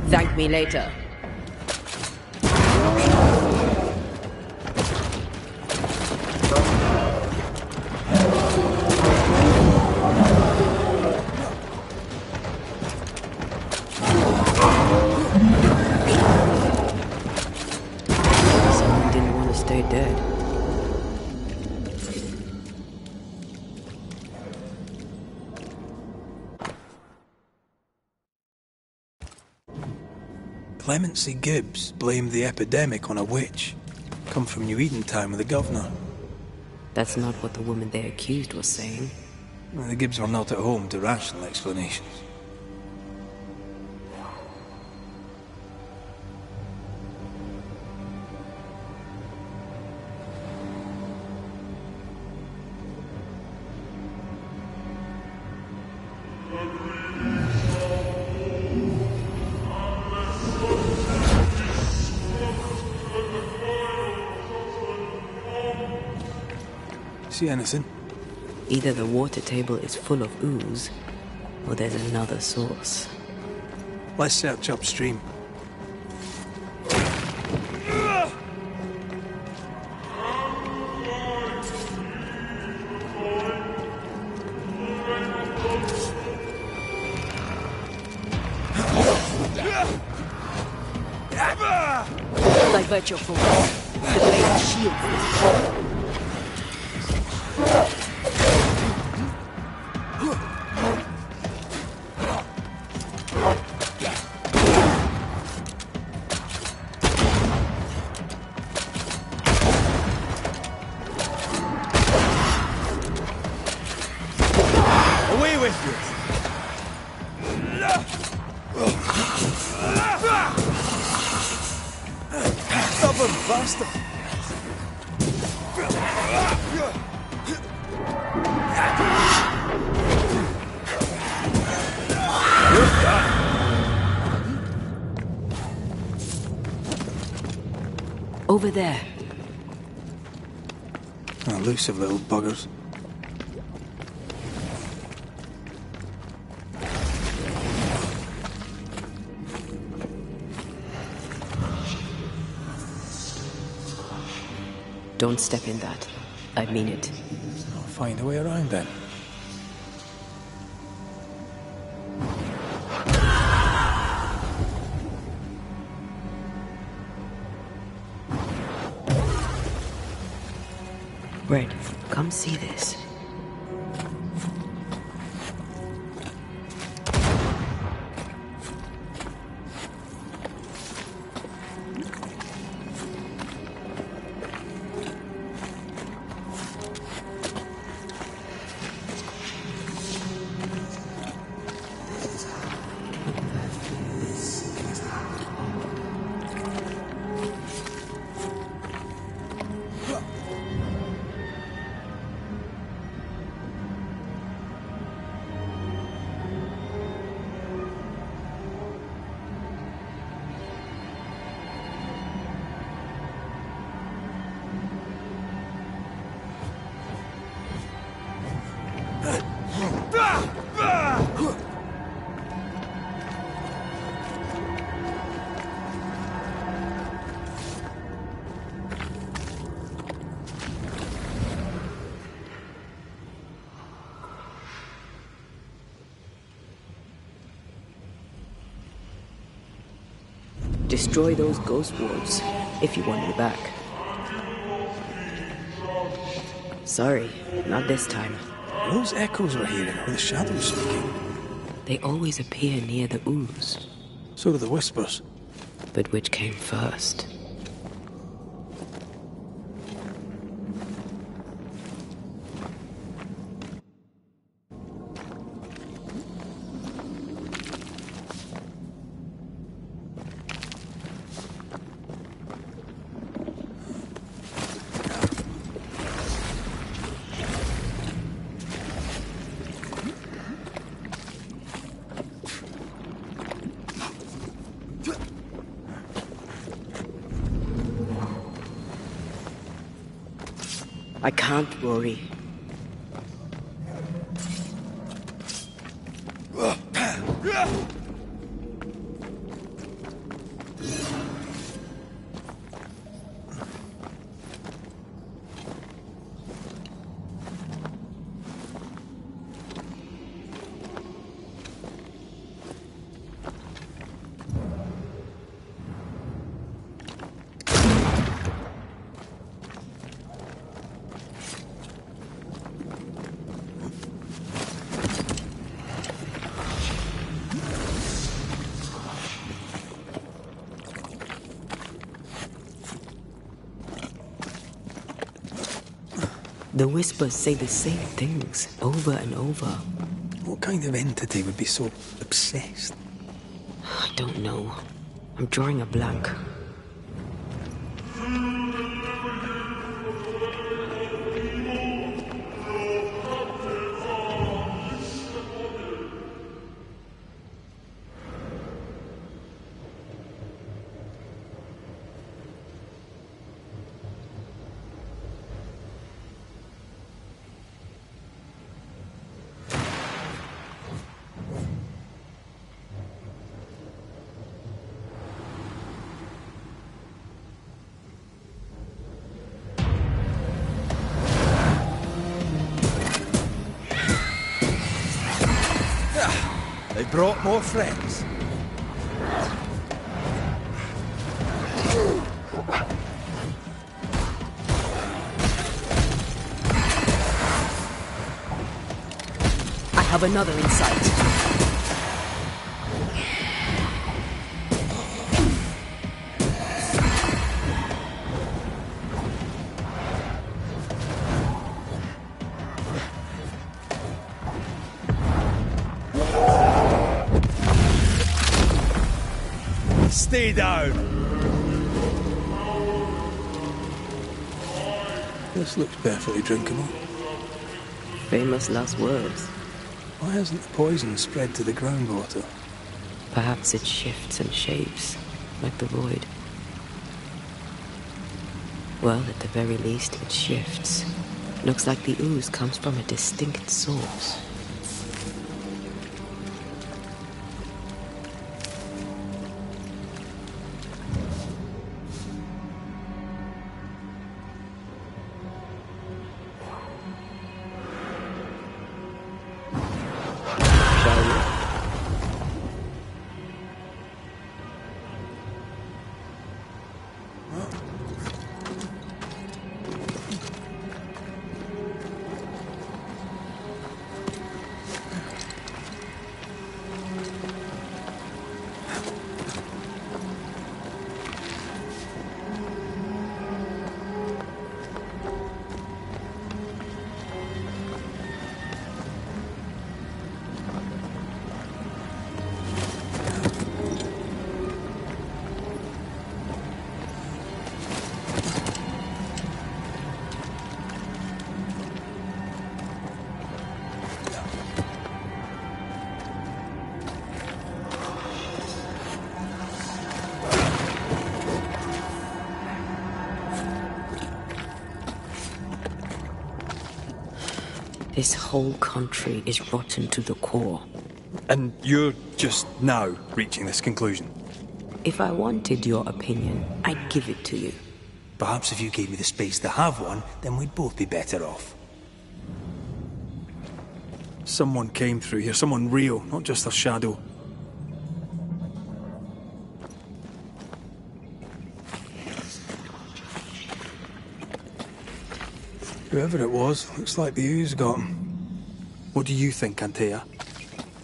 Speaker 1: Thank me later. Someone didn't want to stay dead.
Speaker 2: Clemency Gibbs blamed the epidemic on a witch. Come from New Eden Town with the governor.
Speaker 1: That's not what the woman they accused was saying.
Speaker 2: The Gibbs were not at home to rational explanations. See anything?
Speaker 1: Either the water table is full of ooze, or there's another source.
Speaker 2: Let's search upstream.
Speaker 1: Divert your focus. The blade shields this.
Speaker 7: Away with you! Stubborn bastard!
Speaker 1: Over there.
Speaker 2: Elusive little buggers.
Speaker 1: Don't step in that. I mean it.
Speaker 2: I'll find a way around then.
Speaker 1: Red, come see this. Destroy those ghost wards, if you want me back. Sorry, not this time.
Speaker 2: Those echoes we're hearing are the shadows speaking.
Speaker 1: They always appear near the ooze.
Speaker 2: So do the whispers.
Speaker 1: But which came first? I can't worry. The whispers say the same things over and over.
Speaker 2: What kind of entity would be so obsessed?
Speaker 1: I don't know. I'm drawing a blank.
Speaker 2: They brought more friends.
Speaker 1: I have another in sight.
Speaker 2: Stay down. This looks perfectly drinkable.
Speaker 1: Famous last words.
Speaker 2: Why hasn't the poison spread to the groundwater?
Speaker 1: Perhaps it shifts and shapes, like the void. Well, at the very least, it shifts. Looks like the ooze comes from a distinct source. This whole country is rotten to the core.
Speaker 2: And you're just now reaching this conclusion?
Speaker 1: If I wanted your opinion, I'd give it to you.
Speaker 2: Perhaps if you gave me the space to have one, then we'd both be better off. Someone came through here, someone real, not just a shadow. Whoever it was, looks like the ooze got him. What do you think, Antea?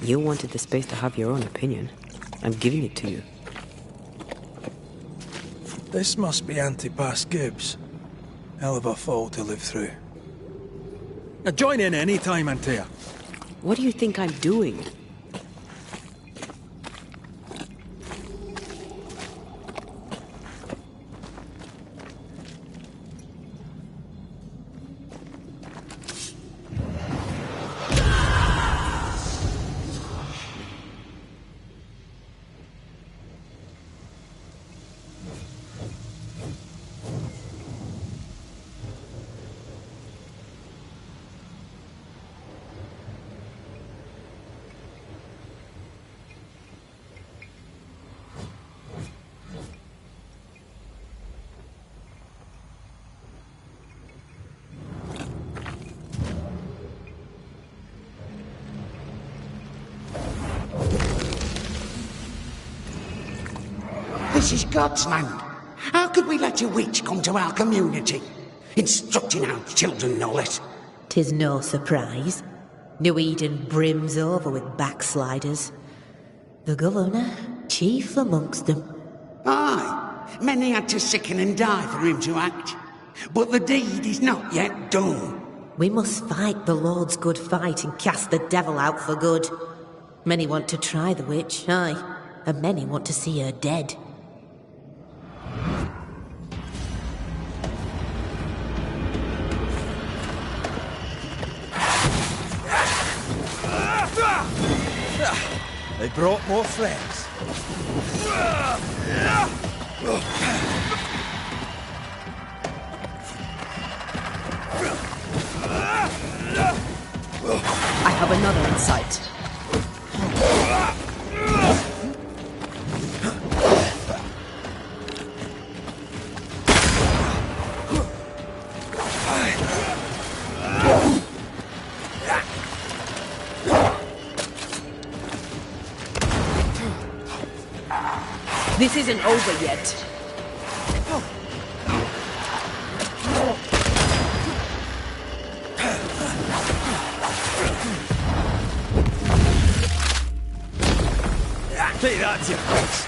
Speaker 1: You wanted the space to have your own opinion. I'm giving it to you.
Speaker 2: This must be Antipas Gibbs. Hell of a fall to live through. Now join in any time, Antea.
Speaker 1: What do you think I'm doing?
Speaker 20: This is God's land. How could we let a witch come to our community? Instructing our children, no less.
Speaker 19: 'Tis no surprise. New Eden brims over with backsliders. The governor, chief amongst them.
Speaker 20: Aye, many had to sicken and die for him to act. But the deed is not yet done.
Speaker 19: We must fight the Lord's good fight and cast the devil out for good. Many want to try the witch, aye, and many want to see her dead.
Speaker 2: They brought more friends.
Speaker 1: I have another in sight. This isn't over yet.
Speaker 2: Take that to your face.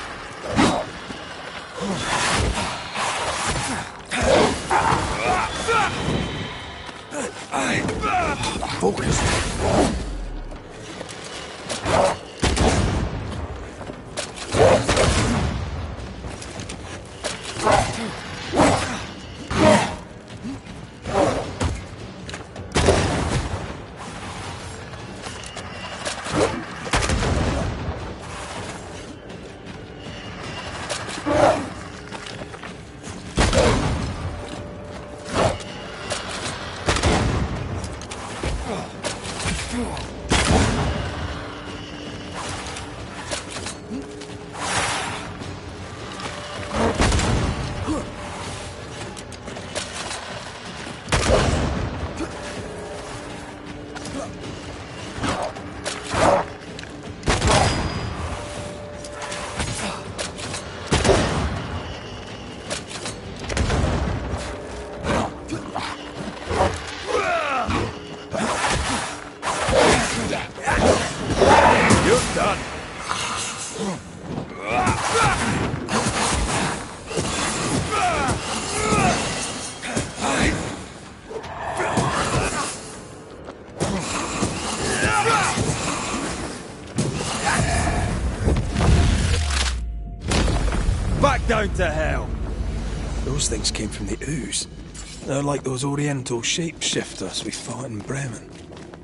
Speaker 2: Focus. Back down to hell! Those things came from the ooze. They're like those oriental shapeshifters we fought in Bremen.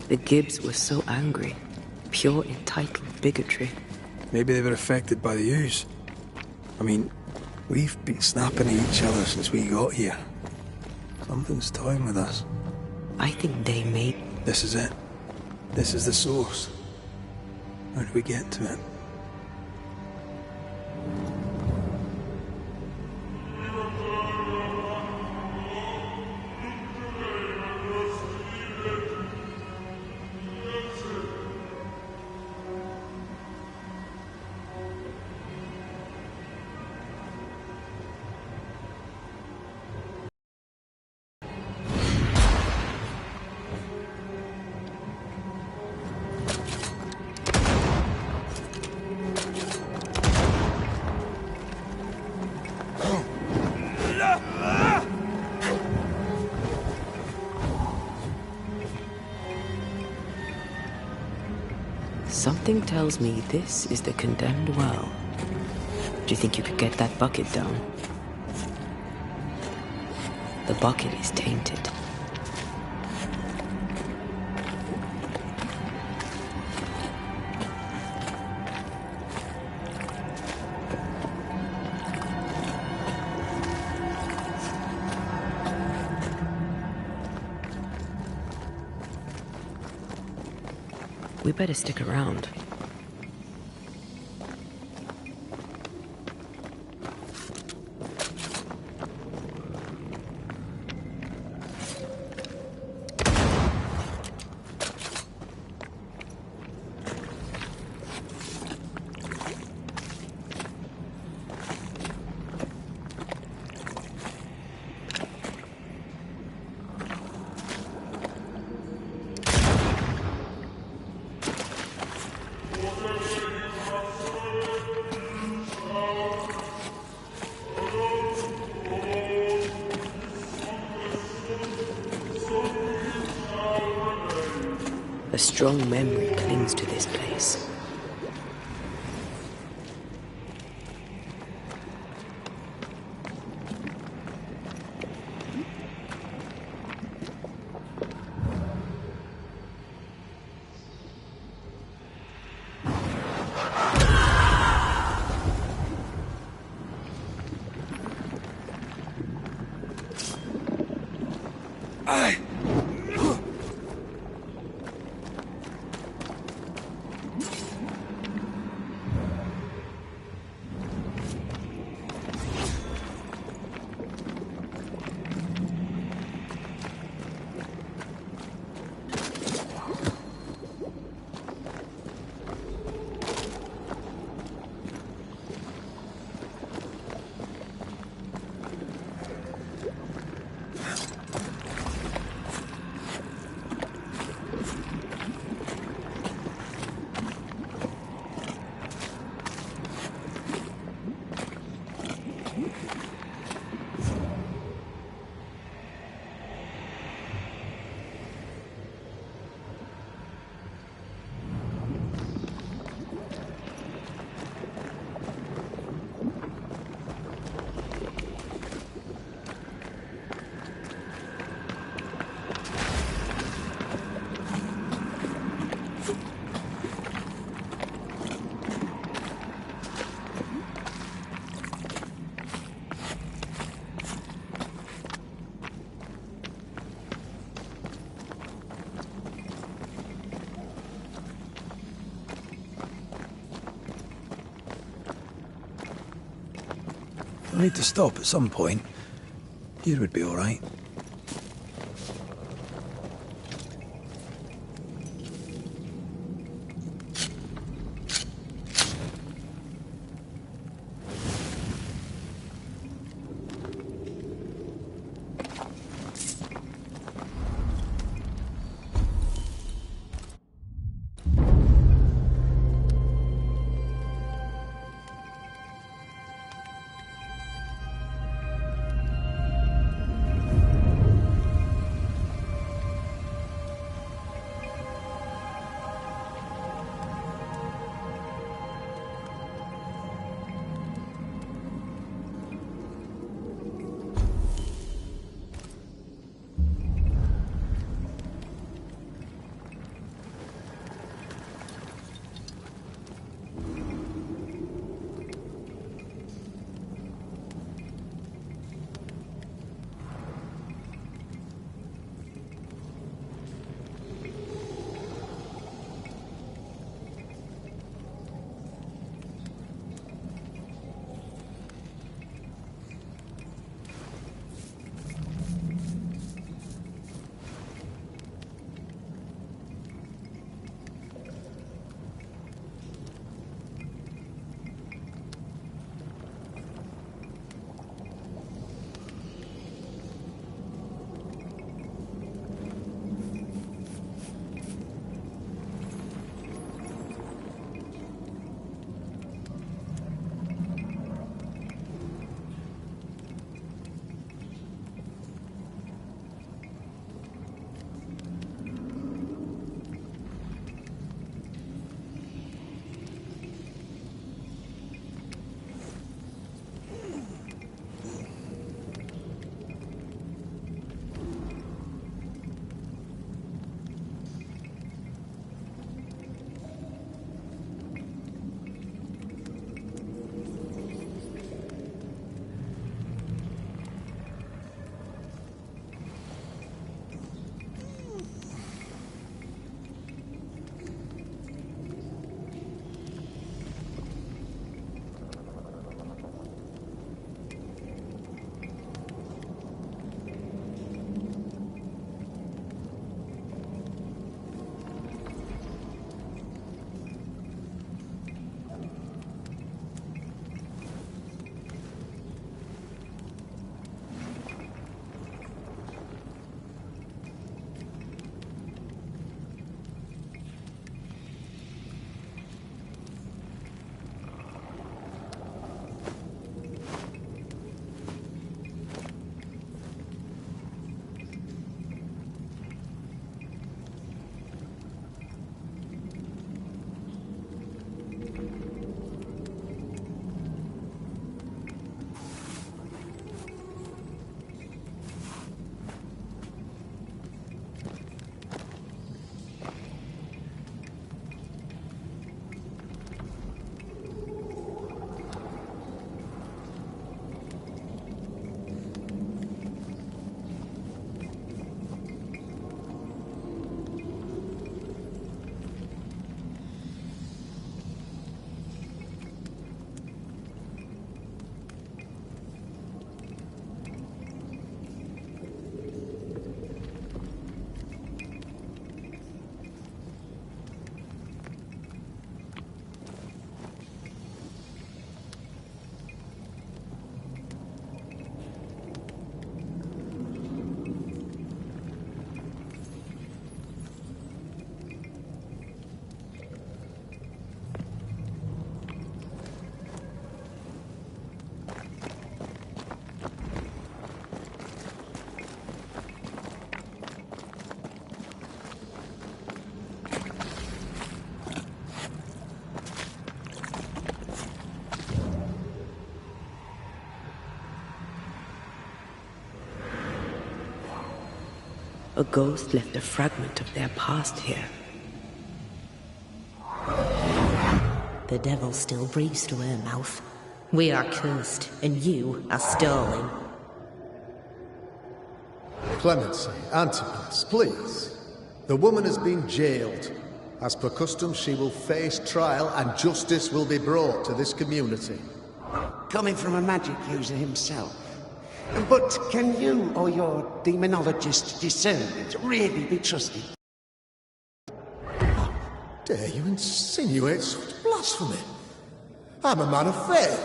Speaker 1: The Gibbs were so angry. Pure entitled bigotry.
Speaker 2: Maybe they were affected by the ooze. I mean, we've been snapping at each other since we got here. Something's toying with us.
Speaker 1: I think they made
Speaker 2: This is it. This is the source. How do we get to it?
Speaker 1: Something tells me this is the condemned well. Do you think you could get that bucket down? The bucket is tainted. We better stick around. A strong memory clings to this place.
Speaker 2: I need to stop at some point. Here would be all right.
Speaker 1: A ghost left a fragment of their past here.
Speaker 19: The devil still breathes through her mouth. We are cursed, and you are stolen.
Speaker 8: Clemency, Antipas, please. The woman has been jailed. As per custom, she will face trial and justice will be brought to this community.
Speaker 20: Coming from a magic user himself. But can you or your demonologist discernment really be trusted?
Speaker 8: Dare you insinuate such blasphemy? I'm a man of faith.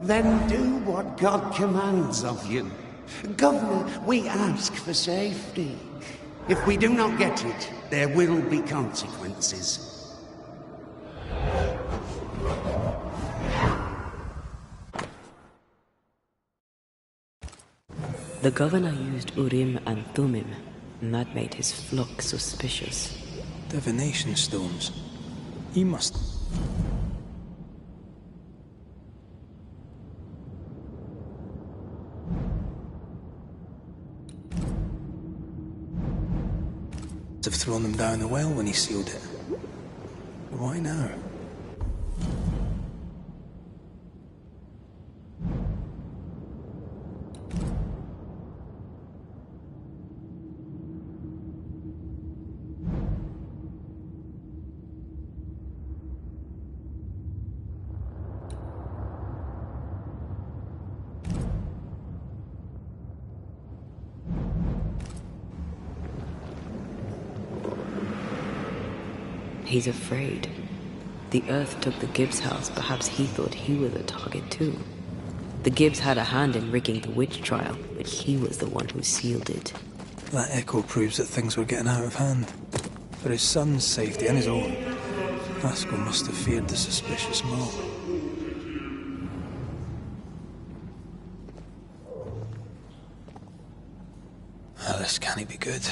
Speaker 20: Then do what God commands of you. Governor, we ask for safety. If we do not get it, there will be consequences.
Speaker 1: The governor used Urim and Thummim, and that made his flock suspicious.
Speaker 2: Divination stones. He must... have thrown them down the well when he sealed it. Why now?
Speaker 1: He's afraid. The Earth took the Gibbs house. Perhaps he thought he was a target too. The Gibbs had a hand in rigging the witch trial, but he was the one who sealed it.
Speaker 2: That echo proves that things were getting out of hand. For his son's safety and his own, Haskell must have feared the suspicious mob. Well, this can't be good.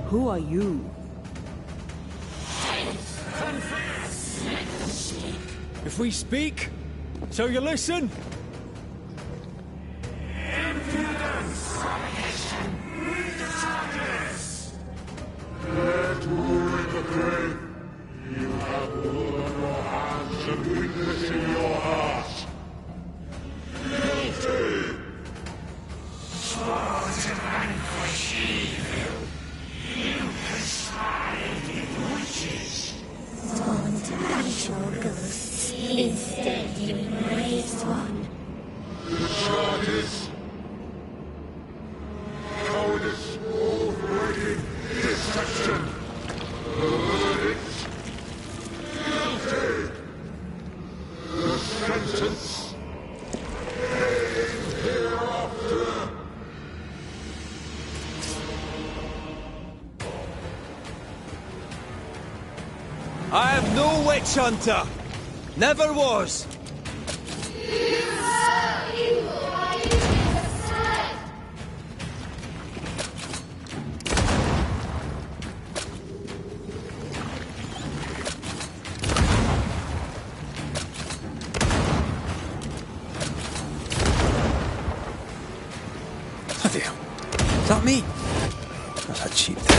Speaker 1: Who are you?
Speaker 4: If we speak, so you listen?
Speaker 21: Impudence! Let woe in the grave. You have woe in your hands and weakness in your heart. Guilty! Sworn to vanquish evil. You conspired with witches.
Speaker 22: Sworn to banish all ghosts. Instead, you embraced one.
Speaker 21: Cowardice! Cowardice, overrated deception! Verdict! Guilty! The sentence! Pain hereafter!
Speaker 4: I am no witch hunter. Never was.
Speaker 2: Bloody hell. Is that me? That's a cheap thing.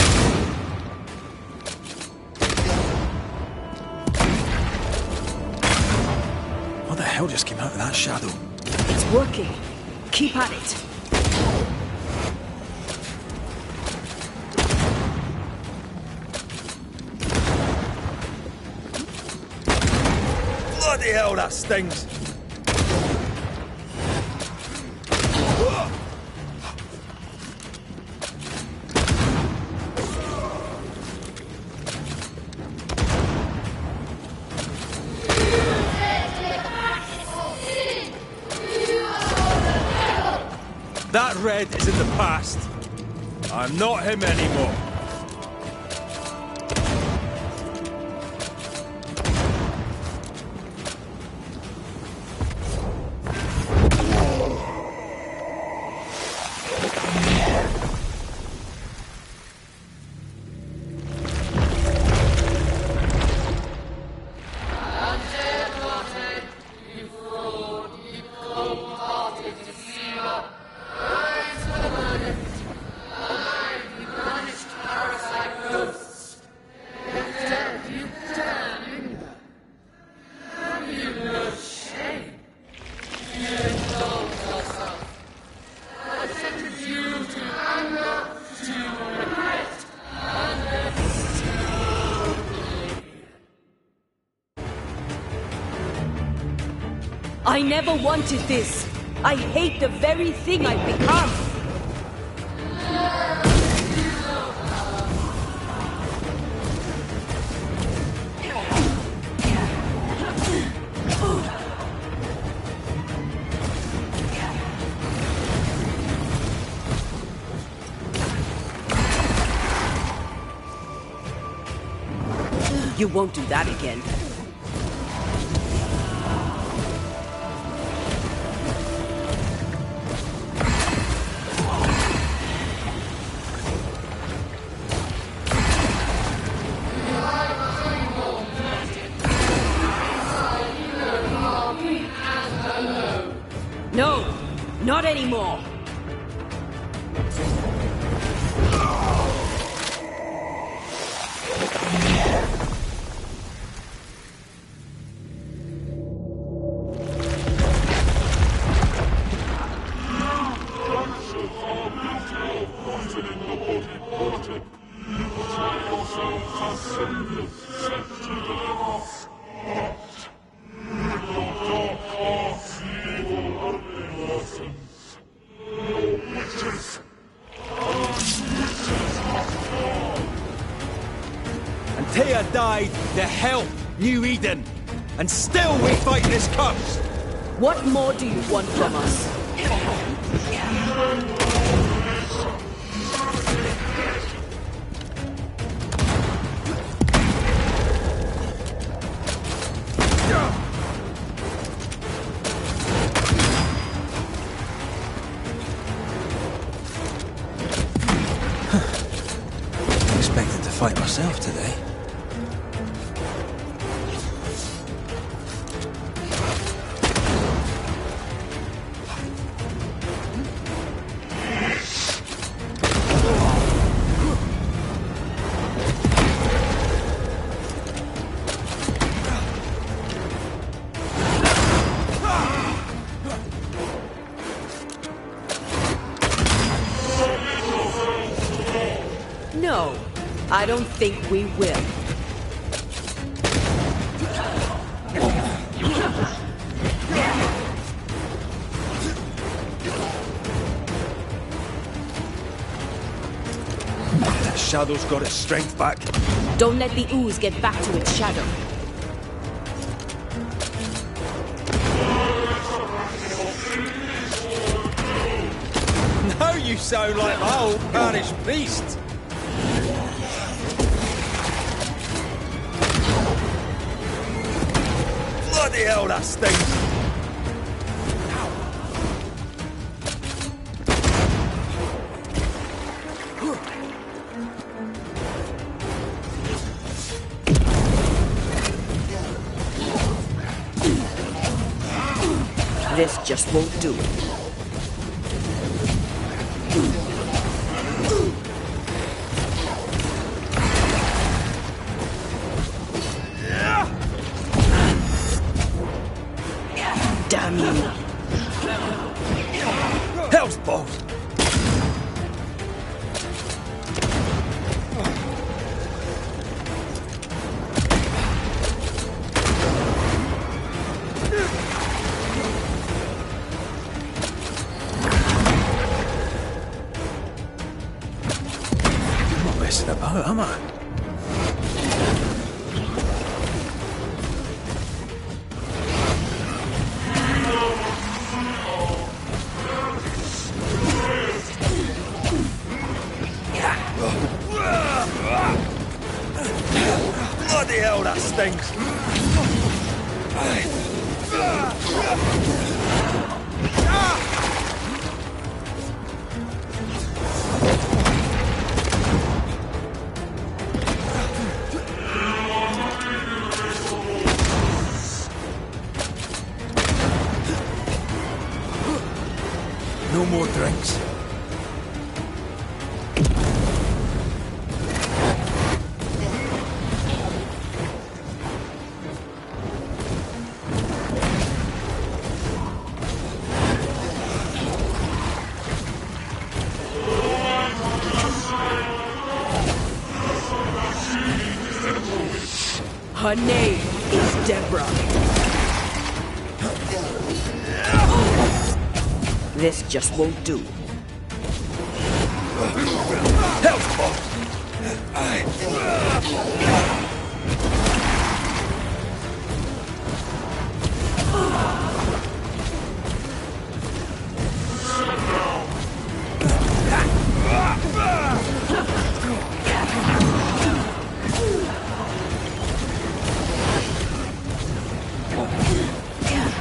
Speaker 2: What the hell just came out of that shadow?
Speaker 1: It's working. Keep at it.
Speaker 4: Bloody hell, that stings!
Speaker 3: That red is in the past. I'm not him anymore.
Speaker 1: I never wanted this. I hate the very thing I've become. You won't do that again. No, not anymore.
Speaker 3: Antea died to help New Eden, and still we fight this curse.
Speaker 1: What more do you want from us?
Speaker 2: Expected to fight myself today.
Speaker 1: No, I don't think we will.
Speaker 3: That shadow's got its strength back.
Speaker 1: Don't let the ooze get back to its shadow.
Speaker 3: Now you sound like my old parish priest. Bloody hell, that stinks.
Speaker 1: This just won't do. Damn you.
Speaker 3: Hell's balls. Bloody hell, that stinks!
Speaker 2: No more drinks.
Speaker 1: Her name is Deborah. This just won't do.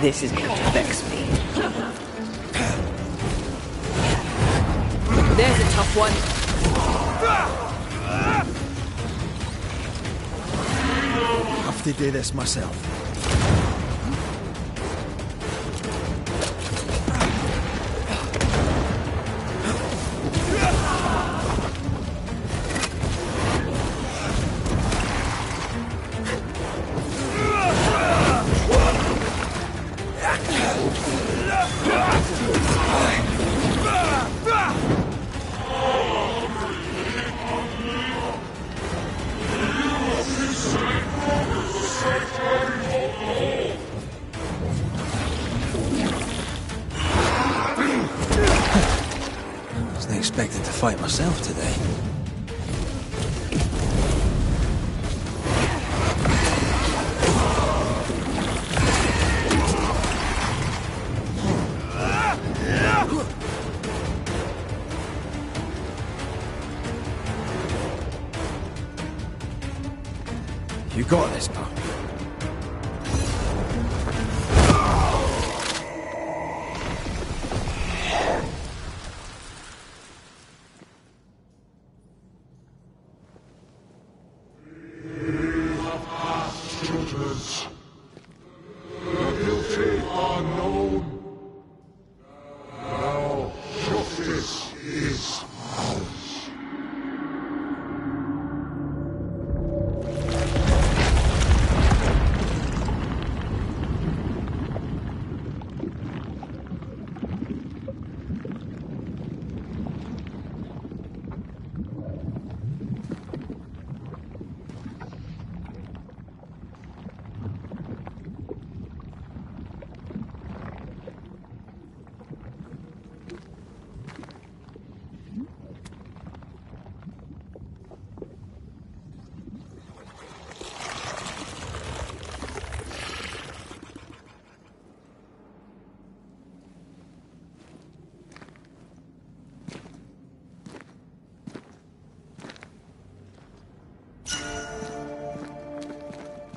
Speaker 1: This is going to vex me. There's a tough one.
Speaker 2: Have to do this myself. Wasn't expecting to fight myself today. You got this, pal.
Speaker 21: Shooters. The guilty are known. Now justice is ours.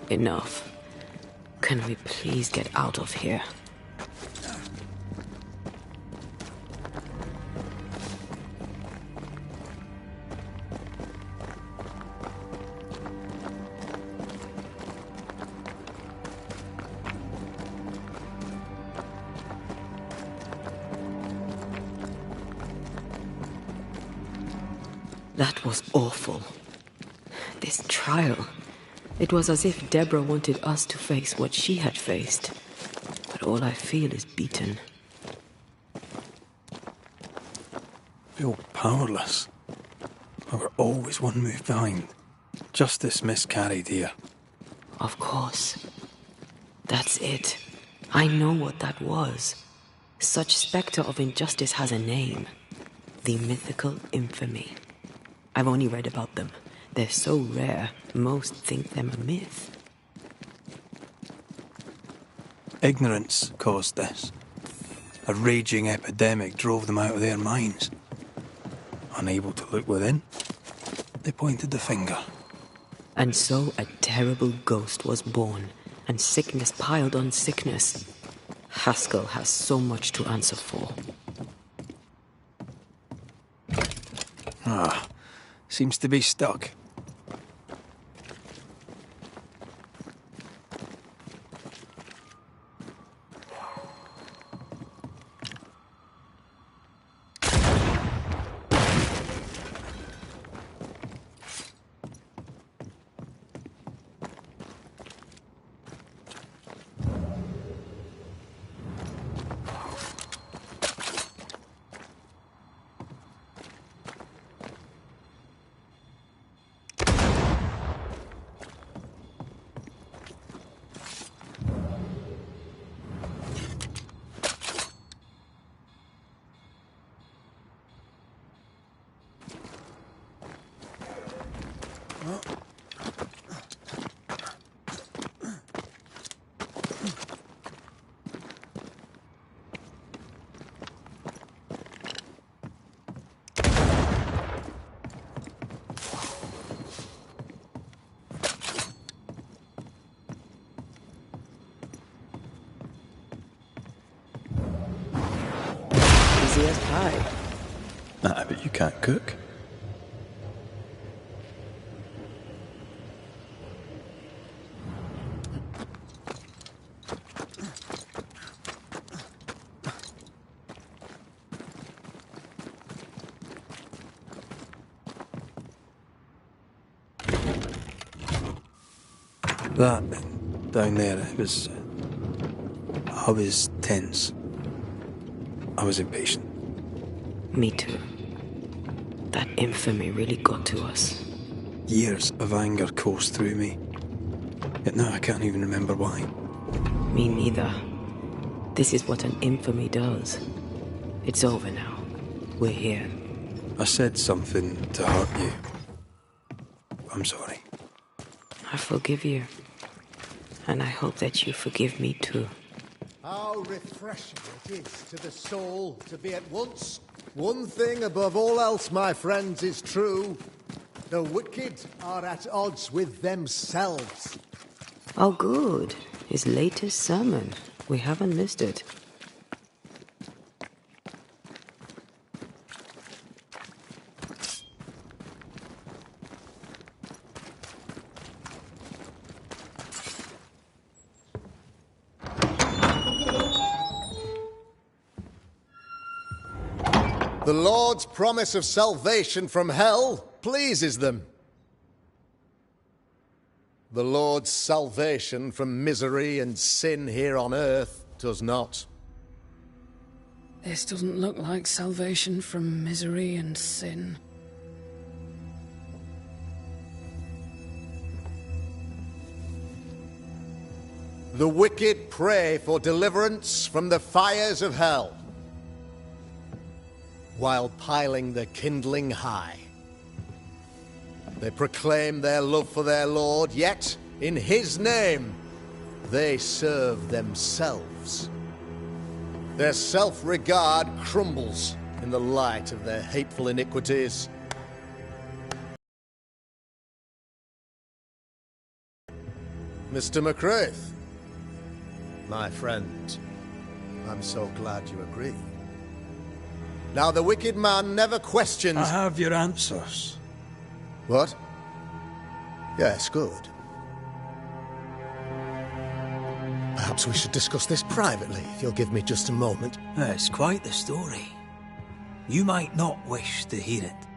Speaker 1: Enough. Can we please get out of here? That was awful. This trial. It was as if Deborah wanted us to face what she had faced. But all I feel is beaten.
Speaker 2: Feel powerless. I were always one move behind. Justice miscarried here.
Speaker 1: Of course. That's it. I know what that was. Such spectre of injustice has a name. The mythical infamy. I've only read about them. They're so rare, most think them a myth.
Speaker 2: Ignorance caused this. A raging epidemic drove them out of their minds. Unable to look within, they pointed the finger.
Speaker 1: And so a terrible ghost was born, and sickness piled on sickness. Haskell has so much to answer for.
Speaker 2: Ah, seems to be stuck.
Speaker 1: Easy as pie.
Speaker 2: Ah, but you can't cook. That down there, I was tense. I was impatient.
Speaker 1: Me too. That infamy really got to us.
Speaker 2: Years of anger coursed through me. Yet now I can't even remember why.
Speaker 1: Me neither. This is what an infamy does. It's over now. We're here.
Speaker 2: I said something to hurt you. I'm sorry.
Speaker 1: I forgive you. And I hope that you forgive me too.
Speaker 8: How refreshing it is to the soul to be at once. One thing above all else, my friends, is true. The wicked are at odds with themselves.
Speaker 1: Oh, good. His latest sermon. We haven't missed it.
Speaker 8: The Lord's promise of salvation from hell pleases them. The Lord's salvation from misery and sin here on earth does not.
Speaker 5: This doesn't look like salvation from misery and sin.
Speaker 8: The wicked pray for deliverance from the fires of hell, while piling the kindling high. They proclaim their love for their Lord, yet, in His name, they serve themselves. Their self-regard crumbles in the light of their hateful iniquities. Mr. McCraith, my friend, I'm so glad you agree. Now, the wicked man never questions...
Speaker 2: I have your answers.
Speaker 8: What? Yes, good. Perhaps we should discuss this privately, if you'll give me just a moment.
Speaker 2: It's quite the story. You might not wish to hear it.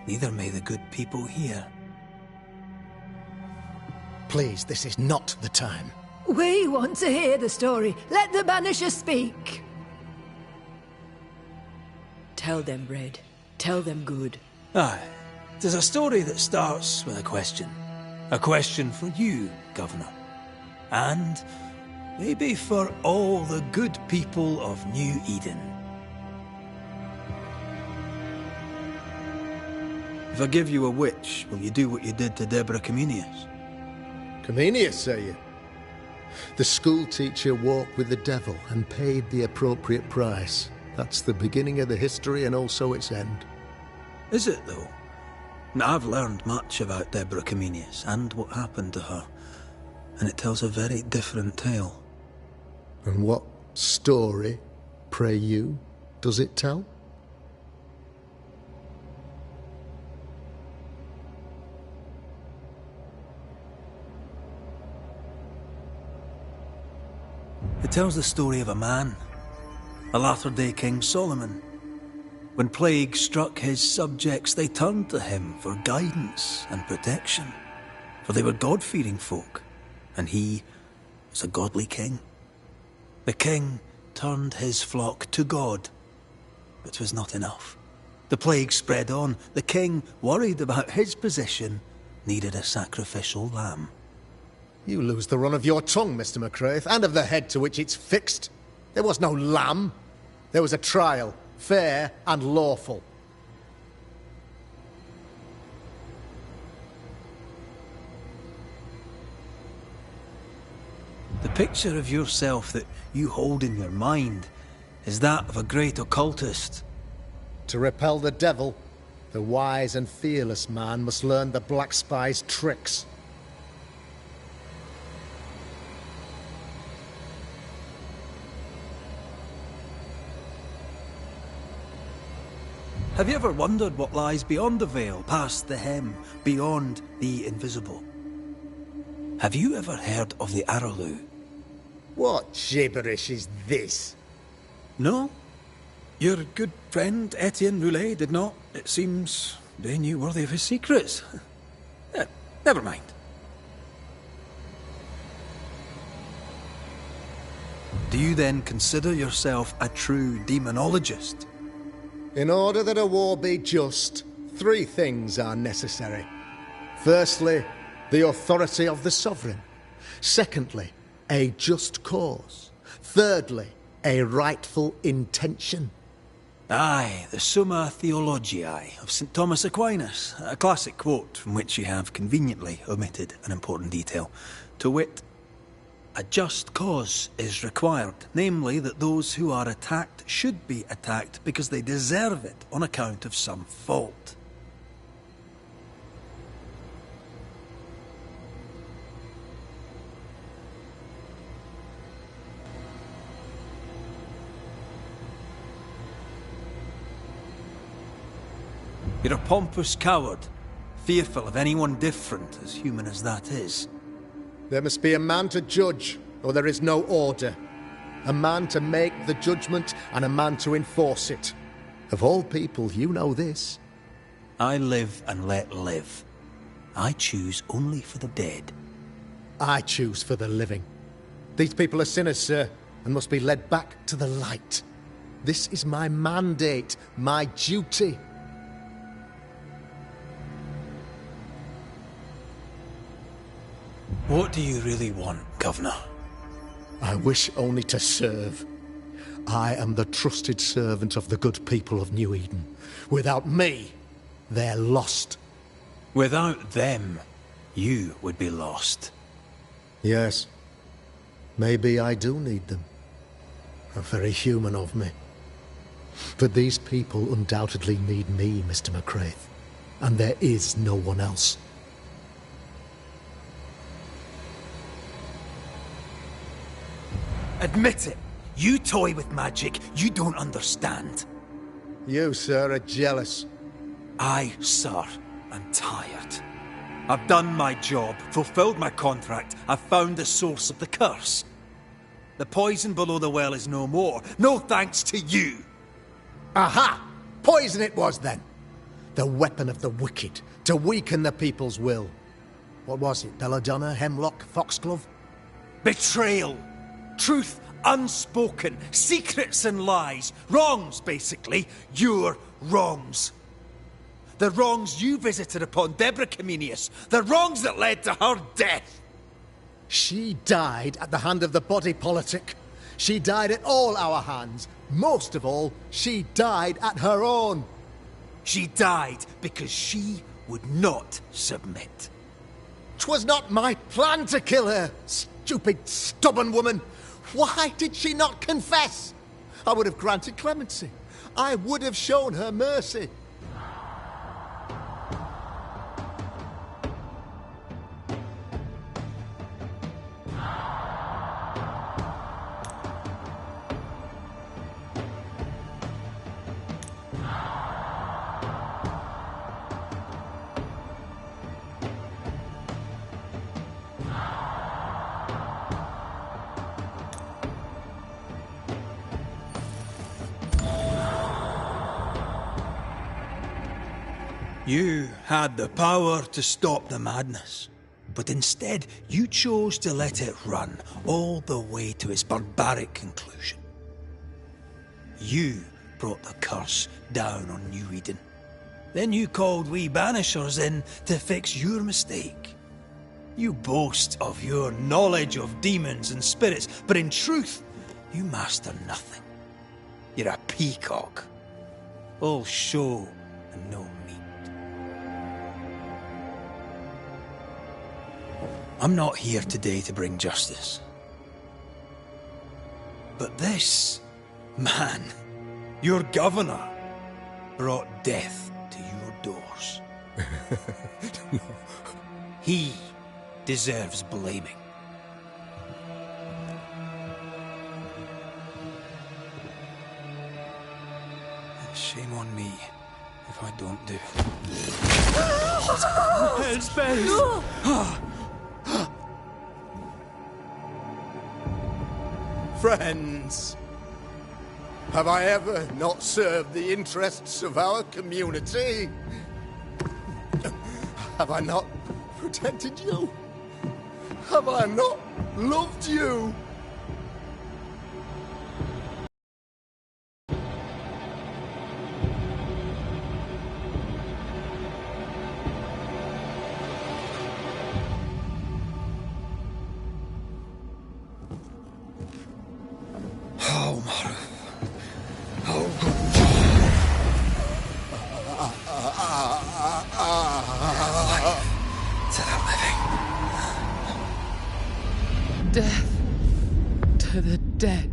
Speaker 2: Neither may the good people here.
Speaker 8: Please, this is not the time.
Speaker 6: We want to hear the story. Let the Banishers speak.
Speaker 1: Tell them, Red. Tell them good.
Speaker 2: Aye. There's a story that starts with a question. A question for you, Governor. And maybe for all the good people of New Eden. If I give you a witch, will you do what you did to Deborah Comenius?
Speaker 8: Comenius, say you? The school teacher walked with the devil and paid the appropriate price. That's the beginning of the history and also its end.
Speaker 2: Is it, though? I've learned much about Deborah Comenius and what happened to her, and it tells a very different tale.
Speaker 8: And what story, pray you, does it tell?
Speaker 2: It tells the story of a man, a latter-day King Solomon. When plague struck his subjects, they turned to him for guidance and protection, for they were God-fearing folk, and he was a godly king. The king turned his flock to God, but 'twas not enough. The plague spread on. The king, worried about his position, needed a sacrificial lamb.
Speaker 8: You lose the run of your tongue, Mr. McCraith, and of the head to which it's fixed. There was no lamb. There was a trial, fair and lawful.
Speaker 2: The picture of yourself that you hold in your mind is that of a great occultist.
Speaker 8: To repel the devil, the wise and fearless man must learn the Black Spy's tricks.
Speaker 2: Have you ever wondered what lies beyond the veil, past the hem, beyond the invisible? Have you ever heard of the Arrowloo?
Speaker 8: What gibberish is this?
Speaker 2: No? Your good friend Etienne Roulet did not, it seems, deign you worthy of his secrets. Never mind. Do you then consider yourself a true demonologist?
Speaker 8: In order that a war be just, 3 things are necessary. Firstly, the authority of the sovereign. Secondly, a just cause. Thirdly, a rightful intention.
Speaker 2: Aye, the Summa Theologiae of St. Thomas Aquinas, a classic quote from which you have conveniently omitted an important detail. To wit, a just cause is required, namely that those who are attacked should be attacked because they deserve it on account of some fault. You're a pompous coward, fearful of anyone different, as human as that is.
Speaker 8: There must be a man to judge, or there is no order. A man to make the judgment, and a man to enforce it. Of all people, you know this.
Speaker 2: I live and let live. I choose only for the dead.
Speaker 8: I choose for the living. These people are sinners, sir, and must be led back to the light. This is my mandate, my duty.
Speaker 2: What do you really want, Governor?
Speaker 8: I wish only to serve. I am the trusted servant of the good people of New Eden. Without me, they're lost.
Speaker 2: Without them, you would be lost.
Speaker 8: Yes. Maybe I do need them. How very human of me. But these people undoubtedly need me, Mr. McCraith. And there is no one else.
Speaker 2: Admit it. You toy with magic you don't understand.
Speaker 8: You, sir, are jealous.
Speaker 2: I, sir, am tired. I've done my job, fulfilled my contract, I've found the source of the curse. The poison below the well is no more, no thanks to you.
Speaker 8: Aha! Poison it was, then. The weapon of the wicked, to weaken the people's will. What was it, belladonna, hemlock, foxglove?
Speaker 2: Betrayal. Truth unspoken, secrets and lies. Wrongs, basically. Your wrongs. The wrongs you visited upon Deborah Comenius. The wrongs that led to her death.
Speaker 8: She died at the hand of the body politic. She died at all our hands. Most of all, she died at her own.
Speaker 2: She died because she would not submit.
Speaker 8: 'Twas not my plan to kill her, stupid, stubborn woman. Why did she not confess? I would have granted clemency. I would have shown her mercy.
Speaker 2: You had the power to stop the madness, but instead you chose to let it run all the way to its barbaric conclusion. You brought the curse down on New Eden. Then you called we Banishers in to fix your mistake. You boast of your knowledge of demons and spirits, but in truth, you master nothing. You're a peacock. All show and no meat. I'm not here today to bring justice. But this man, your governor, brought death to your doors. He deserves blaming. Shame on me if I don't do.
Speaker 3: Headspace!
Speaker 2: No!
Speaker 8: Friends, have I ever not served the interests of our community? Have I not protected you? Have I not loved you?
Speaker 2: Oh, Mara. Oh,
Speaker 5: good. Death to the dead.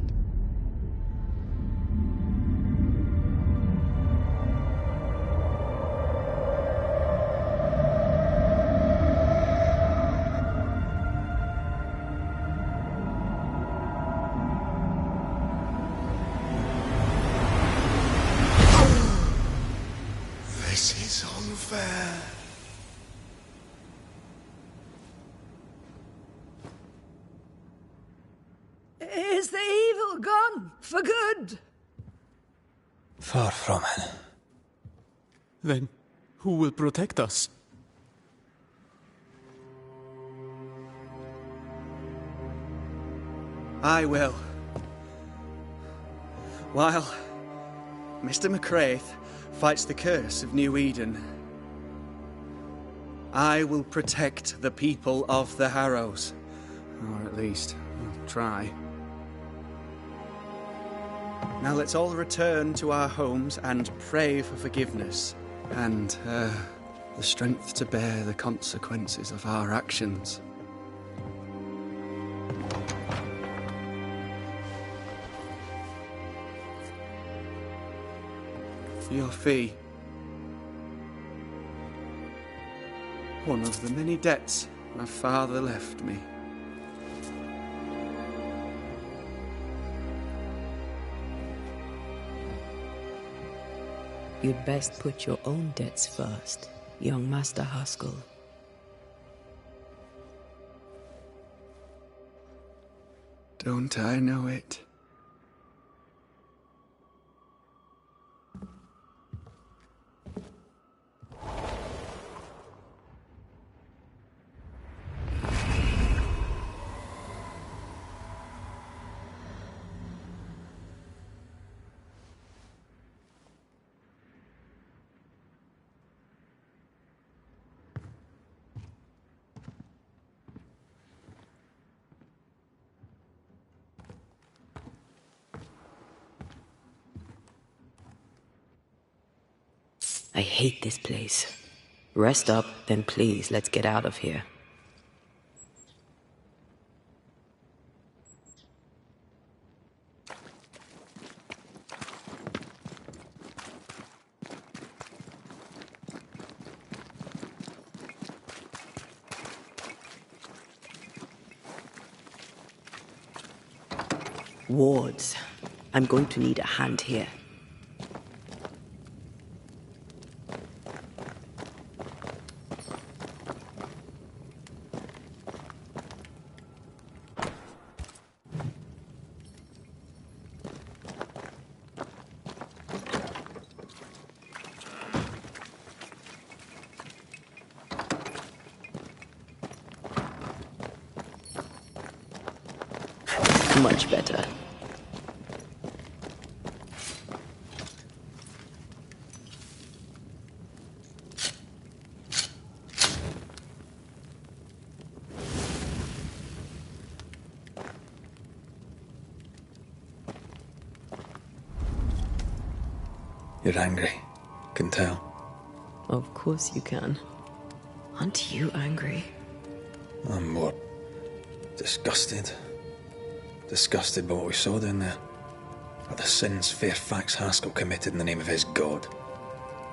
Speaker 8: This is unfair.
Speaker 6: Is the evil gone for good?
Speaker 2: Far from it.
Speaker 16: Then who will protect us?
Speaker 9: I will. While Mr. McCraith fights the curse of New Eden, I will protect the people of the Harrows. Or at least, I'll try. Now let's all return to our homes and pray for forgiveness and the strength to bear the consequences of our actions. Your fee. One of the many debts my father left me.
Speaker 1: You'd best put your own debts first, young Master Haskell.
Speaker 9: Don't I know it?
Speaker 1: I hate this place. Rest up, then please, let's get out of here. Wards. I'm going to need a hand here. Much better.
Speaker 2: You're angry. Can tell.
Speaker 1: Of course you can. Aren't you angry?
Speaker 2: I'm more disgusted. Disgusted by what we saw down there. By the sins Fairfax Haskell committed in the name of his god.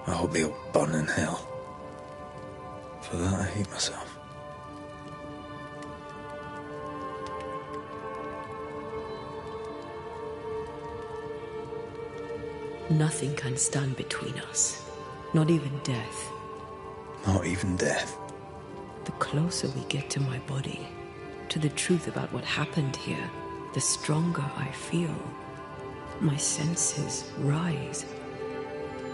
Speaker 2: I hope they'll burn in hell. For that I hate myself.
Speaker 1: Nothing can stand between us. Not even death.
Speaker 2: Not even death.
Speaker 1: The closer we get to my body, to the truth about what happened here, the stronger I feel. My senses rise.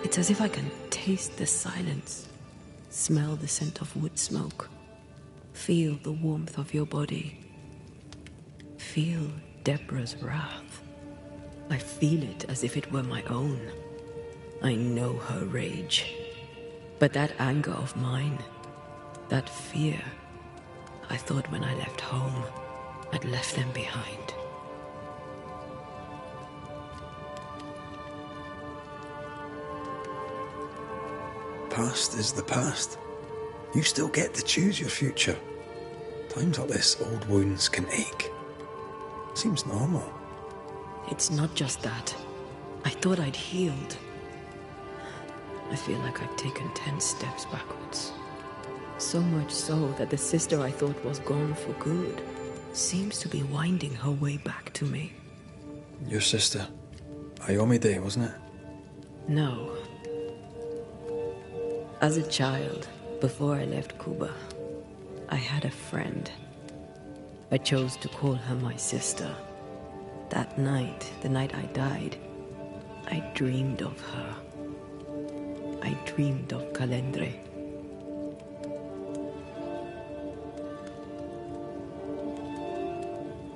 Speaker 1: It's as if I can taste the silence, smell the scent of wood smoke, feel the warmth of your body, feel Deborah's wrath. I feel it as if it were my own. I know her rage. But that anger of mine, that fear, I thought when I left home, I'd left them behind.
Speaker 2: Past is the past. You still get to choose your future. Times like this, old wounds can ache. Seems normal.
Speaker 1: It's not just that. I thought I'd healed. I feel like I've taken 10 steps backwards. So much so that the sister I thought was gone for good seems to be winding her way back to me.
Speaker 2: Your sister. Ayomide, wasn't it?
Speaker 1: No. As a child, before I left Cuba, I had a friend. I chose to call her my sister. That night, the night I died, I dreamed of her. I dreamed of Calendre.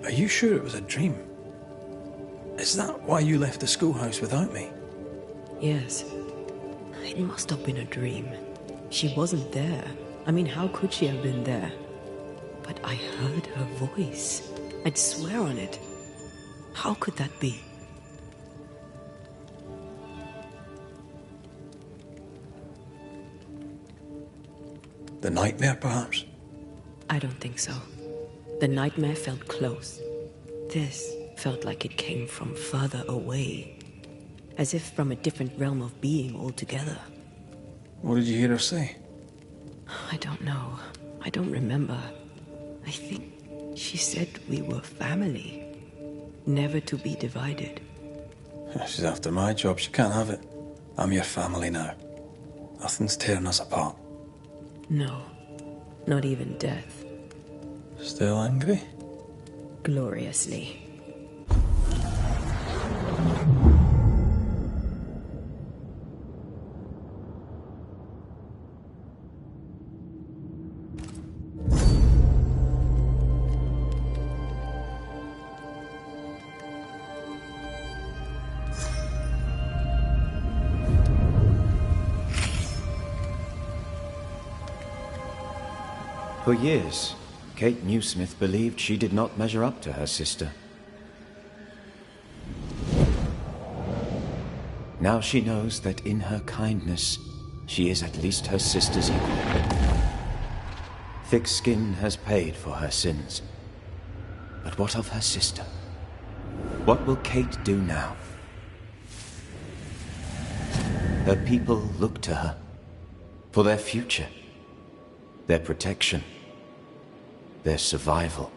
Speaker 2: Are you sure it was a dream? Is that why you left the schoolhouse without me?
Speaker 1: Yes. It must have been a dream. She wasn't there. I mean, how could she have been there? But I heard her voice. I'd swear on it. How could that be?
Speaker 2: The nightmare, perhaps?
Speaker 1: I don't think so. The nightmare felt close. This felt like it came from further away. As if from a different realm of being altogether.
Speaker 2: What did you hear her say?
Speaker 1: I don't know. I don't remember. I think she said we were family. Never to be divided.
Speaker 2: She's after my job. She can't have it. I'm your family now. Nothing's tearing us apart.
Speaker 1: No. Not even death.
Speaker 2: Still angry?
Speaker 1: Gloriously.
Speaker 10: For years, Kate Newsmith believed she did not measure up to her sister. Now she knows that in her kindness, she is at least her sister's equal. Thick skin has paid for her sins. But what of her sister? What will Kate do now? Her people look to her for their future, their protection, their survival.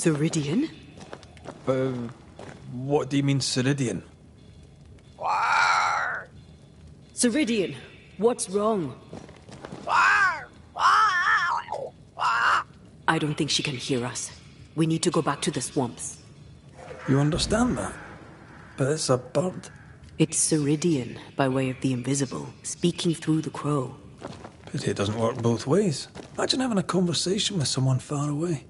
Speaker 1: Ceridian?
Speaker 2: What do you mean, Ceridian?
Speaker 1: Ceridian, what's wrong? I don't think she can hear us. We need to go back to the swamps.
Speaker 2: You understand that? But it's a bird.
Speaker 1: It's Ceridian, by way of the invisible, speaking through the crow.
Speaker 2: But it doesn't work both ways. Imagine having a conversation with someone far away.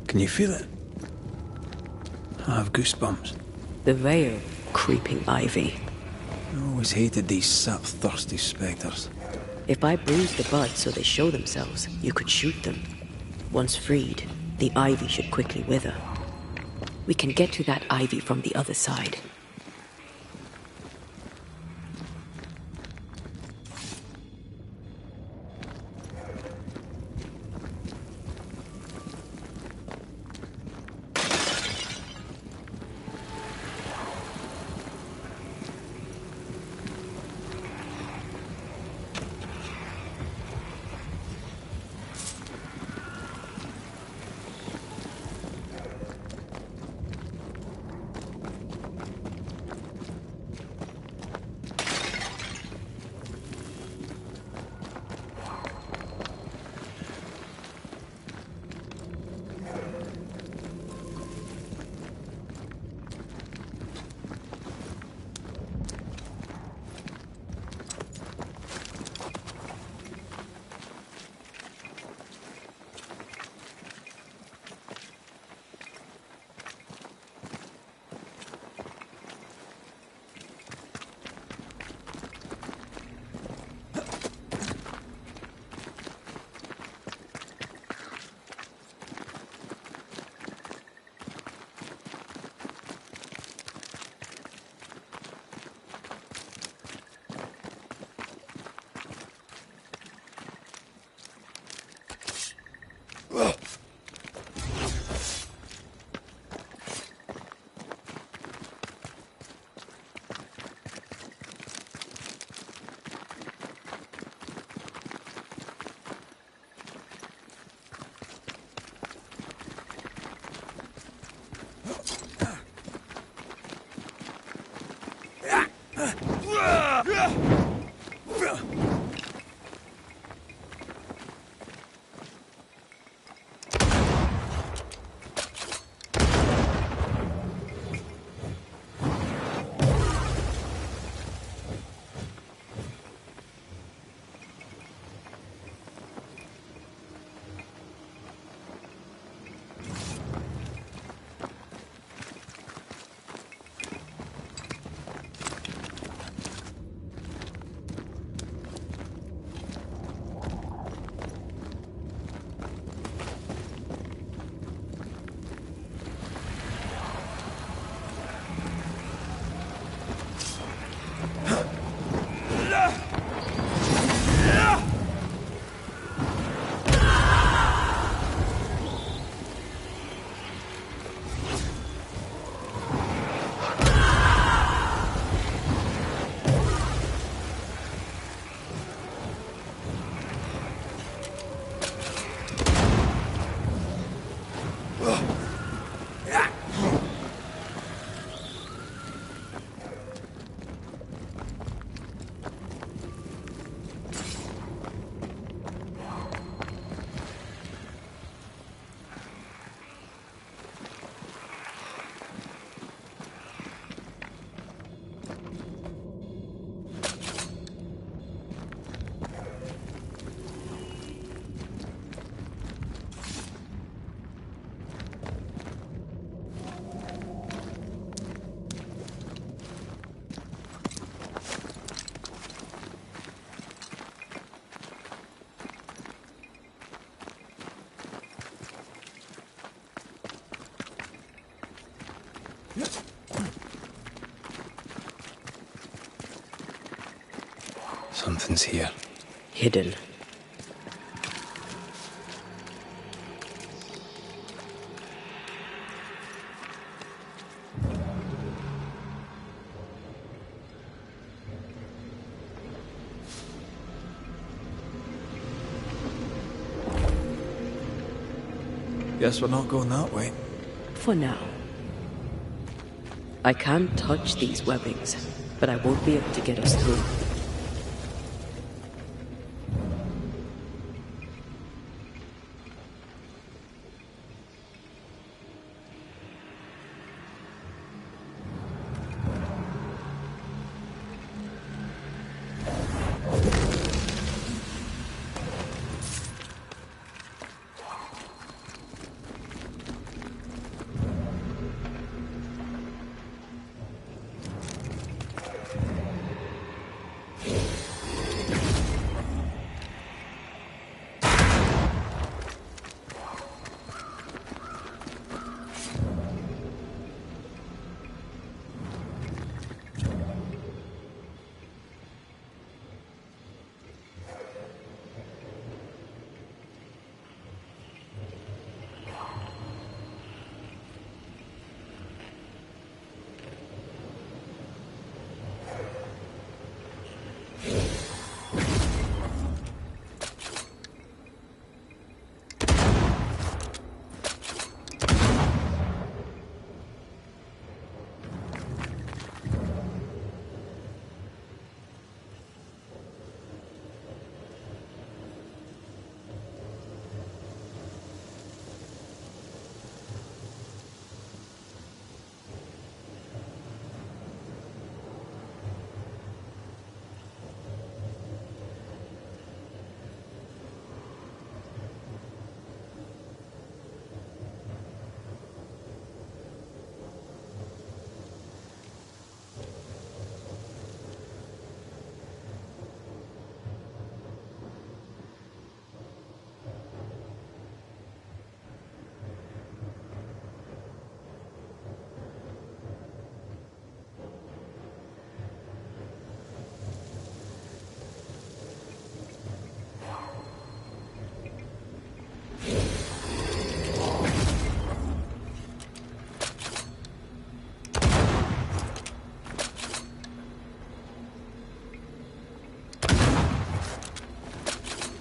Speaker 2: Can you feel it? I have goosebumps.
Speaker 1: The veil, creeping ivy.
Speaker 2: I always hated these sap-thirsty spectres.
Speaker 1: If I bruise the buds so they show themselves, you could shoot them. Once freed, the ivy should quickly wither. We can get to that ivy from the other side.
Speaker 2: Something's here.
Speaker 1: Hidden.
Speaker 2: Guess we're not going that way.
Speaker 1: For now. I can't touch these webbings, but I won't be able to get us through.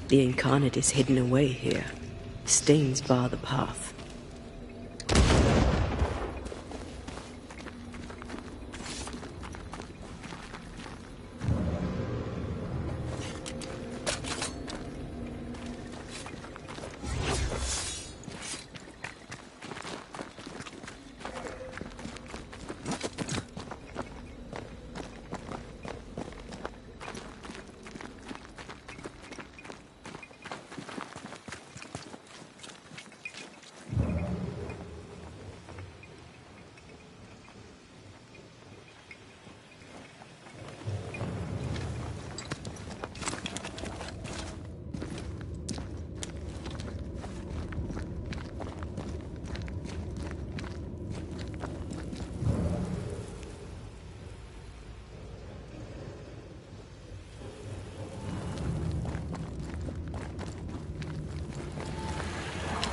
Speaker 1: The incarnate is hidden away here. Stains bar the path.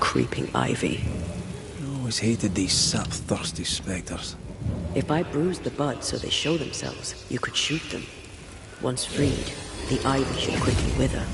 Speaker 1: Creeping ivy.
Speaker 2: I always hated these sap-thirsty spectres.
Speaker 1: If I bruise the buds so they show themselves, you could shoot them. Once freed, the ivy should quickly wither.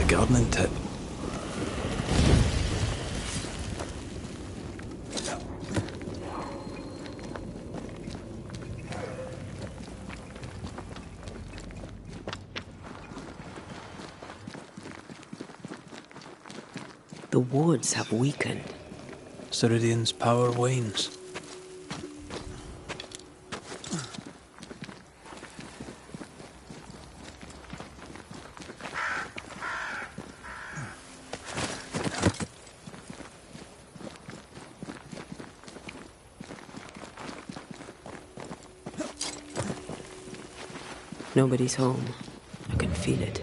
Speaker 2: gardening tip.
Speaker 1: The woods have weakened.
Speaker 2: Ceridian's power wanes.
Speaker 1: Nobody's home. I can feel it.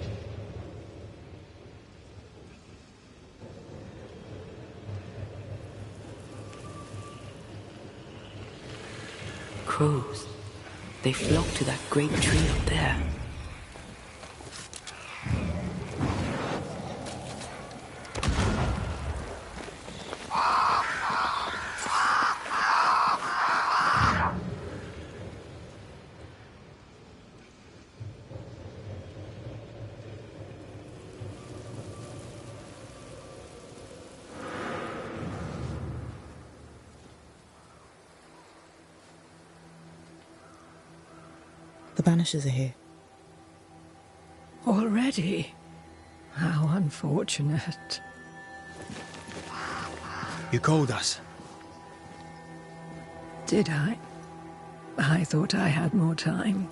Speaker 1: Crows. They flock to that great tree up there.
Speaker 12: The Banishers are here.
Speaker 6: Already? How unfortunate.
Speaker 2: You called us.
Speaker 6: Did I? I thought I had more time.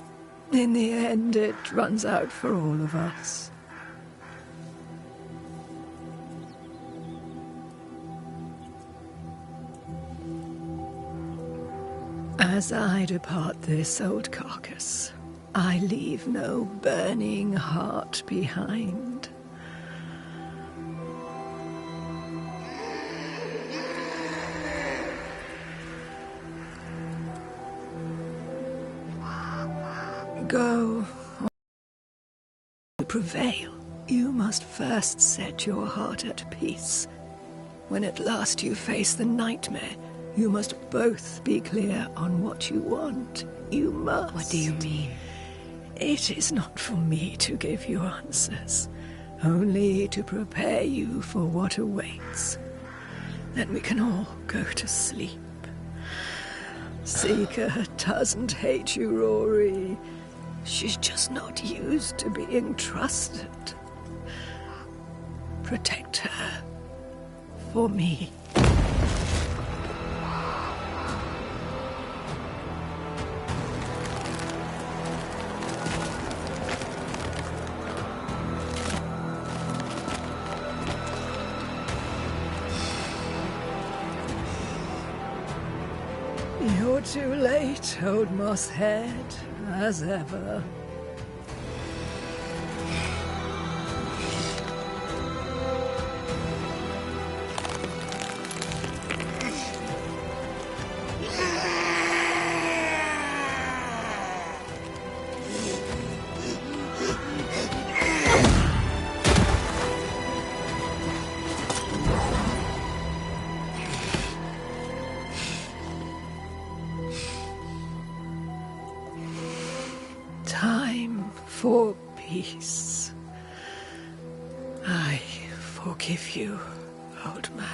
Speaker 6: In the end, it runs out for all of us. As I depart this old carcass, I leave no burning heart behind. Go. To prevail, you must first set your heart at peace. When at last you face the nightmare, you must both be clear on what you want. You must.
Speaker 1: What do you mean?
Speaker 6: It is not for me to give you answers, only to prepare you for what awaits. Then we can all go to sleep. Seeker doesn't hate you, Rory. She's just not used to being trusted. Protect her. For me. You're too late, old Mosshead, as ever. Time for peace. I forgive you, old man.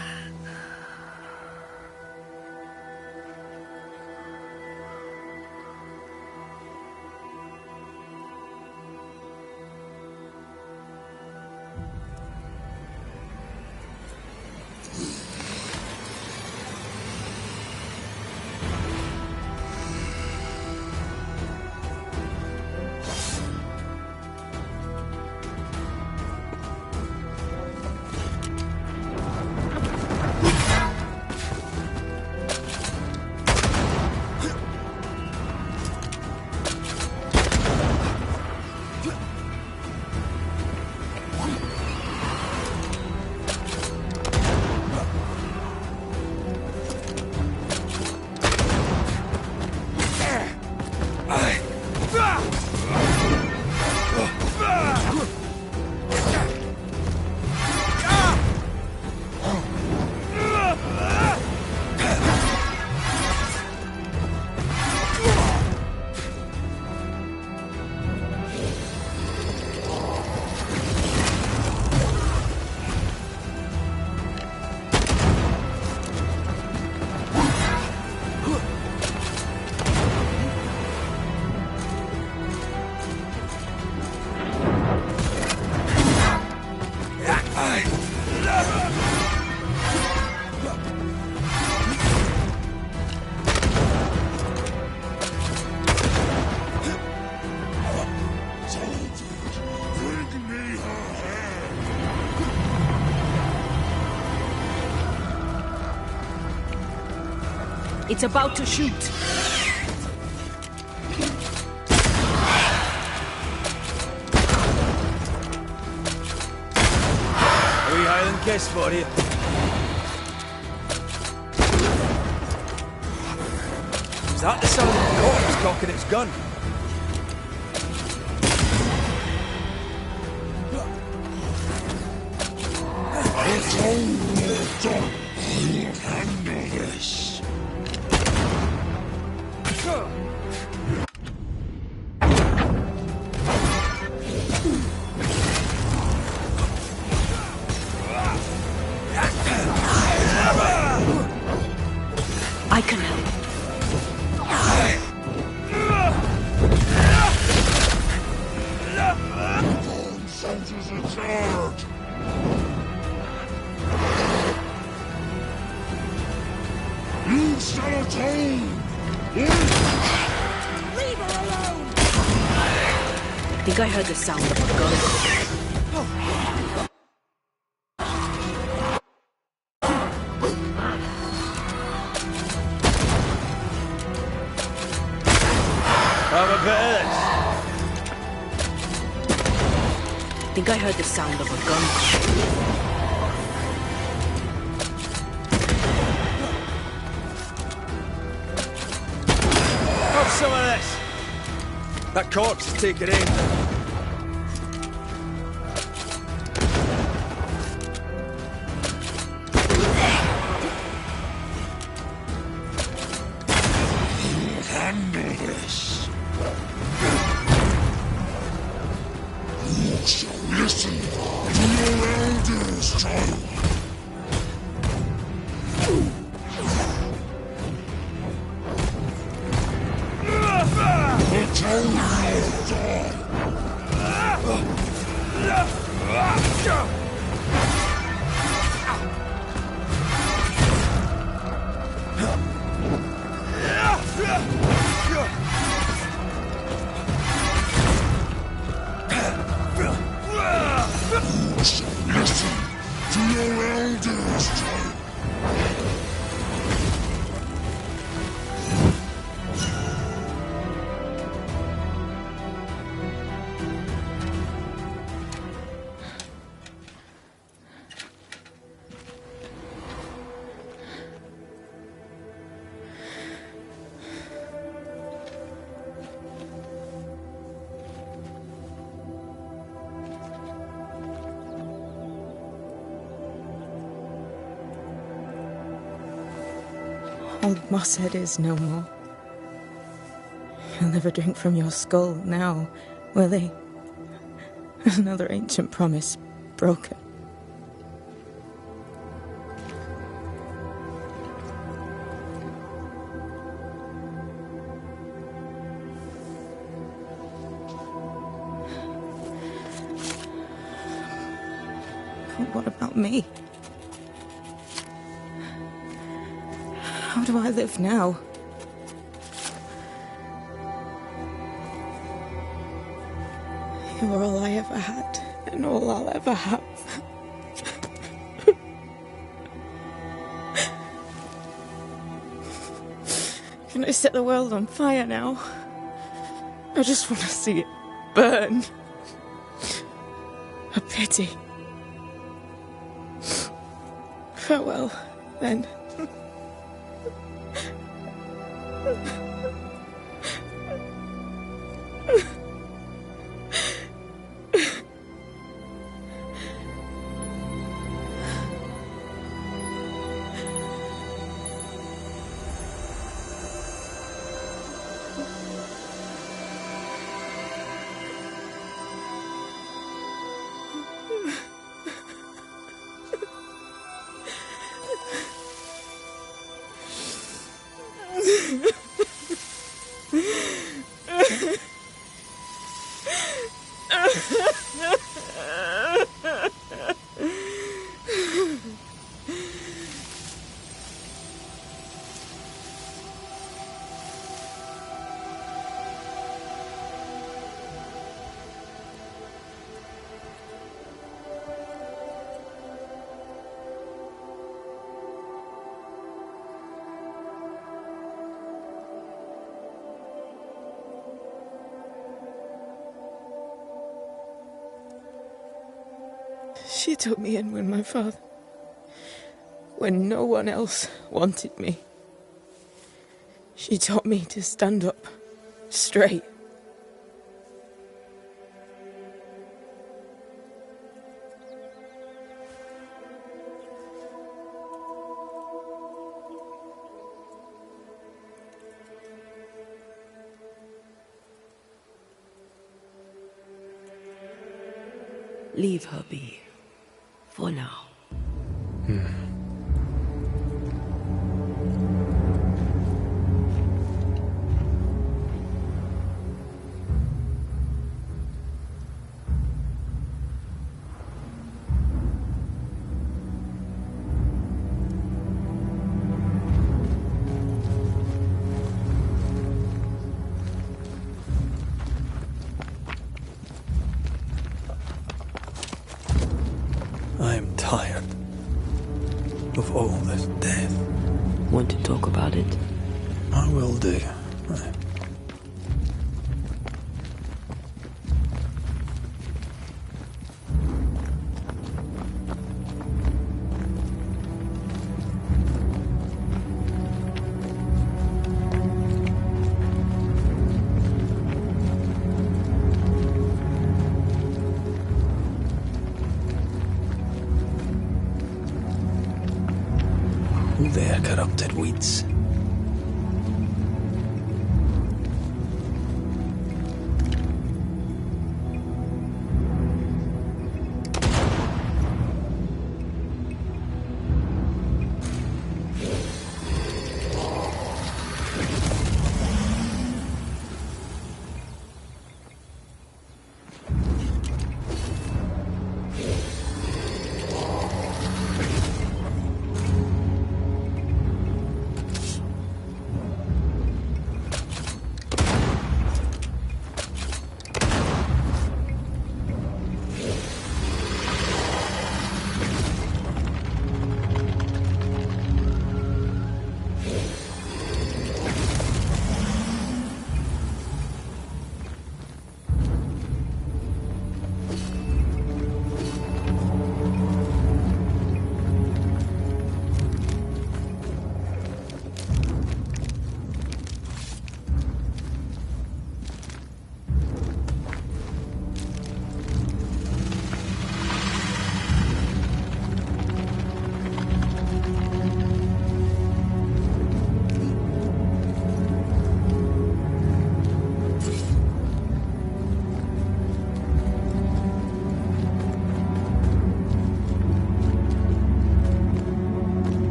Speaker 1: It's about to shoot.
Speaker 2: A wee Highland kiss for you. Is that the sound of a corpse cocking its gun?
Speaker 21: It's almost done. I'll handle this.
Speaker 1: I can help.
Speaker 21: Bone senses are charged. You shall atone!
Speaker 1: Leave her alone! I think I heard the sound of a gun.
Speaker 2: Have a bit.
Speaker 1: I think I heard the sound of a gun.
Speaker 2: Have some of this. That corpse is taking aim.
Speaker 21: Handle this. You shall listen to your elders, child. Atone your die. You shall listen to your elders, child.
Speaker 12: Old Mosshead is no more. He'll never drink from your skull now, will he? Another ancient promise broken. But what about me? How do I live now? You're all I ever had, and all I'll ever have. Can I set the world on fire now? I just want to see it burn. A pity. Farewell, then. She took me in when my father... when no one else wanted me. She taught me to stand up straight.
Speaker 1: Leave her be. For now.
Speaker 2: I am tired of all this death.
Speaker 1: Want to talk about it?
Speaker 2: I will do. There, corrupted weeds.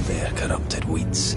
Speaker 2: their corrupted weeds.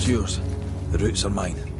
Speaker 2: road's yours. The roots are mine.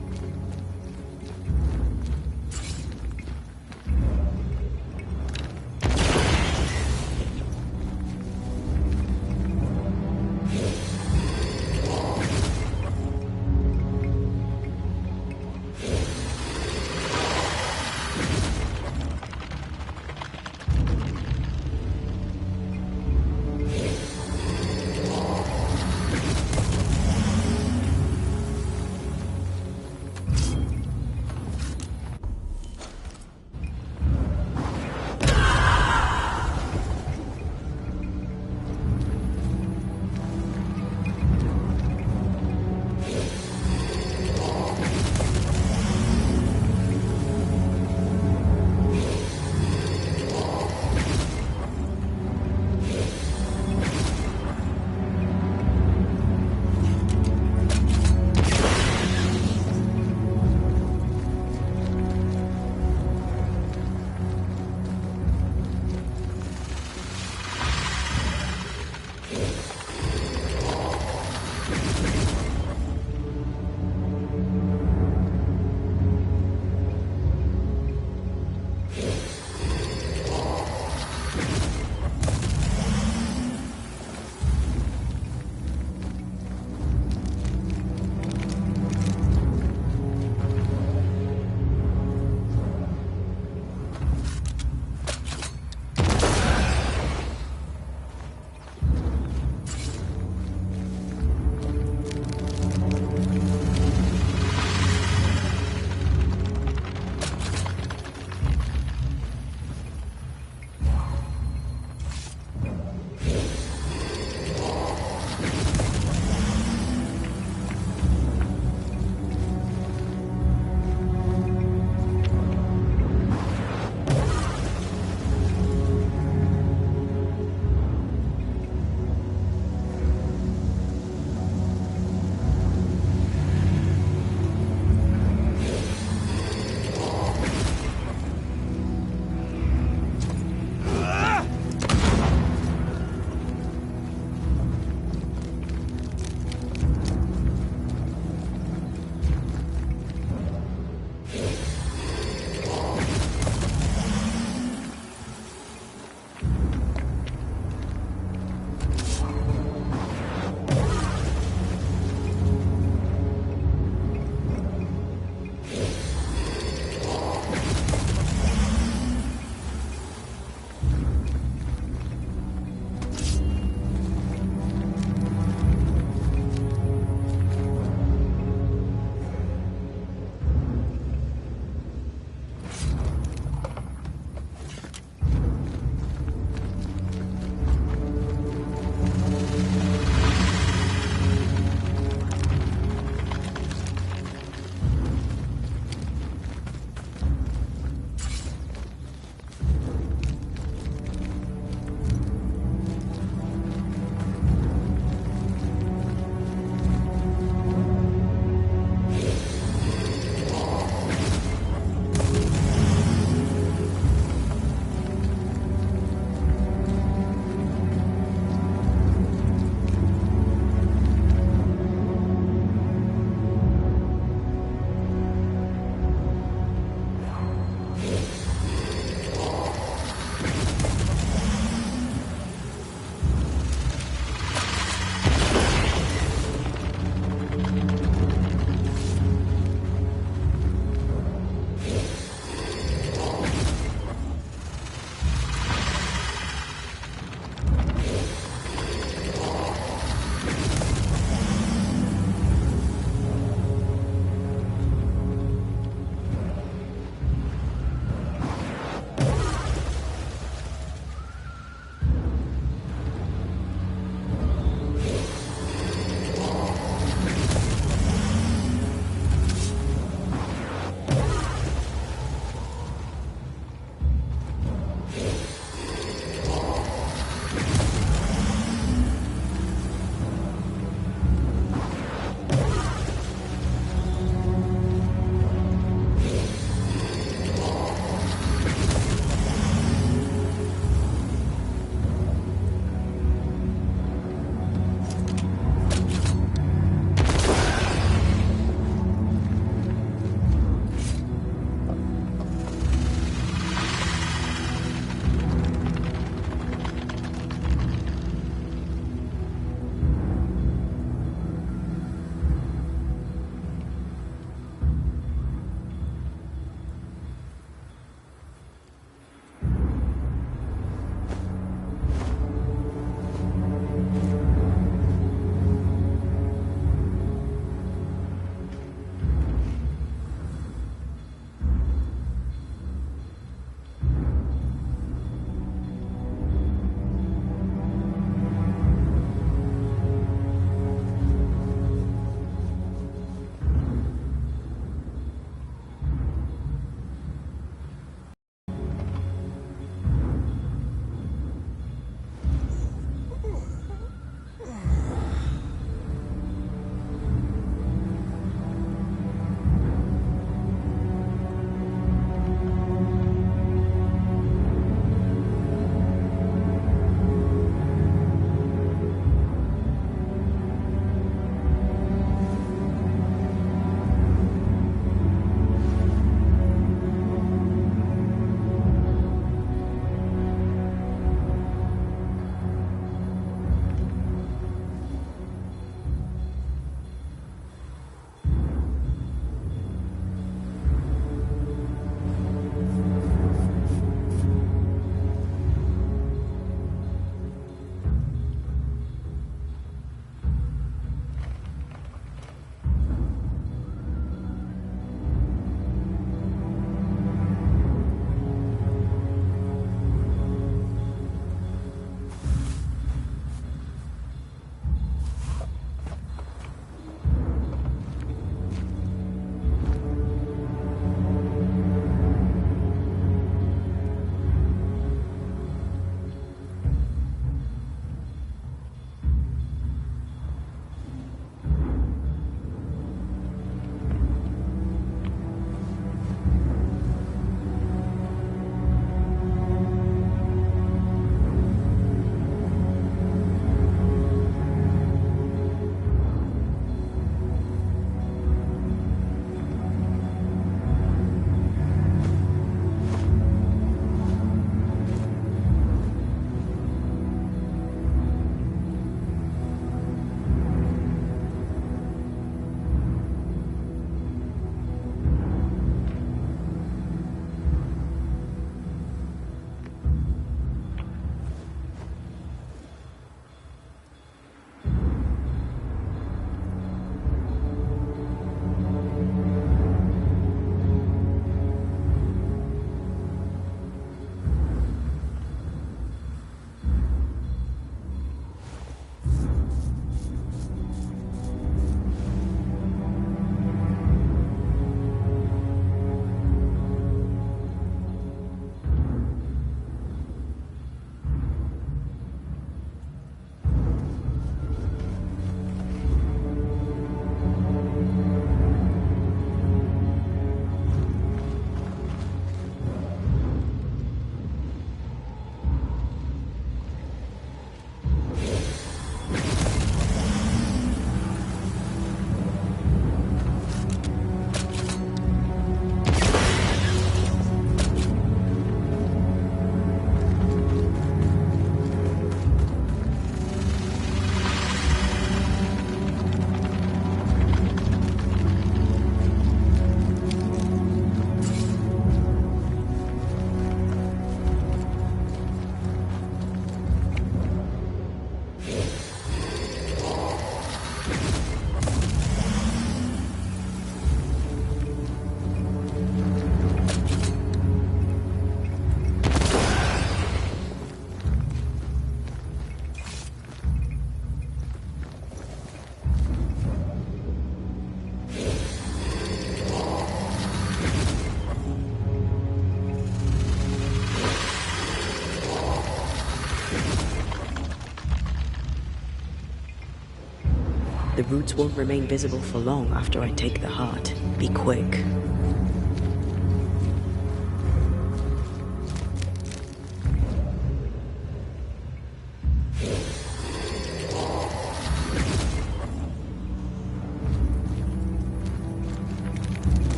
Speaker 1: roots won't remain visible for long after I take the heart. Be quick.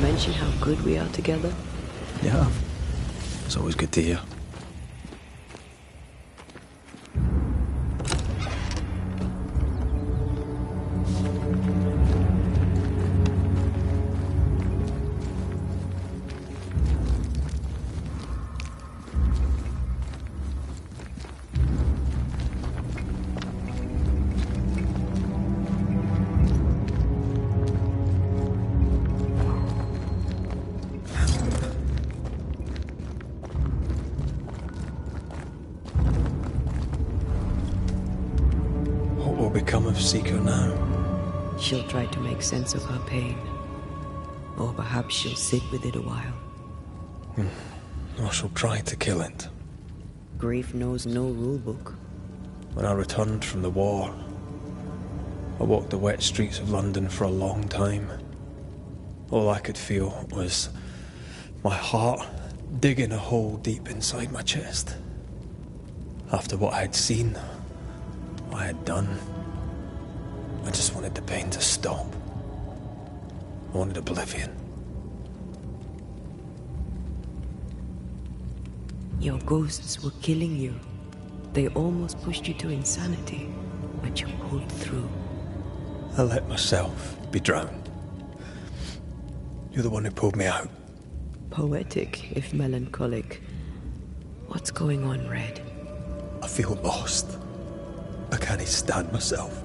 Speaker 1: Mention how good we are together?
Speaker 2: Yeah. It's always good to hear. Become of Seeker now?
Speaker 1: She'll try to make sense of her pain. Or perhaps she'll sit with it a while.
Speaker 2: Or she'll try to kill it.
Speaker 1: Grief knows no rulebook.
Speaker 2: When I returned from the war, I walked the wet streets of London for a long time. All I could feel was my heart digging a hole deep inside my chest. After what I had seen, what I had done, I just wanted the pain to stop. I wanted oblivion.
Speaker 1: Your ghosts were killing you. They almost pushed you to insanity, but you pulled through.
Speaker 2: I let myself be drowned. You're the one who pulled me out.
Speaker 1: Poetic, if melancholic. What's going on, Red?
Speaker 2: I feel lost. I can't stand myself.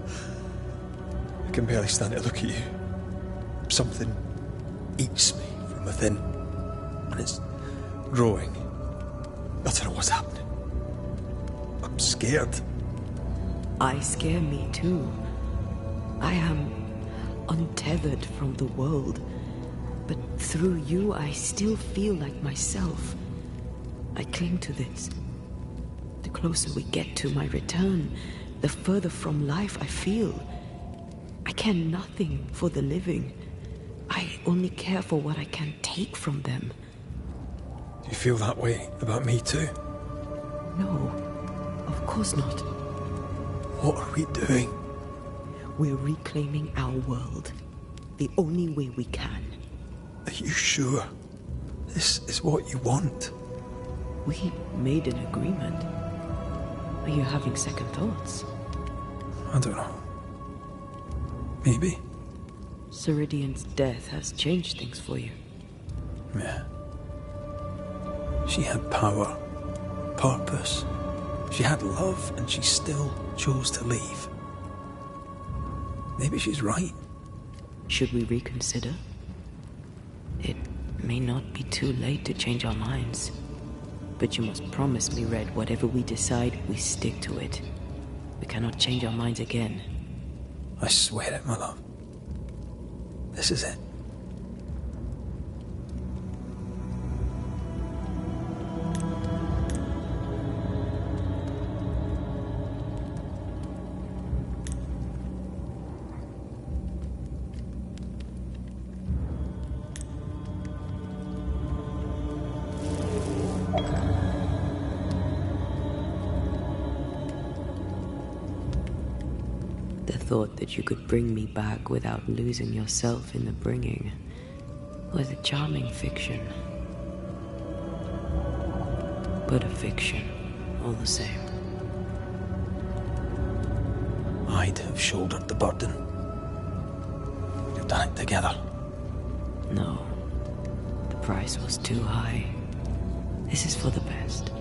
Speaker 2: I can barely stand to look at you. Something eats me from within, and it's growing. I don't know what's happening. I'm scared.
Speaker 1: I scare me too. I am untethered from the world, but through you I still feel like myself. I cling to this. The closer we get to my return, the further from life I feel. I care nothing for the living. I only care for what I can take from them.
Speaker 2: Do you feel that way about me too?
Speaker 1: No, of course not.
Speaker 2: What are we doing?
Speaker 1: We're reclaiming our world. The only way we can.
Speaker 2: Are you sure? This is what you want?
Speaker 1: We made an agreement. Are you having second thoughts?
Speaker 2: I don't know. Maybe.
Speaker 1: Ceridian's death has changed things for you.
Speaker 2: Yeah. She had power, purpose. She had love, and she still chose to leave. Maybe she's right.
Speaker 1: Should we reconsider? It may not be too late to change our minds. But you must promise me, Red, whatever we decide, we stick to it. We cannot change our minds again.
Speaker 2: I swear it, my love. This is it.
Speaker 1: The thought that you could bring me back without losing yourself in the bringing was a charming fiction. But a fiction, all the same.
Speaker 2: I'd have shouldered the burden. We'd have done it together.
Speaker 1: No. The price was too high. This is for the best.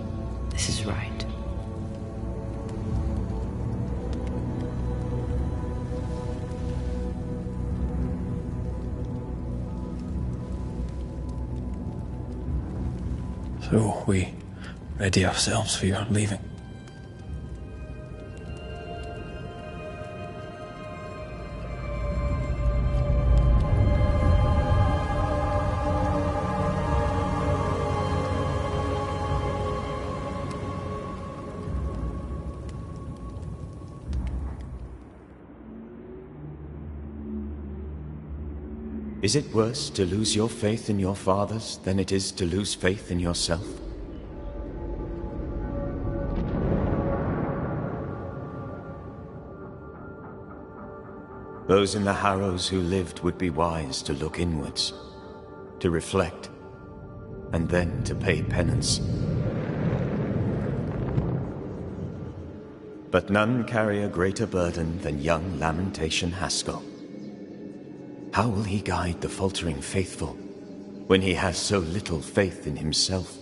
Speaker 1: This is right.
Speaker 2: So, we ready ourselves for your leaving?
Speaker 10: Is it worse to lose your faith in your fathers than it is to lose faith in yourself? Those in the Harrows who lived would be wise to look inwards, to reflect, and then to pay penance. But none carry a greater burden than young Lamentation Haskell. How will he guide the faltering faithful when he has so little faith in himself?